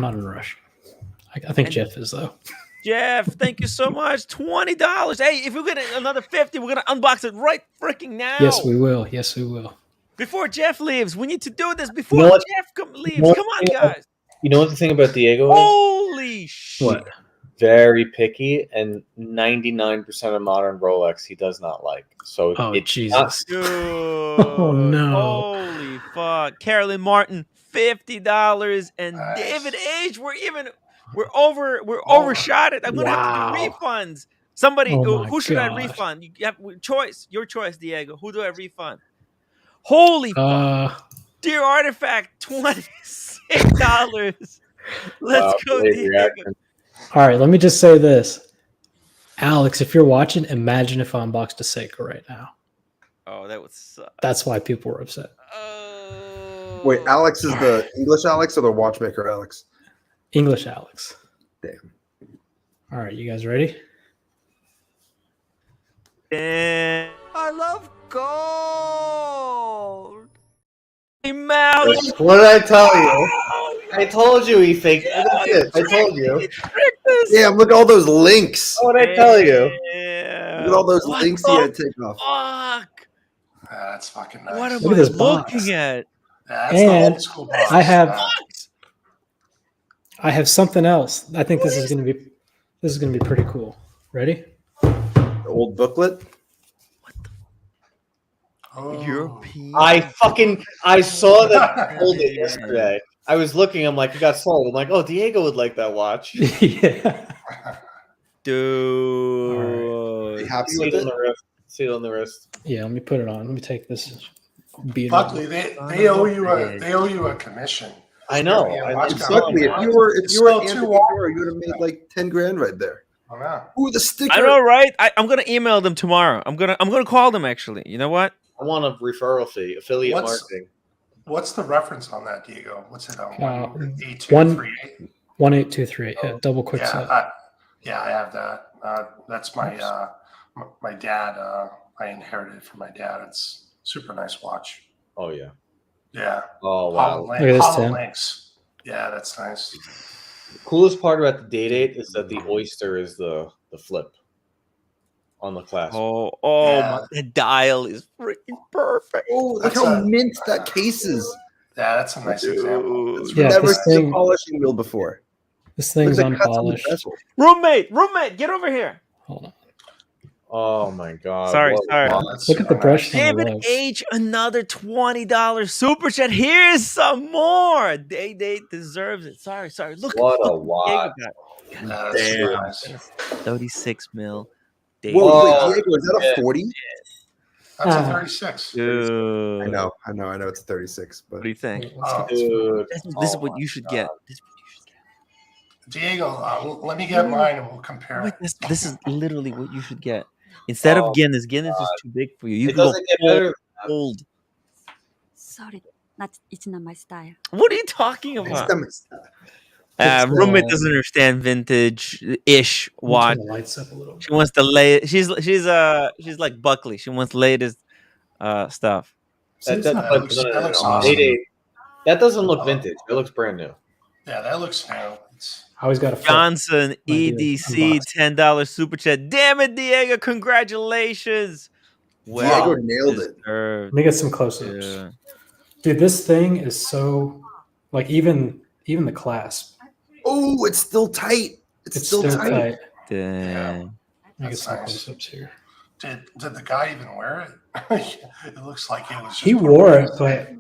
think Jeff is though. Jeff, thank you so much. $20. Hey, if we get another 50, we're gonna unbox it right freaking now. Yes, we will. Yes, we will. Before Jeff leaves, we need to do this before Jeff leaves. Come on, guys. You know what the thing about Diego is? Holy shit! What? Very picky, and 99% of modern Rolex he does not like. So Jesus! Dude. Oh no! Holy fuck! Carolyn Martin, $50, and David Age. We're overshot it. I'm gonna have to do refunds. Somebody, who should I refund? You have your choice, Diego. Who do I refund? Holy fuck! Dear Artifact, $26. Let's go, Diego. All right, let me just say this, Alex. If you're watching, imagine if I unboxed a Seiko right now. Oh, that would suck. That's why people were upset. Wait, Alex is the English Alex or the watchmaker Alex? English Alex. Damn. All right, you guys ready? And I love gold. Mouse. What did I tell you? I told you he faked it. I told you. Damn, look at all those links. What did I tell you? Look at all those links he had to take off. Fuck. That's fucking nice. What am Look at I this box. looking at? That's And the old school box. I have something else. I think this is gonna be pretty cool. Ready? The old booklet. European. I saw that I sold it yesterday. I was looking. I'm like, it got sold. I'm like, oh, Diego would like that watch. Yeah. Dude. Right. Happy See with it it? on the wrist. See it on the wrist. Yeah. Let me put it on. Let me take this. Buckley, they owe you a commission. I know. Exactly. If you were Anthony Bucherer, you would have made like 10 grand right there. Oh, no. Ooh, the sticker. I know, right? I'm gonna email them tomorrow. I'm gonna call them actually. You know what? I want a referral fee, affiliate marketing. What's the reference on that, Diego? What's it on? 18238. Yeah, double quick set. I have that. That's my my dad. I inherited it from my dad. It's super nice watch. Oh yeah. Yeah. Oh wow. Look at this, Tim. Links. Yeah, that's nice. The coolest part about the date is that the oyster is the flip on the clasp. The dial is freaking perfect. Oh, look how mint that case is. Yeah, that's a nice example. It's Yeah, never this seen thing- a polishing wheel before. This thing's Looks like cuts on the unpolished. bezel. Roommate, get over here. Hold on. Oh my god. Sorry. Look at the brush. David H, another $20 super chat. Here's some more. They deserves it. Sorry. Look. What a look, watch. Damn. Nice. 36 mil. Whoa, wait, Diego, is that a 40? That's a 36. Dude. I know. It's a 36. But What do you think? Dude. This is what you should get. Diego, let me get mine and we'll compare. Wait, this is literally what you should get. Instead of Guinness is too big for you. You It can go doesn't get better. old. Sorry, it's not my style. What are you talking about? It's, Roommate doesn't understand vintage-ish watch. Turn the lights up a little. She wants the latest. She's like Buckley. She wants latest stuff. That doesn't look vintage. It looks brand new. Yeah, that looks new. I always got a Johnson EDC $10 super chat. Damn it, Diego! Congratulations. Diego nailed it. Let me get some close-ups. Yeah. Dude, this thing is so like even the clasp. Oh, it's still tight. It's still tight. Damn. Let me get some close-ups here. Did the guy even wear it? It looks like it was. Just he wore it, but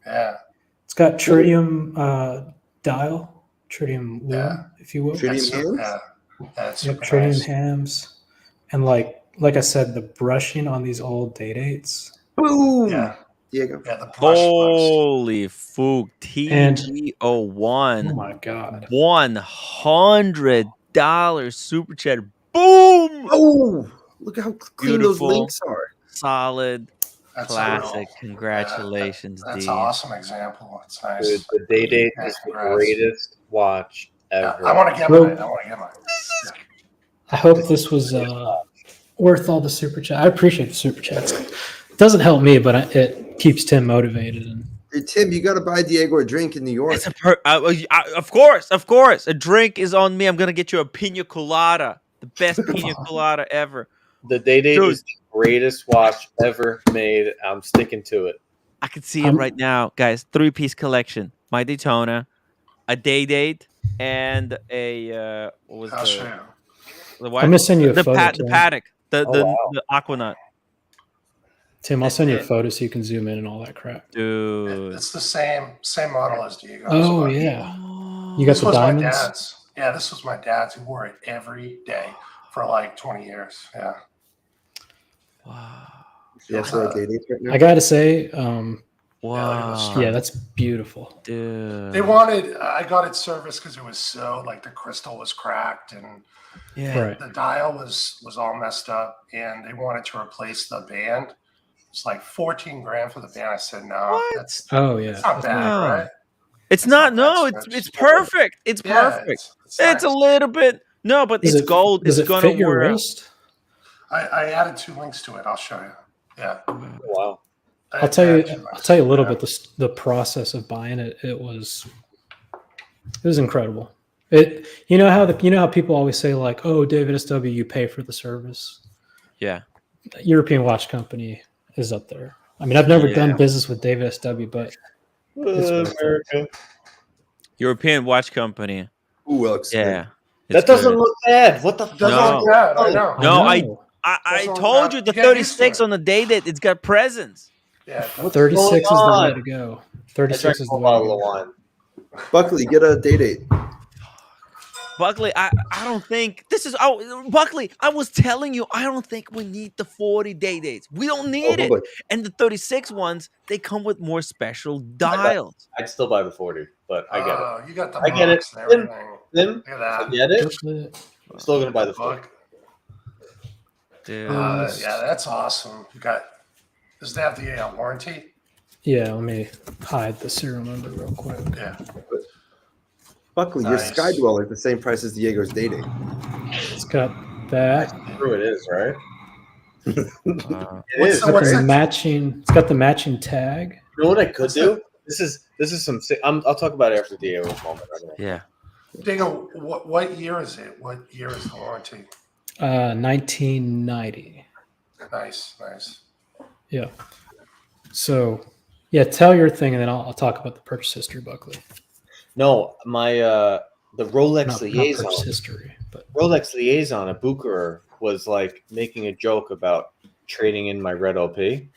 yeah, it's got tritium dial, tritium loom, if you will. Tritium hams. That's tritium hams, and like like I said, the brushing on these old dates. Boom. Yeah. Diego. Yeah, the brush. Holy fook. And- TG01. Oh my God. $100 super chat. Boom. Oh, look how clean those Beautiful. links are. Solid. That's Classic. unreal. Congratulations, That's D. an awesome example. It's nice. Dude, the Day-Date Yeah, is the congrats. greatest watch ever. I want to get mine. I want to get mine. I hope this was worth all the super chat. I appreciate the super chats. It doesn't help me, but it keeps Tim motivated. And Hey, Tim, you got to buy Diego a drink in New York. It's of course. A drink is on me. I'm gonna get you a pina colada, the best pina colada ever. The Day-Date is the greatest watch ever made. I'm sticking to it. I can see it right now, guys. 3-piece collection: my Daytona, a Day-Date, and a what was I'll show you. the what? I'm gonna send you a the photo, the Tim. paddock, the wow. the Aquanaut. Tim, I'll send you a photo so you can zoom in and all that crap. Dude, It's the same model as Diego. Oh yeah, you got This the was my diamonds. dad's. Yeah, this was my dad's. He wore it every day for like 20 years. Yeah. That's what a Day-Date right now. I gotta say, wow, yeah, that's beautiful. dude. They wanted. I got it serviced because it was so like the crystal was cracked and Yeah. Right. the dial was all messed up, and they wanted to replace the band. It's like 14 grand for the band. I said no. That's Oh yeah, it's not bad, No. right? It's not. No, it's perfect. It's Yeah, perfect. it's It's a little bit. No, but Does it's it- gold. Does It's it gonna fit your wear out. wrist? I added 2 links to it. I'll show you. Yeah. Wow. I'll tell you a little bit the process of buying it. It was incredible. You know how people always say like, oh, David SW, you pay for the service. Yeah. European Watch Company is up there. I mean, I've never done business with David SW, but it's worth it. America. European Watch Company. Ooh, looks good. Yeah. That doesn't look bad. What the fuck? Doesn't look bad. I know. No, I I know. told you the You get used to 36 it. on the Day-Date. It's got presents. Yeah. 36 is the on? way to go. I 36 drank is a the way to bottle of go. wine. Buckley, get a Day-Date. Buckley, I don't think this is. Oh, Buckley, I was telling you, I don't think we need the 40 Day-Dates. We don't need it. boy. And the 36 ones, they come with more special dials. I'd still buy the 40, but I get it. You got the I get it. box and everything. Tim, Look at that. I get it. Booklet. I'm still gonna buy the 40. Book. Dude. Yeah, that's awesome. Does it have the warranty? Yeah, let me hide the serial number real quick. Yeah. Buckley, your Sky Dweller is the same price as Diego's Day-Date. It's got that. True, it is, right? It What's is. the- what's The it? matching. It's got the matching tag. You know what I could do? This is some. I'll talk about it after Diego's moment. Yeah. Diego, what year is it? What year is the warranty? 1990. Nice. Yeah. So, yeah, tell your thing, and then I'll talk about the purchase history, Buckley. No, my the Rolex Not liaison. purchase history, but Rolex liaison at Bucherer was like making a joke about trading in my red LP.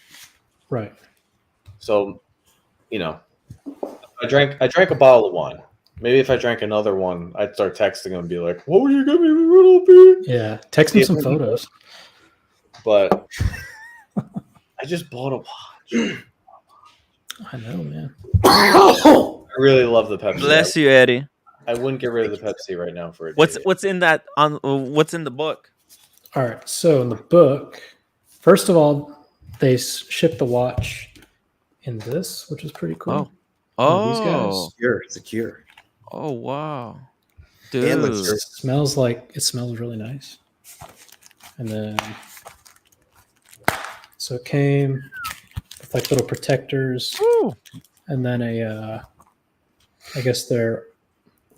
right. So, you know, I drank a bottle of wine. Maybe if I drank another one, I'd start texting him and be like, "What would you give me red LP?" Yeah, text me some photos. But I just bought a watch. I know, man. I really love the Pepsi. Bless you, Eddie. I wouldn't get rid of the Pepsi right now for a What's in that what's in the book? All right. So in the book, first of all, they ship the watch in this, which is pretty cool. Oh. These guys. Secure. Oh wow. And Dude. looks It smells really nice. And then so it came with like little protectors. Woo. And then I guess their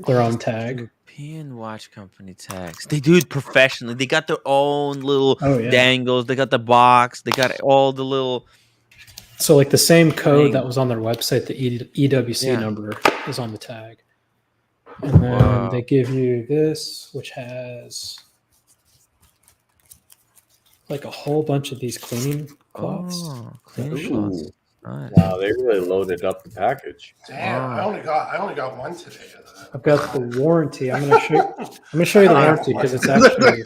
own tag. European Watch Company tags. They do it professionally. They got their own little dangles. They got the box. They got all the little. So like the same code that was on their website, the EWC Yeah. number is on the tag. And then Wow. they give you this, which has like a whole bunch of these cleaning cloths. Oh, cleaning cloths. Nice. Wow, they really loaded up the package. Damn, I only got one today. I've got the warranty. I'm gonna show you the warranty because it's actually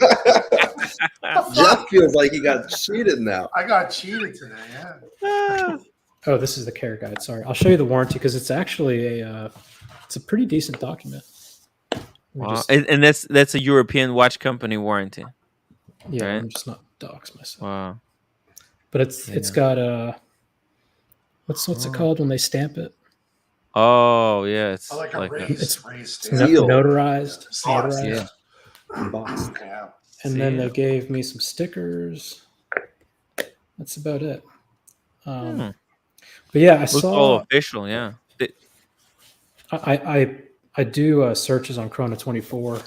Jeff feels like he got cheated now. I got cheated today. Yeah. Oh, this is the care guide. Sorry, I'll show you the warranty because it's actually it's a pretty decent document. Wow. And that's a European watch company warranty. Yeah, right? I'm just not dox myself. Wow. But it's got what's it called when they stamp it? Oh yeah, it's like like a it's stamp. notarized. Yeah. Notarized. Yeah. Embossed. Yeah. And then they gave me some stickers. That's about it. But yeah, I Looks saw all official. Yeah. I do searches on Chrono 24 like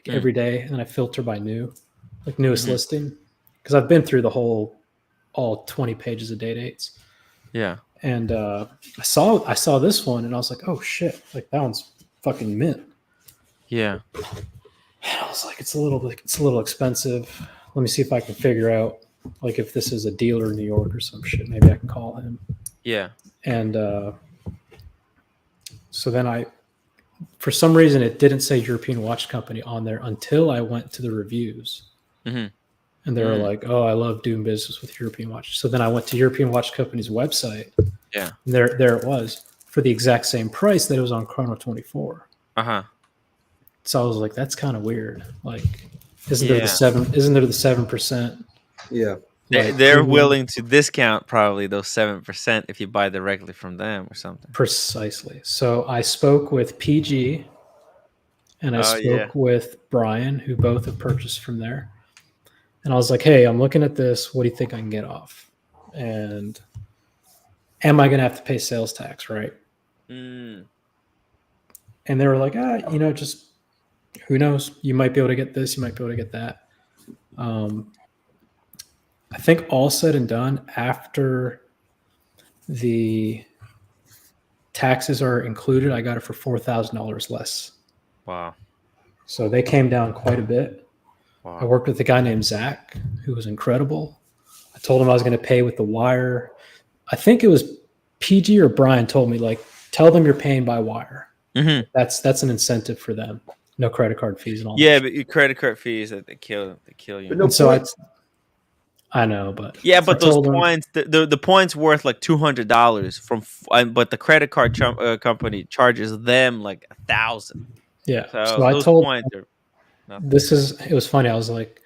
every day, and then I filter by newest listing, because I've been through all 20 pages of day dates. Yeah. And I saw this one, and I was like, oh shit, like that one's fucking mint. Yeah. And I was like, it's a little expensive. Let me see if I can figure out like if this is a dealer in New York or some shit. Maybe I can call him. Yeah. And so then for some reason, it didn't say European Watch Company on there until I went to the reviews. Mm-hmm. And they were like, oh, I love doing business with European Watch. So then I went to European Watch Company's website. Yeah. And there it was for the exact same price that it was on Chrono 24. Uh-huh. So I was like, that's kind of weird. Like, isn't there the 7%? Yeah. They're willing to discount probably those 7% if you buy directly from them or something. Precisely. So I spoke with PG and I spoke with Brian, who both have purchased from there. And I was like, hey, I'm looking at this. What do you think I can get off? And am I going to have to pay sales tax, right? Mm. And they were like, just who knows? You might be able to get this. You might be able to get that. I think all said and done, after the taxes are included, I got it for $4,000 less. Wow. So they came down quite a bit. Wow. I worked with a guy named Zach, who was incredible. I told him I was going to pay with the wire. I think it was PG or Brian told me, like, tell them you're paying by wire. Mm-hmm. That's an incentive for them. No credit card fees and all Yeah, that. but your credit card fees, they kill you. But no points. I know, but yeah, but those points, the points worth like $200 but the credit card company charges them like $1,000. Yeah, so I told points are nothing. it was funny. I was like,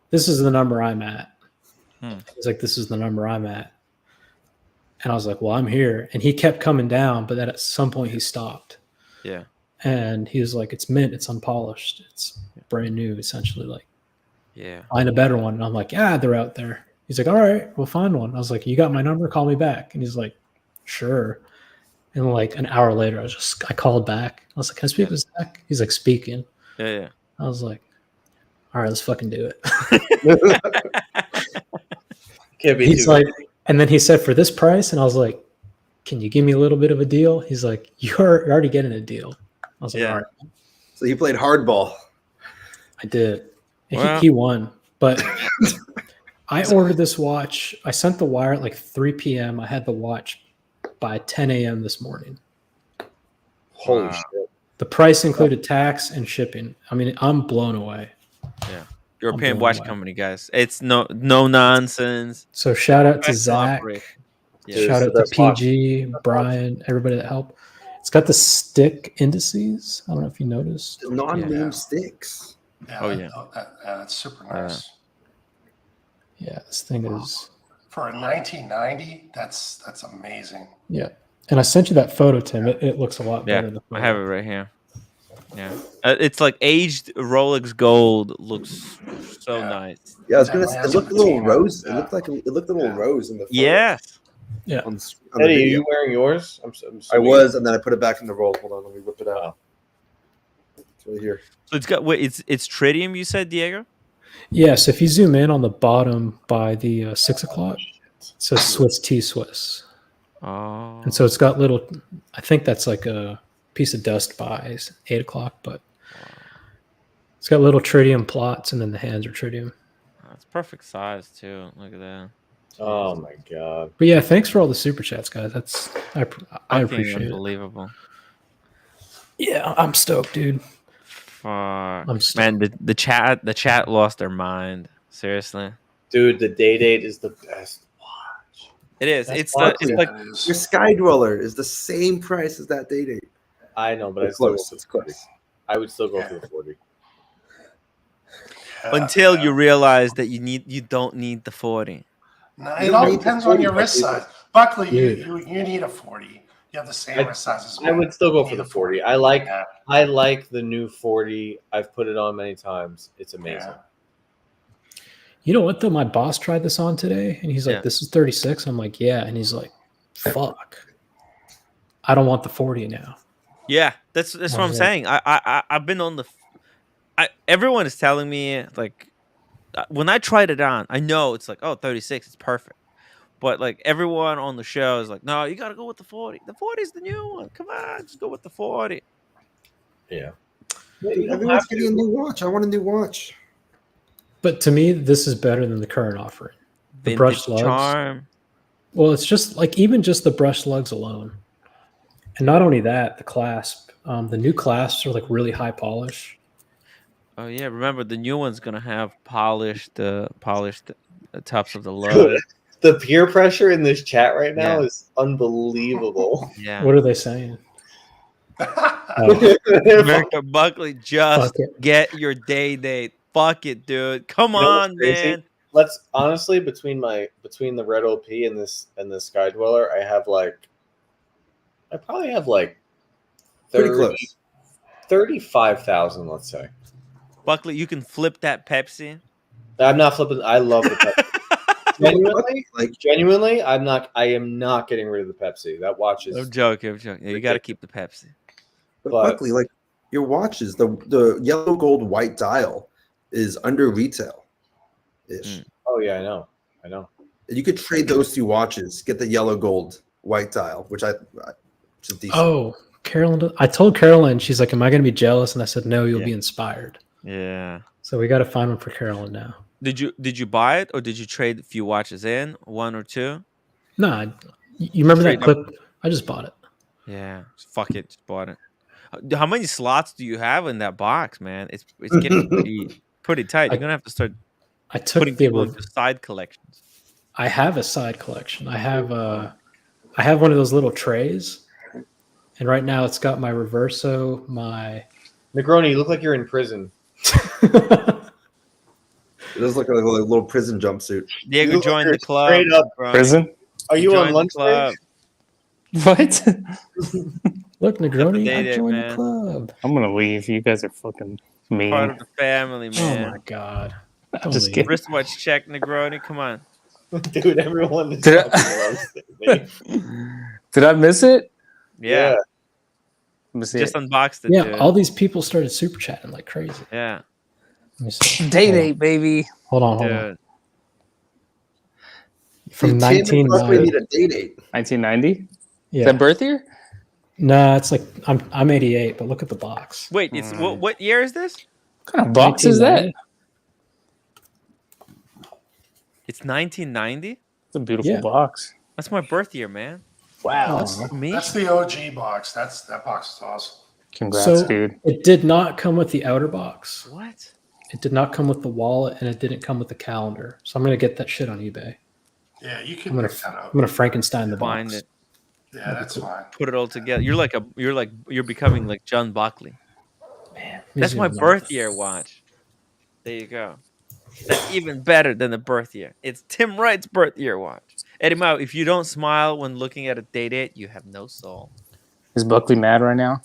this is the number I'm at. He's like, this is the number I'm at. And I was like, well, I'm here. And he kept coming down, but then at some point he stopped. Yeah. And he was like, it's mint, it's unpolished, it's brand new, essentially. Like, yeah, find a better one. And I'm like, yeah, they're out there. He's like, all right, we'll find one. I was like, you got my number? Call me back. And he's like, sure. And like an hour later, I called back. I was like, can I speak with Zach? He's like, speaking. Yeah. I was like, all right, let's fucking do it. Can't be He's like, and then he said, for this price, and I was like, can you give me a little bit of a deal? He's like, you're already getting a deal. I was like, all right. So you played hardball. I did. Wow. He won, but I ordered this watch. I sent the wire at like 3 p.m. I had the watch by 10 a.m. this morning. Holy shit. The price included tax and shipping. I mean, I'm blown away. Yeah. European Watch Company, guys. It's no nonsense. So shout out to Zach. Yeah. Shout out to PG, Brian, everybody that helped. It's got the stick indices. I don't know if you noticed. Non-name sticks. Yeah, that's super nice. Yeah, this thing is for a 1990. That's amazing. Yeah, and I sent you that photo, Tim. It looks a lot better. Yeah, I have it right here. Yeah, it's like aged Rolex gold. Looks so nice. Yeah, I was gonna say, it looked a little rose. It looked a little rose in the photo. Yeah. Yeah. On Eddie, are you wearing yours? I was, and then I put it back in the roll. Hold on, let me whip it out. It's right here. So it's got it's tritium. You said, Diego? Yes. If you zoom in on the bottom by the 6 o'clock, it says Swiss T Swiss. Oh. And so it's got little. I think that's like a piece of dust by 8 o'clock, but it's got little tritium plots, and then the hands are tritium. It's perfect size too. Look at that. Oh my god! But yeah, thanks for all the super chats, guys. I appreciate it. Unbelievable. Yeah, I'm stoked, dude. Man, the chat lost their mind. Seriously, dude, the day date is the best. it is. That's It's like Your Sky Dweller is the same price as that day date. I know, but It's I still close. It's close. I would still go for the 40. until you realize that you don't need the 40. No, it all depends on your wrist size. Buckley, you need a 40. You have the same wrist size as me. I would still go for You the need a 40. I like the new 40. I've put it on many times. It's amazing. You know what though? My boss tried this on today, and he's like, "This is 36." I'm like, "Yeah," and he's like, "Fuck, I don't want the 40 now." Yeah, that's what I'm saying. I've been on the. Everyone is telling me like, when I tried it on, I know it's like, oh, 36, it's perfect. But like everyone on the show is like, no, you gotta go with the 40. The 40 is the new one. Come on, just go with the 40. Yeah. Dude, everyone's getting a new watch. I want a new watch. But to me, this is better than the current offering. The brushed lugs. Charm. Well, it's just like even just the brushed lugs alone, and not only that, the clasp. The new clasps are like really high polish. Oh yeah, remember the new one's gonna have polished tops of the lug. The peer pressure in this chat right now is unbelievable. Yeah. What are they saying? America Buckley, just get your day date. Fuck it, dude. Come on, man. Let's honestly between the red OP and this Sky Dweller, I probably have like 35,000, let's say. Buckley, you can flip that Pepsi. I'm not flipping. I love the Pepsi. Genuinely, I am not getting rid of the Pepsi. That watch is. I'm joking. Yeah, you got to keep the Pepsi. But Buckley, like your watches, the yellow gold white dial is under retail ish. Oh yeah, I know. You could trade those two watches, get the yellow gold white dial, which is decent. Oh, Carolyn! I told Carolyn, she's like, "Am I going to be jealous?" And I said, "No, you'll be inspired." Yeah. So we got to find one for Carolyn now. Did you buy it or did you trade a few watches in, one or two? No, you remember that clip? I just bought it. Yeah, fuck it, just bought it. How many slots do you have in that box, man? It's getting pretty tight. You're gonna have to start. I took putting people into side collections. I have a side collection. I have one of those little trays, and right now it's got my Reverso, my Negroni. You look like you're in prison. It does look like a little prison jumpsuit. Diego joined the club. Straight up prison. Are you on lunch break? What? Look, Negroni, I joined man. the club. I'm gonna leave. You guys are fucking mean. Part of the family, man. Oh my god! I'm just kidding. Wristwatch check, Negroni. Come on, dude. Everyone is. Did I miss it? Yeah. Let me see Just it. unboxed it. Yeah, dude. all these people started super chatting like crazy. Yeah. Let me see. Day date, baby. Hold on. Dude. From Tim and Buckley 1990. need a day date. 1990. Yeah. That birth year? No, it's like I'm 88, but look at the box. Wait, it's what year is this? What kind of box is that? 1990. It's 1990. It's a beautiful Yeah. box. That's my birth year, man. Wow. That's me. That's the OG box. That box is awesome. Congrats, So dude. it did not come with the outer box. What? It did not come with the wallet, and it didn't come with the calendar. So I'm gonna get that shit on eBay. Yeah, you I'm can gonna pick that up. I'm gonna Frankenstein the Find box. it. Yeah, that's fine. Put it all together. You're becoming like John Buckley. Man, That's my birth year watch. There you go. That's even better than the birth year. It's Tim Wright's birth year watch. Eddie Mao, if you don't smile when looking at a date, you have no soul. Is Buckley mad right now?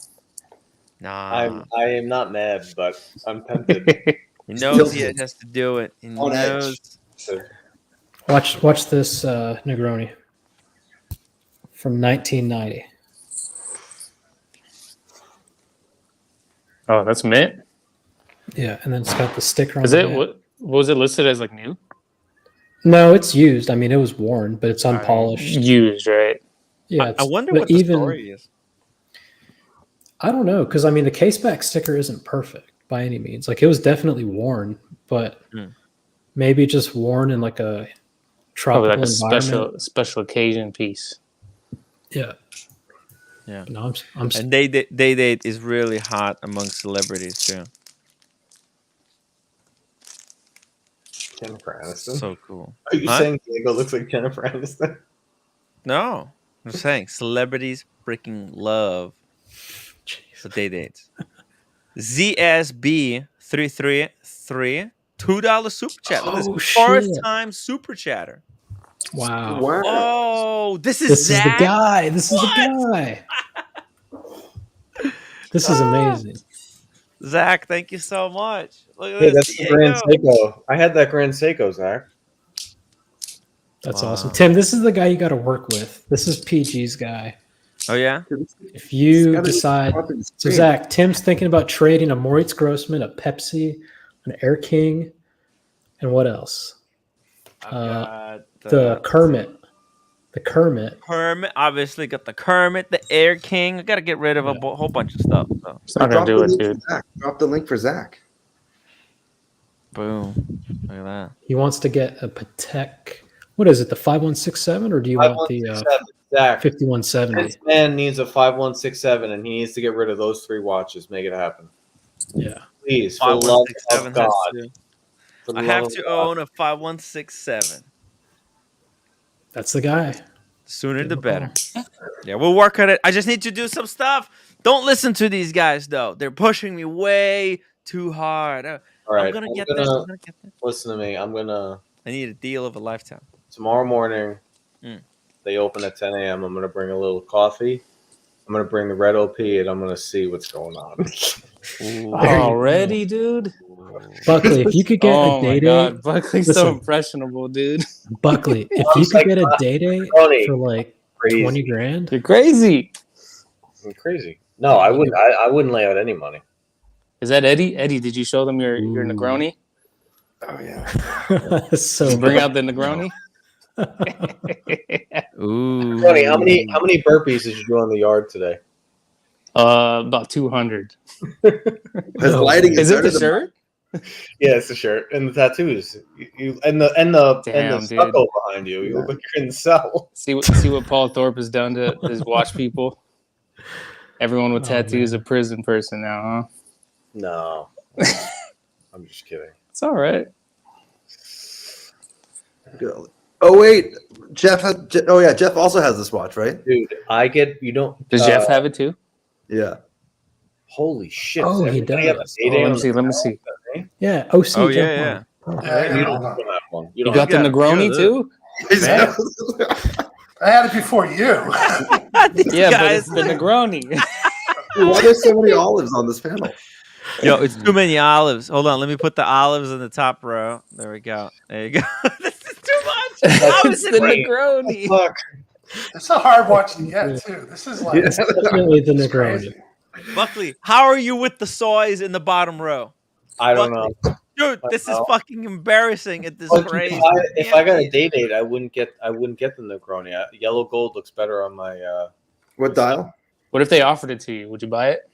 Nah. I am not mad, but I'm tempted. He knows he has to do it. He On edge. knows. Watch this Negroni from 1990. Oh, that's mint. Yeah, and then it's got the sticker on. Is the it back. what was it listed as like new? No, it's used. I mean, it was worn, but it's unpolished. Used, right? Yeah, I wonder but what the story is. I don't know, because I mean, the caseback sticker isn't perfect by any means. Like, it was definitely worn, but maybe just worn in like a tropical Probably like a environment. special occasion piece. Yeah. Yeah. No, I'm And Day Date is really hot among celebrities too. Jennifer Aniston. So cool. Are you saying Diego looks like Jennifer Aniston? No, I'm saying celebrities freaking love the day dates. ZSB333 $2 super chat. Look at this first time super chatter. Wow. Oh, this is This Zach? is the guy. This is the guy. This is amazing. Zach, thank you so much. Look at Hey, this. that's the Grand Seiko. I had that Grand Seiko, Zach. That's awesome. Tim, this is the guy you got to work with. This is PG's guy. Oh, yeah? If you decide... So, Zach, Tim's thinking about trading a Moritz Grossman, a Pepsi, an Air King, and what else? The Kermit. The Kermit. Kermit, obviously got the Kermit, the Air King. I got to get rid of a whole bunch of stuff. So. It's not gonna do it, dude. Drop the link for Zach. Boom. Look at that. He wants to get a Patek. What is it, the 5167, or do you want the 5170? This man needs a 5167, and he needs to get rid of those 3 watches. Make it happen. Yeah. Please, for the love of God. I have to own a 5167. That's the guy. Sooner the better. Yeah, we'll work on it. I just need to do some stuff. Don't listen to these guys, though. They're pushing me way too hard. All right. I'm gonna get this. Listen to me. I need a deal of a lifetime. Tomorrow morning, they open at 10 a.m. I'm going to bring a little coffee. I'm going to bring the red OP, and I'm going to see what's going on. Already, dude? Buckley, if you could get a day date. Buckley's so impressionable, dude. Buckley, if you could get a day date for like 20 grand. You're crazy. I'm crazy. No, I wouldn't. I wouldn't lay out any money. Is that Eddie? Eddie, did you show them your Negroni? Oh yeah. So did you bring out the Negroni? Ooh. Tony, how many burpees did you do on the yard today? About 200. His lighting is it the shirt? Yeah, it's the shirt and the tattoos. And the stucco behind you. You look like you're in the cell. See what Paul Thorpe has done to his watch people. Everyone with tattoos a prison person now, huh? No, I'm just kidding. It's all right. Oh wait, Jeff has. Oh yeah, Jeff also has this watch, right? Dude, you don't. Does Jeff have it too? Yeah. Holy shit! Oh, he does. Let me see. Yeah. OC. Oh Jeff yeah. You don't have one. You got the Negroni too? I had it before you. Yeah, but it's the Negroni. Why there's so many olives on this panel? Yo, it's too many olives. Hold on, let me put the olives in the top row. There we go. There you go. This is too much. How It's is the it? Negroni. Fuck. It's a hard watch to get too. This is like Definitely the Negroni. Buckley, how are you with the soys in the bottom row? I don't know. Dude, this is fucking embarrassing at this rate. If I got a day date, I wouldn't get the Negroni. Yellow gold looks better on my. What dial? What if they offered it to you? Would you buy it?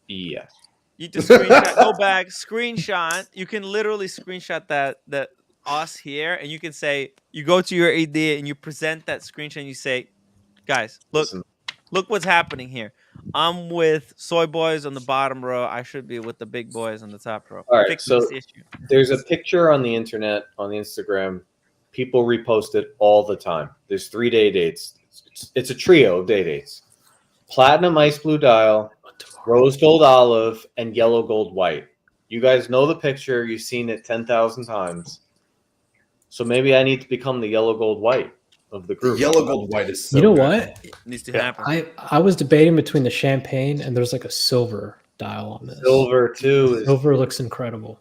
Yes. You just screenshot, go back, screenshot. You can literally screenshot that us here, and you can say you go to your AD and you present that screenshot. And you say, guys, look what's happening here. I'm with soy boys on the bottom row. I should be with the big boys on the top row. All right, Fix so this issue. there's a picture on the internet, on the Instagram. People repost it all the time. There's 3 day dates. It's a trio of day dates. Platinum ice blue dial, rose gold olive, and yellow gold white. You guys know the picture. You've seen it 10,000 times. So maybe I need to become the yellow gold white of the group. The yellow gold white is so You know good. what? Needs to happen. I was debating between the champagne and there's like a silver dial on this. Silver too. Silver looks incredible.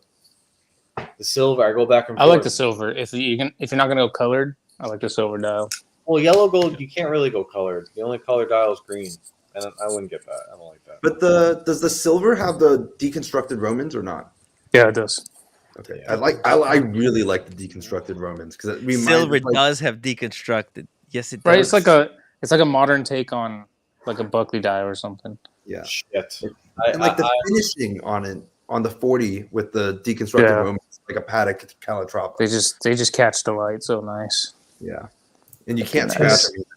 The silver. I go back and I forth. like the silver. If you're not gonna go colored, I like the silver dial. Well, yellow gold, you can't really go colored. The only color dial is green. And I wouldn't get that. I don't like that. But does the silver have the deconstructed Romans or not? Yeah, it does. Okay, I really like the deconstructed Romans because it reminds Silver me, like, does have deconstructed. Yes, it does. Right, it's like a modern take on like a Buckley dial or something. Yeah, shit. And like the finishing on it on the 40 with the deconstructed Romans, like a Patek Calatrava. They just catch the light so nice. Yeah, and you can't scratch it.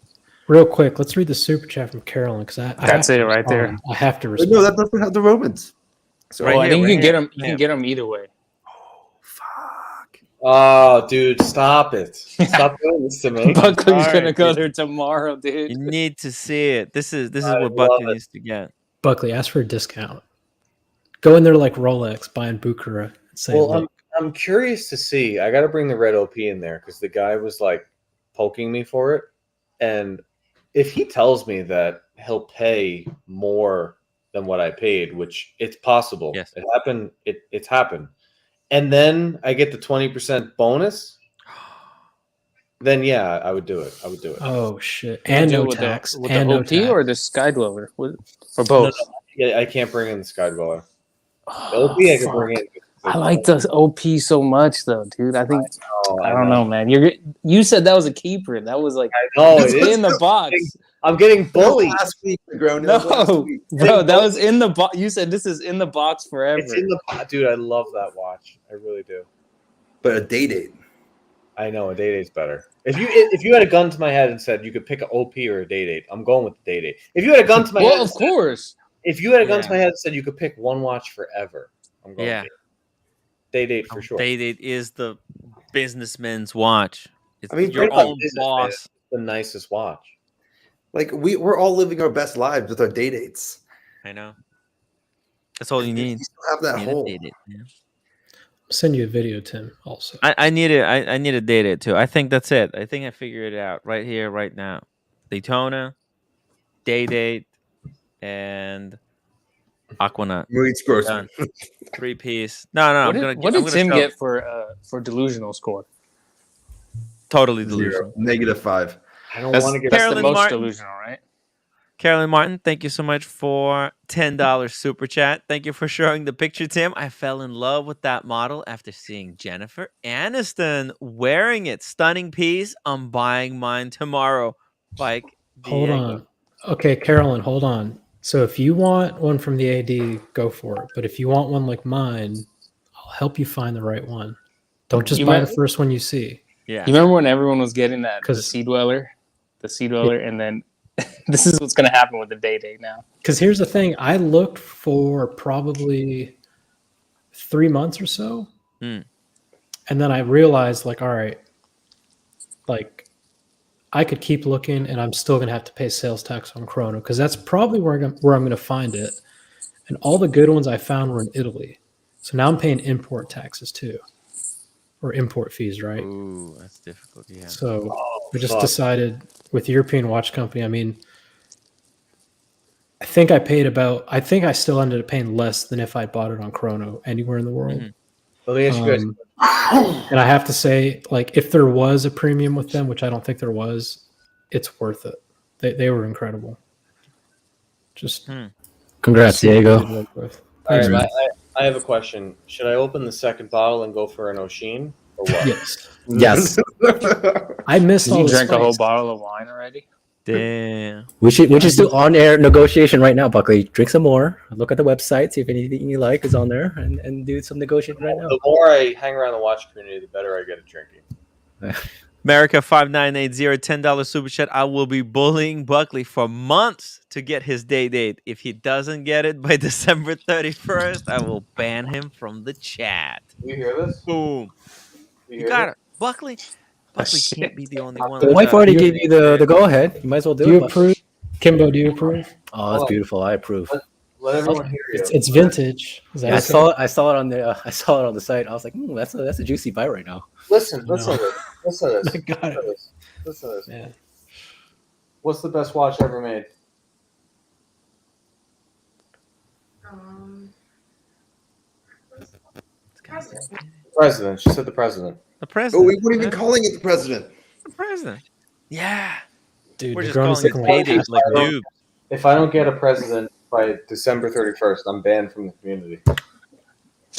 Real quick, let's read the super chat from Carolyn because That's it right there. I have to But respond. no, that doesn't have the Romans. So I think you can get them. You can get them either way. Oh, dude, stop it! Stop doing this to me. Buckley's All gonna right, go dude. there tomorrow, dude. You need to see it. This is I what love Buckley it. needs to get. Buckley, ask for a discount. Go in there like Rolex, buying Bucherer, and say, Well, look. I'm curious to see. I got to bring the red OP in there because the guy was like poking me for it, and if he tells me that he'll pay more than what I paid, which it's possible, Yes. it happened. It's happened, and then I get the 20% bonus. Then yeah, I would do it. I would do it. Oh shit! You wanna And do no it with tax. the And no OP tax. or the Sky Dweller, or No, both. yeah, I can't bring in the Sky Dweller. The OP I can bring in. I like the OP so much, though, dude. I think I don't know, man. You said that was a keeper. That was like I know it's it is in the box. I'm getting bullied. Last week, Negron. No, bro, that was in the box. You said this is in the box forever. It's in the box, dude. I love that watch. I really do. But a date. I know a day-date's better. If you had a gun to my head and said you could pick an OP or a day-date, I'm going with the day-date. If you had a gun to my head, of course. If you had a gun to my head and said you could pick one watch forever, I'm going Yeah. with day-date for sure. Day-date is the businessman's watch. It's I mean, your think about own business, boss. man. It's the nicest watch. Like we're all living our best lives with our day dates. I know. That's all you need. You still have that You need a hole. day-date, man. I'll send you a video, Tim. Also, I need it. I need a day-date too. I think that's it. I think I figured it out right here, right now. Daytona, day-date, and Aquanaut. Moods Grossman. 3-piece. No. What did Tim get for delusional score? Totally 0. delusional. -5. I don't want to get That's Carolyn the most Martin. delusional, right? Carolyn Martin, thank you so much for $10 super chat. Thank you for showing the picture, Tim. I fell in love with that model after seeing Jennifer Aniston wearing it. Stunning piece. I'm buying mine tomorrow. Bike. hold Diego. on. Okay, Carolyn, hold on. So if you want one from the AD, go for it. But if you want one like mine, I'll help you find the right one. Don't just buy the first one you see. Yeah. You remember when everyone was getting the Because Sea Dweller, and then this is what's going to happen with the day-date now. here's the thing. I looked for probably 3 months or so. Mm. And then I realized, like, all right, like, I could keep looking and I'm still going to have to pay sales tax on Chrono because that's probably where I'm going to find it. And all the good ones I found were in Italy. So now I'm paying import taxes too, or import fees, right? Ooh, that's difficult. Yeah. So we just decided with European Watch Company, I mean, I think I still ended up paying less than if I bought it on Chrono anywhere in the world. Mhm. Let me ask you guys. And I have to say, like, if there was a premium with them, which I don't think there was, it's worth it. They were incredible. Just Congrats, Diego. All right, I have a question. Should I open the second bottle and go for an Oshin or what? Yes. Yes. I missed all You the drank a whole spikes. bottle of wine already? Damn. We should do on-air negotiation right now, Buckley. Drink some more. Look at the website, see if anything you like is on there, and do some negotiation right now. The more I hang around the watch community, the better I get at drinking. America 5980 $10 super chat. I will be bullying Buckley for months to get his day-date. If he doesn't get it by December 31st, I will ban him from the chat. You hear this? Boom. You got it. Buckley can't be the only one. We'll wait for it to give you the go-ahead. You might as well do it. Do you approve? Kimbo, do you approve? Oh, that's beautiful. I approve. Let everyone hear you. It's vintage. Is that I okay? saw it on the site. I was like, that's a juicy bite right now. Listen to this. Listen to this. I got it. Listen to this. Yeah. What's the best watch ever made? President. She said the president. The president. Oh, we weren't even calling it the president. The president. Yeah. Dude, We're just Negronis calling it day-date like noob. If I don't get a president by December 31st, I'm banned from the community.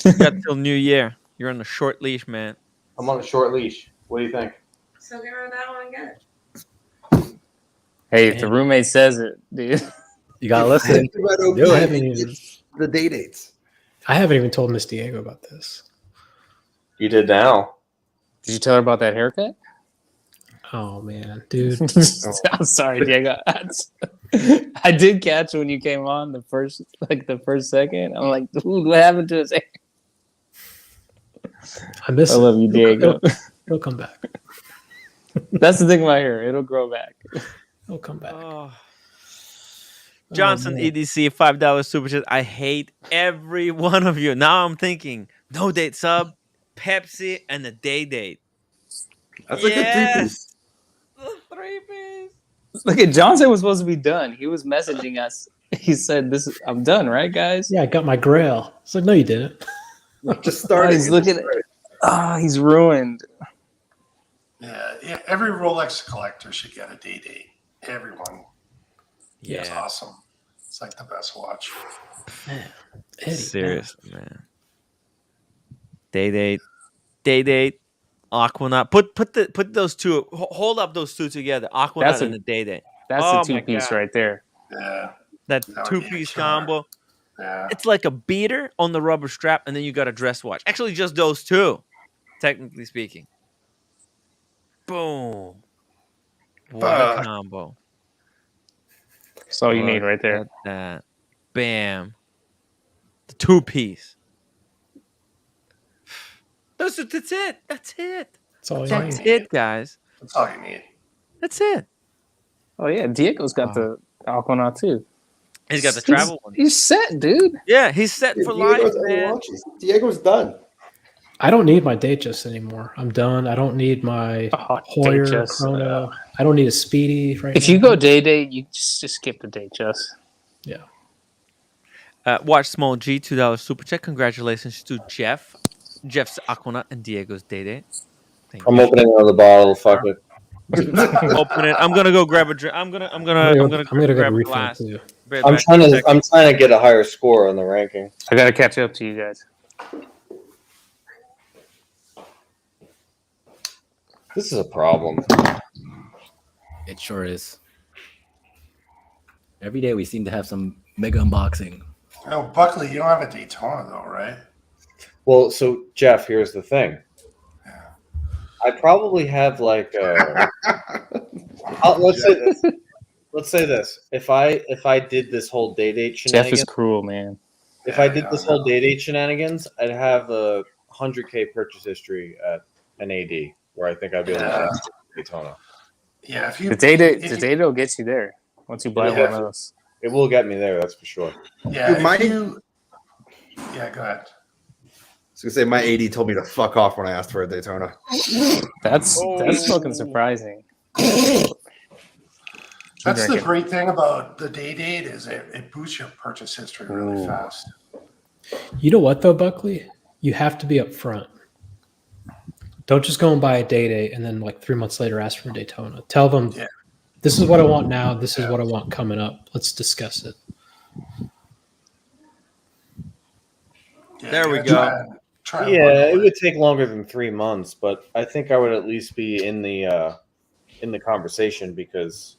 You got till New Year. You're on a short leash, man. I'm on a short leash. What do you think? So get rid of that one and get it. Hey, if the roommate says it, dude. You gotta listen. I haven't even, The day dates. I haven't even told Miss Diego about this. You did now. Did you tell her about that haircut? Oh man, dude. I'm sorry, Diego. I did catch when you came on the first second. I'm like, dude, what happened to his hair? I miss I it. love you, Diego. It'll come back. That's the thing about here. It'll grow back. It'll come back. Johnson man. EDC $5 super chat. I hate every one of you. Now I'm thinking no date sub, Pepsi, and a day date. That's a good three-piece. The 3-piece. Look at Johnson was supposed to be done. He was messaging us. He said, I'm done, right, guys? Yeah, I got my grail. It's like, no, you didn't. Just starting. He's looking he's ruined. Yeah. Every Rolex collector should get a day date. Everyone. Yeah. It's awesome. It's like the best watch. Man, Seriously, man. Day date, Aquanaut. Put those two. Hold up those two together. Aquanaut and the day date. That's the two-piece right there. Yeah. That two-piece combo. Yeah. It's like a beater on the rubber strap, and then you got a dress watch. Actually, just those two, technically speaking. Boom. What a combo. That's all you need right there. That. Bam. The two-piece. That's it. That's it. That's all you That's need. it, guys. That's all you need. That's it. Oh, yeah. Diego's got the Aquanaut, too. He's got the travel one. He's set, dude. Yeah, he's set for life, man. Diego's done. I don't need my Datejust anymore. I'm done. I don't need my Hoyer Datejust, Chrono. I don't need a Speedy right If now. you go day, you just skip the Datejust. Yeah. Watch Small G, $2 super check. Congratulations to Jeff. Jeff's Aquanaut and Diego's Day Date. I'm opening another bottle. Fuck it. Open it. I'm gonna go grab a drink. I'm gonna grab a glass. Too. I'm trying to get a higher score on the ranking. I gotta catch up to you guys. This is a problem. It sure is. Every day we seem to have some mega unboxing. Oh, Buckley, you don't have a Daytona though, right? Well, so Jeff, here's the thing. I probably have like let's say this. Let's say this. If I did this whole day date shenanigans, Jeff is cruel, man. If I did this whole day date shenanigans, I'd have a 100K purchase history at an AD, where I think I'd be able to get Daytona. Yeah, if you The date will get you there once you buy one of those. It will get me there, that's for sure. Yeah, Dude, yeah, go ahead. I was gonna say my AD told me to fuck off when I asked for a Daytona. That's fucking surprising. That's the great thing about the day date is it boosts your purchase history really fast. You know what though, Buckley? You have to be up front. Don't just go and buy a day date and then like 3 months later ask for a Daytona. Tell them, this is what I want now. This is what I want coming up. Let's discuss it. There we go. Yeah, it would take longer than 3 months, but I think I would at least be in the conversation because,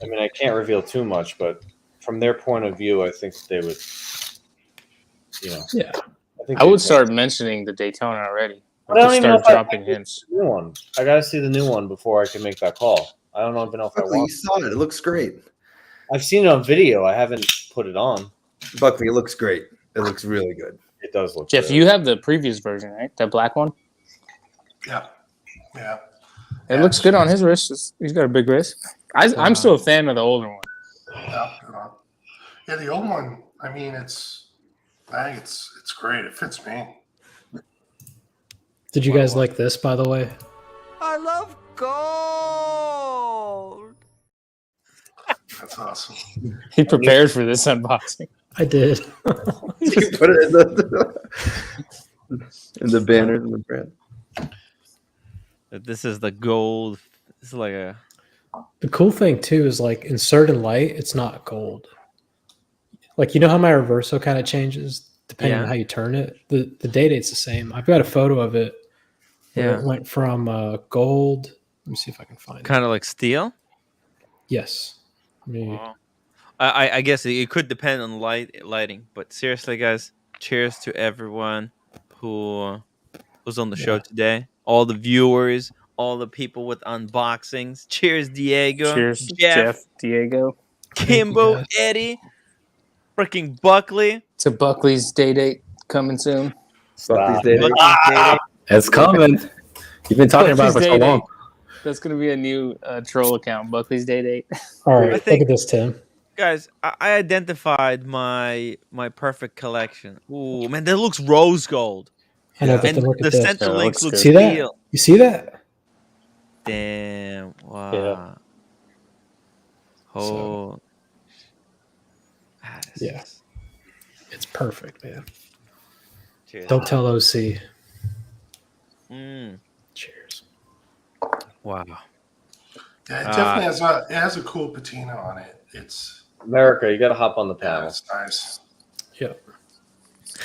I mean, I can't reveal too much, but from their point of view, I think they would, Yeah. I would start mentioning the Daytona already. But I don't even know start if dropping hints. New one. I gotta see the new one before I can make that call. I don't even know if I Buckley, want. you saw it. It looks great. I've seen it on video. I haven't put it on. Buckley, it looks great. It looks really good. It does look. Jeff, good. you have the previous version, right? That black one. Yeah. It looks good on his wrist. He's got a big wrist. I'm still a fan of the older one. Yeah, the old one. I mean, I think it's great. It fits me. Did you guys like this, by the way? I love gold. That's awesome. He prepared for this unboxing. I did. You put it in the banners and the brand. This is the gold. This is like a. The cool thing too is like in certain light, it's not gold. Like you know how my reverso kind of changes depending on how you turn it. The day date's the same. I've got a photo of it. It went from gold. Let me see if I can find it. Kind of like steel. Yes. I guess it could depend on lighting, but seriously, guys, cheers to everyone who was on the show today. All the viewers, all the people with unboxings. Cheers, Diego. Cheers, Jeff, Diego, Kimbo, Eddie, freaking Buckley. To Buckley's day date coming soon. Stop. It's coming. You've been talking about it for so long. That's going to be a new troll account, Buckley's Day Date. All right, look at this, Tim. Guys, I identified my perfect collection. Ooh, man, that looks rose gold. I know, but And then look the at this. center links look See that? steel. You see that? Damn! Wow. Yeah. Oh. Yeah. It's perfect, man. Cheers. Don't tell OC. Mm. Cheers. Wow. Yeah, it definitely has a cool patina on it. It's America, you got to hop on the panel. it's nice. Yeah.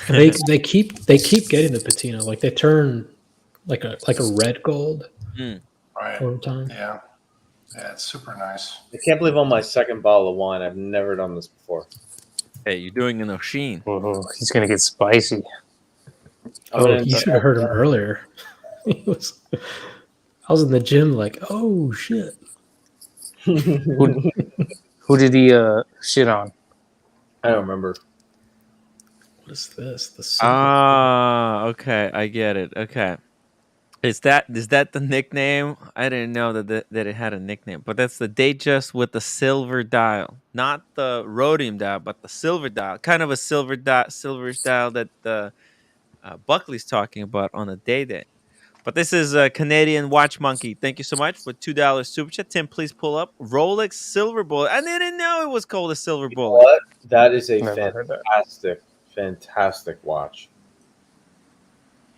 And they keep getting the patina. Like they turn like a red gold Right. over time. Yeah. Yeah, it's super nice. I can't believe on my second bottle of wine, I've never done this before. Hey, you're doing an Oshin. Oh, he's going to get spicy. Oh, you should have heard him earlier. I was in the gym like, oh shit. Who did he shit on? I don't remember. What is this? Okay, I get it. Okay, is that the nickname? I didn't know that it had a nickname, but that's the Datejust with the silver dial, not the rhodium dial, but the silver dial, kind of a silverish dial that Buckley's talking about on a day. But this is a Canadian Watch Monkey. Thank you so much for $2 super chat. Tim, please pull up Rolex Silver Bullet. I didn't know it was called a Silver Bullet. What? That is a Never heard that. fantastic watch.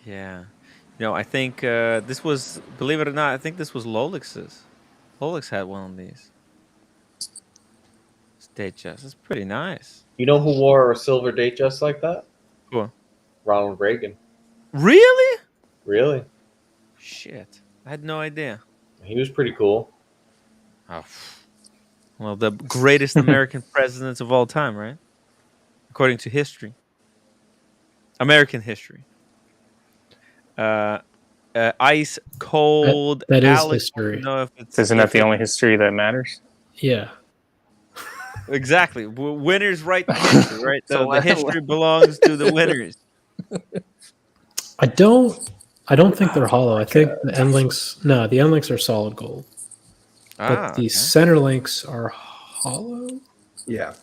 Yeah. I think this was, believe it or not, I think this was Rolex's. Rolex had one of these. Datejust. It's pretty nice. You know who wore a silver date just like that? Cool. Ronald Reagan. Really? Really? Shit. I had no idea. He was pretty cool. Oh. Well, the greatest American presidents of all time, right? According to history. American history. Ice cold. That is Alex, history. Isn't that the only history that matters? Yeah. Exactly. Winners write the history, right? The history belongs to the winners. I don't think they're hollow. I think the end links are solid gold. But the center links are hollow. Yeah.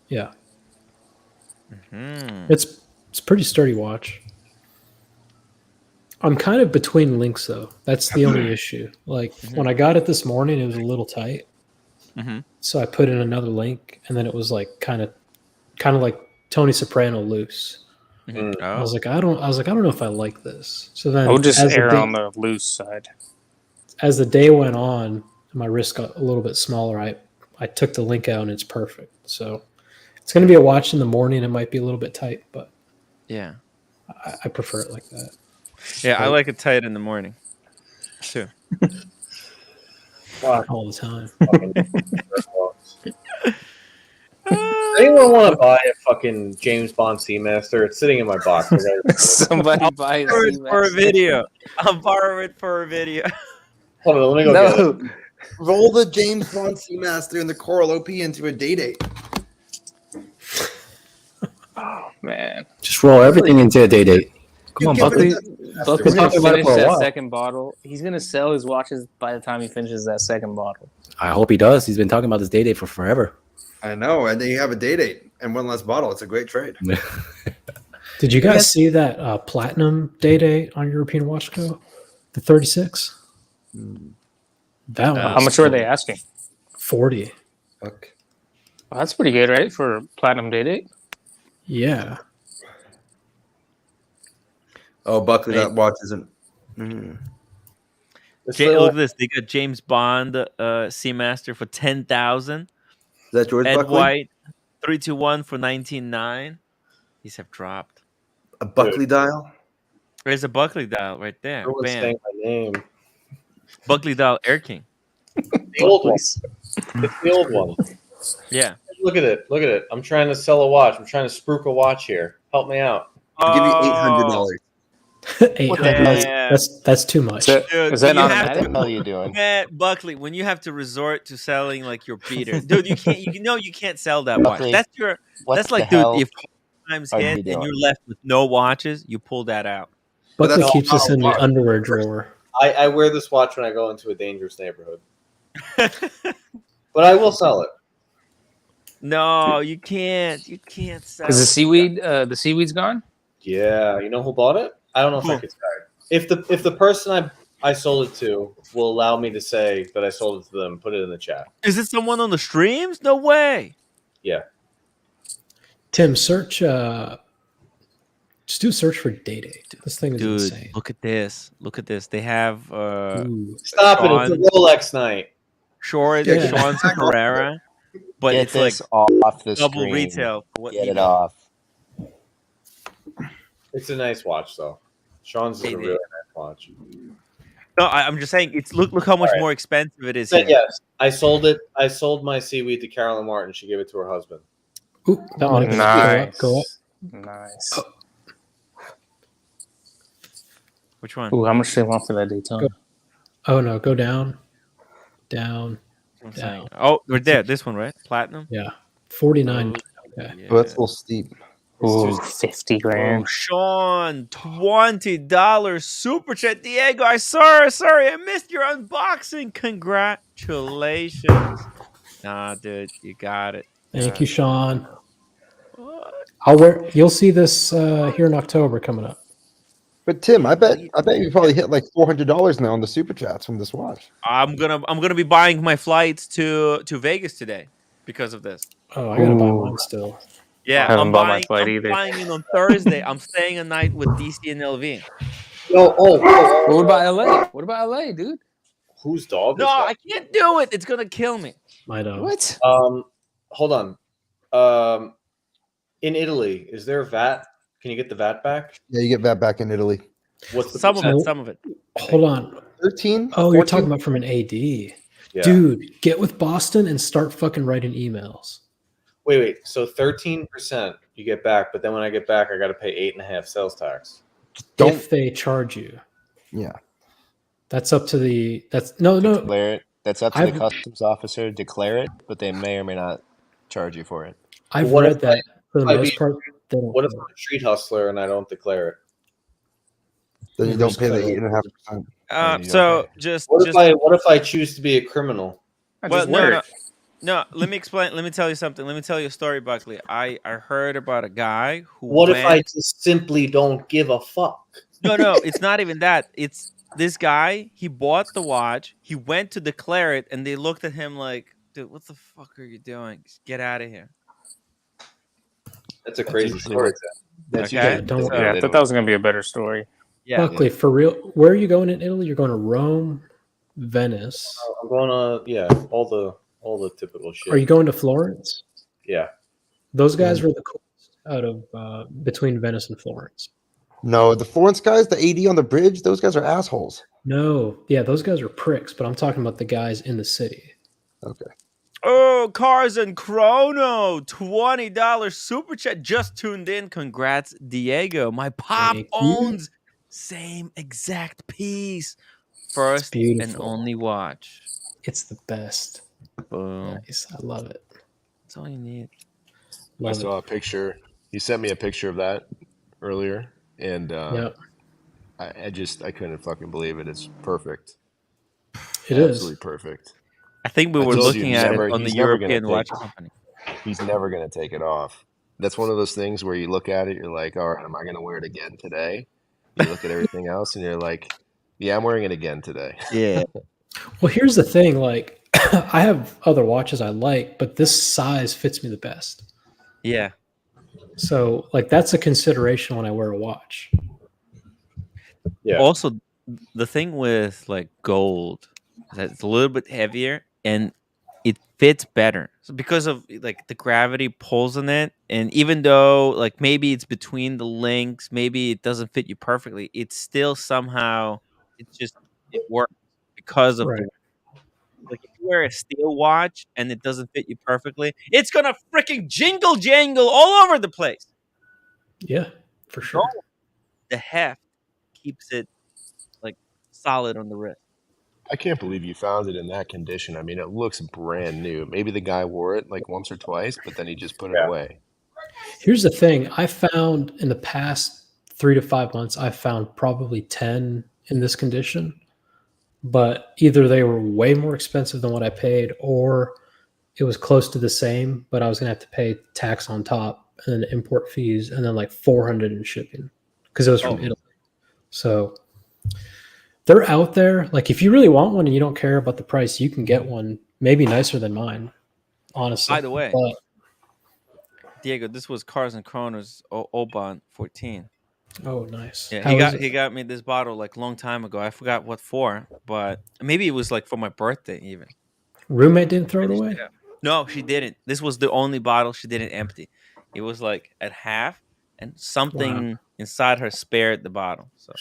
Yeah. Mm-hmm. It's a pretty sturdy watch. I'm kind of between links though. That's the only issue. Like when I got it this morning, it was a little tight. Mm-hmm. So I put in another link, and then it was like kind of like Tony Soprano loose. Mm-hmm. I was like, I don't know if I like this. So then I would just err on the loose side. As the day went on, my wrist got a little bit smaller. I took the link out, and it's perfect. So it's going to be a watch in the morning. It might be a little bit tight, but yeah, I prefer it like that. Yeah, I like it tight in the morning too. All the time. Anyone want to buy a fucking James Bond Seamaster? It's sitting in my box. Somebody buy a I'll borrow it for a video. I'll borrow it for a video. Hold on, let me go get it. Roll the James Bond Seamaster and the Coral OP into a day. Oh man! Just roll everything into a day. Come on, Buckley. Buckley's gonna finish that second bottle. He's gonna sell his watches by the time he finishes that second bottle. I hope he does. He's been talking about this day for forever. I know, and then you have a day and one less bottle. It's a great trade. Did you guys see that platinum day on European Watch Co? The 36? That one. How much were they asking? 40. Fuck. Well, that's pretty good, right, for platinum day? Yeah. Oh, Buckley, that watch isn't. Look at this. They got James Bond Seamaster for $10,000. Is that yours, Ed Buckley? White 321 for $19,900. These have dropped. A Buckley dial? There's a Buckley dial right there. Everyone's Bam. saying my name. Buckley dial Air King. The old one. It's the old one. Yeah. Look at it. Look at it. I'm trying to sell a watch. I'm trying to spruik a watch here. Help me out. I'll give you $800. $800. That's too much. Is that not What the hell are you doing? Man, Buckley, when you have to resort to selling like your beater, dude, you can't sell that watch. Buckley, That's what like, the hell? dude, times How you hit and doing? you're left with no watches, you pull that out. Buckley that's keeps not us a in the watch. underwear drawer. I wear this watch when I go into a dangerous neighborhood. But I will sell it. No, you can't. You can't sell Is it. the seaweed's gone? Yeah, you know who bought it? I don't know if I could say. If the person I sold it to will allow me to say that I sold it to them, put it in the chat. Is it someone on the streams? No way. Yeah. Tim, search. Just do a search for Day-Day. This thing is Dude, insane. look at this. Look at this. They have Stop it! It's a Rolex night. Sure, it's Yeah. Sean's Carrera, but Get it's like this off the double screen. retail for what Get he it does. off. It's a nice watch, though. Sean's is a really nice watch. No, I'm just saying. It's look how much more expensive it is Said here. yes. I sold it. I sold my seaweed to Carolyn Martin. She gave it to her husband. Ooh, that might be nice. Go up. Nice. Which one? Ooh, how much do they want for that Daytona? Oh no, go down, down, I'm down. saying. Oh, we're there. This one, right? Platinum. Yeah, 49. Okay. Oh, that's a little steep. Ooh, 50 grand. Oh, Sean, $20 super chat. Diego, sorry, I missed your unboxing. Congratulations. Nah, dude, you got it. Thank you, Sean. You'll see this here in October coming up. But Tim, I bet you probably hit like $400 now on the super chats from this watch. I'm gonna be buying my flights to Vegas today because of this. Oh, I gotta buy mine still. Yeah, I haven't I'm bought my buying. flight I'm either. flying in on Thursday. I'm staying a night with DC and LV. What about LA? What about LA, dude? Whose dog? No, I can't do it. It's gonna kill me. My dog. What? Hold on. In Italy, is there a VAT? Can you get the VAT back? Yeah, you get that back in Italy. What's the Some percent? of it. Hold on. 13? Oh, you're 14? talking about from an AD. Yeah. Dude, get with Boston and start fucking writing emails. Wait. So 13% you get back, but then when I get back, I got to pay 8.5 sales tax. If they charge you. Yeah. That's up to the. That's no. Declare it. That's up to the customs officer. Declare it, but they may or may not charge you for it. I've What read if that for the I most be- part. They don't What if care. I'm a street hustler and I don't declare it? Then you don't pay the 8.5%. So just What if I choose to be a criminal? Well, no. Let me explain. Let me tell you something. Let me tell you a story, Buckley. I heard about a guy who. What if I went- just simply don't give a fuck? No, it's not even that. It's this guy. He bought the watch. He went to declare it, and they looked at him like, "Dude, what the fuck are you doing? Just get out of here." That's a crazy story. That's Okay. usually Yeah, I thought that was gonna be a better story. Yeah. Buckley, for real. Where are you going in Italy? You're going to Rome, Venice. I'm going to all the typical shit. Are you going to Florence? Yeah. Those guys were the coolest out of between Venice and Florence. No, the Florence guys, the AD on the bridge, those guys are assholes. No, yeah, those guys are pricks, but I'm talking about the guys in the city. Okay. Oh, Cars and Chrono, $20 super chat. Just tuned in. Congrats, Diego. My pop Thank you. owns same exact piece. First and beautiful. only watch. It's the best. Boom. Nice. I love it. That's all you need. I Love saw a picture. He sent me a picture of that earlier, and Yep. I couldn't fucking believe it. It's perfect. It is. Absolutely perfect. I think we I were told you looking at never- it on the he's never gonna European watch take- company. He's never going to take it off. That's one of those things where you look at it, you're like, all right, am I going to wear it again today? You look at everything else, and you're like, yeah, I'm wearing it again today. Yeah. Well, here's the thing. Like, I have other watches I like, but this size fits me the best. Yeah. So, like, that's a consideration when I wear a watch. Yeah. Also, the thing with like gold is that it's a little bit heavier and it fits better. So because of like the gravity pulls on it, and even though like maybe it's between the links, maybe it doesn't fit you perfectly, it's still somehow it works because of the like if you wear a steel watch and it doesn't fit you perfectly, it's gonna freaking jingle jangle all over the place. Yeah, for sure. The heft keeps it like solid on the wrist. I can't believe you found it in that condition. I mean, it looks brand new. Maybe the guy wore it like once or twice, but then he just put it away. Here's the thing. I found in the past 3 to 5 months, I found probably 10 in this condition, but either they were way more expensive than what I paid, or it was close to the same, but I was going to have to pay tax on top and then import fees and then like 400 in shipping because it was from Italy. So they're out there. Like if you really want one and you don't care about the price, you can get one maybe nicer than mine, honestly. By the way, But, Diego, this was Cars and Kronos Oban 14. oh, nice. Yeah, he got me this bottle like a long time ago. I forgot what for, but maybe it was like for my birthday even. Roommate didn't throw it away? No, she didn't. This was the only bottle she didn't empty. It was like at half, and something inside her spared the bottle. So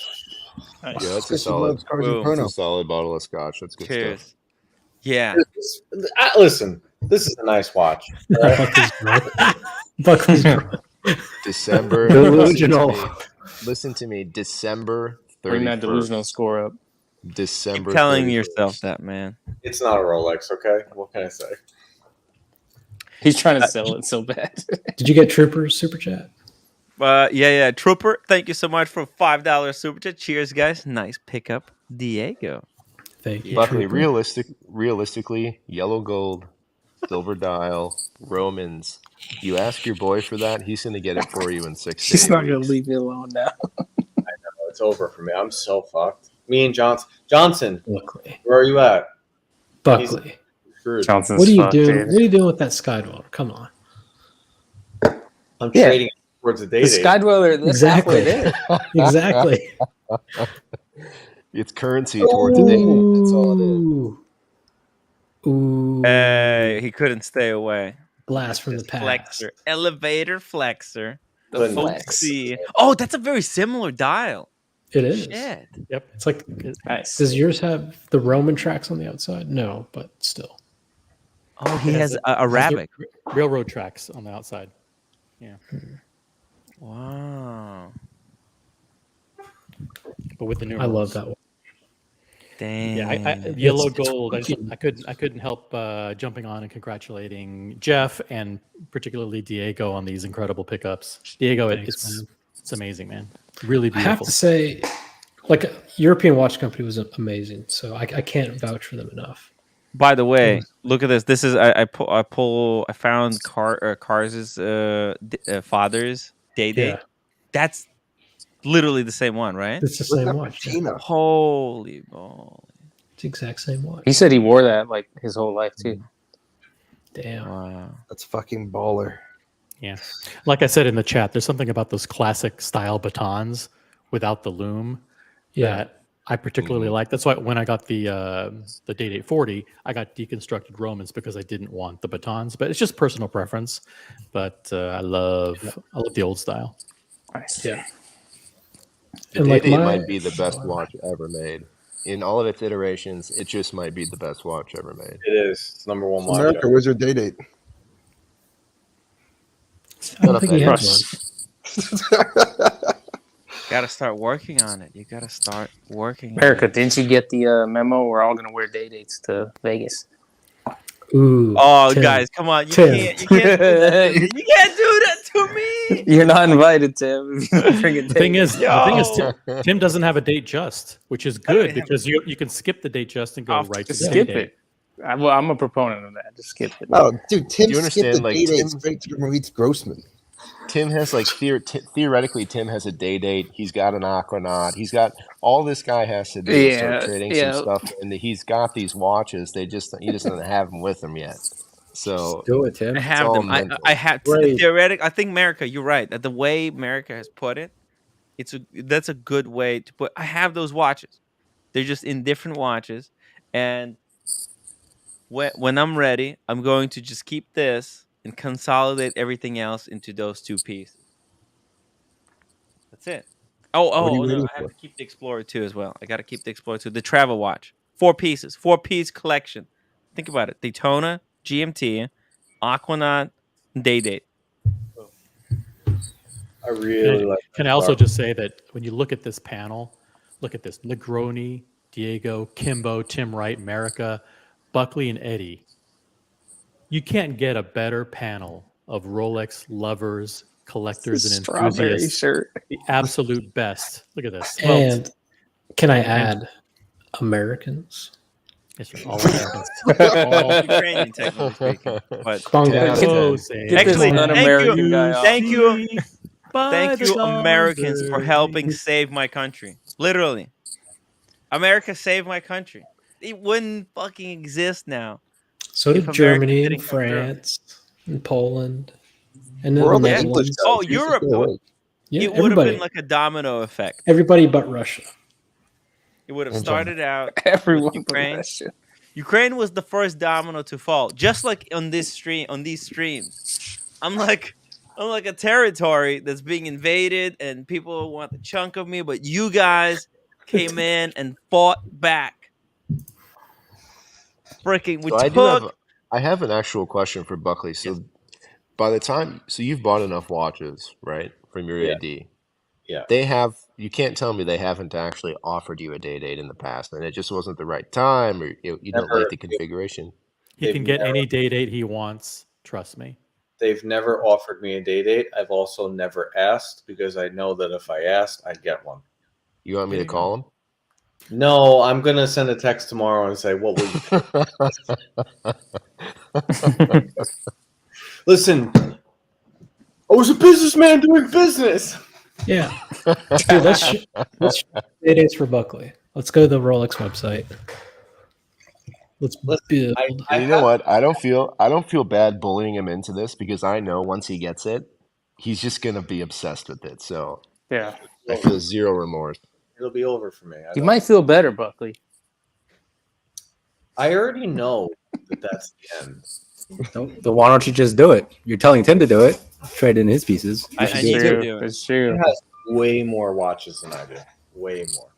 yeah, that's a solid bottle of scotch. That's good Cheers. stuff. Yeah. Listen, this is a nice watch. Buckley's drunk. December. Delusional. Listen to me. December 31st. Bring that delusional score up. December. Keep telling 31st. yourself that, man. It's not a Rolex, okay? What can I say? He's trying to sell it so bad. Did you get Trooper's super chat? Yeah. Trooper, thank you so much for $5 super chat. Cheers, guys. Nice pickup, Diego. Thank you. Buckley, realistically, yellow gold, silver dial, Romans. You ask your boy for that, he's going to get it for you in 6 days. He's not going to leave me alone now. I know, it's over for me. I'm so fucked. Me and Johnson, where are you at? Buckley. Johnson's what are you doing? What are you doing with that Skydweller? Come on. I'm trading towards a date. The Skydweller, exactly. There. Exactly. It's currency towards a date. That's all it is. Ooh. Hey, he couldn't stay away. Blast from the past. Flexor. Elevator flexor. The Flex. folksy. Oh, that's a very similar dial. It is. Shit. Yep. It's like, nice. Does yours have the Roman tracks on the outside? No, but still. Oh, he has Arabic. Railroad tracks on the outside. Yeah. Wow. But with the new I love that one. Dang. Yeah, yellow gold. I couldn't help jumping on and congratulating Jeff and particularly Diego on these incredible pickups. Diego, it's amazing, man. Really beautiful. I have to say, like, European Watch Company was amazing, so I can't vouch for them enough. By the way, look at this. This is I found Cars's father's date. Yeah. That's literally the same one, right? It's the same watch. Yeah. Holy moly! It's the exact same watch. He said he wore that like his whole life too. Damn. Wow. That's fucking baller. Yeah. Like I said in the chat, there's something about those classic style batons without the loom that I particularly like. That's why when I got the Date 840, I got deconstructed Romans because I didn't want the batons. But it's just personal preference. But I love the old style. Nice. Yeah. The Date 8 might be the best watch ever made. In all of its iterations, it just might be the best watch ever made. It is. It's number one watch. America, where's your day date? I don't think he has one. Gotta start working on it. You gotta start working. America, didn't you get the memo? We're all gonna wear day dates to Vegas. Ooh. Oh, Tim. guys, come on! You Tim. can't do that. You can't do that to me. You're not invited, Tim. The thing is, Tim doesn't have a date just, which is good because you can skip the date just and go right to the skip date. it. I'm a proponent of that. Just skip it. Oh, dude, Tim Do you skipped understand, the like, day date Tim- straight to Maurice Grossman. Tim has like theoretically, Tim has a day date. He's got an Aquanaut. He's got all this guy has to do is start trading some stuff, and he's got these watches. He just doesn't have them with him yet. So Do it, Tim. I have all them. mental. I have Great. theoretic. I think America. You're right. That the way America has put it, that's a good way to put. I have those watches. They're just in different watches, and when I'm ready, I'm going to just keep this and consolidate everything else into those two pieces. That's it. Oh, no, I have to keep the Explorer 2 as well. I got to keep the Explorer 2. The travel watch. 4 pieces. 4-piece collection. Think about it. Daytona, GMT, Aquanaut, Day Date. I really like. Can I also just say that when you look at this panel, look at this: Negroni, Diego, Kimbo, Tim Wright, America, Buckley, and Eddie. You can't get a better panel of Rolex lovers, collectors, and Strawberry enthusiasts. shirt. The absolute best. Look at this. And can I add Americans? Yes, sir. All Americans. All Ukrainian, technically speaking. But Come on, guys. actually, this un-American guy off. thank you, Americans, for helping save my country. Literally, America saved my country. It wouldn't fucking exist now. So if did America Germany didn't and come through. France and Poland and then We're the all the English Netherlands. guys. Oh, We used to Europe. stay awake. Yeah, It would have everybody. been like a domino effect. Everybody but Russia. It would have And started out Everyone with but Ukraine. Russia. Ukraine was the first domino to fall. Just like on these streams. I'm like a territory that's being invaded and people want the chunk of me, but you guys came in and fought back. Freaking, we took. I have an actual question for Buckley. So by the time, you've bought enough watches, right, from your AD. Yeah. You can't tell me they haven't actually offered you a day date in the past, and it just wasn't the right time, or you don't like the configuration. He can get any day date he wants. Trust me. They've never offered me a day date. I've also never asked because I know that if I asked, I'd get one. You want me to call him? No, I'm going to send a text tomorrow and say, what will you Listen, I was a businessman doing business. Yeah. Dude, let's day dates for Buckley. Let's go to the Rolex website. Let's build. You know what? I don't feel bad bullying him into this because I know once he gets it, he's just gonna be obsessed with it. So Yeah, I feel zero remorse. It'll be over for me. You might feel better, Buckley. I already know that that's the end. Then why don't you just do it? You're telling Tim to do it. Trade in his pieces. I need to do it. It's true. He has way more watches than I do. Way more.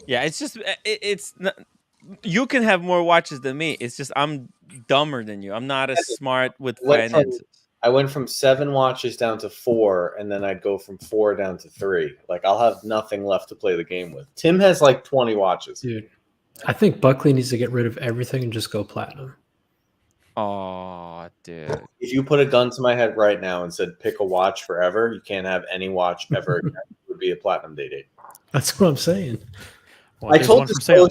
Yeah, it's just it's not, you can have more watches than me. It's just I'm dumber than you. I'm not as smart with finances. I went from 7 watches down to 4, and then I'd go from 4 down to 3. Like, I'll have nothing left to play the game with. Tim has like 20 watches. Dude, I think Buckley needs to get rid of everything and just go platinum. Oh, dude. If you put a gun to my head right now and said, pick a watch forever, you can't have any watch ever again. It would be a platinum day date. That's what I'm saying. Well, I there's told one this for sale.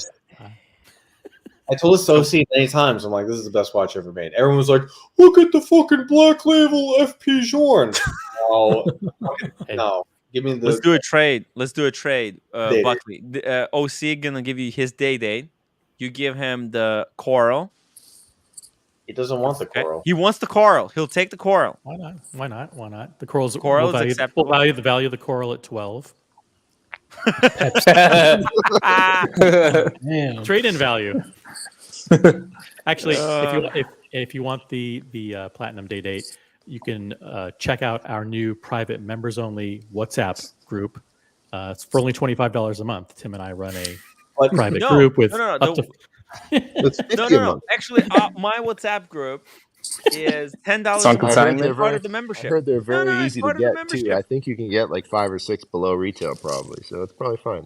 Soci many times. I'm like, this is the best watch ever made. Everyone was like, look at the fucking black label FP Journe. Oh, no. Give me the. Let's do a trade. Buckley. OC gonna give you his day date. You give him the coral. He doesn't want the coral. He wants the coral. He'll take the coral. Why not? Why not? Why not? The coral's Coral is we'll acceptable. value the value of the coral at 12. Damn. Trade-in value. Actually, if you want the platinum day date, you can check out our new private members-only WhatsApp group. It's for only $25 a month. Tim and I run a private group with up to. No. Actually, my WhatsApp group is $10 a month. Part of the membership. I heard they're very easy to get too. I think you can get like 5 or 6 below retail probably, so it's probably fine.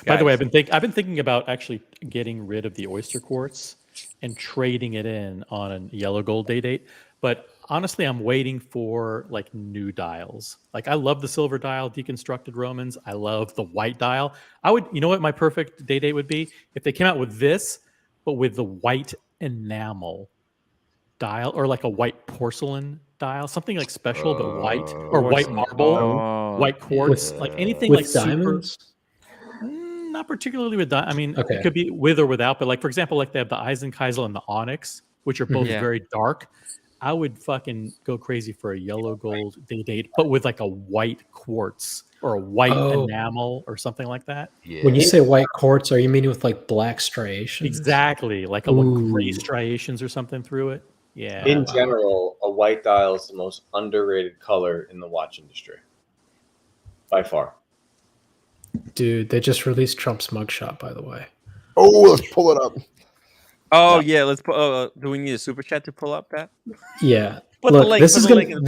By the way, I've been thinking about actually getting rid of the oyster quartz and trading it in on a yellow gold day date. But honestly, I'm waiting for like new dials. Like I love the silver dial, deconstructed Romans. I love the white dial. You know what my perfect day date would be? If they came out with this, but with the white enamel dial or like a white porcelain dial, something like special but white or white marble, white quartz, like anything with like diamonds. Not particularly with diamonds. I mean, Okay. It could be with or without, but like for example, like they have the Eisenkeisel and the Onyx, which are both very dark. I would fucking go crazy for a yellow gold day date, but with like a white quartz or a white enamel or something like that. Yeah. When you say white quartz, are you meaning with like black striations? Exactly, like a gray striations or something through it. Yeah. In general, a white dial is the most underrated color in the watch industry, by far. Dude, they just released Trump's mugshot, by the way. Oh, let's pull it up. Oh yeah, let's put. Do we need a super chat to pull up that? Yeah. Put the Look, link- this put is the gonna link in the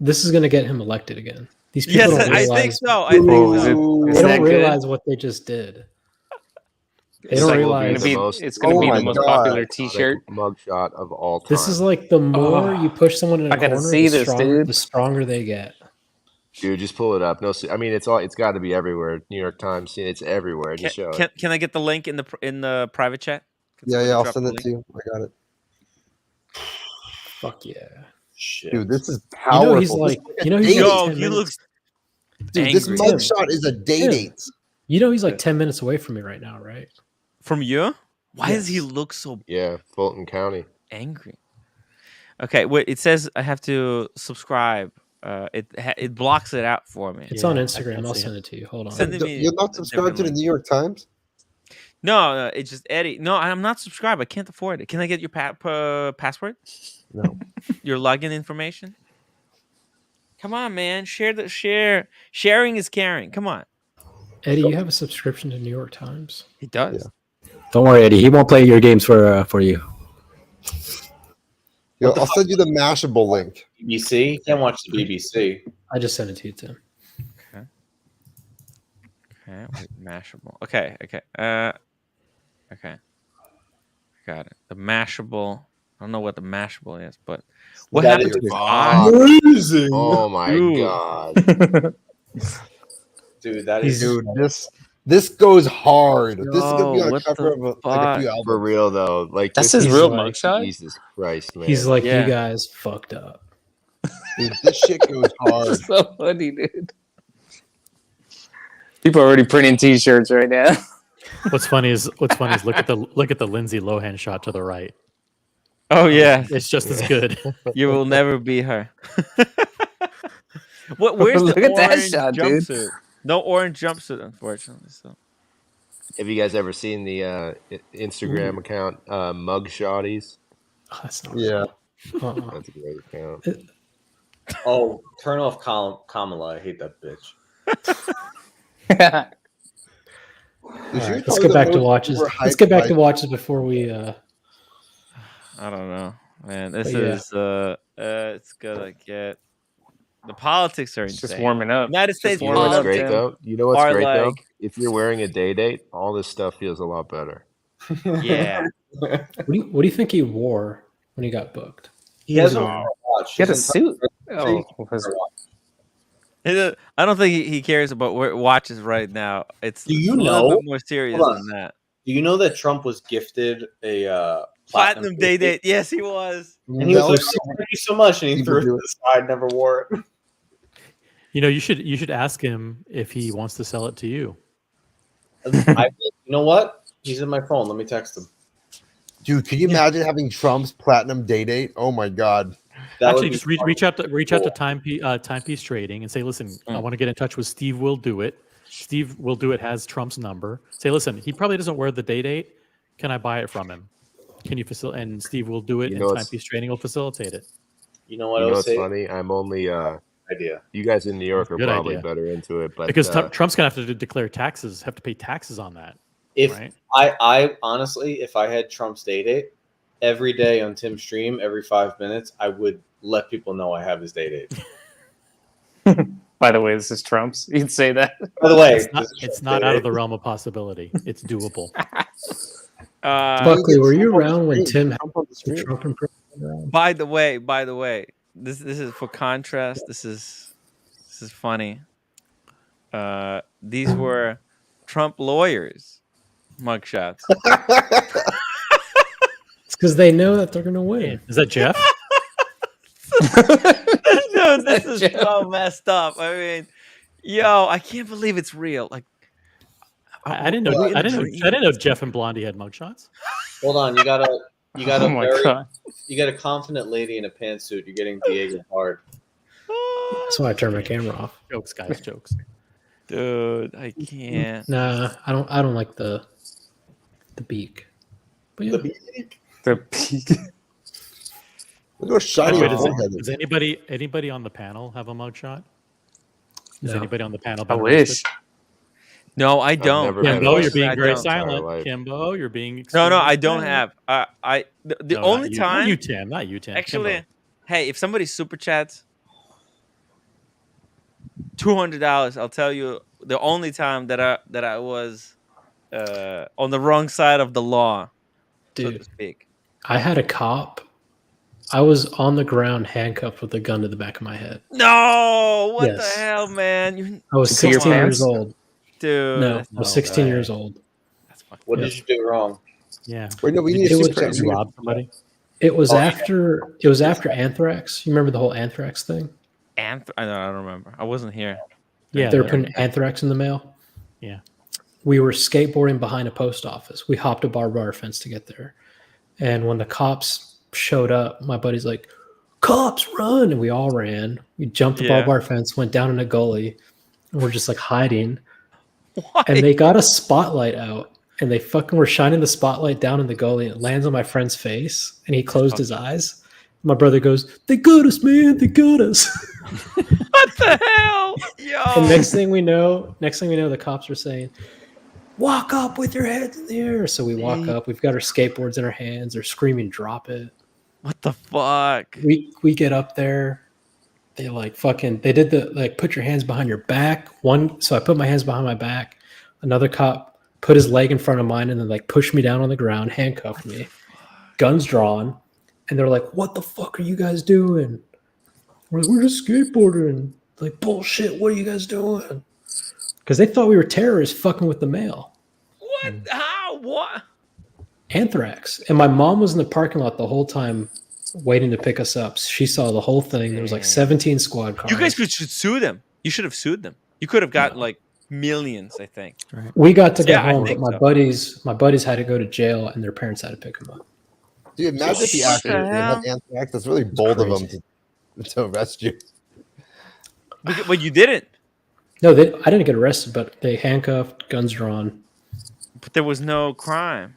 this is gonna get him elected again. These people Yes, don't I realize. think so. I think so. They don't realize what they just did. They don't This will be realize the most. It's gonna be the most popular iconic T-shirt. mugshot of all time. this is like the more you push someone in a I gotta corner, see this, dude. the stronger they get. Dude, just pull it up. No, I mean it's got to be everywhere. New York Times, it's everywhere. Just show it. Can I get the link in the private chat? Yeah, I'll send it to you. I got it. Fuck yeah. Shit. Dude, this is powerful. He's like, he looks dude, this mugshot is a date. You know he's like 10 minutes away from me right now, right? From you? Why does he look so Fulton County angry? Okay, wait. It says I have to subscribe. It blocks it out for me. It's on Instagram. I'll send it to you. Hold on. You're not subscribed to the New York Times? No, it's just Eddie. No, I'm not subscribed. I can't afford it. Can I get your password? No. Your login information? Come on, man. Sharing is caring. Come on. Eddie, you have a subscription to New York Times? He does. Don't worry, Eddie. He won't play your games for you. Yo, I'll send you the Mashable link. BBC? You can't watch the BBC. I just sent it to you, Tim. Okay. Wait, Mashable. Okay. Okay. Got it. The Mashable. I don't know what the Mashable is, but what happened to his eye? Amazing. Oh my god. Dude, that is this goes hard. This is gonna be on what cover the of a few albums. For real though, like That's this his is real like, mugshot? Jesus Christ, man. He's like, you guys fucked up. Dude, this shit goes hard. That's so funny, dude. People are already printing T-shirts right now. What's funny is look at the Lindsay Lohan shot to the right. Oh yeah, it's just as good. You will never be her. Where's Look the at that orange shot, dude. jumpsuit? No orange jumpsuit, unfortunately. So. Have you guys ever seen the Instagram account Mugshotties? Oh, that's not That's a great account. Oh, turn off Kamala. I hate that bitch. Let's get back to watches. Let's get back to watches before we. I don't know, man. This But yeah. is it's gonna get. The politics are insane. Just warming up. United States You know what's politics great though? You know what's are great though? like- If you're wearing a day date, all this stuff feels a lot better. Yeah. What do you think he wore when he got booked? He has a watch. He had a suit. Oh, I don't think he cares about where watches right now. It's Do you a little know? bit more serious Hold than on. that. Do you know that Trump was gifted a Platinum day date. Yes, he was. And he was like, oh, thank you so much. And he threw it to the side, never wore it. You know, you should ask him if he wants to sell it to you. You know what? He's in my phone. Let me text him. Dude, can you imagine having Trump's platinum day date? Oh my god. Actually, just reach out to Timepiece Trading and say, listen, I want to get in touch with Steve. Will do it. Steve Will Do It has Trump's number. Say, listen, he probably doesn't wear the day date. Can I buy it from him? Can you facilitate? And Steve Will Do It, and Timepiece Trading will facilitate it. You know what? You know what's funny? I'm only idea. You guys in New York are Good probably idea. better into it, but because Trump's gonna have to declare taxes, have to pay taxes on that. If right? I honestly, if I had Trump's day date, every day on Tim's stream, every 5 minutes, I would let people know I have his day date. By the way, this is Trump's. You'd say that. By the way, it's not out of the realm of possibility. It's doable. Buckley, were you around when Tim had the Trump impression? By the way, this is for contrast. This is funny. These were Trump lawyers' mugshots. It's because they know that they're going to win. Is that Jeff? No, this is so messed up. I mean, yo, I can't believe it's real. Like, I didn't know Jeff and Blondie had mugshots. Hold on, you got a Oh my God. you got a confident lady in a pantsuit. You're getting Diego hard. That's why I turned my camera off. Jokes, guys, jokes. Dude, I can't. Nah, I don't like the beak. But yeah. The beak. Look how shiny Wait, your forehead does is. anybody on the panel have a mugshot? Does No. anybody on the panel? I wish. No, I don't. never been Kimbo, a you're being I very don't. silent. life. Kimbo, you're being No, extremely I don't silent. have. The No, only not you. time Not you, Tim. Not you, Tim. Actually, Kimbo. hey, if somebody super chats $200, I'll tell you the only time that I was on the wrong side of the law, so Dude, to speak. I had a cop. I was on the ground, handcuffed with a gun to the back of my head. No, what Yes. the hell, man? I was 16 years old. Dude. No, I was 16 years old. What did you do wrong? Yeah. Wait, no, we need It to was- Did you rob somebody? It was Oh, after it was after anthrax. You remember the whole anthrax thing? I don't remember. I wasn't here. Yeah, They were the- putting anthrax in the mail. Yeah. We were skateboarding behind a post office. We hopped a barbed wire fence to get there. And when the cops showed up, my buddy's like, "Cops, run!" And we all ran. We jumped the barbed wire fence, went down in a gully, and we're just like hiding. Why? And they got a spotlight out, and they fucking were shining the spotlight down in the gully. And it lands on my friend's face, and he closed his eyes. My brother goes, "They got us, man! They got us!" What the hell? Yo. And next thing we know, the cops are saying, "Walk up with your heads in the air." So we walk up. We've got our skateboards in our hands. They're screaming, "Drop it!" What the fuck? We get up there. They they did the put your hands behind your back. So I put my hands behind my back. Another cop put his leg in front of mine and then pushed me down on the ground, handcuffed me, guns drawn, and they're like, "What the fuck are you guys doing?" We're like, "We're just skateboarding." Like, "Bullshit, what are you guys doing?" Because they thought we were terrorists fucking with the mail. What? How? What? Anthrax. And my mom was in the parking lot the whole time waiting to pick us up. She saw the whole thing. There was 17 squad cars. You guys should sue them. You should have sued them. You could have gotten millions, I think. We got to go Yeah, I home, but think my buddies had to go to jail, and their parents had to pick them up. Dude, imagine if the What the actor hell? had anthrax. That's really bold of them to arrest you. But you didn't. No, I didn't get arrested, but they handcuffed, guns drawn. But there was no crime.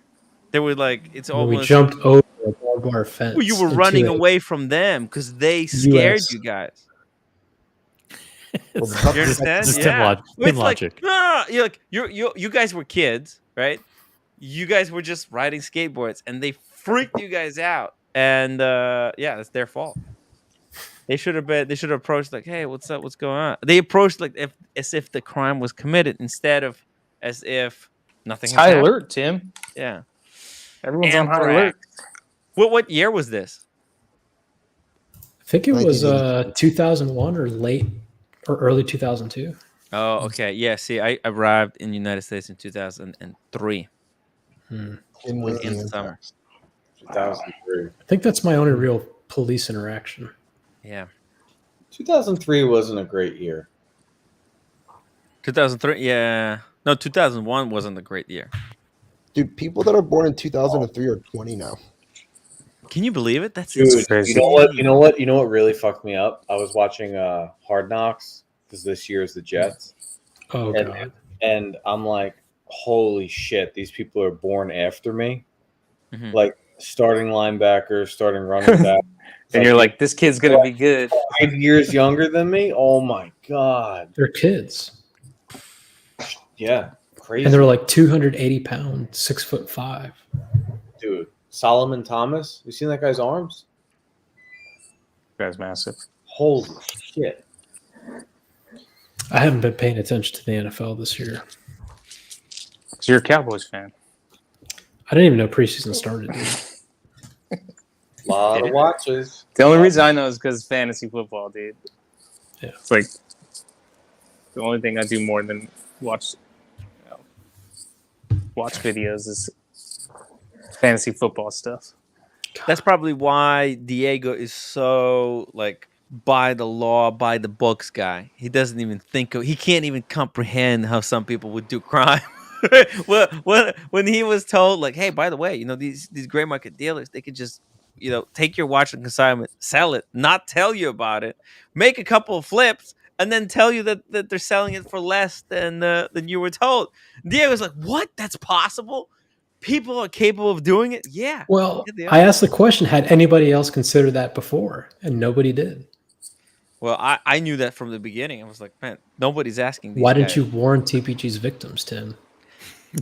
They were it's When almost. we jumped over a barbed wire fence. Well, you were into running a away from them because they scared US. you guys. Well, You understand? Just Yeah. Tim It's logic. No. You guys were kids, right? You guys were just riding skateboards, and they freaked you guys out. And that's their fault. They should have approached "Hey, what's up? What's going on?" They approached as if the crime was committed instead of as if nothing. It's has high happened. alert, Tim. Yeah. Everyone's on high alert. What year was this? I think it was 2001 or early 2002. Oh, okay. Yeah. See, I arrived in the United States in 2003 in the summer. 2003. I think that's my only real police interaction. Yeah. 2003 wasn't a great year. 2003. Yeah. No, 2001 wasn't a great year. Dude, people that are born in 2003 are 20 now. Can you believe it? That's Dude, crazy. you know what really fucked me up? I was watching Hard Knocks because this year is the Jets. Oh, and, God. And I'm like, holy shit, these people are born after me. Mhm. Like starting linebacker, starting running back. And you're like, this kid's gonna be good. 5 years younger than me? Oh my god. They're kids. Yeah. Crazy. And they're 280 pounds, 6'5". Dude, Solomon Thomas. You seen that guy's arms? Guy's massive. Holy shit. I haven't been paying attention to the NFL this year. So you're a Cowboys fan. I didn't even know preseason started. Dude. A lot of watches. The only reason I know is because fantasy football, dude. Yeah. It's the only thing I do more than watch videos is fantasy football stuff. That's probably why Diego is so by the law, by the books guy. He doesn't even he can't even comprehend how some people would do crime. Well, when he was told hey, by the way, these gray market dealers, they could just take your watch on consignment, sell it, not tell you about it, make a couple of flips, and then tell you that they're selling it for less than you were told. Diego's like, what? That's possible? People are capable of doing it? Yeah. Well, Yeah, they are. I asked the question, had anybody else considered that before? And nobody did. Well, I knew that from the beginning. I was like, man, nobody's asking these Why guys. didn't you warn TPG's victims, Tim?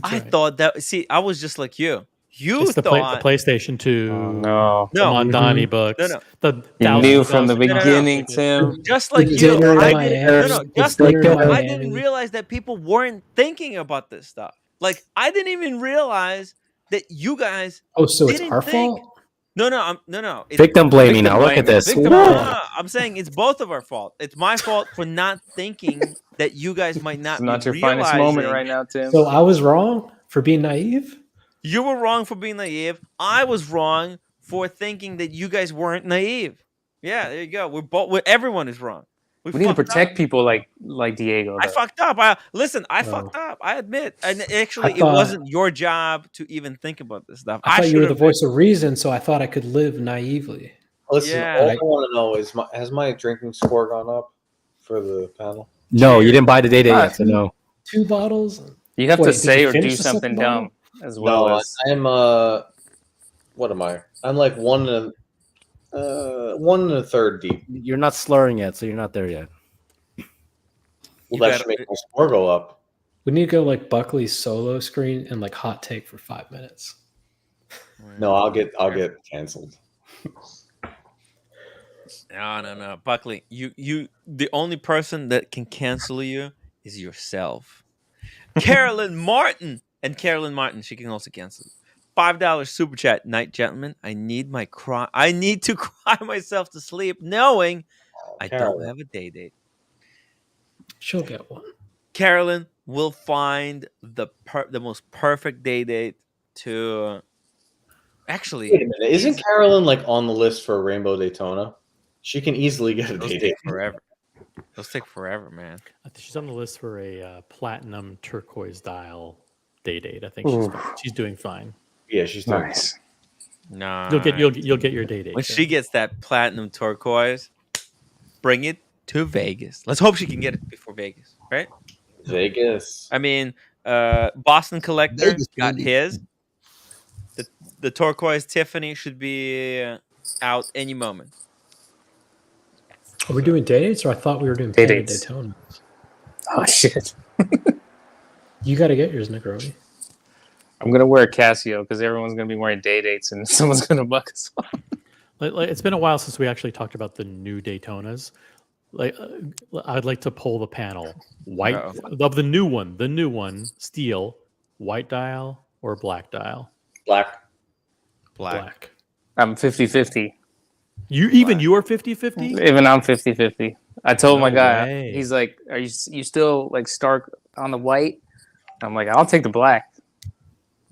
I thought that. See, I was just like you. You It's the thought PlayStation 2. No. The Mondani Mhm. books. No. The You knew from the $1,000 beginning, Tim. Just like It's you, dinner in I Miami. didn't. No, It's just like dinner you, in I Miami. didn't realize that people weren't thinking about this stuff. Like I didn't even realize that you guys. Oh, so it's didn't our think. fault? No. It's Victim blaming now. Look at this. No, I'm saying it's both of our fault. It's my fault for not thinking that you guys might not It's be not your finest moment realizing. right now, Tim. So I was wrong for being naive? You were wrong for being naive. I was wrong for thinking that you guys weren't naive. Yeah, there you go. Everyone is wrong. We need to protect people like Diego. I though. fucked up. I fucked up. I admit. And actually, it wasn't your job to even think about this stuff. I thought you were the voice of reason, so I thought I could live naively. Listen, Yeah. all I want to know is has my drinking score gone up for the panel? No, you didn't buy the day yet, so no. 2 bottles? You have to Wait, say did you or do finish the something second bottle? dumb as well No, as. I'm what am I? I'm like 1 1/3 deep. You're not slurring yet, so you're not there yet. Well, that should make my score go up. We need to go like Buckley's solo screen and like hot take for 5 minutes. No, I'll get canceled. No. Buckley, you the only person that can cancel you is yourself. Carolyn Martin. And Carolyn Martin, she can also cancel you. $5 super chat, night gentlemen. I need to cry myself to sleep knowing I don't have a day date. She'll get one. Carolyn will find the most perfect day date to actually. Wait a minute. Isn't Carolyn like on the list for a Rainbow Daytona? She can easily get a day date. Forever. Those take forever, man. I think she's on the list for a platinum turquoise dial day date. I think she's doing fine. Yeah, she's doing nice. No, you'll get your day date. When she gets that platinum turquoise, bring it to Vegas. Let's hope she can get it before Vegas, right? Vegas. I mean, Boston Collector got his. The turquoise Tiffany should be out any moment. Are we doing day dates, or I thought we were doing Daytona? Oh shit! You got to get yours, Negroni. I'm gonna wear a Casio because everyone's gonna be wearing day dates, and someone's gonna buck us off. It's been a while since we actually talked about the new Daytonas. I'd like to poll the panel: white of the new one, steel, white dial or black dial? Black. I'm 50-50. You are 50-50? Even I'm 50-50. I told my guy, way. he's like, "Are you still like Stark on the white?" I'm like, "I'll take the black."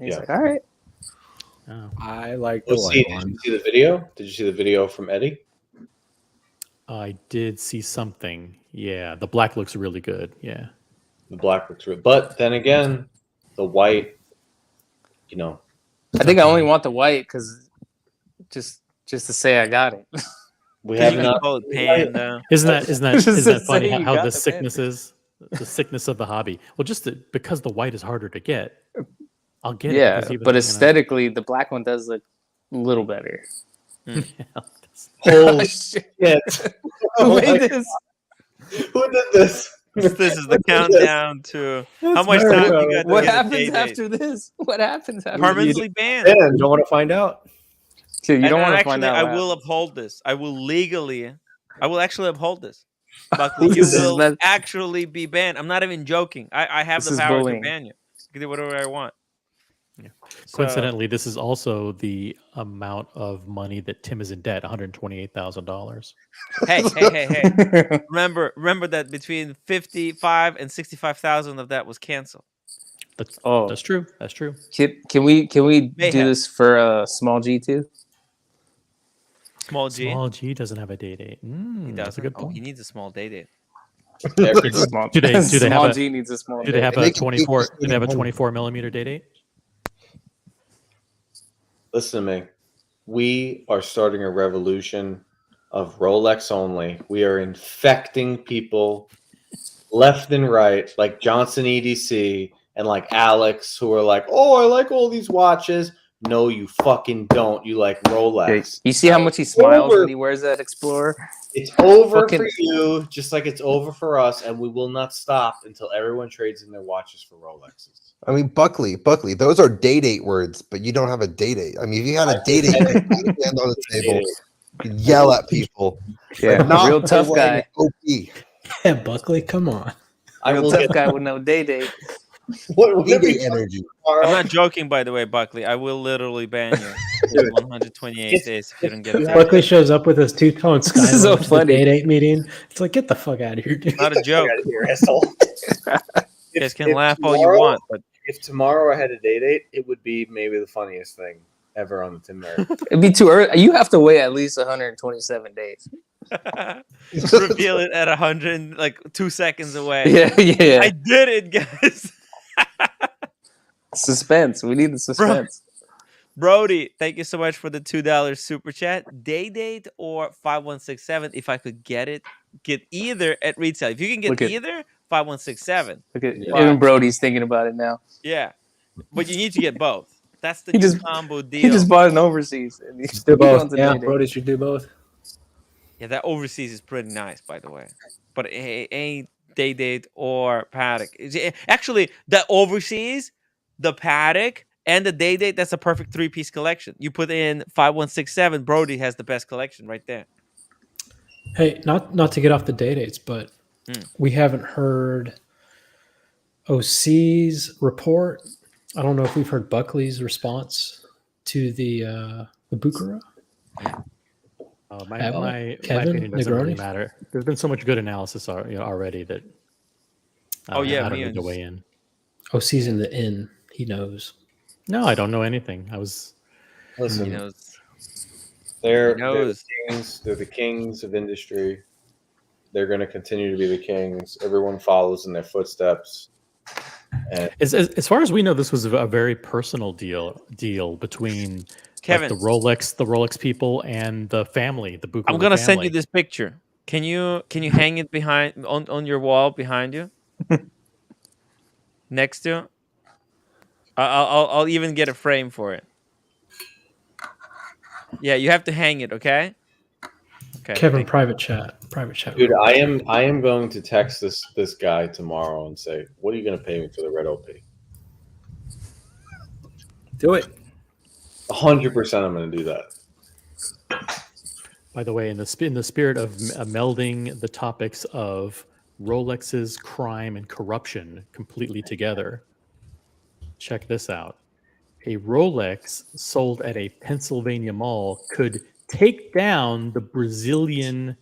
He's like, "All right." Oh. I like the white Did one. you see the video? Did you see the video from Eddie? I did see something. Yeah, the black looks really good. Yeah, the black looks really. But then again, the white, I think I only want the white because just to say I got it. We have not. Pan, though. Isn't that funny you how got the the sickness is? The sickness of the hobby. Well, because the white is harder to get, I'll get it. Yeah, Even, but aesthetically, the black one does look a little better. Holy shit! Who made this? Who did this? This is the countdown to how much time you got. What happens after this? What happens after permanently banned? You don't want to find out. You don't want to actually, find out. I will uphold this. I will actually uphold this. Buckley, you will actually be banned. I'm not even joking. I have the power to ban you. I can do whatever I want. Yeah. Coincidentally, this is also the amount of money that Tim is in debt, $128,000. Hey. remember that between 55 and 65,000 of that was canceled. That's true. That's true. Can we do this for small G too? Small G. Small G doesn't have a day date. That's a good point. He needs a small day date. Do they have G needs a small. Do they have a 24? Do they have a 24 millimeter day date? Listen to me. We are starting a revolution of Rolex only. We are infecting people left and right, like Johnson EDC and like Alex, who are like, "Oh, I like all these watches." No, you fucking don't. You like Rolex. You see how much he smiles when he wears that Explorer? It's over for you, just like it's over for us, and we will not stop until everyone trades in their watches for Rolexes. I mean, Buckley, those are day date words, but you don't have a day date. I mean, if you had a day date, you'd stand on the table, you'd yell at people. Yeah, not real tough guy. OP. Yeah, Buckley, come on. Real tough guy with no day date. What D-Day energy. I'm not joking, by the way, Buckley. I will literally ban you for 128 days if you don't get a Buckley date. shows up with his two-tone This is so Skyliner to the funny. Day Date meeting. It's like, get the fuck out of here, dude. Not a joke. Out of here, asshole. You guys can laugh all you want, but if tomorrow I had a date, it would be maybe the funniest thing ever on the Tim Merritt. It'd be too early. You have to wait at least 127 days. reveal it at 100, like 2 seconds away. Yeah. I did it, guys. Suspense. We need the suspense. Brody, thank you so much for the $2 super chat. Day date or 5167? If I could get either at retail. If you can get either, 5167. Look at even Brody's thinking about it now. Yeah, but you need to get both. That's the He new just- combo deal. He just bought an overseas. And he's Do both. going to Yeah, Day Date. Brody should do both. Yeah, that overseas is pretty nice, by the way. But a day date or paddock. Actually, the overseas, the paddock, and the day date, that's a perfect three-piece collection. You put in 5167, Brody has the best collection right there. Hey, not to get off the day dates, but we haven't heard OC's report. I don't know if we've heard Buckley's response to the Bucherer. My Kevin opinion doesn't really Negroni? matter. There's been so much good analysis already that I don't need to weigh in. OC's in the inn. He knows. No, I don't know anything. I was. Listen, He knows. They're He knows. the kings. They're the kings of industry. They're going to continue to be the kings. Everyone follows in their footsteps. And As far as we know, this was a very personal deal between Kevin, like, the Rolex people and the family, the Bucherer I'm gonna send family. you this picture. Can you hang it behind on your wall behind you? Next to. I'll even get a frame for it. Yeah, you have to hang it, okay? Okay. Kevin, private chat. dude, I am going to text this guy tomorrow and say, "What are you going to pay me for the red OP?" Do it. 100%, I'm going to do that. By the way, in the spirit of melding the topics of Rolex's crime and corruption completely together, check this out. A Rolex sold at a Pennsylvania mall could take down the Brazilian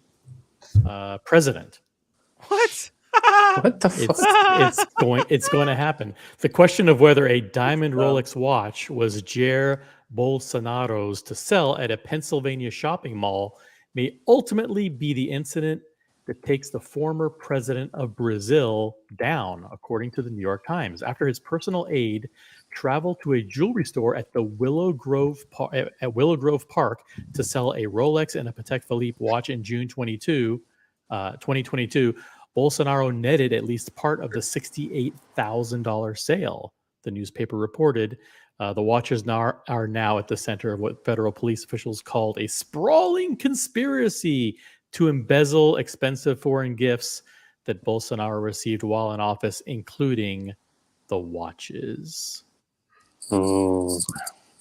president. What? What the fuck? It's going to happen. The question of whether a diamond Rolex watch was Jair Bolsonaro's to sell at a Pennsylvania shopping mall may ultimately be the incident that takes the former president of Brazil down, according to the New York Times, after his personal aide traveled to a jewelry store at the Willow Grove Park to sell a Rolex and a Patek Philippe watch in June 2022. Bolsonaro netted at least part of the $68,000 sale, the newspaper reported. The watches are now at the center of what federal police officials called a sprawling conspiracy to embezzle expensive foreign gifts that Bolsonaro received while in office, including the watches. Oh.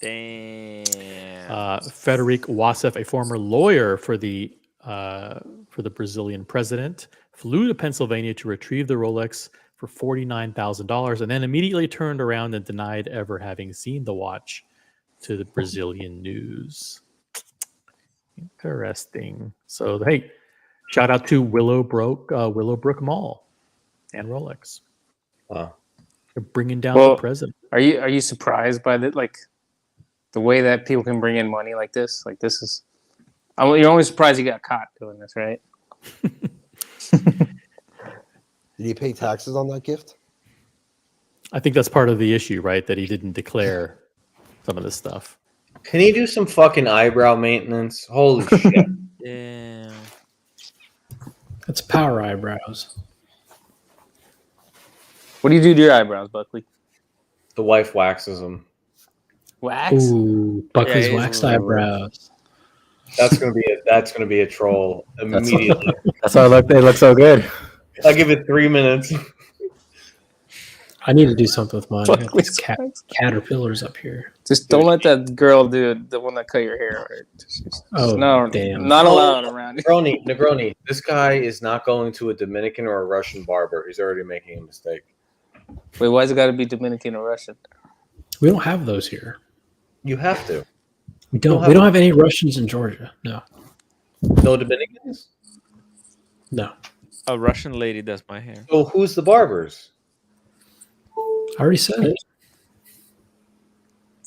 Damn. Frederic Wassef, a former lawyer for the Brazilian president, flew to Pennsylvania to retrieve the Rolex for $49,000 and then immediately turned around and denied ever having seen the watch to the Brazilian news. Interesting. So, hey, shout out to Willowbrook Mall and Rolex. Wow. They're bringing down the president. Are you surprised by the way that people can bring in money like this? Like this is, you're only surprised you got caught doing this, right? Did he pay taxes on that gift? I think that's part of the issue, right? That he didn't declare some of this stuff. Can he do some fucking eyebrow maintenance? Holy shit. Damn. That's power eyebrows. What do you do to your eyebrows, Buckley? The wife waxes them. Wax? Ooh, Buckley's waxed eyebrows. That's gonna be a troll immediately. That's why they look so good. I'll give it 3 minutes. I need to do something with mine. I got these caterpillars up here. Just don't let that girl do the one that cut your hair. No, damn. Not allowed around here. Negroni, this guy is not going to a Dominican or a Russian barber. He's already making a mistake. Wait, why's it got to be Dominican or Russian? We don't have those here. You have to. We don't. We don't have any Russians in Georgia. No. No Dominicans? No. A Russian lady does my hair. So who's the barbers? I already said it.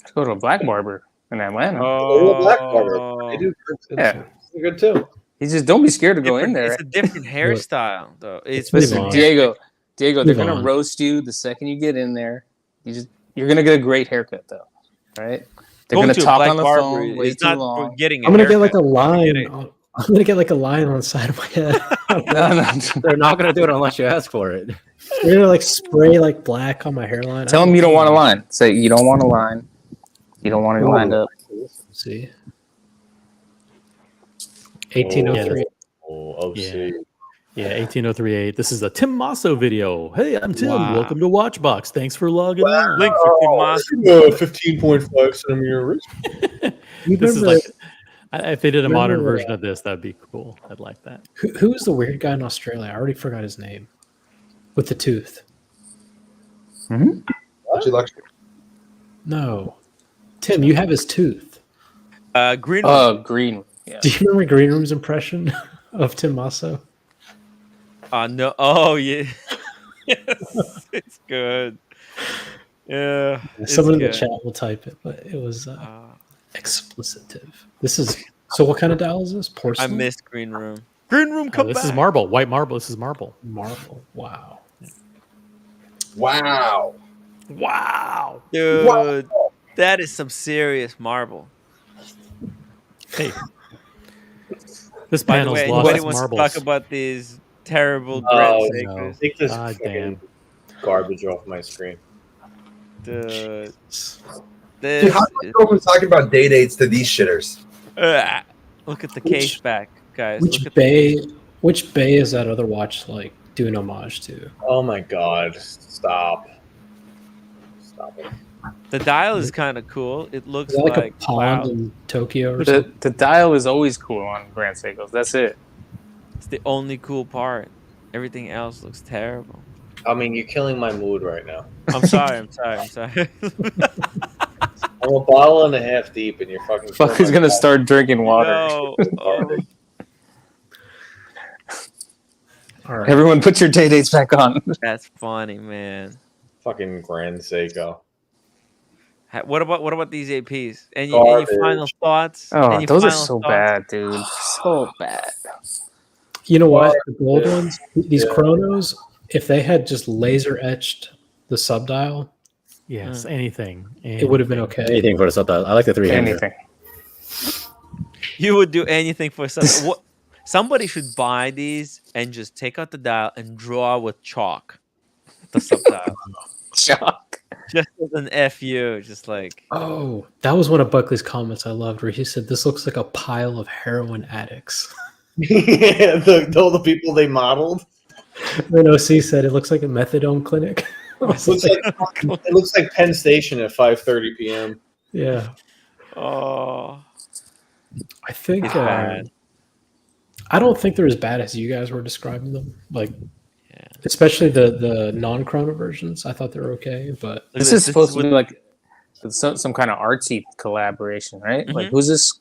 Let's go to a black barber in Atlanta. Oh, black barber. They do. Yeah. They're good too. You just don't be scared to go in there. It's a different hairstyle, though. It's Listen, Diego, they're Move gonna on. roast you the second you get in there. You're gonna get a great haircut though, right? They're Going gonna to a talk black on the barber phone way is too not long. for getting a I'm gonna get haircut. like a line. Get it. I'm gonna get like a line on the side of my head. No. They're not gonna do it unless you ask for it. They're gonna like spray like black on my hairline. Tell them you don't want a line. Say you don't want a line. You don't want it lined up. See. 1803. Oh, Yeah. Yeah, 18038. This is a Tim Masso video. Hey, I'm Tim. Wow. Welcome to Watchbox. Thanks for logging on. Link for Tim Masso. 15.5 centimeter. This is Remember- like, if they did a modern remember, version of this, that'd be cool. I'd like that. Who was the weird guy in Australia? I already forgot his name. With the tooth. No. Tim, you have his tooth. Green. Green. Yeah. Do you remember Green Room's impression of Tim Masso? No. Oh yeah. Yes, it's good. Yeah. Someone in it's the good. chat will type it, but it was explicitive. This is so. What kind of dial is this? I Porcelain. missed Green Room. Green Room, Oh, come this back. is marble. White marble. This is marble. Marble. Wow. Wow. Wow, dude, that is some serious marble. Hey. This By the panel's way, lost anybody its wants marbles. to talk about these terrible Oh, Grand no. Seekers? Take this Ah, fucking garbage off my screen. Dude, Dude, this how do you go from talking about day dates to these shitters? look at the case back, guys. Which Look at bay? Which bay is that other watch like doing homage to? Oh my god. Stop. Stop it. the dial is kind of cool. It looks Is that like like a pond cloud. in Tokyo or something? The dial is always cool on Grand Seikos. That's it. It's the only cool part. Everything else looks terrible. I mean, you're killing my mood right now. I'm sorry. I'm sorry. I'm a bottle and a half deep, and you're fucking. Fuck is gonna start drinking water. No. Oh, All right. Everyone, put your day dates back on. that's funny, man. Fucking Grand Seiko. What about these APs? Any Garbage. final thoughts? Oh, Any those are final so thoughts? bad, dude. So bad. You know what? The gold ones, these Yeah. chronos, if they had just laser etched the subdial, Yes, anything. it would have been okay. Anything for the subtitle. I like the 300. Anything. You would do anything for something. What? Somebody should buy these and just take out the dial and draw with chalk the subdial. Shock. Just as an FU, just like Oh, that was one of Buckley's comments I loved, where he said, "This looks like a pile of heroin addicts." Yeah, all the people they modeled. Then OC said, "It looks like a methadone clinic." It looks like Penn Station at 5:30 p.m. Yeah, oh, I think. it's bad. I don't think they're as bad as you guys were describing them. Like, especially the non-chrono versions. I thought they were okay, but This is supposed to be like some kind of artsy collaboration, right? Like, who's this?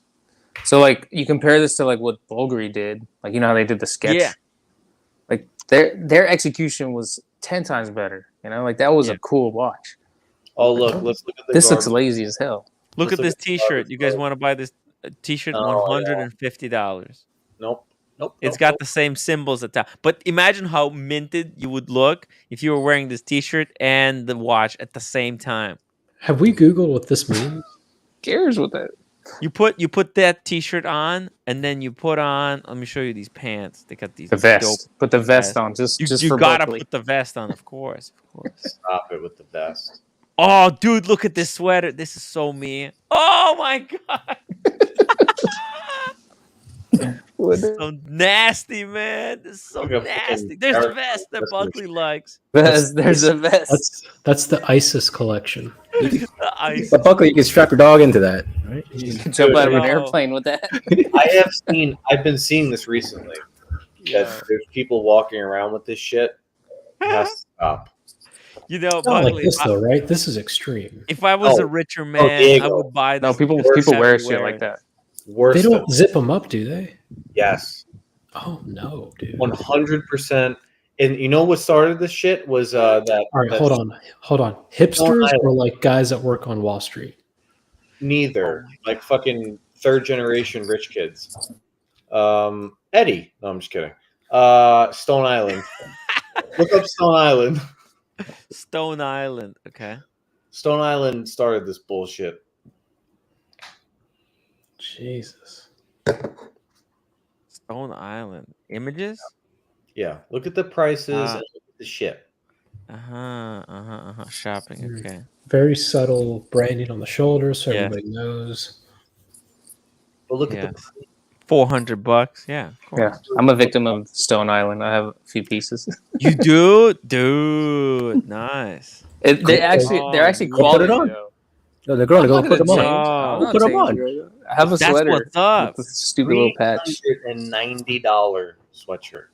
So, like, you compare this to like what Bulgari did. Like, you know how they did the sketch. Yeah. Like their execution was 10 times better. You know, like that was a cool watch. Oh look! Let's look at the. This looks garbage. lazy as hell. Look Let's at this look at the T-shirt. garbage You guys bag. want to buy this T-shirt? Oh, $150. Nope. Nope. It's got the same symbols at the top. But imagine how minted you would look if you were wearing this T-shirt and the watch at the same time. have we Googled what this means? Cares with that? You put that T-shirt on, and then you put on. Let me show you these pants. They got these The vest. dope Put the vest vests. on. Just You for gotta Buckley. put the vest on, of course. Stop it with the vest. Oh, dude, look at this sweater. This is so me. Oh my god. This is so nasty, man. This is so Look at nasty. fucking There's the Eric vest that Christmas. Buckley likes. There's a vest. That's the ISIS collection. The ice. But Buckley, you can strap your dog into that. Right? You can jump out of an No. airplane with that. I've been seeing this recently. That there's people walking around with this shit. It has to stop. You know, It's not like Buckley, this though, right? This is extreme. if I was a richer man, I Diego. would buy No, this. people just to wear have shit it like that. Worse They than don't zip them up, do they? yes, Oh no, dude. 100%. And you know what started this shit was that. All right, that hold on. Hipsters or like guys that work on Wall Street? Neither. Like fucking third generation rich kids. Eddie. No, I'm just kidding. Stone Island. Look up Stone Island. Stone Island. Okay. Stone Island started this bullshit. Jesus. Stone Island. Images? Yeah. Look at the prices and look at the shit. Shopping. Okay. Very subtle branding on the shoulders so Yeah. everybody knows. But look Yeah. at the $400. Yeah. Of course. Yeah, I'm a victim of Stone Island. I have a few pieces. You do? Dude. Nice. They're actually Go put it quality. on. Though. No, they're going to go I'm put not them gonna on. change. I'm Go not put them on. changing. I have a That's sweater what's up. with a stupid little patch. $390 sweatshirt.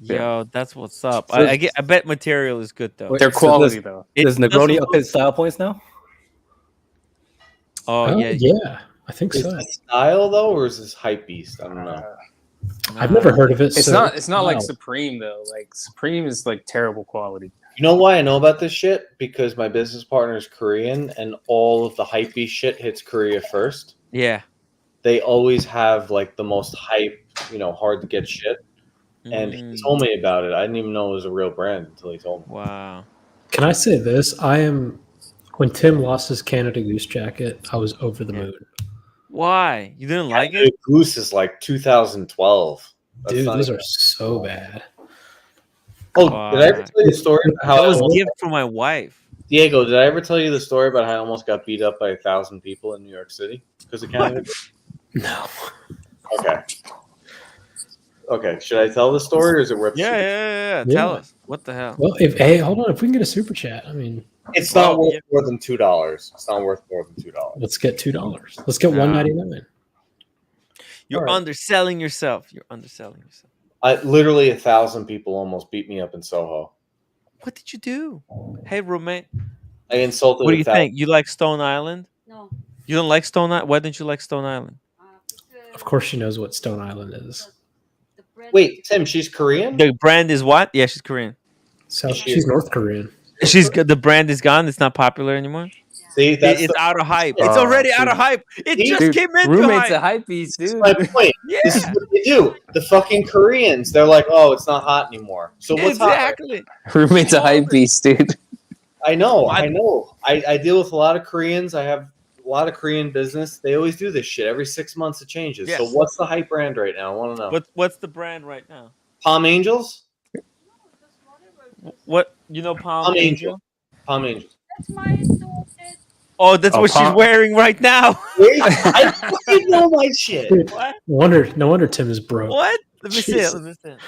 Yo, that's what's up. So- I bet material is good though. They're quality though. Does Negroni up his style points now? Oh yeah. Yeah, I think Is so. this style though, or is this Hypebeast? I don't know. I've never heard of it. It's so not. It's not like wow. Supreme though. Like Supreme is like terrible quality. You know why I know about this shit? Because my business partner is Korean, and all of the Hypebeast shit hits Korea first. Yeah. They always have like the most hype, hard to get shit. And he told me about it. I didn't even know it was a real brand until he told me. Wow. Can I say this? When Tim lost his Canada Goose jacket, I was over the moon. Why? You didn't like Canada it? Goose is like 2012. That's Dude, not those even- are so bad. Oh, did I ever tell you the story about how That was I a almost- gift from my wife. Diego, did I ever tell you the story about how I almost got beat up by 1,000 people in New York City because of Canada Goose? No. Okay. Okay, should I tell the story or is it worth? Yeah. Yeah. Tell us. What the hell? Well, hold on. If we can get a super chat, I mean, It's not worth more than $2. It's not worth more than $2. let's get $2. Let's get $1.99. You're All right. underselling yourself. You're underselling yourself. Literally 1,000 people almost beat me up in Soho. What did you do? Hey, roommate. I insulted. What do you 1,000. think? You like Stone Island? No. You don't like Stone Island? Why didn't you like Stone Island? Of course, she knows what Stone Island is. Wait, Tim, she's Korean? The brand is what? Yeah, she's Korean. So she's North Korean. The brand is gone. It's not popular anymore. See, It's out of hype. It's already out of hype. It just Dude, came into roommate's hype. a hype beast, dude. my point. This is what they do. The fucking Koreans, they're like, oh, it's not hot anymore. So what's Exactly. Roommate's a hype beast, dude. hot? I know. I deal with a lot of Koreans. I have a lot of Korean business. They always do this shit. Every 6 months it changes. Yes. So what's the hype brand right now? I want to know. What's the brand right now? Palm Angels? What Palm Angel? Palm Angels. That's my sorted. Oh, that's what she's wearing right now. Wait, I fucking know my shit. Dude, What? no wonder Tim is broke. What? Let me see it. Jesus. Let me see it.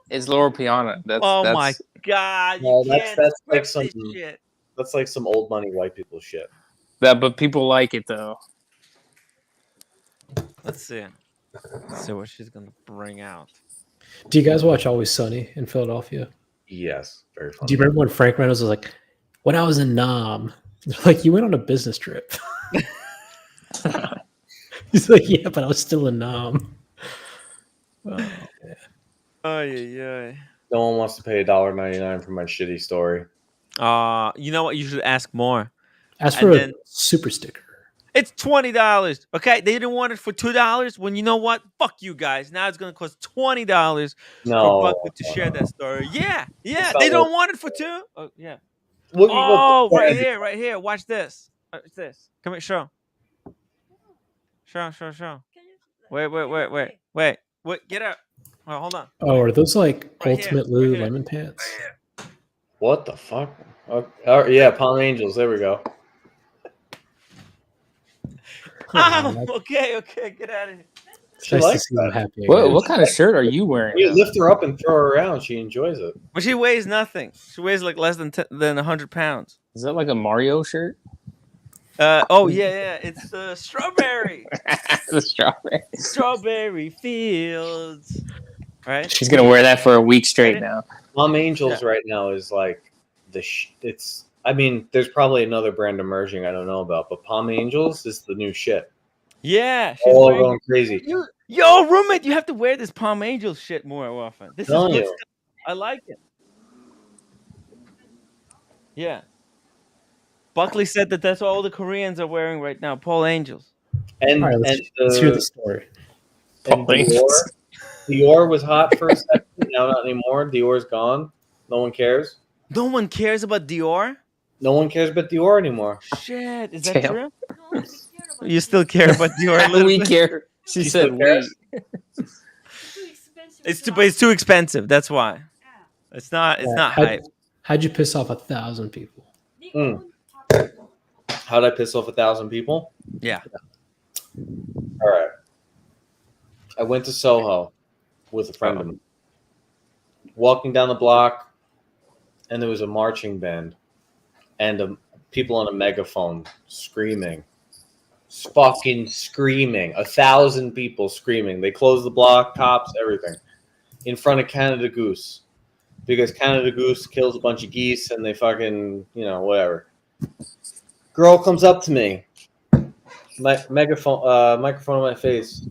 It's Laura Piana. That's My God! No, You that's can't like script some this shit. that's like some old money white people shit. but people like it though. Let's see. Let's see what she's gonna bring out. Do you guys watch Always Sunny in Philadelphia? Yes, very funny. Do you remember when Frank Reynolds was like, when I was in Nam, they're like, you went on a business trip. He's like, yeah, but I was still in Nam. Oh, yeah. Oh yeah. No one wants to pay $1.99 for my shitty story. You know what? You should ask more. Ask for And a then- super sticker. It's $20. Okay, they didn't want it for $2. When you know what? Fuck you guys. Now it's gonna cost $20 No, for Buckley to share that story. Yeah. It's They not don't worth- want it for $2. Oh yeah. What- Right here. Watch this. It's this. Come here, show. Show. Wait. Get out. Oh, hold on. Oh, are those like Right Ultimate here, Lou right here. lemon pants? What the fuck? Yeah, Palm Angels. There we go. Oh, okay. Get out of here. It's She nice to likes see them that. happy. What again. what kind of shirt are you wearing? You though? lift her up and throw her around. She enjoys it. But she weighs nothing. She weighs like less than 100 pounds. Is that like a Mario shirt? Yeah. It's strawberry. The strawberry. Strawberry fields. Right? She's gonna wear that for a week straight now. Palm Angels right now is like it's. I mean, there's probably another brand emerging I don't know about, but Palm Angels is the new shit. Yeah, she's All wearing going crazy. Yo, roommate, you have to wear this Palm Angels shit more often. This is Telling good you. stuff. I like it. Yeah. Buckley said that that's all the Koreans are wearing right now, Paul Angels. And All right, let's hear the story. And Dior was hot for a second. Now not anymore. Dior's gone. No one cares. No one cares about Dior? No one cares about Dior anymore. Shit, is that true? You still care about Dior a little We bit? care. She She said still cares? we. It's too expensive. That's why. It's not hype. How'd you piss off 1,000 people? How'd I piss off 1,000 people? Yeah. All right. I went to Soho with a friend of mine. Walking down the block, and there was a marching band and people on a megaphone screaming. Fucking screaming. 1,000 people screaming. They closed the block, cops, everything. In front of Canada Goose. Because Canada Goose kills a bunch of geese and they fucking, whatever. Girl comes up to me. Microphone on my face.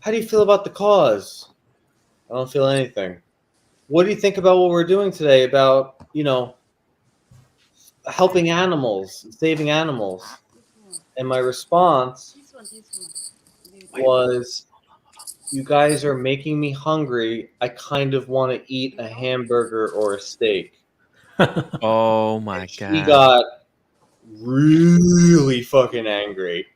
How do you feel about the cause? I don't feel anything. What do you think about what we're doing today about, helping animals, saving animals? And my response was, you guys are making me hungry. I kind of want to eat a hamburger or a steak. Oh my God. He God. got really fucking angry.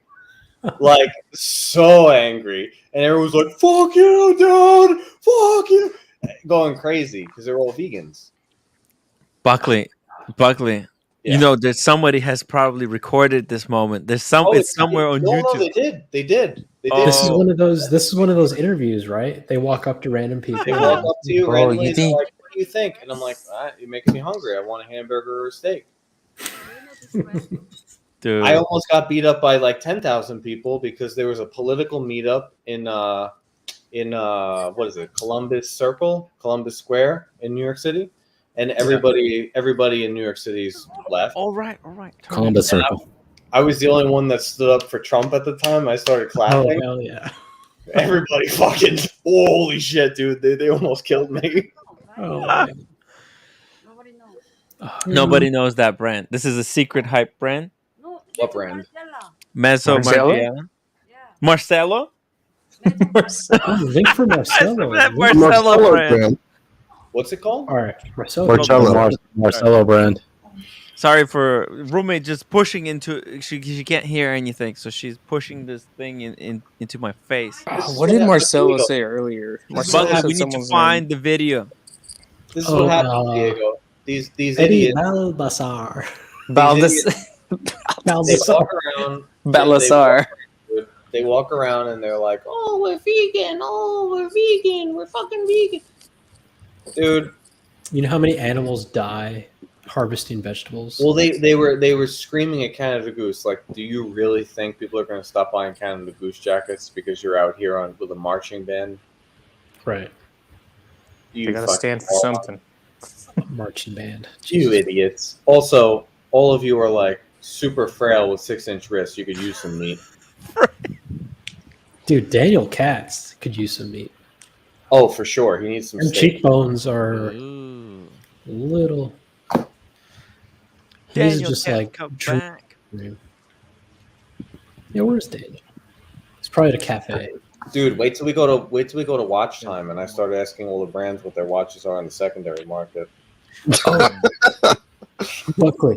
Like, so angry. And everyone was like, fuck you, dude! Fuck you! Going crazy because they're all vegans. Buckley. You know that somebody has probably recorded this moment. It's somewhere on YouTube. No, they did. This is one of those interviews, right? They walk up to random people. They walk up to you randomly and they're like, what do you think? And I'm like, you're making me hungry. I want a hamburger or a steak. Dude. I almost got beat up by like 10,000 people because there was a political meetup in what is it, Columbus Square in New York City, and everybody in New York City's left. All right. Columbus Circle. I was the only one that stood up for Trump at the time. I started clapping. Oh hell yeah! Everybody fucking holy shit, dude! They almost killed me. Oh, Nobody knows that brand. This is a secret hype brand. What brand? Mezzo Marcello? Marcello? Oh, link for Marcello. Marcello brand. What's it called? All right, Marcello brand. Sorry for roommate just pushing into. She can't hear anything, so she's pushing this thing into my face. What did Marcello say earlier? Marcello Buckley, said we need to someone's find the video. This is what happened, Diego. These Eddie idiots. Balbasar. Balbasar. They walk around and they're like, "Oh, we're vegan. Oh, we're vegan. We're fucking vegan." Dude, you know how many animals die harvesting vegetables? Well, they were screaming at Canada Goose. Like, do you really think people are going to stop buying Canada Goose jackets because you're out here with a marching band? Right. You got to stand for something. Marching band. You idiots. Also, all of you are like super frail with 6-inch wrists. You could use some meat. Dude, Daniel Katz could use some meat. Oh, for sure. He needs some and steak. Cheekbones are little. He's just like back. Yeah, where's Daniel? It's probably at a cafe. Dude, wait till we go to watch time, and I start asking all the brands what their watches are in the secondary market. Buckley,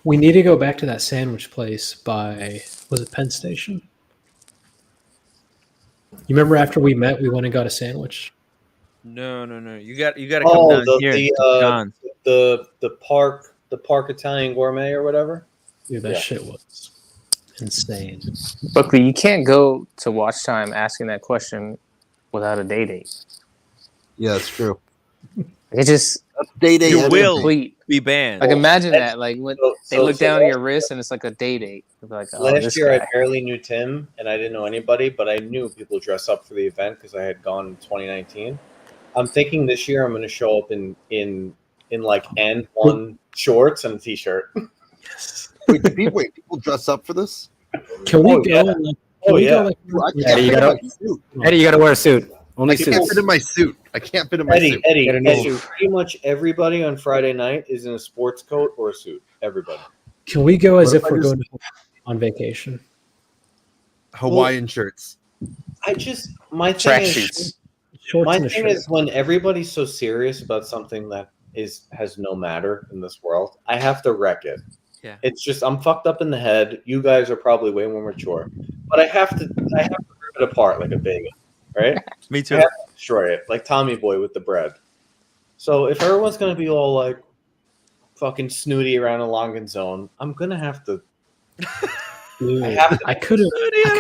we need to go back to that sandwich place by, was it Penn Station? You remember after we met, we went and got a sandwich? No. You got to come down here. The Park Italian Gourmet or whatever. Dude, that shit was insane. Buckley, you can't go to watch time asking that question without a date. Yeah, that's true. It just you will be banned. Like imagine that. Like when they look down at your wrist and it's like a date. Like, oh, last year I barely knew Tim and I didn't know anybody, but I knew people dress up for the event because I had gone in 2019. I'm thinking this year I'm going to show up in in like N1 shorts and a t-shirt. Wait, people dress up for this? Can we go? Yeah. Like, can we go? Like, Eddie, you gotta wear a suit. Only I can't suits. fit in my suit. I can't fit in my suit. Eddie, Get a new Eddie, suit. pretty much everybody on Friday night is in a sports coat or a suit. Everybody. Can we go as What if if I we're just- going on vacation? Hawaiian shirts. My Track thing is, suits. Shorts my and a thing shirt. is when everybody's so serious about something that has no matter in this world, I have to wreck it. Yeah. It's just I'm fucked up in the head. You guys are probably way more mature, but I have to rip it apart like a bagel, right? Me too. I have to destroy it like Tommy Boy with the bread. So if everyone's gonna be all like fucking snooty around a Longan zone, I'm gonna have to. Dude, I could have.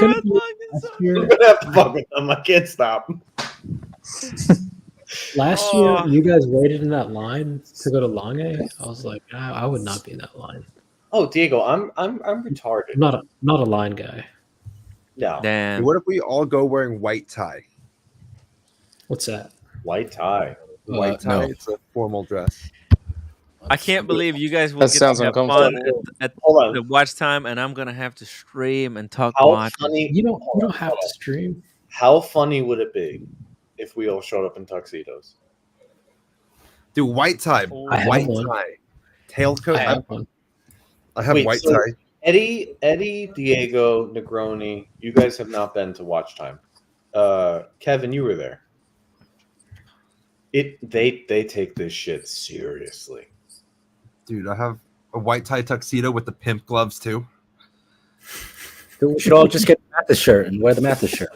I'm gonna have to fuck with them. I can't stop. Last year, you guys waited in that line to go to Longe. I was like, I would not be in that line. Oh, Diego, I'm retarded. I'm not a line guy. No. Hey, what if we all go wearing white tie? What's that? White tie. White tie. no. It's a formal dress. I can't believe you guys will That get sounds to have fun uncomfortable. at Hold on. the watch time, and I'm gonna have to stream and talk How watch. funny? You don't have to stream. How funny would it be if we all showed up in tuxedos? Dude, white tie. I have White one. tie. Tailcoat. I have one. I have Wait, white so tie. Eddie, Diego, Negroni, you guys have not been to watch time. Kevin, you were there. They take this shit seriously. Dude, I have a white tie tuxedo with the pimp gloves too. We should all just get the Mathis shirt and wear the Mathis shirt.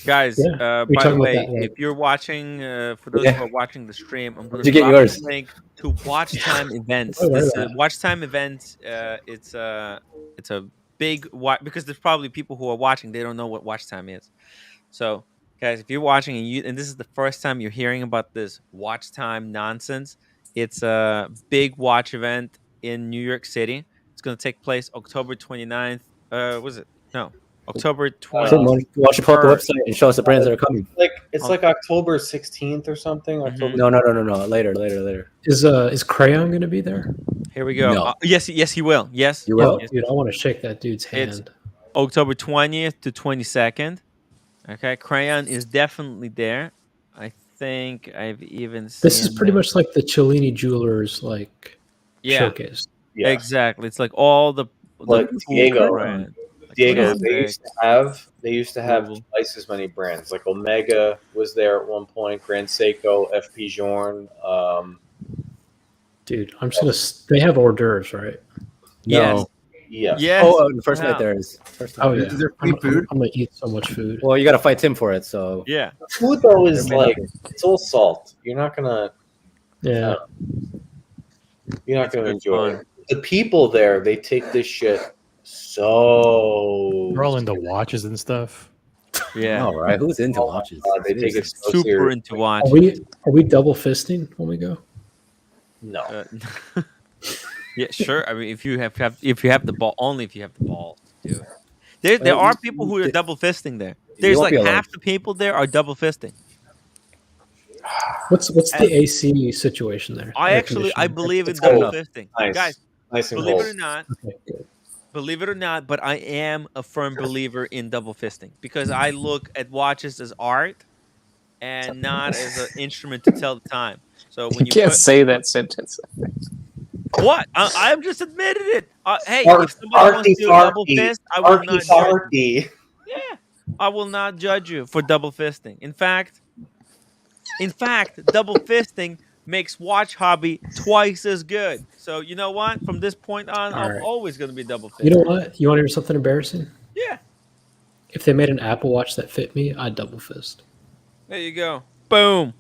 Guys, Yeah, we by talked the about way, that, right? if you're watching, for those Yeah. who are watching the stream, I'm going Did to you get drop yours? a link to Watch Time events. Oh, This right. Watch Time event, it's a big watch because there's probably people who are watching, they don't know what Watch Time is. So, guys, if you're watching and this is the first time you're hearing about this Watch Time nonsense, it's a big watch event in New York City. It's going to take place October 29th. Was it? No. October 20th. Why don't you pull up the website and show us the brands that are coming? It's like October 16th or something. October. No. Later. Is Crayon going to be there? Here we go. No. Yes, he will. Yes. You will? Yes. Dude, I want to shake that dude's hand. It's October 20th to 22nd. Okay, Crayon is definitely there. I think I've even seen This is pretty them. much like the Cellini Jewelers Yeah. showcase. Yeah. Exactly. It's like all the Like cool Diego. brand. Like Diego, Classic. they used to have twice as many brands. Like Omega was there at one point, Grand Seiko, FP Journe. Dude, I'm just gonna. They have hors d'oeuvres, right? Yes. Yes. Yes. Oh, the first Yeah. night there is. Oh yeah. Is there free food? I'm gonna eat so much food. Well, you got to fight Tim for it, so. Yeah. Food though is There may like not it's all salt. You're not gonna Yeah. enjoy it. The people there, they take this shit so. They're all into watches and stuff. Yeah. All right. Who's into watches? They take it so Super seriously. into watch. Are we double fisting when we go? No. Yeah, sure. I mean, if you have the ball, only if you have the ball to do it. There are people who are double fisting there. There's won't like be alone. half the people there are double fisting. What's the AC situation there? I believe in double fisting. Nice. Guys, Nice and believe cold. it or not, but I am a firm believer in double fisting because I look at watches as art and not as an instrument to tell the time. So when you can't say that sentence. What? I've just admitted it. Hey, Ar- if somebody wants to do double arky, fist, I will arky, not judge. arky. Yeah, I will not judge you for double fisting. In fact, double fisting makes watch hobby twice as good. So you know what? From this point on, All I'm right. always going to be double fisting. You know what? You want to hear something embarrassing? Yeah. If they made an Apple Watch that fit me, I'd double fist. There you go. Boom.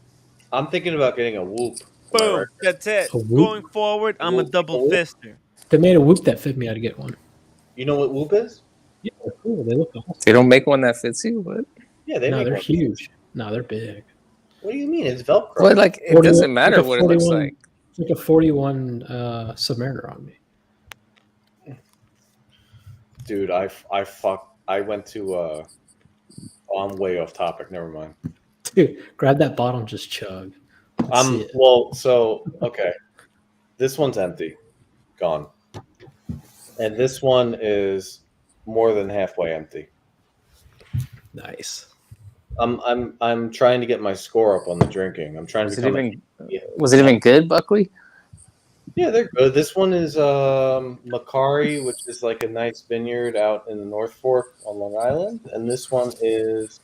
I'm thinking about getting a Whoop. Boom. That's it. A Whoop? Going forward, I'm a double fister. If they made a Whoop that fit me, I'd get one. You know what Whoop is? Yeah, they're cool. They look awesome. They don't make one that fits you, but Yeah, they No, make they're one. huge. No, they're big. What do you mean? It's Velcro. well, like it 41 doesn't matter like a what it looks 41 like. It's like a 41 Submariner on me. Dude, I went to I'm way off topic. Never mind. Dude, grab that bottle and just chug. see it. Well, so okay, this one's empty, gone, and this one is more than halfway empty. Nice. I'm trying to get my score up on the drinking. I'm trying to become. Was it even good, Buckley? Yeah, they're good. This one is Macari, which is like a nice vineyard out in the North Fork on Long Island, and this one is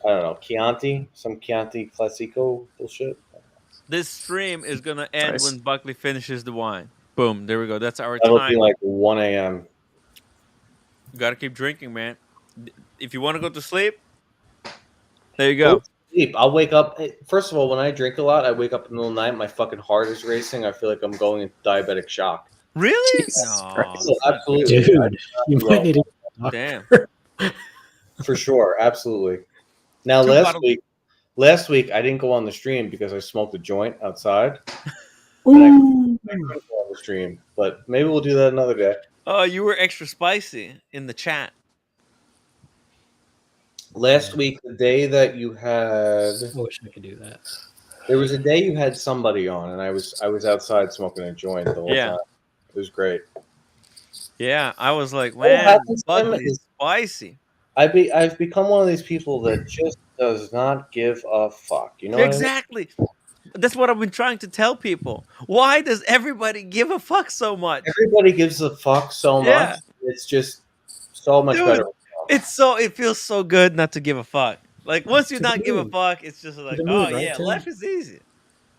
I don't know Chianti, some Chianti Classico bullshit. This stream is gonna end when Buckley finishes the wine. Boom, there we go. That's our That'll time. be like 1 a.m. You gotta keep drinking, man. If you want to go to sleep, there you Go go. to sleep. I'll wake up. First of all, when I drink a lot, I wake up in the middle of the night. My fucking heart is racing. I feel like I'm going into diabetic shock. Really? Jesus No, Christ. Absolutely. Dude, you might need to. Damn. For sure, absolutely. Now, Two bottles. last week I didn't go on the stream because I smoked a joint outside. Ooh. I couldn't go on the stream, but maybe we'll do that another day. Oh, you were extra spicy in the chat. Last week, the day that you had, I wish I could do that. there was a day you had somebody on, and I was outside smoking a joint the whole time. It was great. Yeah, I was like, What man, happens to him Buckley is is- spicy. I've become one of these people that just does not give a fuck. You know what I mean? Exactly. That's what I've been trying to tell people. Why does everybody give a fuck so much? Everybody gives a fuck so much. Yeah. It's just so much Dude, better. it feels so good not to give a fuck. Like once you To not the give a mood. fuck, it's just like, To the oh mood, right, yeah, Tim? life is easy.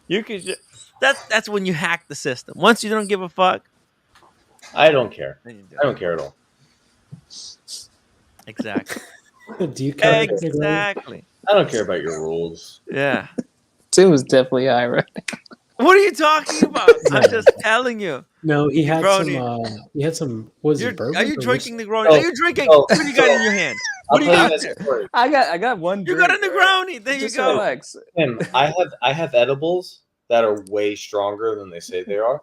You can just that's when you hack the system. Once you don't give a fuck, I don't care. then you do. I don't care at all. Exactly. Do you care? Exactly. I don't care about your rules. Yeah. Tim was definitely high, right? What are you talking about? I'm just telling you. No, he had Negroni. some. Was You're, it bourbon? are you or drinking whiskey? Negroni? Are you drinking? What do you got in your hand? What do you got there? I got one. You got a Negroni. There you Just go. relax. Tim, I have edibles that are way stronger than they say they are.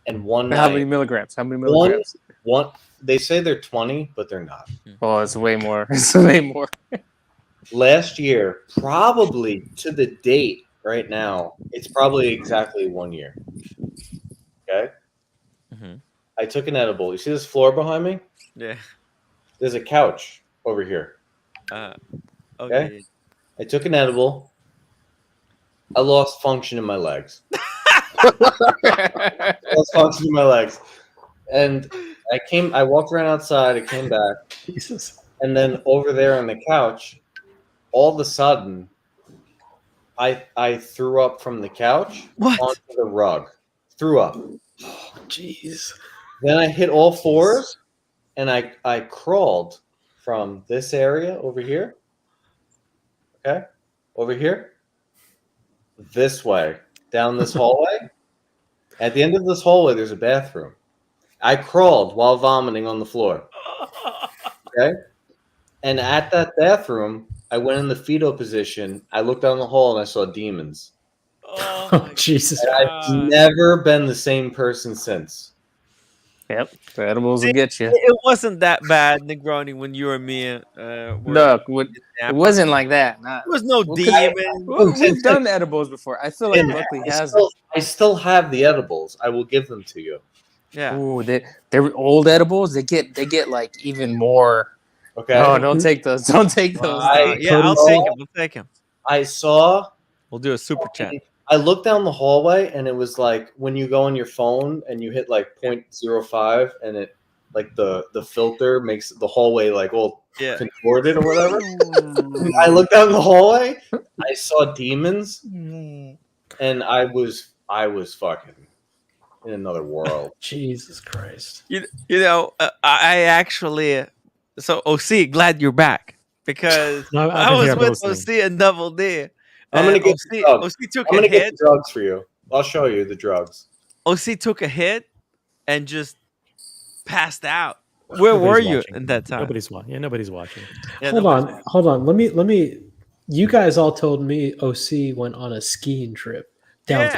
And one How night, many milligrams? How many milligrams? one they say they're 20, but they're not. Oh, it's way more. It's way more. Last year, probably to the date right now, it's probably exactly 1 year. Okay? I took an edible. You see this floor behind me? Yeah. There's a couch over here. Okay? I took an edible. I lost function in my legs. Lost function in my legs. And I walked around outside, I came back. Jesus. And then over there on the couch, all of a sudden, I threw up from the couch onto the rug. Threw up. Oh, jeez. Then I hit all fours, and I crawled from this area over here. Okay? Over here. This way. Down this hallway. At the end of this hallway, there's a bathroom. I crawled while vomiting on the floor. Okay? And at that bathroom, I went in the fetal position. I looked down the hall and I saw demons. Oh, Jesus. And I've never been the same person since. Yep, the edibles will get you. It wasn't that bad, Negroni, when you and me were. Look, it wasn't like that. Nah. There was no demon. We've done edibles before. I feel like Buckley has it. I still have the edibles. I will give them to you. Yeah. Ooh, they're old edibles. They get like even more. Okay. Oh, don't take those. Don't take those. I'll take him. We'll take him. I saw. We'll do a super chat. I looked down the hallway and it was like when you go on your phone and you hit like 0.05 and it like the filter makes the hallway like all contorted or whatever. I looked down the hallway, I saw demons, and I was fucking in another world. Jesus Christ. You know, I actually. So OC, glad you're back because No, I was with OC and Double D. I'm gonna get OC, drugs. OC took I'm gonna a get hit. the drugs for you. I'll show you the drugs. OC took a hit and just passed out. Where were you in that time? Nobody's watching. Yeah, nobody's watching. Yeah, Hold on. Let me. You guys all told me OC went on a skiing trip down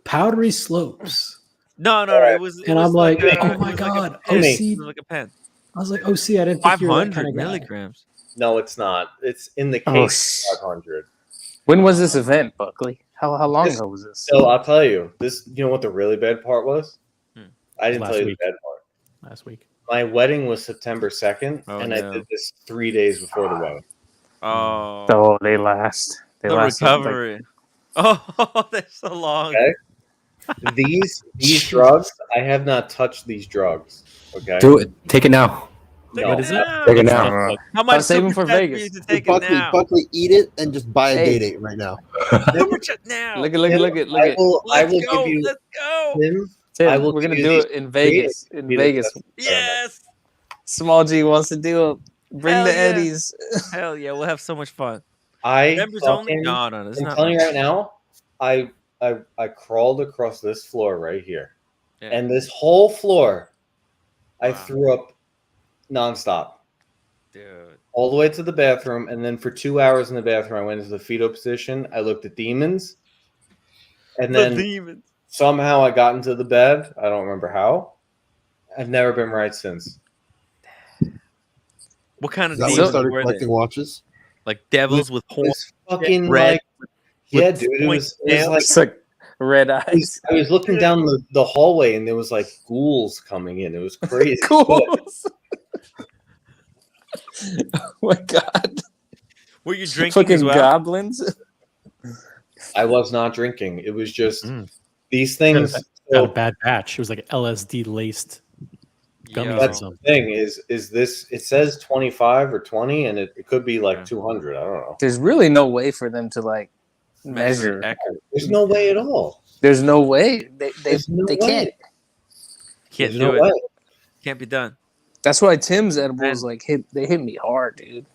powdery slopes. No. It was. And I'm like, oh my god, OC. It was like a pen. I was like, OC. I didn't think you were that 500 kind of guy. milligrams. No, it's not. It's in the case. 500. When was this event, Buckley? How long ago was this? So I'll tell you this. You know what the really bad part was? I didn't Last tell you week. the bad part. Last week. My wedding was September 2nd, and I did this 3 days before the wedding. Oh. So they last. They the last recovery. Oh, that's so long. Okay. These drugs, I have not touched these drugs. Okay. Do it. Take it now. No. What is it? Take it now. How much save them for super chat Vegas? you to take Buckley, it now? Buckley, eat it and just buy a Hey. date right now. Super chat now. Look at. I will Let's give go. you Let's go. Tim, I will we're gonna give you do these it in Vegas. In creative Vegas. tests. Yes. Small G wants to do it. Bring Hell the yeah. Eddies. Hell yeah, we'll have so much fun. Members only? No, it's I'm not telling you members. right now, I crawled across this floor right here, and this whole floor, I threw up nonstop. Dude. All the way to the bathroom, and then for 2 hours in the bathroom, I went into the fetal position. I looked at demons, and then demons. somehow I got into the bed. I don't remember how. I've never been right since. What kind of Is that when you demons started were collecting they? watches? Like devils with horns, Fucking red, yeah, with dude. It was tails? like It's like red eyes. I was looking down the hallway, and there was like ghouls coming in. It was crazy. Ghouls. Oh my god. Were you drinking Fucking as well? goblins. I was not drinking. It was just these things. Got a bad batch. It was like LSD laced gummies or That's the something. thing is this? It says 25 or 20, and it could be like 200. I don't know. There's really no way for them to like measure. There's no way at all. There's no way. They no they way. can't. Can't There's do no it. way. Can't be done. That's why Tim's edibles like hit me hard, dude.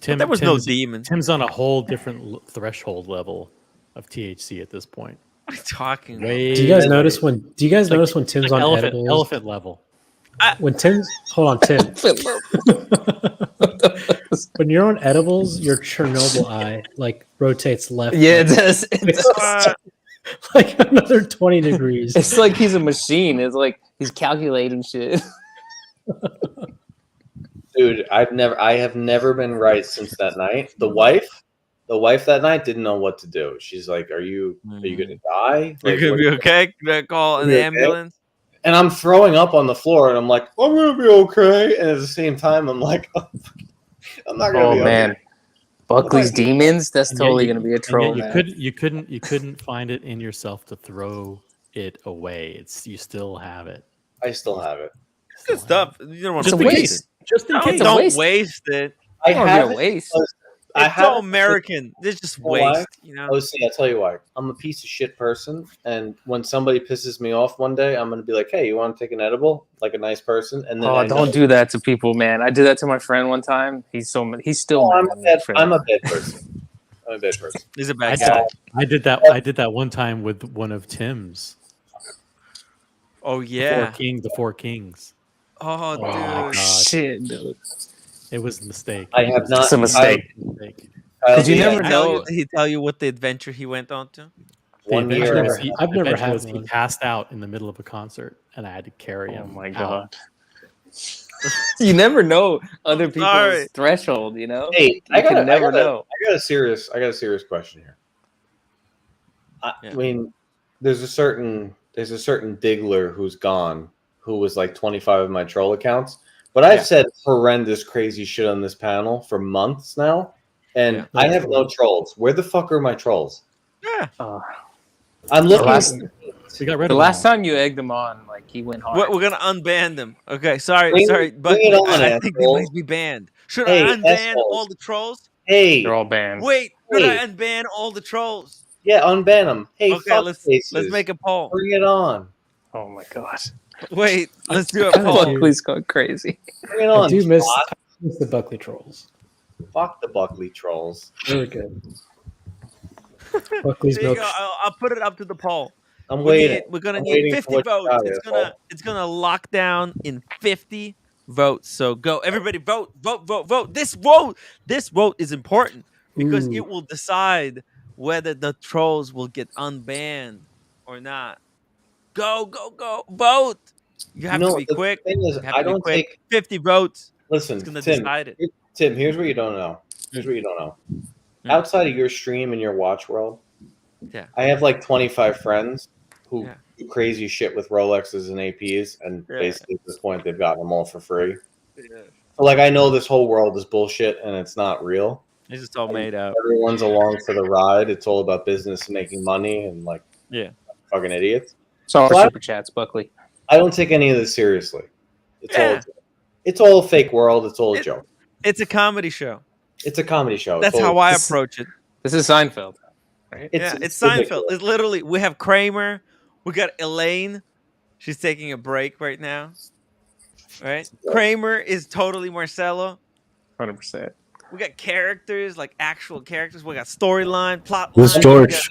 Tim, there was no Tim's- demons. Tim's on a whole different threshold level of THC at this point. What are you talking Way- Do you guys notice when? Do you guys It's like- notice when Tim's it's like on elephant, edibles? elephant level. When Tim's hold on, Tim. When you're on edibles, your Chernobyl eye like rotates left. Yeah, it like, does. It does. like another 20 degrees. It's like he's a machine. It's like he's calculating shit. Dude, I have never been right since that night. The wife that night didn't know what to do. She's like, "Are you gonna die? You're Like, gonna what- be okay? Gonna call an You okay? ambulance? And I'm throwing up on the floor, and I'm like, "I'm gonna be okay." And at the same time, I'm like, "I'm not gonna Oh be man, okay." Buckley's demons. That's And yet totally you- gonna be a and yet troll. You Man. you couldn't find it in yourself to throw it away. You still have it. I still have it. Good stuff. You don't want Just to in waste case. it. Just in No, case. don't waste. waste it. I Don't have be a it waste. because I It's have so it- American. It's just You know why? waste. You know. Oh, see, I'll tell you why. I'm a piece of shit person, and when somebody pisses me off one day, I'm gonna be like, "Hey, you want to take an edible?" Like a nice person, and then Oh, don't do that to people, man. I did that to my friend one time. He's still Oh, mad I'm at me for I'm a bad person. I'm a bad person. He's a bad guy. I did that one time with one of Tim's. Oh yeah. The Four Kings. Oh, my dude. God. Shit, dude. It was a mistake. I have not. It's a mistake. Did you never know? Did he tell you what the adventure he went on to? One The year. adventure was I've never adventure had was he one. passed out in the middle of a concert, and I had to carry him. Oh my out. god. You never know other people's sorry. threshold, you know? Hey, You can never know. I got a serious question here. I mean, there's a certain diggler who's gone, who was like 25 of my troll accounts. But I've said horrendous, crazy shit on this panel for months now, and I have no trolls. Where the fuck are my trolls? Yeah. I'm looking. We got rid The of last him. time you egged him on, like he went hard. We're gonna unban them. Okay, sorry, Bring but it on, I think they asshole. might be banned. Should Hey, I unban assholes. all the trolls? Hey, They're all banned. Wait, should Hey. I unban all the trolls? yeah, unban them. Hey, Okay, fuck let's faces. make a poll. Bring it on. Oh my god. Wait, let's do a kinda poll. do. Buckley's going crazy. Bring it I on. do miss twat. the Buckley trolls. Fuck the Buckley trolls. They were good. Buckley's There you milk. go. I'll put it up to the poll. I'm waiting. We're gonna I'm need waiting for 50 what you votes. got, It's gonna lock down in 50 votes. So go, everybody, vote. This vote is important because it will decide whether the trolls will get unbanned or not. Go, vote. You have to be the quick. thing is, You have I to be don't quick. take. 50 votes. Listen, It's gonna Tim. decide it. Tim, here's what you don't know. outside of your stream and your watch world, Yeah. I have like 25 friends who do crazy shit with Rolexes and APs, and basically at this point they've gotten them all for free. Yeah. So like I know this whole world is bullshit and it's not real. It's just all made up. Everyone's along for the ride. It's all about business and making money and like fucking idiots. So So super chats, Buckley. I don't take any of this seriously. It's all a fake world. It's all a joke. It's a comedy show. It's a comedy show. That's how I approach it. This is Seinfeld, right? It's Seinfeld. It's literally, we have Kramer, we got Elaine. She's taking a break right now. Right? Kramer is totally Marcelo. 100%. We got characters, like actual characters. We got storyline, plot. Who's line. George?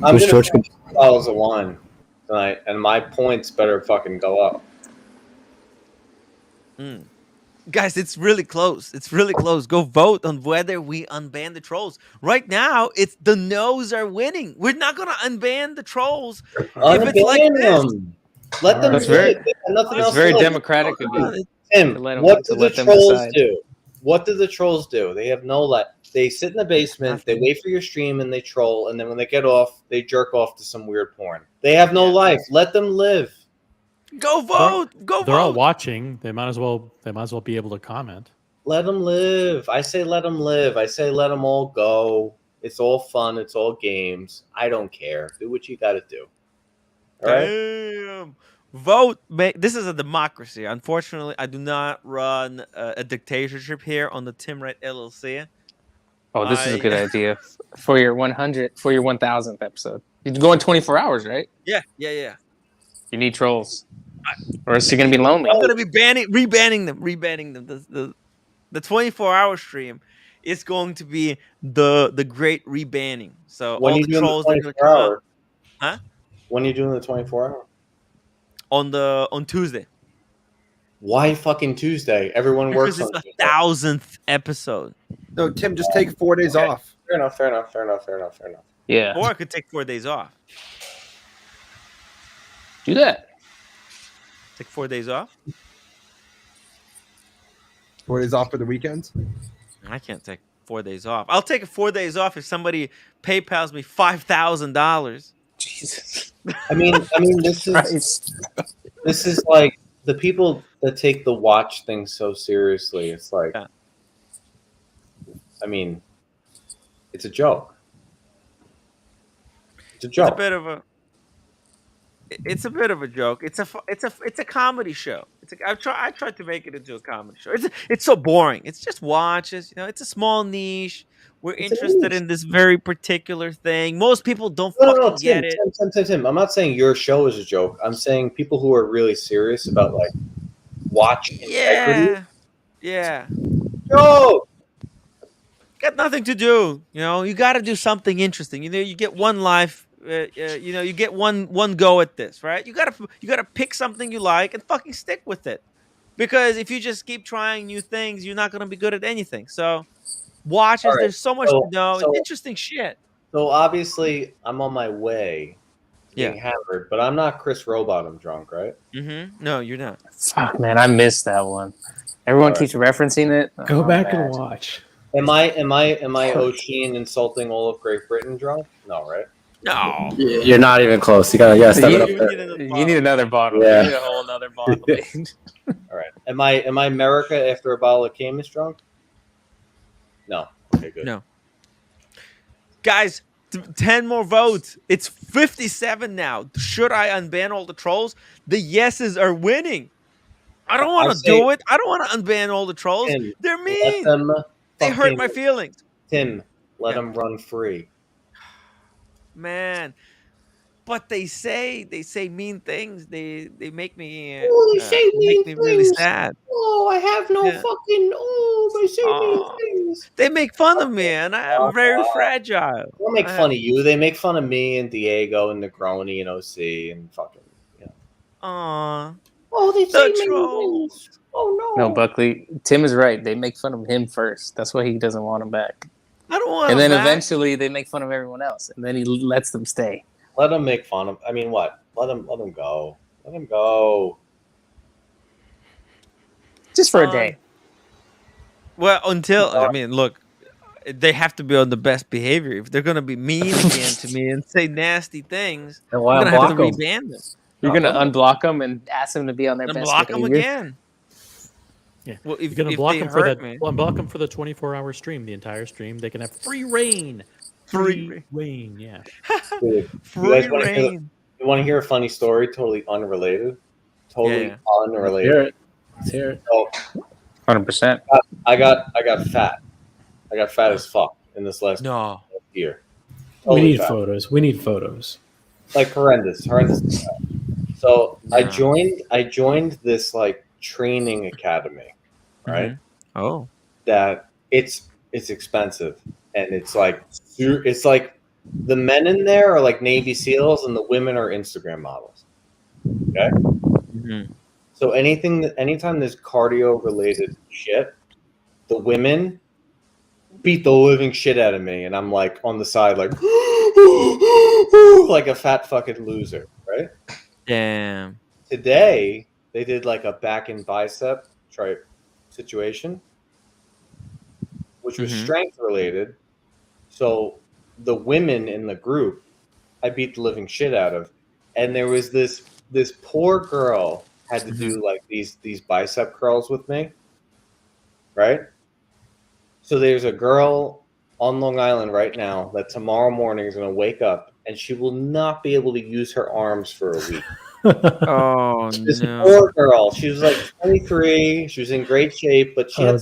I'm Who's gonna George? drink bottles of wine tonight, and my points better fucking go up. Guys, it's really close. It's really close. Go vote on whether we unban the trolls. Right now, it's the no's are winning. We're not gonna unban the trolls if it's like this. Let them That's do very, it. Nothing that's else very to do. democratic of you. Tim, to let 'em- what to do the let them trolls decide. do? What do the trolls do? They have no They sit in the basement, they wait for your stream, and they troll. And then when they get off, they jerk off to some weird porn. They have no life. Let them live. Go vote. Go They're all vote. watching. They might as well be able to comment. Let them live. I say let them live. I say let them all go. It's all fun. It's all games. I don't care. Do what you got to do. All right? Damn. Vote. This is a democracy. Unfortunately, I do not run a dictatorship here on the Tim Wright LLC. Oh, this is a good idea for your 1000th episode. You're going 24 hours, right? Yeah. You need trolls, or else you're gonna be lonely. I'm gonna be rebanning them. The 24-hour stream is going to be the great rebanning. So When all are the you doing the trolls are gonna 24 come hour? out. Huh? When are you doing the 24 hour? On Tuesday. Why fucking Tuesday? Everyone Because works it's on the Tuesday. 1000th episode. No, Tim, just take 4 days off. Fair enough. Yeah. Or I could take 4 days off. Do that. Take 4 days off? 4 days off for the weekends? I can't take 4 days off. I'll take 4 days off if somebody PayPal's me $5,000. Jesus. I mean, this is like the people that take the watch thing so seriously. It's like, I mean, it's a joke. It's a joke. It's a bit of a joke. It's a comedy show. I tried to make it into a comedy show. It's so boring. It's just watches. It's a small niche. We're interested in this very particular thing. Most people don't fucking get it. Tim, I'm not saying your show is a joke. I'm saying people who are really serious about like watch integrity. Yeah. Joke. Got nothing to do. You got to do something interesting. You get one life. You get one go at this, right? You gotta pick something you like and fucking stick with it, because if you just keep trying new things, you're not gonna be good at anything. So, watches. All right, There's so much to know. so- It's interesting shit. So obviously, I'm on my way to being hammered, but I'm not Chris Robot. I'm drunk, right? Mm-hmm. No, you're not. Fuck, man, I missed that one. Everyone keeps referencing it. Go Oh, back man. and watch. Am I O'Sheen insulting all of Great Britain drunk? No, right? No. You're not even close. You gotta step it up. You need another bottle. Yeah. You need a whole another bottle. All right. Am I America after a bottle of Camus drunk? No. Okay, good. No. Guys, 10 more votes. It's 57 now. Should I unban all the trolls? The yeses are winning. I don't want to do it. I don't want to unban all the trolls. Tim, They're mean. They hurt my feelings. Tim, let them run free. Man. But they say mean things. They make me make me really sad. Oh, I have no fucking. Oh, they say Oh. mean things. They make fun of me, and I am very fragile. They don't make fun of you. They make fun of me and Diego and Negroni and OC and fucking. Aw. Oh, they say mean trolls. things. Oh no. No, Buckley. Tim is right. They make fun of him first. That's why he doesn't want him back. I don't want And him then back. eventually they make fun of everyone else, and then he lets them stay. Let them make fun of. I mean, what? Let them go. Let them go. Just for a day. Well, until I mean, look, they have to be on the best behavior. If they're gonna be mean again to me and say nasty things, And I'm why gonna have to unblock them? reban them. You're gonna unblock them and ask them to be on their And best block them behavior. again. Yeah. Well, You're if gonna block they them for hurt that. me, Well, block them for the 24-hour stream, the entire stream. They can have free reign. Free reign. Yeah. Dude, Free you reign. You want to hear a funny story? Totally unrelated. Totally Yeah. unrelated. Hear it. Let's hear it. So, 100%. I got fat. I got fat as fuck in this last year. We Totally need fat. photos. We need photos. Like horrendous. So Yeah. I joined this like training academy, right? Mm-hmm. Oh. That it's expensive, and it's like the men in there are like Navy SEALs and the women are Instagram models. Okay. Mm-hmm. So anytime there's cardio related shit, the women beat the living shit out of me, and I'm like on the side like like a fat fucking loser, right? Damn. Today they did like a back and bicep type situation, which was strength related. So the women in the group, I beat the living shit out of, and there was this poor girl had to do like these bicep curls with me, right? So there's a girl on Long Island right now that tomorrow morning is going to wake up and she will not be able to use her arms for a week. Oh This no! poor girl. She was like 23. She was in great shape, but she had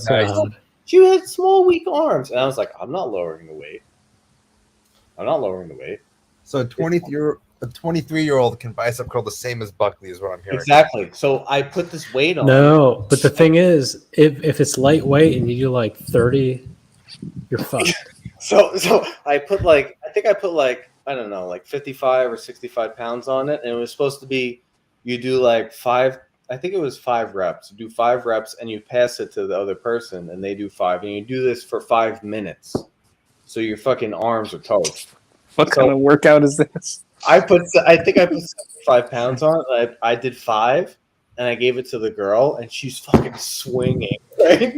small, weak arms. And I was like, I'm not lowering the weight. So a 23-year-old can bicep curl the same as Buckley is what I'm hearing. Exactly. So I put this weight on. No, but the thing is, if it's lightweight and you do like 30, you're fucked. So I put like I don't know, like 55 or 65 pounds on it, and it was supposed to be you do like 5. I think it was 5 reps. You do 5 reps and you pass it to the other person, and they do 5, and you do this for 5 minutes. So your fucking arms are toast. What kind of workout is this? I think I put 75 pounds on it. I did 5, and I gave it to the girl, and she's fucking swinging. Right?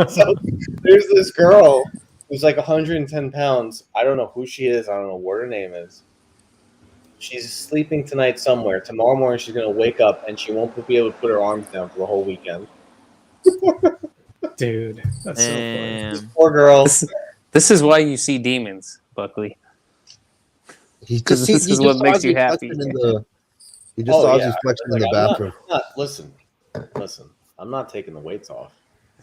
So there's this girl who's like 110 pounds. I don't know who she is. I don't know what her name is. She's sleeping tonight somewhere. Tomorrow morning she's gonna wake up and she won't be able to put her arms down for the whole weekend. Dude, that's so funny. This poor girl. This is why you see demons, Buckley. Because this is what makes you happy. He just saw his reflection in the bathroom. Listen. I'm not taking the weights off.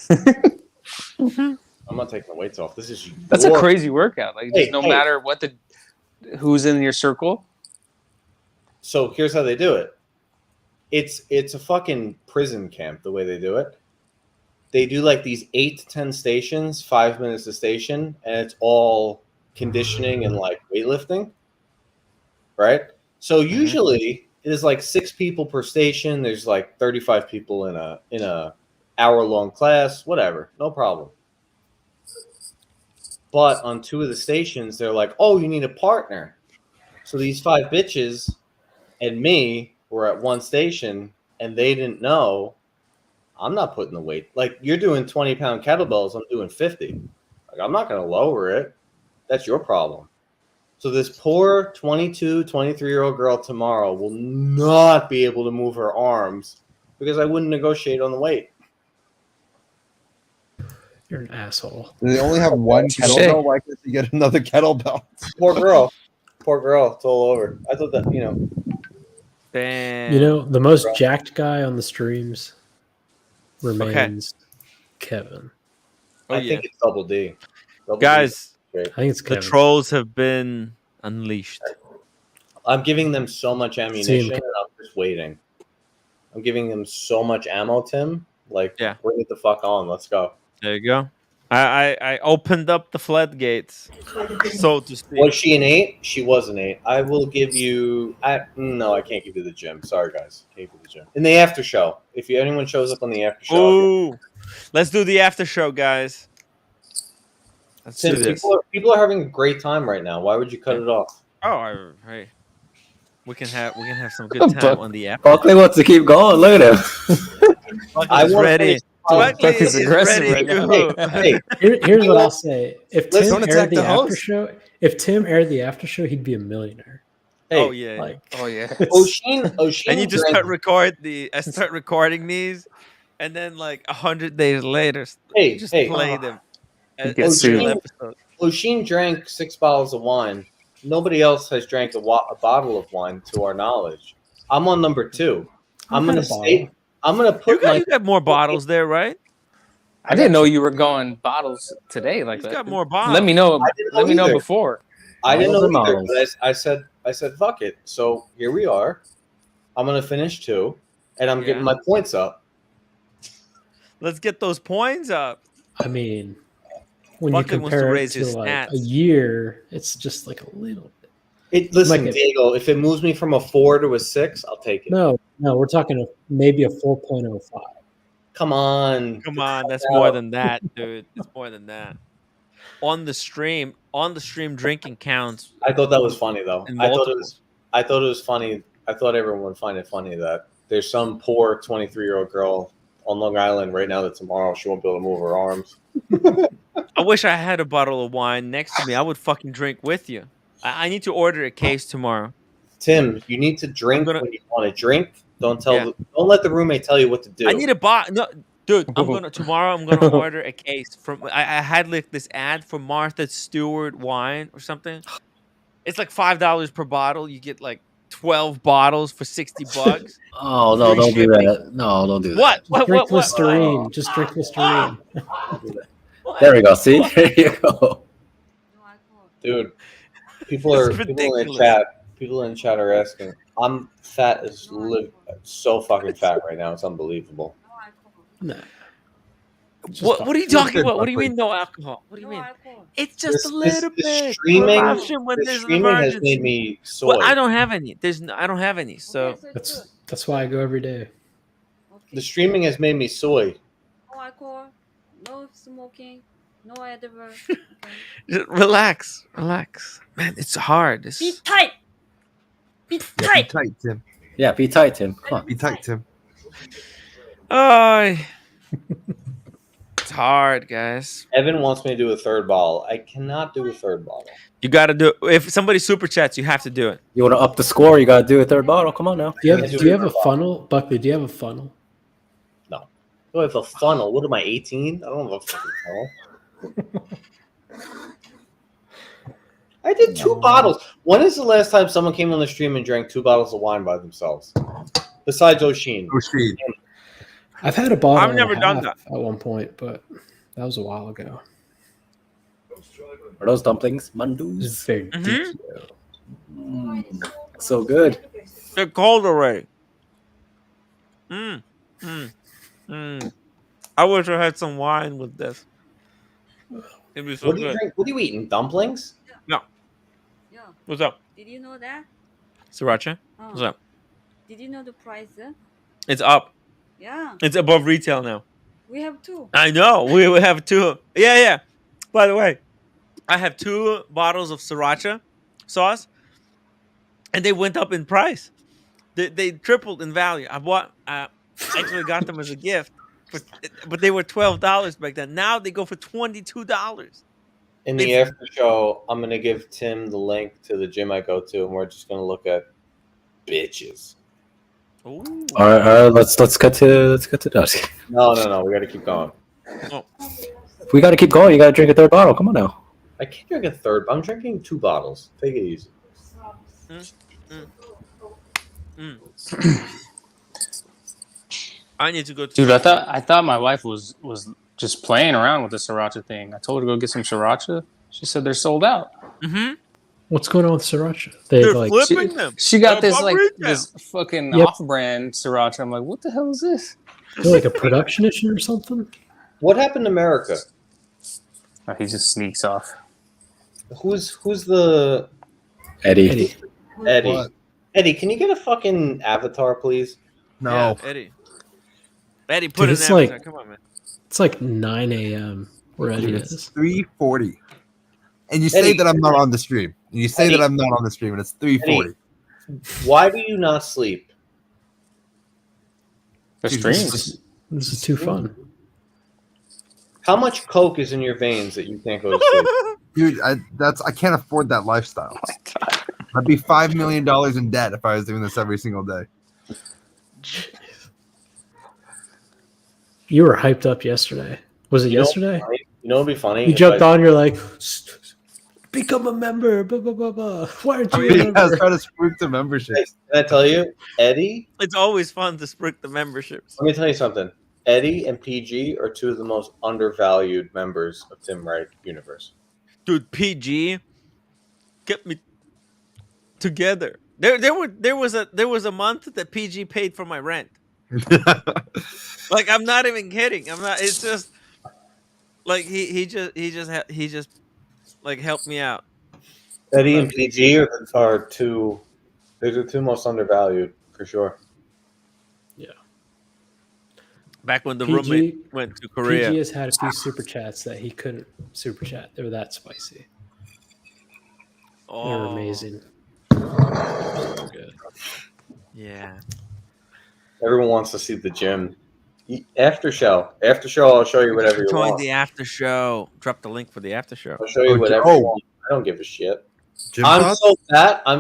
I'm not taking the weights off. That's a crazy workout. Like, no matter who's in your circle. So here's how they do it. It's a fucking prison camp the way they do it. They do like these 8 to 10 stations, 5 minutes a station, and it's all conditioning and like weightlifting. Right? So usually it is like 6 people per station. There's like 35 people in a hour-long class, whatever. No problem. But on 2 of the stations, they're like, oh, you need a partner. So these 5 bitches and me were at one station, and they didn't know. I'm not putting the weight. Like, you're doing 20-pound kettlebells, I'm doing 50. Like, I'm not going to lower it. That's your problem. So this poor 22, 23-year-old girl tomorrow will not be able to move her arms because I wouldn't negotiate on the weight. You're an asshole. They only have one kettlebell. Why can't you get another kettlebell? Poor girl. It's all over. I thought that, Damn. You know, the most jacked guy on the streams remains Kevin. I think it's Double D. Guys, I think it's the Kevin. trolls have been unleashed. I'm giving them so much ammunition, and I'm just waiting. I'm giving them so much ammo, Tim. Like, bring it the fuck on. Let's go. There you go. I opened up the floodgates, so to speak. Was she an 8? She was an 8. I will give you. No, I can't give you the gym. Sorry, guys. Can't give you the gym. In the after show, if anyone shows up on the after show. Ooh, let's do the after show, guys. Let's Tim, do this. people are having a great time right now. Why would you cut it off? Oh, hey, we can have some good time on the after. Buckley wants to keep going. Look at him. I was ready. Buckley Buckley's is aggressive ready right now. to. Hey, Here's what I'll say: if Tim Don't aired attack the the after host. show, he'd be a millionaire. hey, Oh yeah. Like, Oh yeah. O'Sheen And you just drank. start recording these, and then like 100 days later, Hey, just hey, play them Get as real sued. episodes. O'Sheen drank 6 bottles of wine. Nobody else has drank a bottle of wine to our knowledge. I'm on number 2. I'm I've had gonna a stay. bottle. I'm gonna You put got more bottles there, right? I didn't know you were going bottles today like He's that. got more bottles. Let me know. I didn't Let know me know either. before. I didn't know Bottles and either. models. But I said, fuck it. So here we are. I'm gonna finish 2, and I'm getting Yeah. my points up. Let's get those points up. I mean, when Buckley you wants to compare it raise to his like a stats. year, it's just like a little bit. Listen, Like Diego, if it moves me from a 4 to a 6, I'll take it. No, we're talking maybe a 4.05. Come on. Come on, that's more than that, dude. It's more than that. On the stream, drinking counts. I thought that was funny though. In I thought multiples. it was funny. I thought everyone would find it funny that there's some poor 23-year-old girl on Long Island right now that tomorrow she won't be able to move her arms. I wish I had a bottle of wine next to me. I would fucking drink with you. I need to order a case tomorrow. Tim, you need to drink when you want to drink. Don't let the roommate tell you what to do. I need a bottle. No, dude, tomorrow I'm gonna order a case from. I had like this ad for Martha Stewart wine or something. It's like $5 per bottle. You get like 12 bottles for $60. Oh no! Free Don't do shipping. that. No, don't do that. What? Just drink What? Listerine. Just drink Listerine. There we go. See, there you go. Dude, people in the chat. People in the chat are asking. I'm fat as so fucking fat right now. It's unbelievable. No. What are you talking about? What do you mean no alcohol? What do you mean? It's just a little bit. The streaming has An made me soy. Well, I don't have any. I don't have any. So that's why I go every day. The streaming has made me soy. No alcohol, no smoking, no edible. Relax, man. It's hard. Be tight. Be tight. Be tight, Tim. Yeah, be tight, Tim. Come on. Be tight, Tim. Oh, it's hard, guys. Evan wants me to do a 3rd bottle. I cannot do a 3rd bottle. You got to do it. If somebody super chats, you have to do it. You want to up the score? You got to do a 3rd bottle. Come on now. Do you have a funnel, Buckley? Do you have a funnel? No. Do I have a funnel? What am I, 18? I don't have a fucking funnel. I did 2 bottles. When is the last time someone came on the stream and drank 2 bottles of wine by themselves? Besides O'Sheen. I've had a bottle. I've never done that at one point, but that was a while ago. Are those dumplings? Mandus. Very so good. They're cold already. I wish I had some wine with this. It'd be so What are you good. What are you eating? Dumplings? No. Yeah. What's up? Did you know that? Sriracha? What's up? Did you know the price? It's up. Yeah. It's above retail now. We have 2. I know. We have 2. Yeah. By the way, I have 2 bottles of sriracha sauce, and they went up in price. They tripled in value. I actually got them as a gift, but they were $12 back then. Now they go for $22. In the after show, I'm gonna give Tim the link to the gym I go to, and we're just gonna look at bitches. Ooh. All right. Let's get to dusk. No. We got to keep going. Oh. If we got to keep going, you got to drink a 3rd bottle. Come on now. I can't drink a 3rd. I'm drinking 2 bottles. Take it easy. I need to go. Dude, I thought my wife was just playing around with the sriracha thing. I told her to go get some sriracha. She said they're sold out. What's going on with sriracha? They're flipping them. She got They're this above retail. this fucking Yep. off-brand sriracha. I'm like, what the hell is this? Is it like a production issue or something? What happened to America? Oh, he just sneaks off. Who's the Eddie? Eddie. Eddie, can you get a fucking avatar, please? No. Yeah, Eddie, put Dude, an it's avatar. like- Come on, man. It's like 9 a.m. where Eddie Dude, it's is. 3:40. And you say Eddie. that I'm not on the stream. And you say Eddie. that I'm not on the stream, and it's 3:40. Why do you not sleep? The Dude, streams. This is too fun. How much coke is in your veins that you can't go to sleep? Dude, I can't afford that lifestyle. I'd be $5 million in debt if I was doing this every single day. You were hyped up yesterday. Was it yesterday? You know what'd be funny? You jumped on. You're like, become a member. Blah, blah, blah, blah. Why aren't you a member? I was trying to spruik the membership. Can I tell you, Eddie? It's always fun to spruik the memberships. Let me tell you something. Eddie and PG are two of the most undervalued members of Tim Wright universe. Dude, PG kept me together. There was a month that PG paid for my rent. Like, I'm not even kidding. I'm not. It's just like he just like helped me out. Eddie and PG are two. They're the two most undervalued for sure. Yeah. Back when the roommate went to Korea. PG has had a few super chats that he couldn't super chat. They were that spicy. Oh. They were amazing. So good. Yeah. Everyone wants to see the gym. After show, I'll show you whatever you Join want. the after show. Drop the link for the after show. I'll show you whatever you want. I don't give a shit. I'm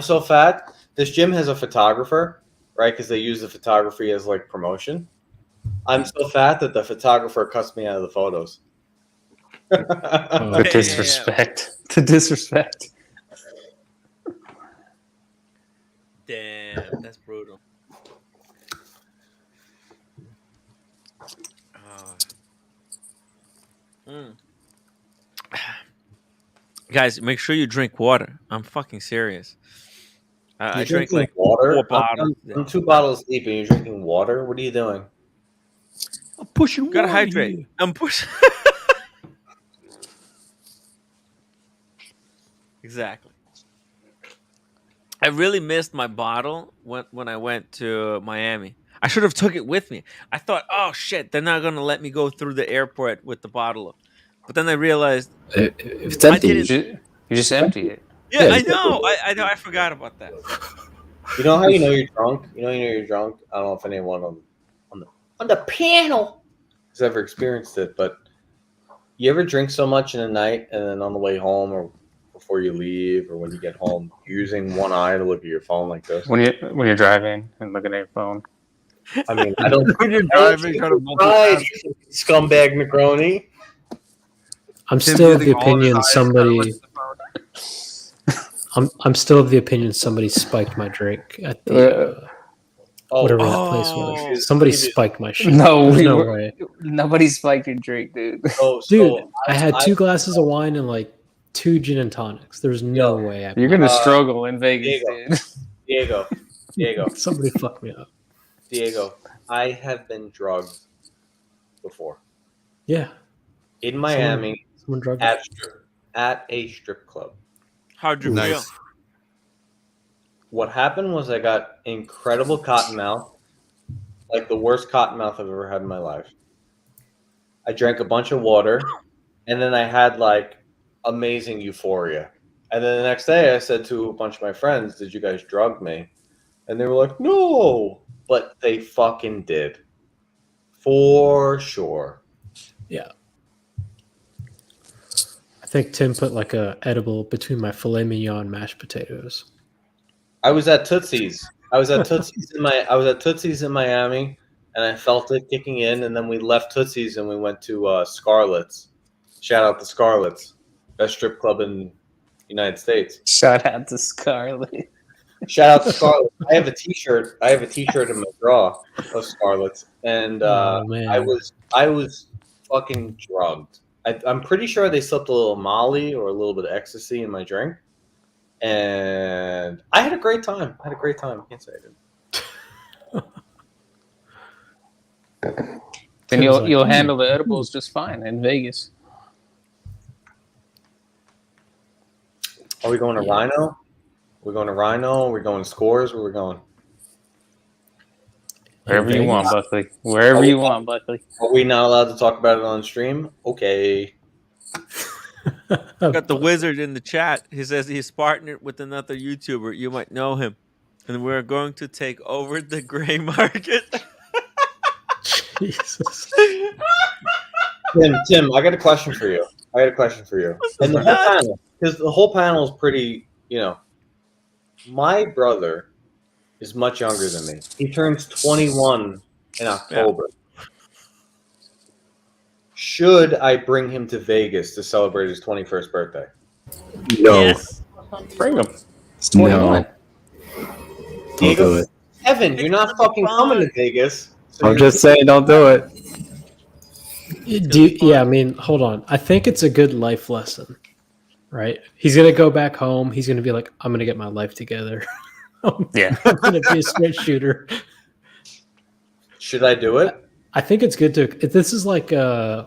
so fat. This gym has a photographer, right? Because they use the photography as like promotion. I'm so fat that the photographer cuts me out of the photos. The disrespect. The disrespect. Damn, that's brutal. Guys, make sure you drink water. I'm fucking serious. I drink like water. 4 bottles. I'm 2 bottles deep, and you're drinking water. What are you doing? I'm pushing. Gotta hydrate. Here. I'm pushing. Exactly. I really missed my bottle when I went to Miami. I should have took it with me. I thought, oh shit, they're not gonna let me go through the airport with the bottle. But then I realized if it's empty, you just empty it. Yeah, I know. I know. I forgot about that. You know how you know you're drunk? You know you're drunk? I don't know if anyone on the panel has ever experienced it, but you ever drink so much in a night and then on the way home or before you leave or when you get home, you're using one eye to look at your phone like this? When you're driving and looking at your phone. I mean, I don't when you're driving, kind of scumbag Negroni. I'm still of the opinion somebody. I'm still of the opinion somebody spiked my drink at the whatever that place was. Somebody spiked my shit. No way. Nobody spiked your drink, dude. Dude, I had 2 glasses of wine and like 2 gin and tonics. There's no way. You're gonna struggle in Vegas, Diego. Somebody fucked me up. Diego, I have been drugged before. Yeah. In Miami, someone drugged at a strip club. How'd you feel? What happened was I got incredible cotton mouth, like the worst cotton mouth I've ever had in my life. I drank a bunch of water, and then I had like amazing euphoria. And then the next day I said to a bunch of my friends, "Did you guys drug me?" And they were like, "No," but they fucking did. For sure. Yeah. I think Tim put like a edible between my filet mignon and mashed potatoes. I was at Tootsie's. I was at Tootsie's in Miami, and I felt it kicking in. And then we left Tootsie's and we went to Scarlett's. Shout out to Scarlett's, best strip club in the United States. Shout out to Scarlett. Shout out to Scarlett. I have a T-shirt. In my drawer of Scarlett's, and I was fucking drugged. I'm pretty sure they slipped a little Molly or a little bit of ecstasy in my drink, and I had a great time. I can't say I didn't. Then you'll handle the edibles just fine in Vegas. Are we going to Rhino? We're going to Rhino. We're going to Scores. Where we're going? Wherever you want, Buckley. Wherever you want, Buckley. Are we not allowed to talk about it on stream? Okay. Got the wizard in the chat. He says he's partnered with another YouTuber. You might know him. And we're going to take over the gray market. Jesus. Tim, I got a question for you. And the whole panel, because the whole panel is pretty, my brother is much younger than me. He turns 21 in October. Yeah. Should I bring him to Vegas to celebrate his 21st birthday? No. Yes. Bring him. It's 21. No. Don't do it. Evan, you're not fucking coming to Vegas. So I'm just saying, don't do it. I mean, hold on. I think it's a good life lesson, right? He's going to go back home. He's going to be like, I'm going to get my life together. Yeah. I'm going to be a straight shooter. Should I do it? I think it's good to. This is like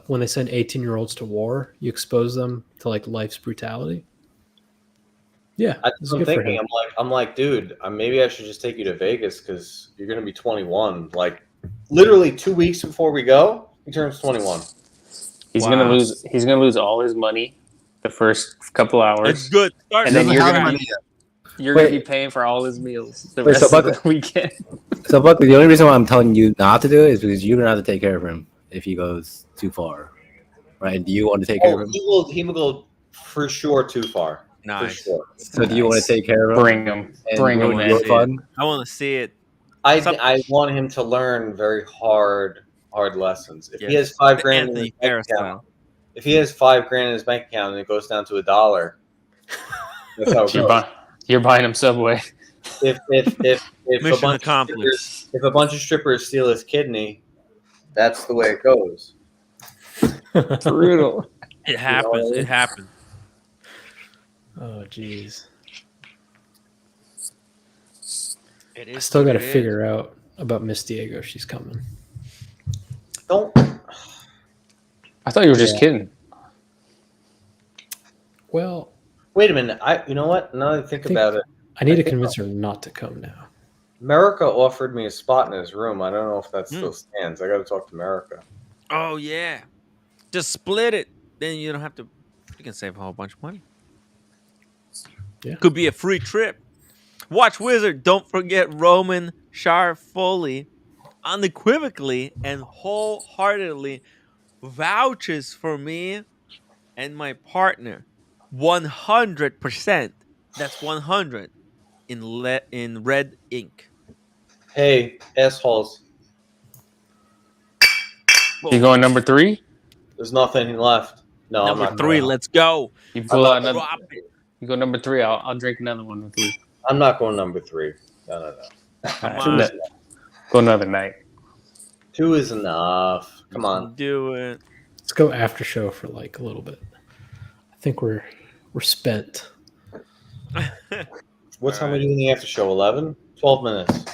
when they send 18-year-olds to war, you expose them to like life's brutality. Yeah, that's what I'm thinking. I'm like, dude, maybe I should just take you to Vegas because you're going to be 21. Like, literally 2 weeks before we go, he turns 21. He's gonna lose. He's gonna lose all his money the first couple hours. It's good. And then you're gonna be paying for all his meals the rest of the weekend. So, Buckley, the only reason why I'm telling you not to do it is because you're gonna have to take care of him if he goes too far, right? Do you want to take care of him? He will go for sure too far. Nice. For sure. So, do you want to take care of him? Bring him. Bring him. Your fun? I want to see it. I want him to learn very hard lessons. If he has $5,000 in his bank account, in his bank account and it goes down to $1, that's how it goes. You're buying him Subway. If a bunch of strippers steal his kidney, that's the way it goes. Brutal. It happens. It happens. Oh, jeez. I still got to figure out about Miss Diego. She's coming. Don't. I thought you were just kidding. Well, wait a minute. You know what? Now that I think about it, I need to convince her not to come now. America offered me a spot in his room. I don't know if that still stands. I got to talk to America. Oh yeah, just split it. Then you don't have to. You can save a whole bunch of money. Yeah, could be a free trip. Watch Wizard. Don't forget Roman Sharfoley unequivocally and wholeheartedly vouches for me and my partner 100%. That's 100 in red ink. Hey, assholes. You going number 3? There's nothing left. No, number I'm not 3. Let's go. You pull out another. You go number 3. I'll drink another one with you. I'm not going number 3. No. Come on. Go another night. 2 is enough. Come on. Do it. Let's go after show for like a little bit. I think we're spent. What time are you in the after show? 11? 12 minutes.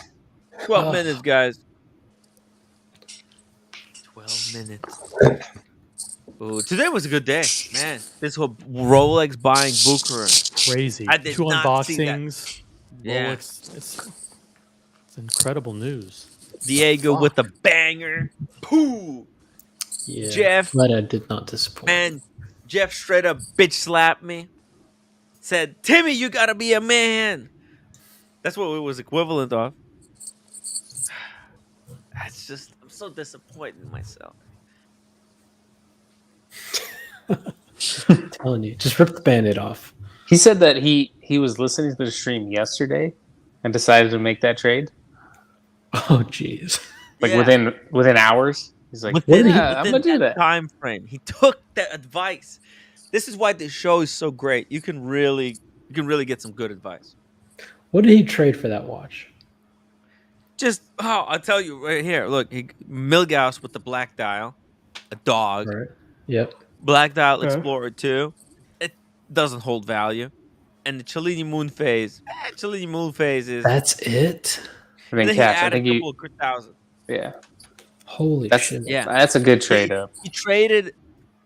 12 minutes, guys. 12 minutes. Ooh, today was a good day, man. This whole Rolex buying Bucherer. Crazy. I did 2 not unboxings. See that. Rolex. It's incredible news. Diego with a banger. Pooh. Yeah. Jeff. But I did not disappoint. Man, Jeff straight up bitch slapped me. Said, Timmy, you gotta be a man. That's what it was equivalent of. That's just, I'm so disappointed in myself. I'm telling you, just rip the Band-Aid off. He said that he was listening to the stream yesterday and decided to make that trade. Oh, jeez. Like within hours. He's like, within I'm gonna do that time frame. He took that advice. This is why this show is so great. You can really get some good advice. What did he trade for that watch? I'll tell you right here. Look, Milgauss with the black dial, a dog. Right. Yep. Black dial Explorer 2. It doesn't hold value. And the Cellini Moon Phase. Cellini Moon Phase is. That's it. And then he cash. I added think a couple of thousand. Yeah. Holy shit. Yeah. That's a good trade up. He traded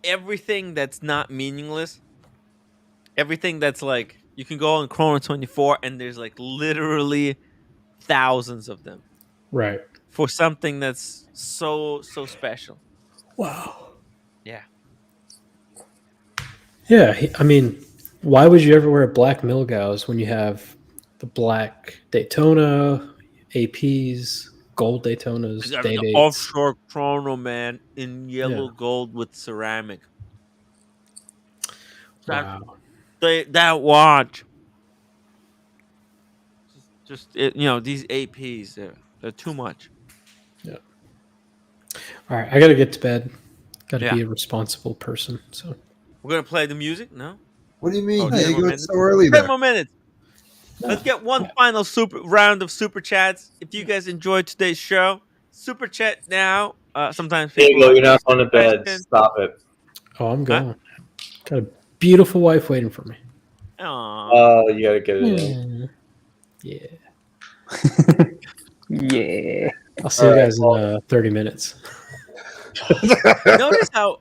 everything that's not meaningless. Everything that's like you can go on Chrono 24 and there's like literally thousands of them. Right. For something that's so special. Wow. Yeah. Yeah, I mean, why would you ever wear a black Milgauss when you have the black Daytona, APs, gold Daytonas, Got day an dates. offshore chrono, man, in yellow gold with ceramic. Wow. That watch. Just these APs, they're too much. Yeah. All right, I got to get to bed. Got to Yeah. be a responsible person. So We're gonna play the music. No. What do you mean? 10 Hey, more you minutes. so early 10 there. more minutes. Let's get one final round of super chats. If you guys enjoyed today's show, super chat now. Sometimes There you people go. like You're not asking going to bed. questions. Stop it. Oh, I'm going. Got a beautiful wife waiting for me. Aww. Oh, you got to get it in. Yeah. Yeah. I'll see you guys in 30 minutes. Notice how.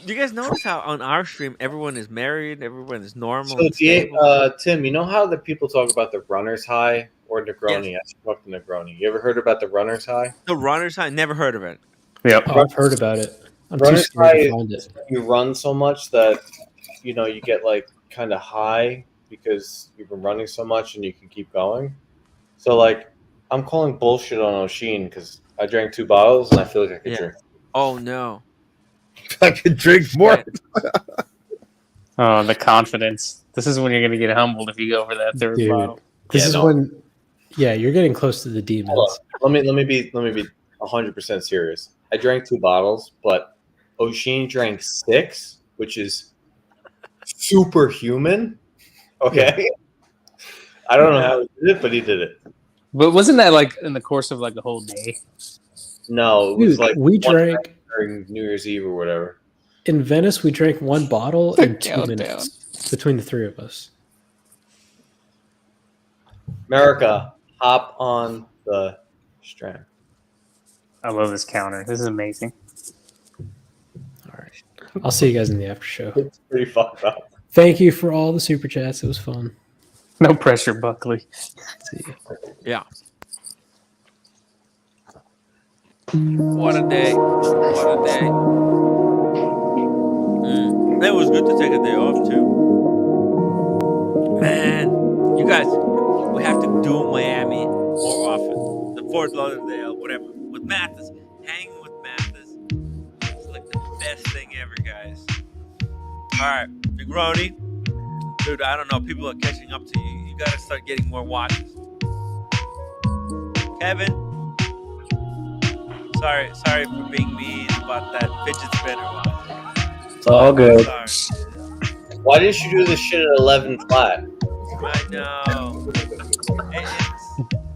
Do you guys notice how on our stream everyone is married, everyone is normal? So, and stable? Tim, you know how the people talk about the runner's high or Negroni? Yes. I talked to Negroni. You ever heard about the runner's high? The runner's high. Never heard of it. Yep. Oh, I've heard about it. I'm too Runner's scared high to find it. You run so much that you get like kind of high because you've been running so much and you can keep going. So like, I'm calling bullshit on Oshin because I drank 2 bottles and I feel like I could drink. Oh no. I could drink more. Oh, the confidence. This is when you're going to get humbled if you go for that third Dude, bottle. this is when, you're getting close to the demons. Let me be 100% serious. I drank 2 bottles, but Oshin drank 6, which is superhuman. Okay. I don't know how he did it, but he did it. But wasn't that like in the course of like a whole day? No, it was Dude, like we one drank night during New Year's Eve or whatever. in Venice. We drank 1 bottle in 2 countdown. minutes between the 3 of us. America, hop on the strand. I love this counter. This is amazing. All right, I'll see you guys in the after show. It's pretty fucked up. Thank you for all the super chats. It was fun. No pressure, Buckley. See you. Yeah. What a day. What a day. It was good to take a day off too. Man, you guys, we have to do Miami more often. The Fort Lauderdale, whatever. With Mathis. Hanging with Mathis. It's like the best thing ever, guys. Alright, Negroni. Dude, I don't know. People are catching up to you. You gotta start getting more watches. Kevin. Sorry for being mean about that fidget spinner watch. It's all good. Sorry. Why didn't you do this shit at 11 flat? I know.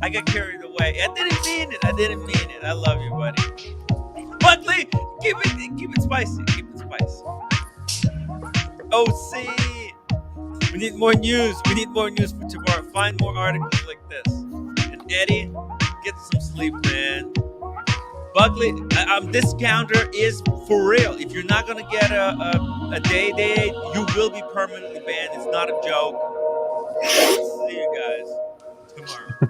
I got carried away. I didn't mean it. I love you, buddy. Buckley, keep it spicy. Keep it spicy. OC. We need more news. For tomorrow. Find more articles like this. And Eddie, get some sleep, man. Buckley, this counter is for real. If you're not gonna get a day date, you will be permanently banned. It's not a joke. See you guys tomorrow.